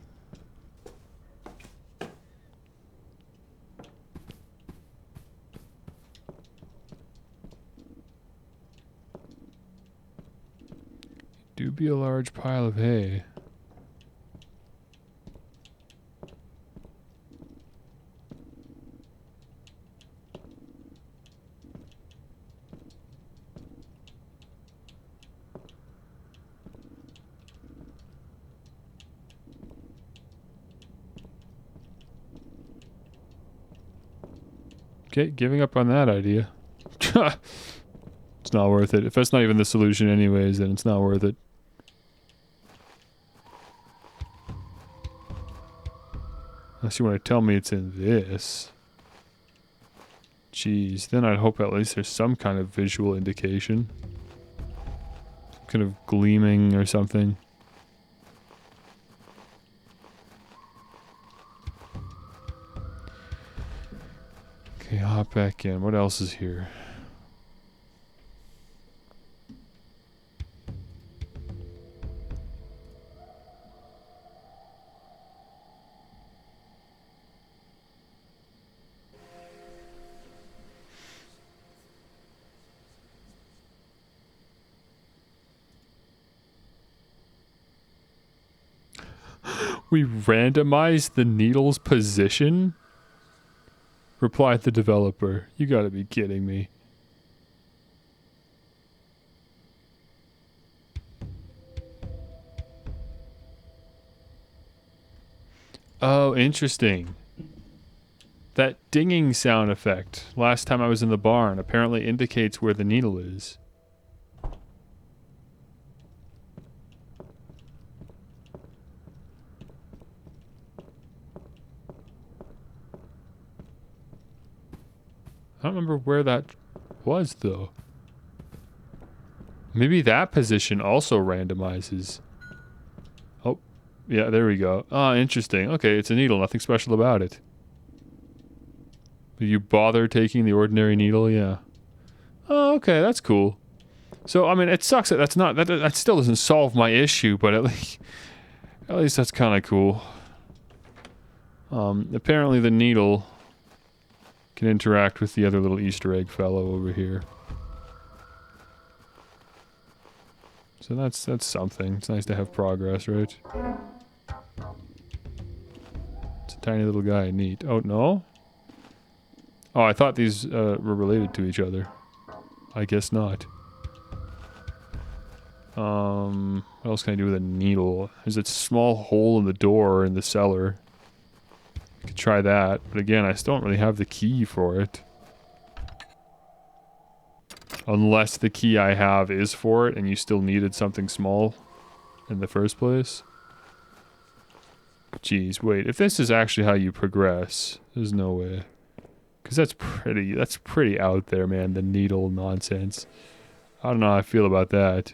Do be a large pile of hay. Okay, giving up on that idea. It's not worth it. If that's not even the solution anyways, then it's not worth it. Unless you want to tell me it's in this. Jeez, then I'd hope at least there's some kind of visual indication. Some kind of gleaming or something. Okay, hop back in. What else is here? We randomized the needle's position? Replied the developer. You gotta be kidding me. Oh, interesting. That dinging sound effect last time I was in the barn apparently indicates where the needle is. I don't remember where that was, though. Maybe that position also randomizes. Oh, yeah, there we go. Ah, interesting. Okay, it's a needle. Nothing special about it. Will you bother taking the ordinary needle? Yeah. Oh, okay, that's cool. So, I mean, it sucks that that's not... That still doesn't solve my issue, but at least that's kind of cool. Apparently the needle... can interact with the other little Easter egg fellow over here. So that's something. It's nice to have progress, right? It's a tiny little guy. Neat. Oh, no? Oh, I thought these were related to each other. I guess not. What else can I do with a needle? There's a small hole in the door in the cellar. Could try that, but again, I still don't really have the key for it. Unless the key I have is for it, and you still needed something small in the first place. Jeez, wait, if this is actually how you progress, there's no way. Because that's pretty out there, man, the needle nonsense. I don't know how I feel about that.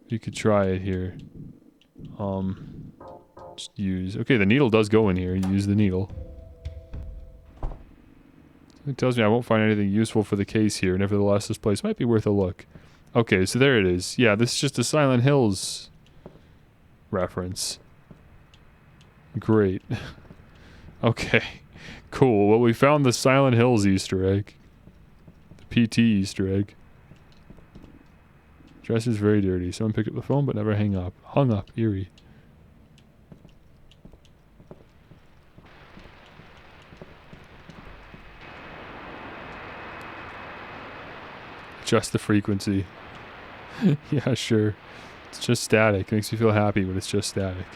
You could try it here. Just use... Okay, the needle does go in here. Use the needle. It tells me I won't find anything useful for the case here. Nevertheless, this place might be worth a look. Okay, so there it is. Yeah, this is just a Silent Hills reference. Great. Okay. Cool. Well, we found the Silent Hills Easter egg. The PT Easter egg. Dress is very dirty. Someone picked up the phone but never hung up. Eerie. adjust the frequency. Yeah, sure. It's just static. Makes me feel happy, but it's just static.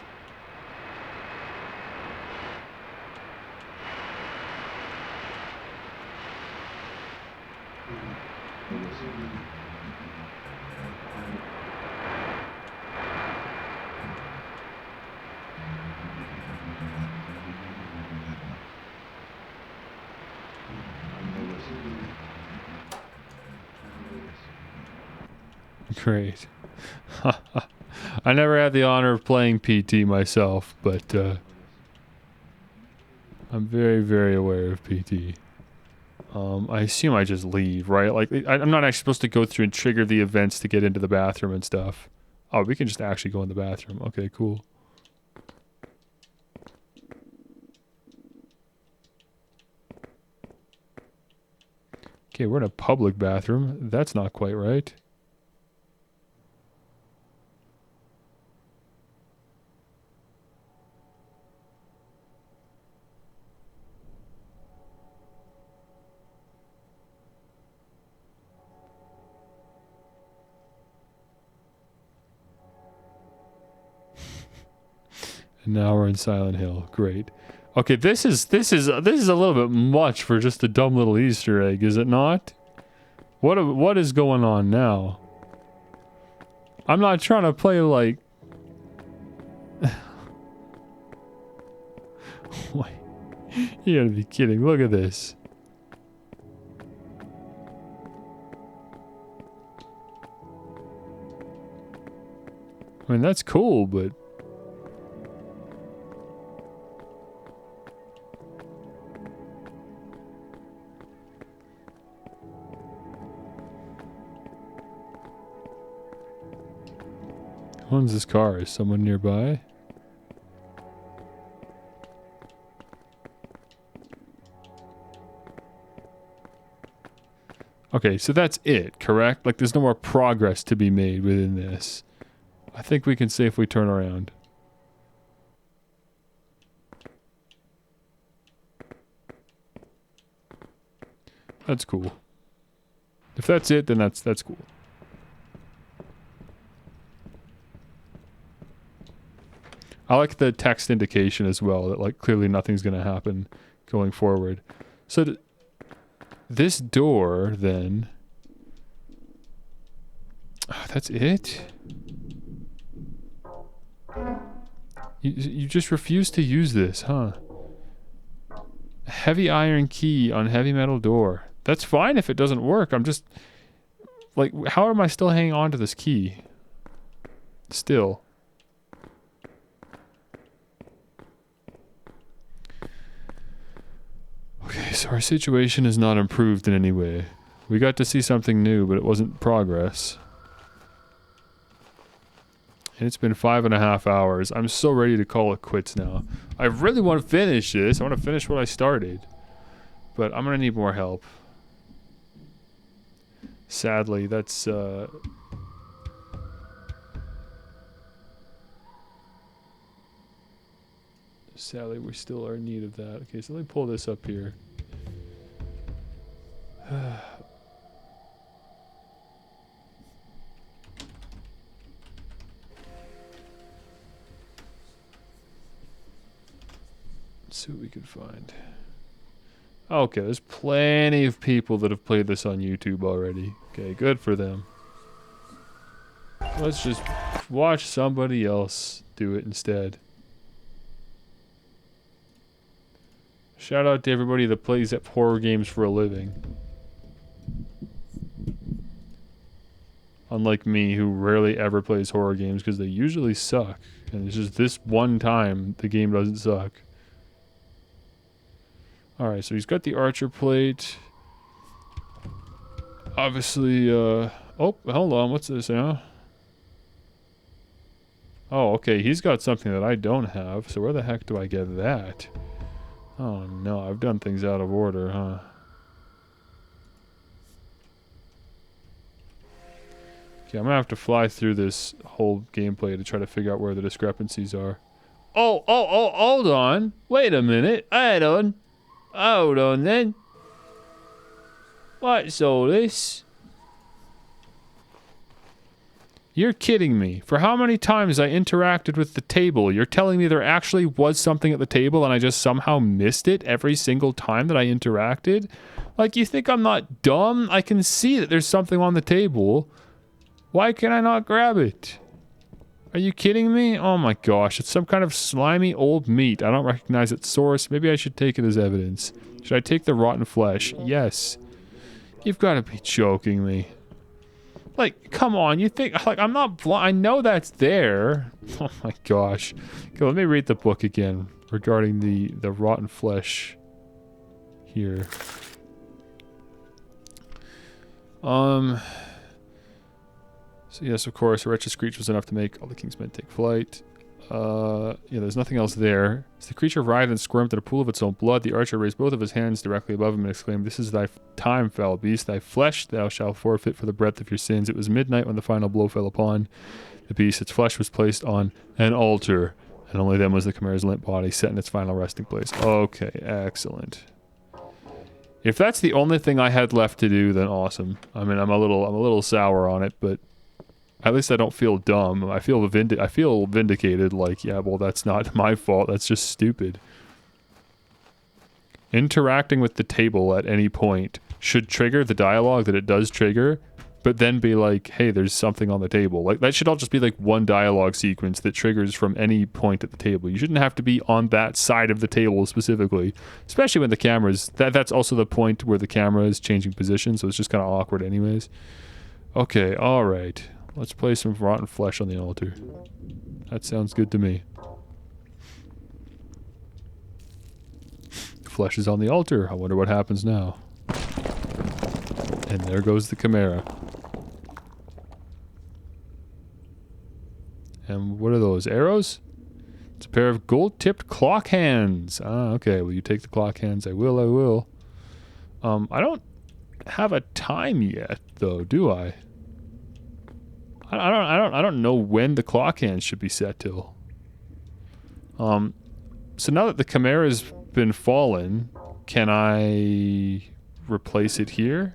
Great. I never had the honor of playing PT myself, but I'm very, very aware of PT. I assume I just leave, right? Like, I'm not actually supposed to go through and trigger the events to get into the bathroom and stuff. Oh, we can just actually go in the bathroom. Okay, cool. Okay, we're in a public bathroom. That's not quite right. And now we're in Silent Hill. Great. Okay, this is a little bit much for just a dumb little Easter egg, is it not? What is going on now? I'm not trying to play like. Wait, you gotta be kidding! Look at this. I mean, that's cool, but. Who owns this car? Is someone nearby? Okay, so that's it, correct? Like, there's no more progress to be made within this. I think we can safely turn around. That's cool. If that's it, then that's cool. I like the text indication as well, that like clearly nothing's going to happen going forward. So this door then, that's it? You just refuse to use this, huh? Heavy iron key on heavy metal door. That's fine if it doesn't work. I'm just like, how am I still hanging on to this key? Still. Okay, so our situation is not improved in any way. We got to see something new, but it wasn't progress. And it's been 5.5 hours. I'm so ready to call it quits now. I really want to finish this. I want to finish what I started. But I'm going to need more help. Sadly, that's... Sadly, we still are in need of that. Okay, so let me pull this up here. Let's see what we can find. Okay, there's plenty of people that have played this on YouTube already. Okay, good for them. Let's just watch somebody else do it instead. Shout out to everybody that plays at horror games for a living. Unlike me, who rarely ever plays horror games because they usually suck. And it's just this one time the game doesn't suck. Alright, so he's got the Archer plate. Obviously, oh, hold on, what's this now? Oh, okay, he's got something that I don't have, so where the heck do I get that? Oh no, I've done things out of order, huh? Okay, I'm gonna have to fly through this whole gameplay to try to figure out where the discrepancies are. Oh, hold on. Wait a minute. Hold on then. What's all this? You're kidding me. For how many times I interacted with the table, you're telling me there actually was something at the table and I just somehow missed it every single time that I interacted? Like, you think I'm not dumb? I can see that there's something on the table. Why can I not grab it? Are you kidding me? Oh my gosh, it's some kind of slimy old meat. I don't recognize its source. Maybe I should take it as evidence. Should I take the rotten flesh? Yes. You've got to be joking me. Like, come on, you think, like, I'm not blind. I know that's there. Oh my gosh. Okay, let me read the book again regarding the rotten flesh here. So yes, of course, a wretched screech was enough to make all the king's men take flight. Yeah, there's nothing else there. As the creature writhed and squirmed in a pool of its own blood, the archer raised both of his hands directly above him and exclaimed, "This is thy time, foul beast. Thy flesh thou shalt forfeit for the breadth of your sins." It was midnight when the final blow fell upon the beast. Its flesh was placed on an altar, and only then was the chimera's limp body set in its final resting place. Okay, excellent. If that's the only thing I had left to do, then awesome. I mean, I'm a little sour on it, but at least I don't feel dumb. I feel vindicated, like, yeah, well, that's not my fault. That's just stupid. Interacting with the table at any point should trigger the dialogue that it does trigger, but then be like, hey, there's something on the table. Like, that should all just be like one dialogue sequence that triggers from any point at the table. You shouldn't have to be on that side of the table specifically, especially when the camera's... That's also the point where the camera is changing position, so it's just kind of awkward anyways. Okay, alright. Let's place some rotten flesh on the altar. That sounds good to me. Flesh is on the altar. I wonder what happens now. And there goes the chimera. And what are those? Arrows? It's a pair of gold-tipped clock hands. Ah, okay. Will you take the clock hands? I will, I will. I don't have a time yet, though, do I? I don't know when the clock hands should be set till. So now that the chimera's been fallen, can I replace it here?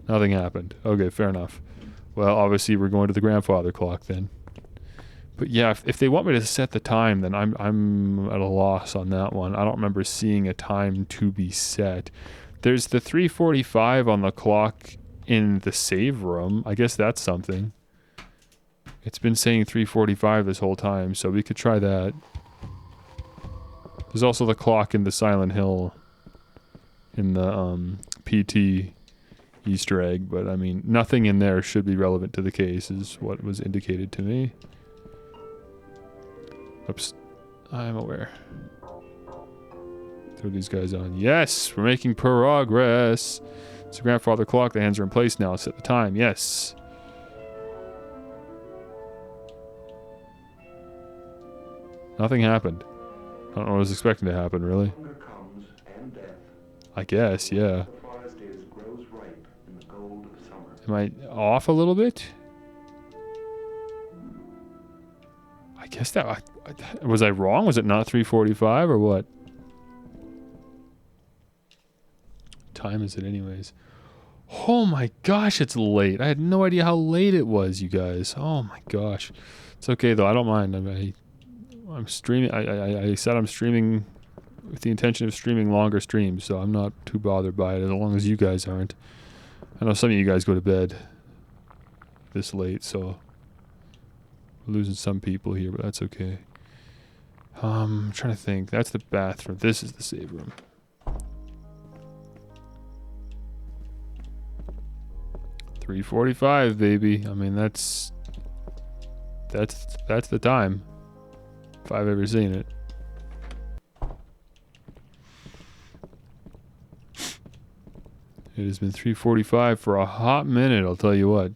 Nothing happened. Okay, fair enough. Well, obviously we're going to the grandfather clock then. But yeah, if they want me to set the time, then I'm at a loss on that one. I don't remember seeing a time to be set. There's the 3:45 on the clock in the save room. I guess that's something. It's been saying 3:45 this whole time, so we could try that. There's also the clock in the Silent Hill in the PT Easter egg, but I mean, nothing in there should be relevant to the case is what was indicated to me. Oops. I'm aware. Throw these guys on. Yes! We're making progress! It's the grandfather clock. The hands are in place now. Set the time. Yes. Nothing happened. I don't know what I was expecting to happen, really. Hunger comes, and death. I guess, yeah. The forest is grows ripe in the gold of summer. Am I off a little bit? I guess that... was I wrong? Was it not 3:45 or what? Time is it anyways? Oh my gosh, it's late. I had no idea how late it was, you guys. Oh my gosh. It's okay though, I don't mind. I'm streaming. I said I'm streaming with the intention of streaming longer streams, so I'm not too bothered by it as long as you guys aren't. I know some of you guys go to bed this late, so we're losing some people here, but that's okay. I'm trying to think. That's the bathroom. This is the save room. $3:45, baby. I mean, that's the time. If I've ever seen it. It has been 3:45 for a hot minute, I'll tell you what.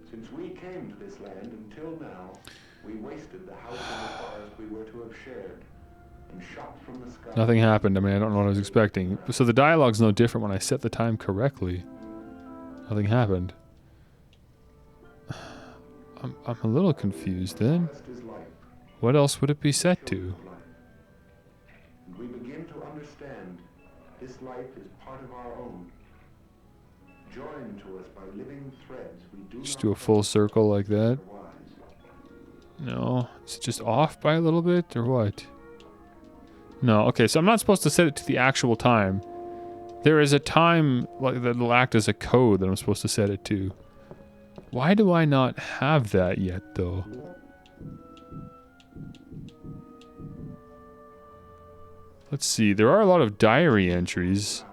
Since we came to this land until now, we wasted the house and the forest we were to have shared, and shot from the sky. Nothing happened. I mean, I don't know what I was expecting. So the dialogue's no different when I set the time correctly. Nothing happened. I'm a little confused then. Forest is life, What else would it be set to? Of life. And we begin to understand this life is part of our own, joined to us by living threads we do Just not do a full circle like that. otherwise. No. Is it just off by a little bit or what? No. Okay, so I'm not supposed to set it to the actual time. There is a time like that will act as a code that I'm supposed to set it to. Why do I not have that yet, though? Let's see. There are a lot of diary entries,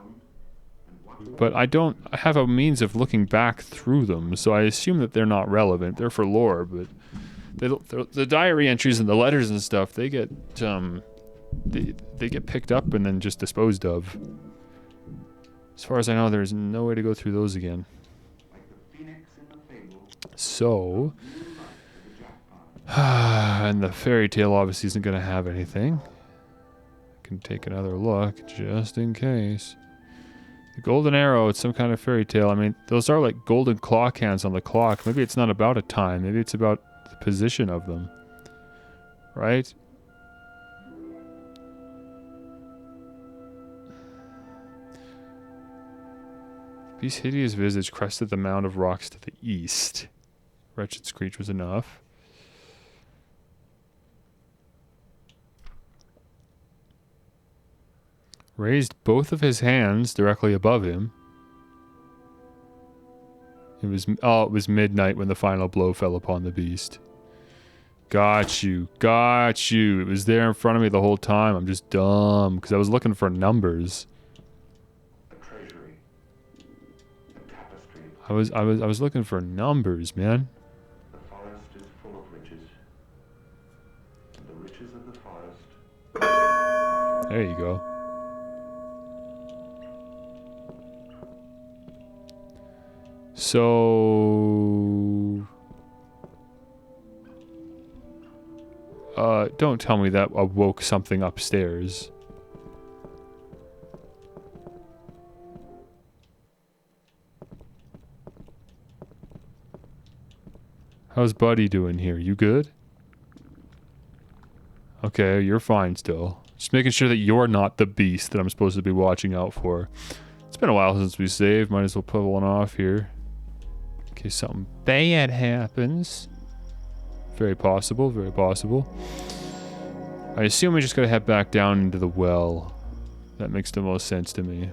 but I don't have a means of looking back through them, so I assume that they're not relevant. They're for lore, but the diary entries and the letters and stuff, they get they get picked up and then just disposed of. As far as I know, there's no way to go through those again. Like the phoenix in the fable, So, new life for the jackpot. and the fairy tale obviously isn't going to have anything. I can take another look just in case. The golden arrow, it's some kind of fairy tale. I mean, those are like golden clock hands on the clock. Maybe it's not about a time. Maybe it's about the position of them. Right? Beast's hideous visage crested the mound of rocks to the east. Wretched screech was enough. Raised both of his hands directly above him. It was midnight when the final blow fell upon the beast. Got you. Got you. It was there in front of me the whole time. I'm just dumb because I was looking for numbers. A treasury, a tapestry. I was looking for numbers, man. The forest is full of riches. And the riches of the forest. There you go. So, don't tell me that awoke something upstairs. How's Buddy doing here? You good? Okay, you're fine still. Just making sure that you're not the beast that I'm supposed to be watching out for. It's been a while since we saved. Might as well pull one off here. In case something bad happens. Very possible, very possible. I assume we just gotta head back down into the well. That makes the most sense to me.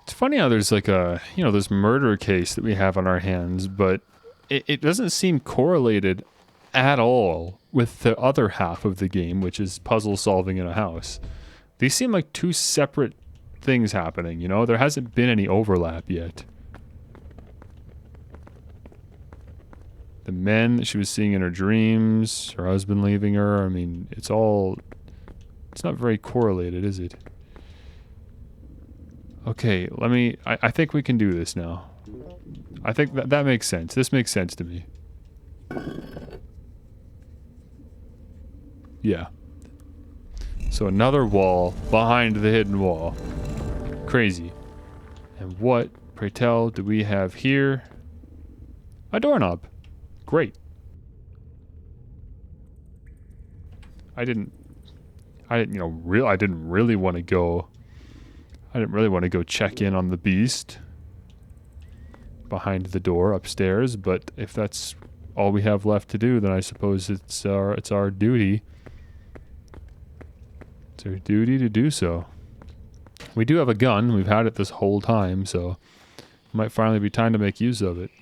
Funny how there's like a, this murder case that we have on our hands, but it doesn't seem correlated at all with the other half of the game, which is puzzle solving in a house. These seem like two separate things happening, There hasn't been any overlap yet. The men that she was seeing in her dreams, her husband leaving her, I mean, it's not very correlated, is it? Okay, I think we can do this now. I think that makes sense. This makes sense to me. Yeah. So another wall behind the hidden wall. Crazy. And what, pray tell, do we have here? A doorknob. Great. I didn't really want to go check in on the beast behind the door upstairs, but if that's all we have left to do, then I suppose it's our duty. It's our duty to do so. We do have a gun. We've had it this whole time, so it might finally be time to make use of it.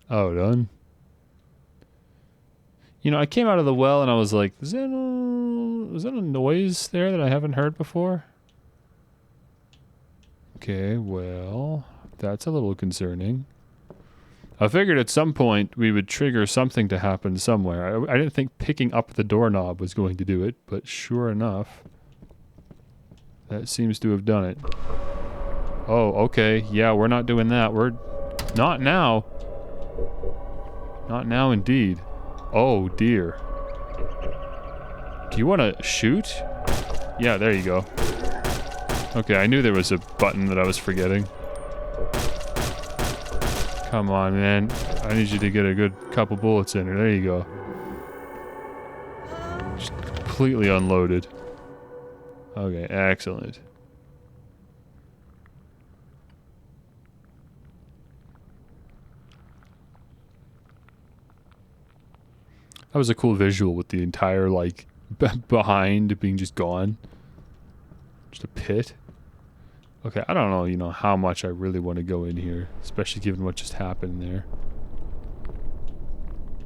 Oh, done. I came out of the well and I was like, was that a noise there that I haven't heard before? Okay, well, That's a little concerning. I figured at some point we would trigger something to happen somewhere. I didn't think picking up the doorknob was going to do it, but sure enough, that seems to have done it. Oh, okay. Yeah, we're not doing that. We're... Not now. Not now indeed. Oh, dear. Do you want to shoot? Yeah, there you go. Okay, I knew there was a button that I was forgetting. Come on, man. I need you to get a good couple bullets in her. There you go. Just completely unloaded. Okay, excellent. That was a cool visual with the entire, like, behind being just gone. Just a pit. Okay, I don't know, you know, how much I really want to go in here, especially given what just happened there.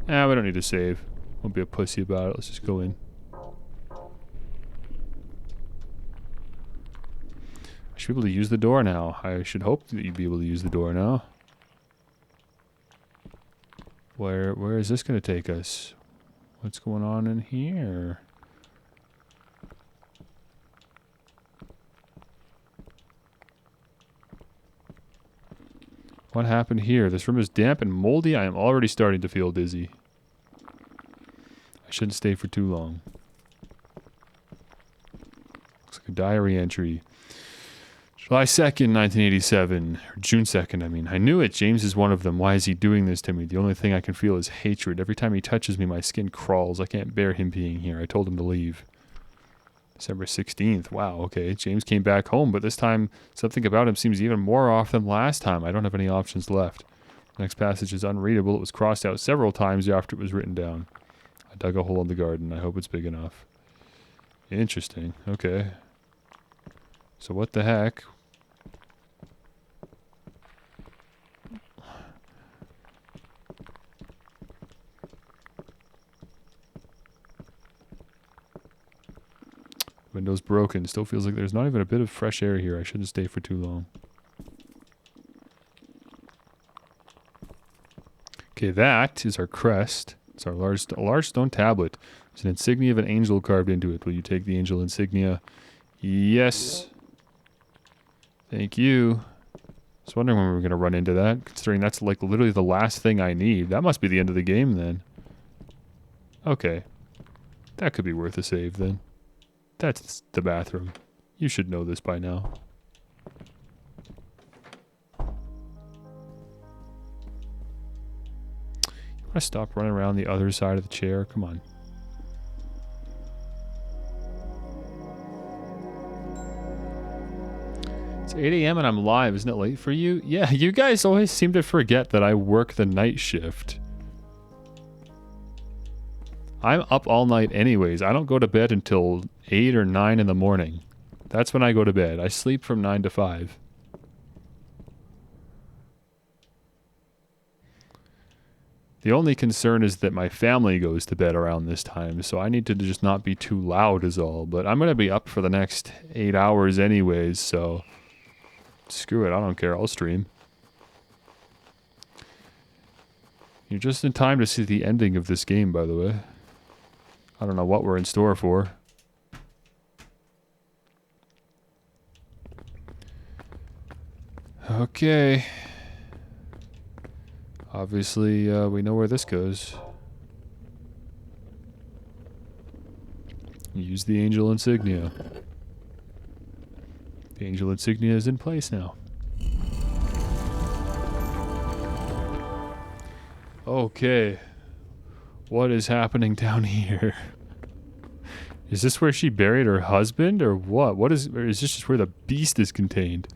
We don't need to save. Won't be a pussy about it. Let's just go in. I should be able to use the door now. I should hope that you'd be able to use the door now. Where is this going to take us? What's going on in here? What happened here? This room is damp and moldy. I am already starting to feel dizzy. I shouldn't stay for too long. Looks like a diary entry. July 2nd, 1987. Or June 2nd, I mean. I knew it. James is one of them. Why is he doing this to me? The only thing I can feel is hatred. Every time he touches me, my skin crawls. I can't bear him being here. I told him to leave. December 16th. Wow, okay. James came back home, but this time something about him seems even more off than last time. I don't have any options left. The next passage is unreadable. It was crossed out several times after it was written down. I dug a hole in the garden. I hope it's big enough. Interesting. Okay. So what the heck? Window's broken. Still feels like there's not even a bit of fresh air here. I shouldn't stay for too long. Okay, that is our crest. It's our large stone tablet. There's an insignia of an angel carved into it. Will you take the angel insignia? Yes. Thank you. I was wondering when we were going to run into that, considering that's like literally the last thing I need. That must be the end of the game then. Okay. That could be worth a save then. That's the bathroom. You should know this by now. You want to stop running around the other side of the chair? Come on. It's 8 a.m. and I'm live. Isn't it late for you? Yeah, you guys always seem to forget that I work the night shift. I'm up all night anyways. I don't go to bed until 8 or 9 in the morning. That's when I go to bed. I sleep from 9 to 5. The only concern is that my family goes to bed around this time, so I need to just not be too loud is all. But I'm going to be up for the next 8 hours anyways, so screw it. I don't care. I'll stream. You're just in time to see the ending of this game, by the way. I don't know what we're in store for. Okay. Obviously, we know where this goes. Use the angel insignia. The angel insignia is in place now. Okay. What is happening down here? Is this where she buried her husband or what? Or is this just where the beast is contained?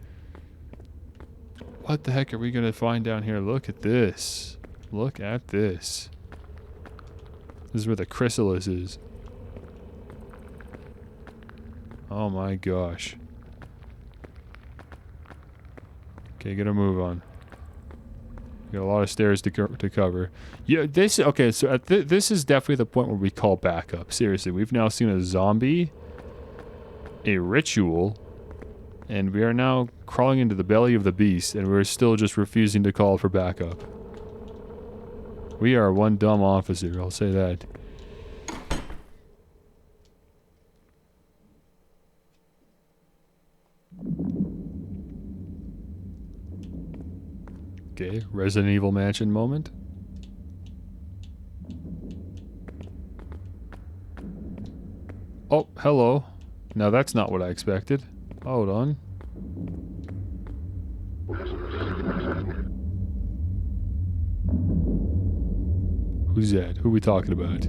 What the heck are we going to find down here? Look at this. Look at this. This is where the chrysalis is. Oh my gosh. Okay, get a move on. Got a lot of stairs to cover. Yeah, this... Okay, so this is definitely the point where we call backup. Seriously, we've now seen a zombie, a ritual, and we are now crawling into the belly of the beast, and we're still just refusing to call for backup. We are one dumb officer, I'll say that. Okay, Resident Evil Mansion moment. Oh, hello. Now that's not what I expected. Hold on. Who's that? Who are we talking about?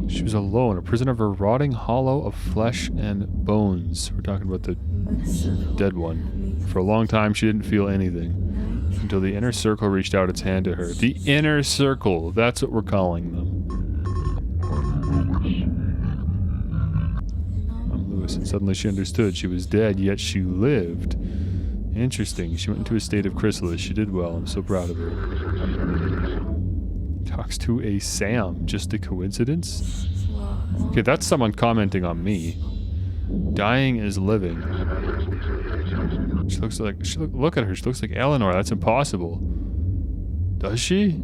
She was alone, a prisoner of a rotting hollow of flesh and bones. We're talking about the dead one. For a long time, she didn't feel anything. Until the inner circle reached out its hand to her. The inner circle! That's what we're calling them. I'm Lewis, and suddenly she understood. She was dead, yet she lived. Interesting. She went into a state of chrysalis. She did well. I'm so proud of her. Talks to a Sam. Just a coincidence? Okay, that's someone commenting on me. Dying is living. She looks like... look at her. She looks like Eleanor. That's impossible. Does she?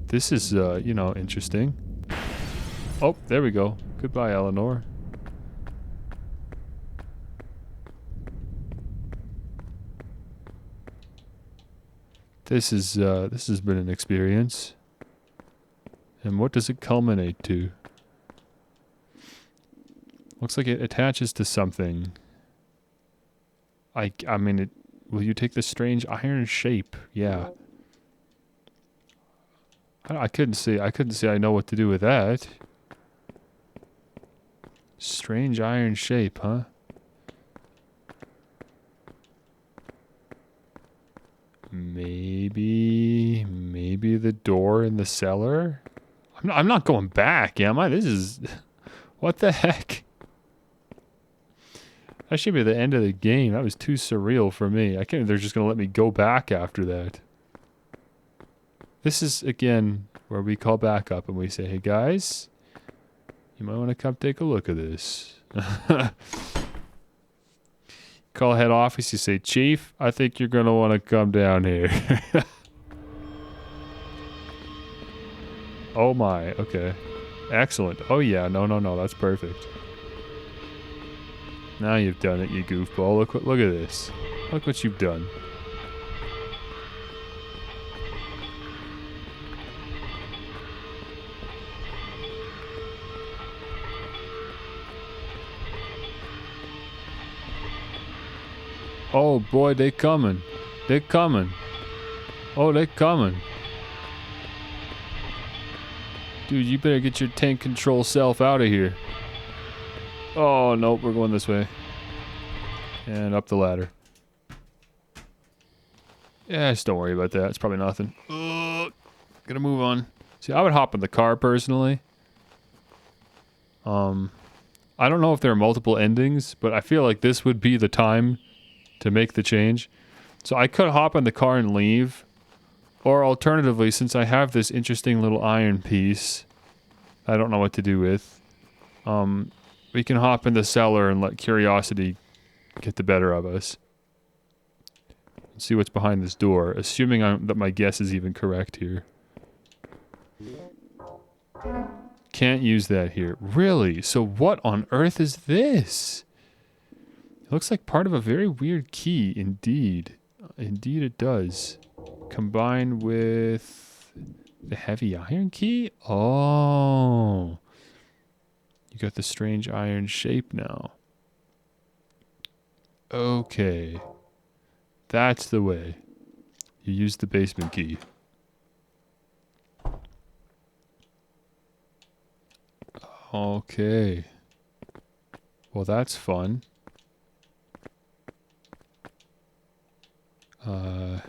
This is, you know, interesting. Oh, there we go. Goodbye, Eleanor. This has been an experience. And what does it culminate to? Looks like it attaches to something. I mean, will you take the strange iron shape? Yeah. I couldn't say I know what to do with that. Strange iron shape, huh? Maybe the door in the cellar? I'm not going back, am I? This is... what the heck? That should be the end of the game. That was too surreal for me. I can't believe they're just going to let me go back after that. This is, again, where we call back up and we say, hey guys, you might want to come take a look at this. Call head office, you say, Chief, I think you're going to want to come down here. Oh my, okay. Excellent. Oh yeah, no, that's perfect. Now you've done it, you goofball. Look at this. Look what you've done. Oh boy, they coming. They coming. Oh, they coming. Dude, you better get your tank control self out of here. Oh, nope, we're going this way. And up the ladder. Yeah, just don't worry about that. It's probably nothing. Gonna move on. See, I would hop in the car personally. I don't know if there are multiple endings, but I feel like this would be the time to make the change. So I could hop in the car and leave. Or alternatively, since I have this interesting little iron piece I don't know what to do with, we can hop in the cellar and let curiosity get the better of us. See what's behind this door, assuming that my guess is even correct here. Can't use that here. Really? So what on earth is this? It looks like part of a very weird key, indeed. Indeed it does. Combined with the heavy iron key? Oh. You got the strange iron shape now. Okay. That's the way. You use the basement key. Okay. Well, that's fun. Um.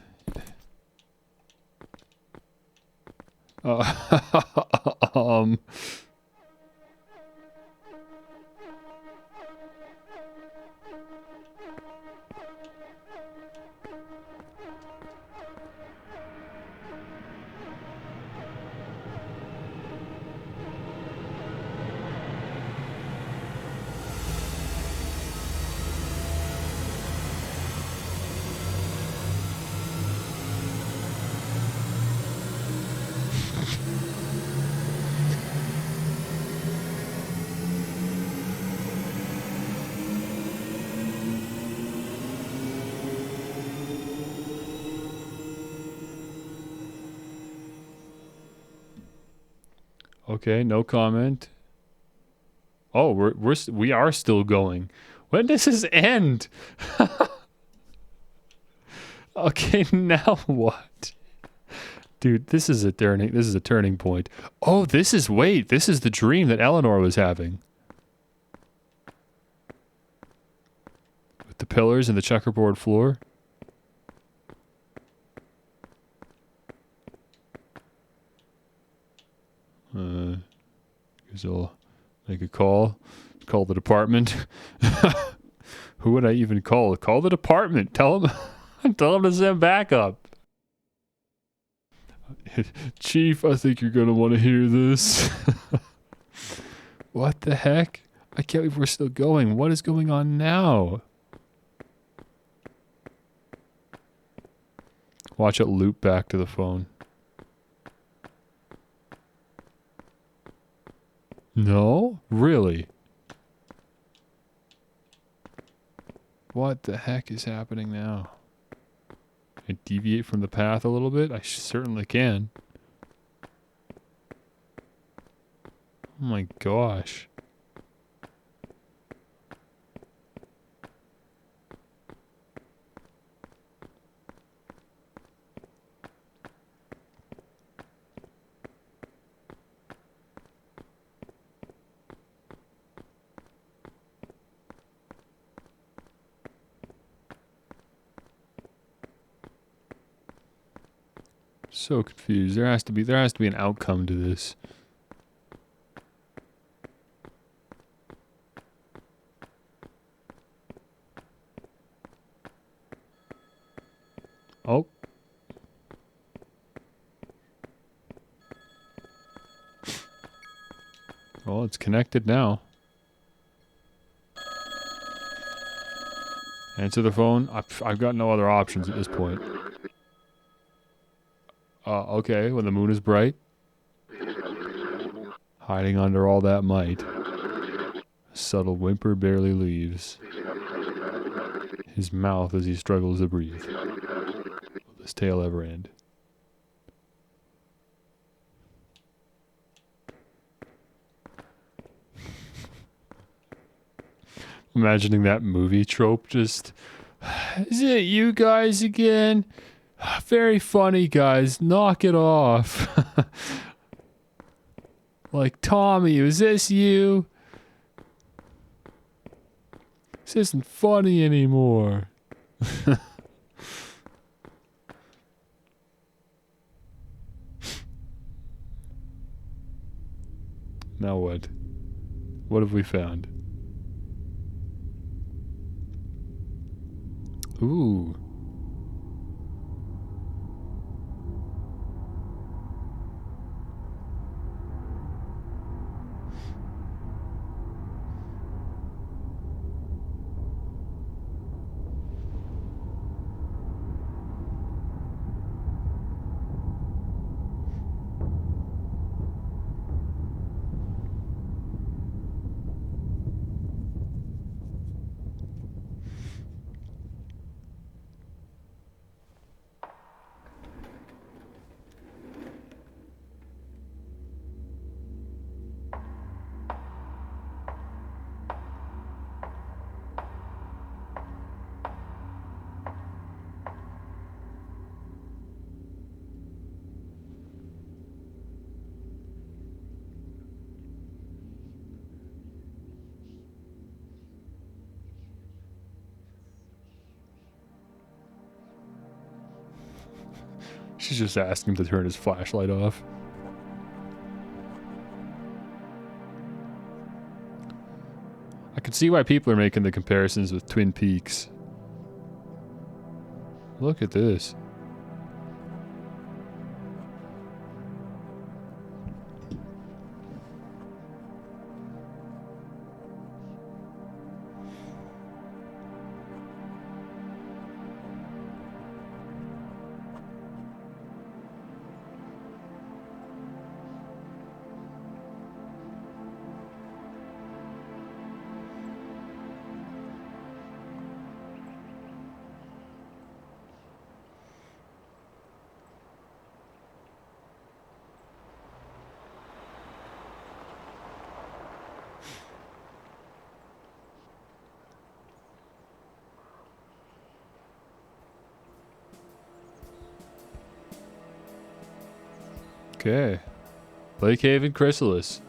Okay, no comment. Oh, we are still going. When does this end? Okay, now what? Dude, this is a turning point. Oh, this is the dream that Eleanor was having. With the pillars and the checkerboard floor. Guess I'll make a call. Call the department. Who would I even call? Call the department. Tell them to send backup. Chief, I think you're gonna want to hear this. What the heck? I can't believe we're still going. What is going on now? Watch it loop back to the phone. No? Really? What the heck is happening now? Can I deviate from the path a little bit? I certainly can. Oh my gosh. So confused. There has to be an outcome to this. Oh. Well, it's connected now. Answer the phone. I've got no other options at this point. Okay, when the moon is bright. Hiding under all that might. A subtle whimper barely leaves his mouth as he struggles to breathe. Will this tale ever end? Imagining that movie trope just... Is it you guys again? Very funny, guys. Knock it off. Like, Tommy, is this you? This isn't funny anymore. Now what? What have we found? Ooh. She's just asking him to turn his flashlight off. I can see why people are making the comparisons with Twin Peaks. Look at this. Okay. Lake Haven Chrysalis.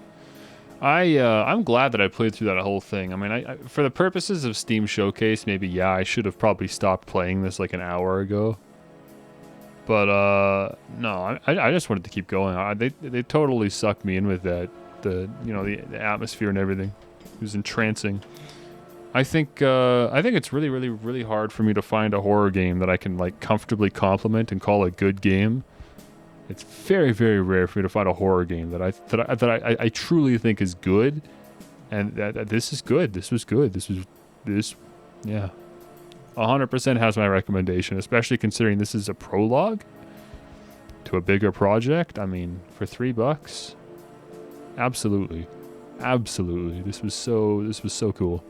I'm glad that I played through that whole thing. I mean, I for the purposes of Steam Showcase, maybe yeah, I should have probably stopped playing this like an hour ago. But no, I just wanted to keep going. They totally sucked me in with that. The the atmosphere and everything. It was entrancing. I think it's really hard for me to find a horror game that I can like comfortably compliment and call a good game. It's very rare for me to find a horror game that I truly think is good, and that this is good. This was good. Yeah, 100% has my recommendation, especially considering this is a prologue to a bigger project. I mean, for $3, absolutely. This was so cool.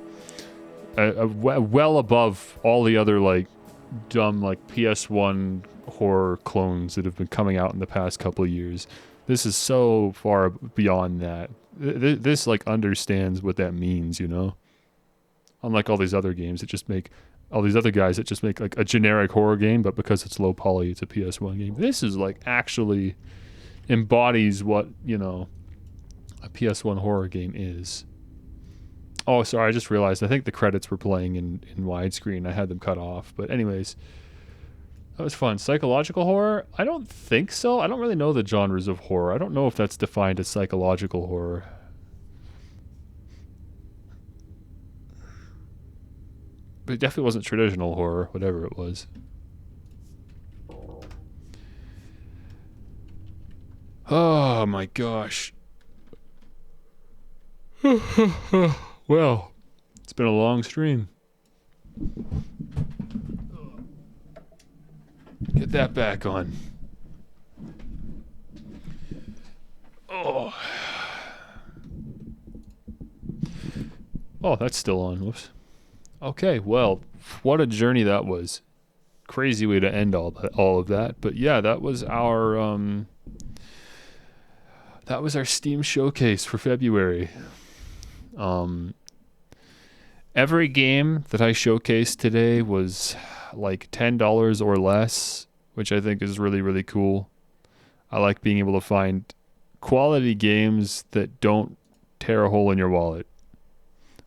Well above all the other like dumb like PS1 horror clones that have been coming out in the past couple of years. This is so far beyond that. This like understands what that means, you know? Unlike all these other games that just make all these other guys that just make like a generic horror game, but because it's low poly, it's a PS1 game. This is like actually embodies what, you know, a PS1 horror game is. Oh, sorry, I just realized I think the credits were playing in widescreen. I had them cut off. But anyways, that was fun. Psychological horror? I don't think so. I don't really know the genres of horror. I don't know if that's defined as psychological horror. But it definitely wasn't traditional horror, whatever it was. Oh my gosh. Well, it's been a long stream. Get that back on. Oh. Oh, that's still on. Whoops. Okay, well, what a journey that was. Crazy way to end all of that. But yeah, that was our Steam showcase for February. Every game that I showcased today was like $10 or less, which I think is really cool. I like being able to find quality games that don't tear a hole in your wallet.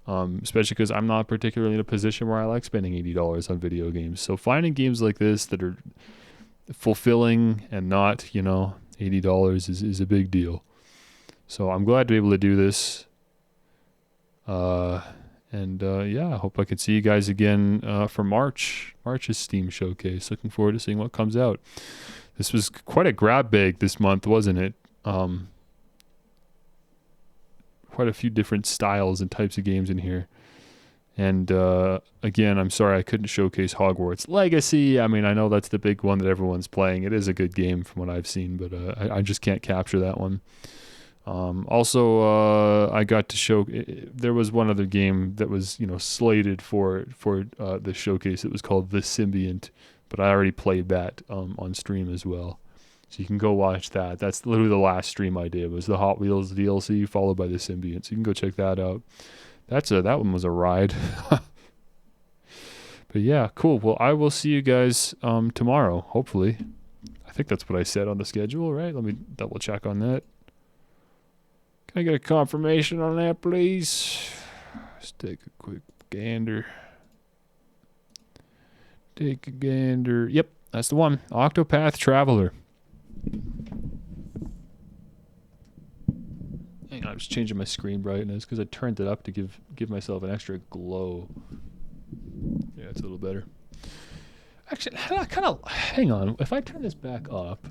Especially because I'm not particularly in a position where I like spending $80 on video games. So finding games like this that are fulfilling and not, you know, $80 is a big deal. So I'm glad to be able to do this. Yeah, I hope I can see you guys again for March's Steam Showcase. Looking forward to seeing what comes out. This was quite a grab bag this month, wasn't it? Quite a few different styles and types of games in here. And again, I'm sorry I couldn't showcase Hogwarts Legacy. I mean, I know that's the big one that everyone's playing. It is a good game from what I've seen, but I just can't capture that one. Also, I got to show. There was one other game that was, you know, slated for the showcase. It was called The Symbiont, but I already played that on stream as well. So you can go watch that. That's literally the last stream I did, was the Hot Wheels DLC followed by The Symbiont. So you can go check that out. That one was a ride. But yeah, cool. Well, I will see you guys tomorrow, hopefully. I think that's what I said on the schedule, right? Let me double check on that. Can I get a confirmation on that, please? Let's take a quick gander. Take a gander. Yep, that's the one. Octopath Traveler. Hang on, I'm just changing my screen brightness because I turned it up to give myself an extra glow. Yeah, it's a little better. Actually, hang on. If I turn this back up,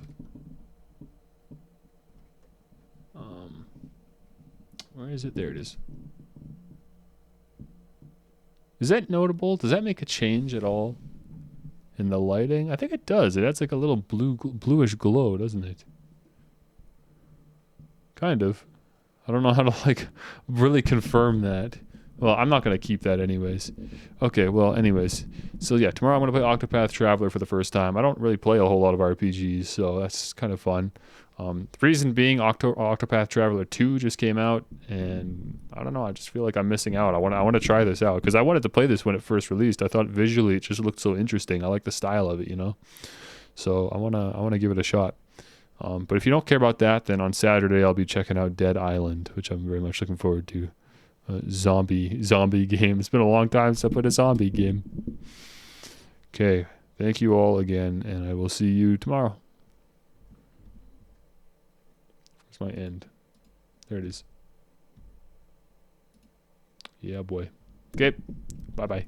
where is it? There it is. Is that notable? Does that make a change at all in the lighting? I think it does. It adds like a little bluish glow, doesn't it? Kind of. I don't know how to like really confirm that. Well, I'm not going to keep that anyways. Okay, well, anyways. So yeah, tomorrow I'm going to play Octopath Traveler for the first time. I don't really play a whole lot of RPGs, so that's kind of fun. The reason being Octopath Traveler 2 just came out, and I don't know, I just feel like I'm missing out. I want to try this out because I wanted to play this when it first released. I thought visually it just looked so interesting. I like the style of it, you know. So I want to give it a shot. But if you don't care about that, then on Saturday I'll be checking out Dead Island, which I'm very much looking forward to. Zombie game. It's been a long time since I put a zombie game. Okay, thank you all again, and I will see you tomorrow. Where's my end? There it is. Yeah, boy. Okay, bye-bye.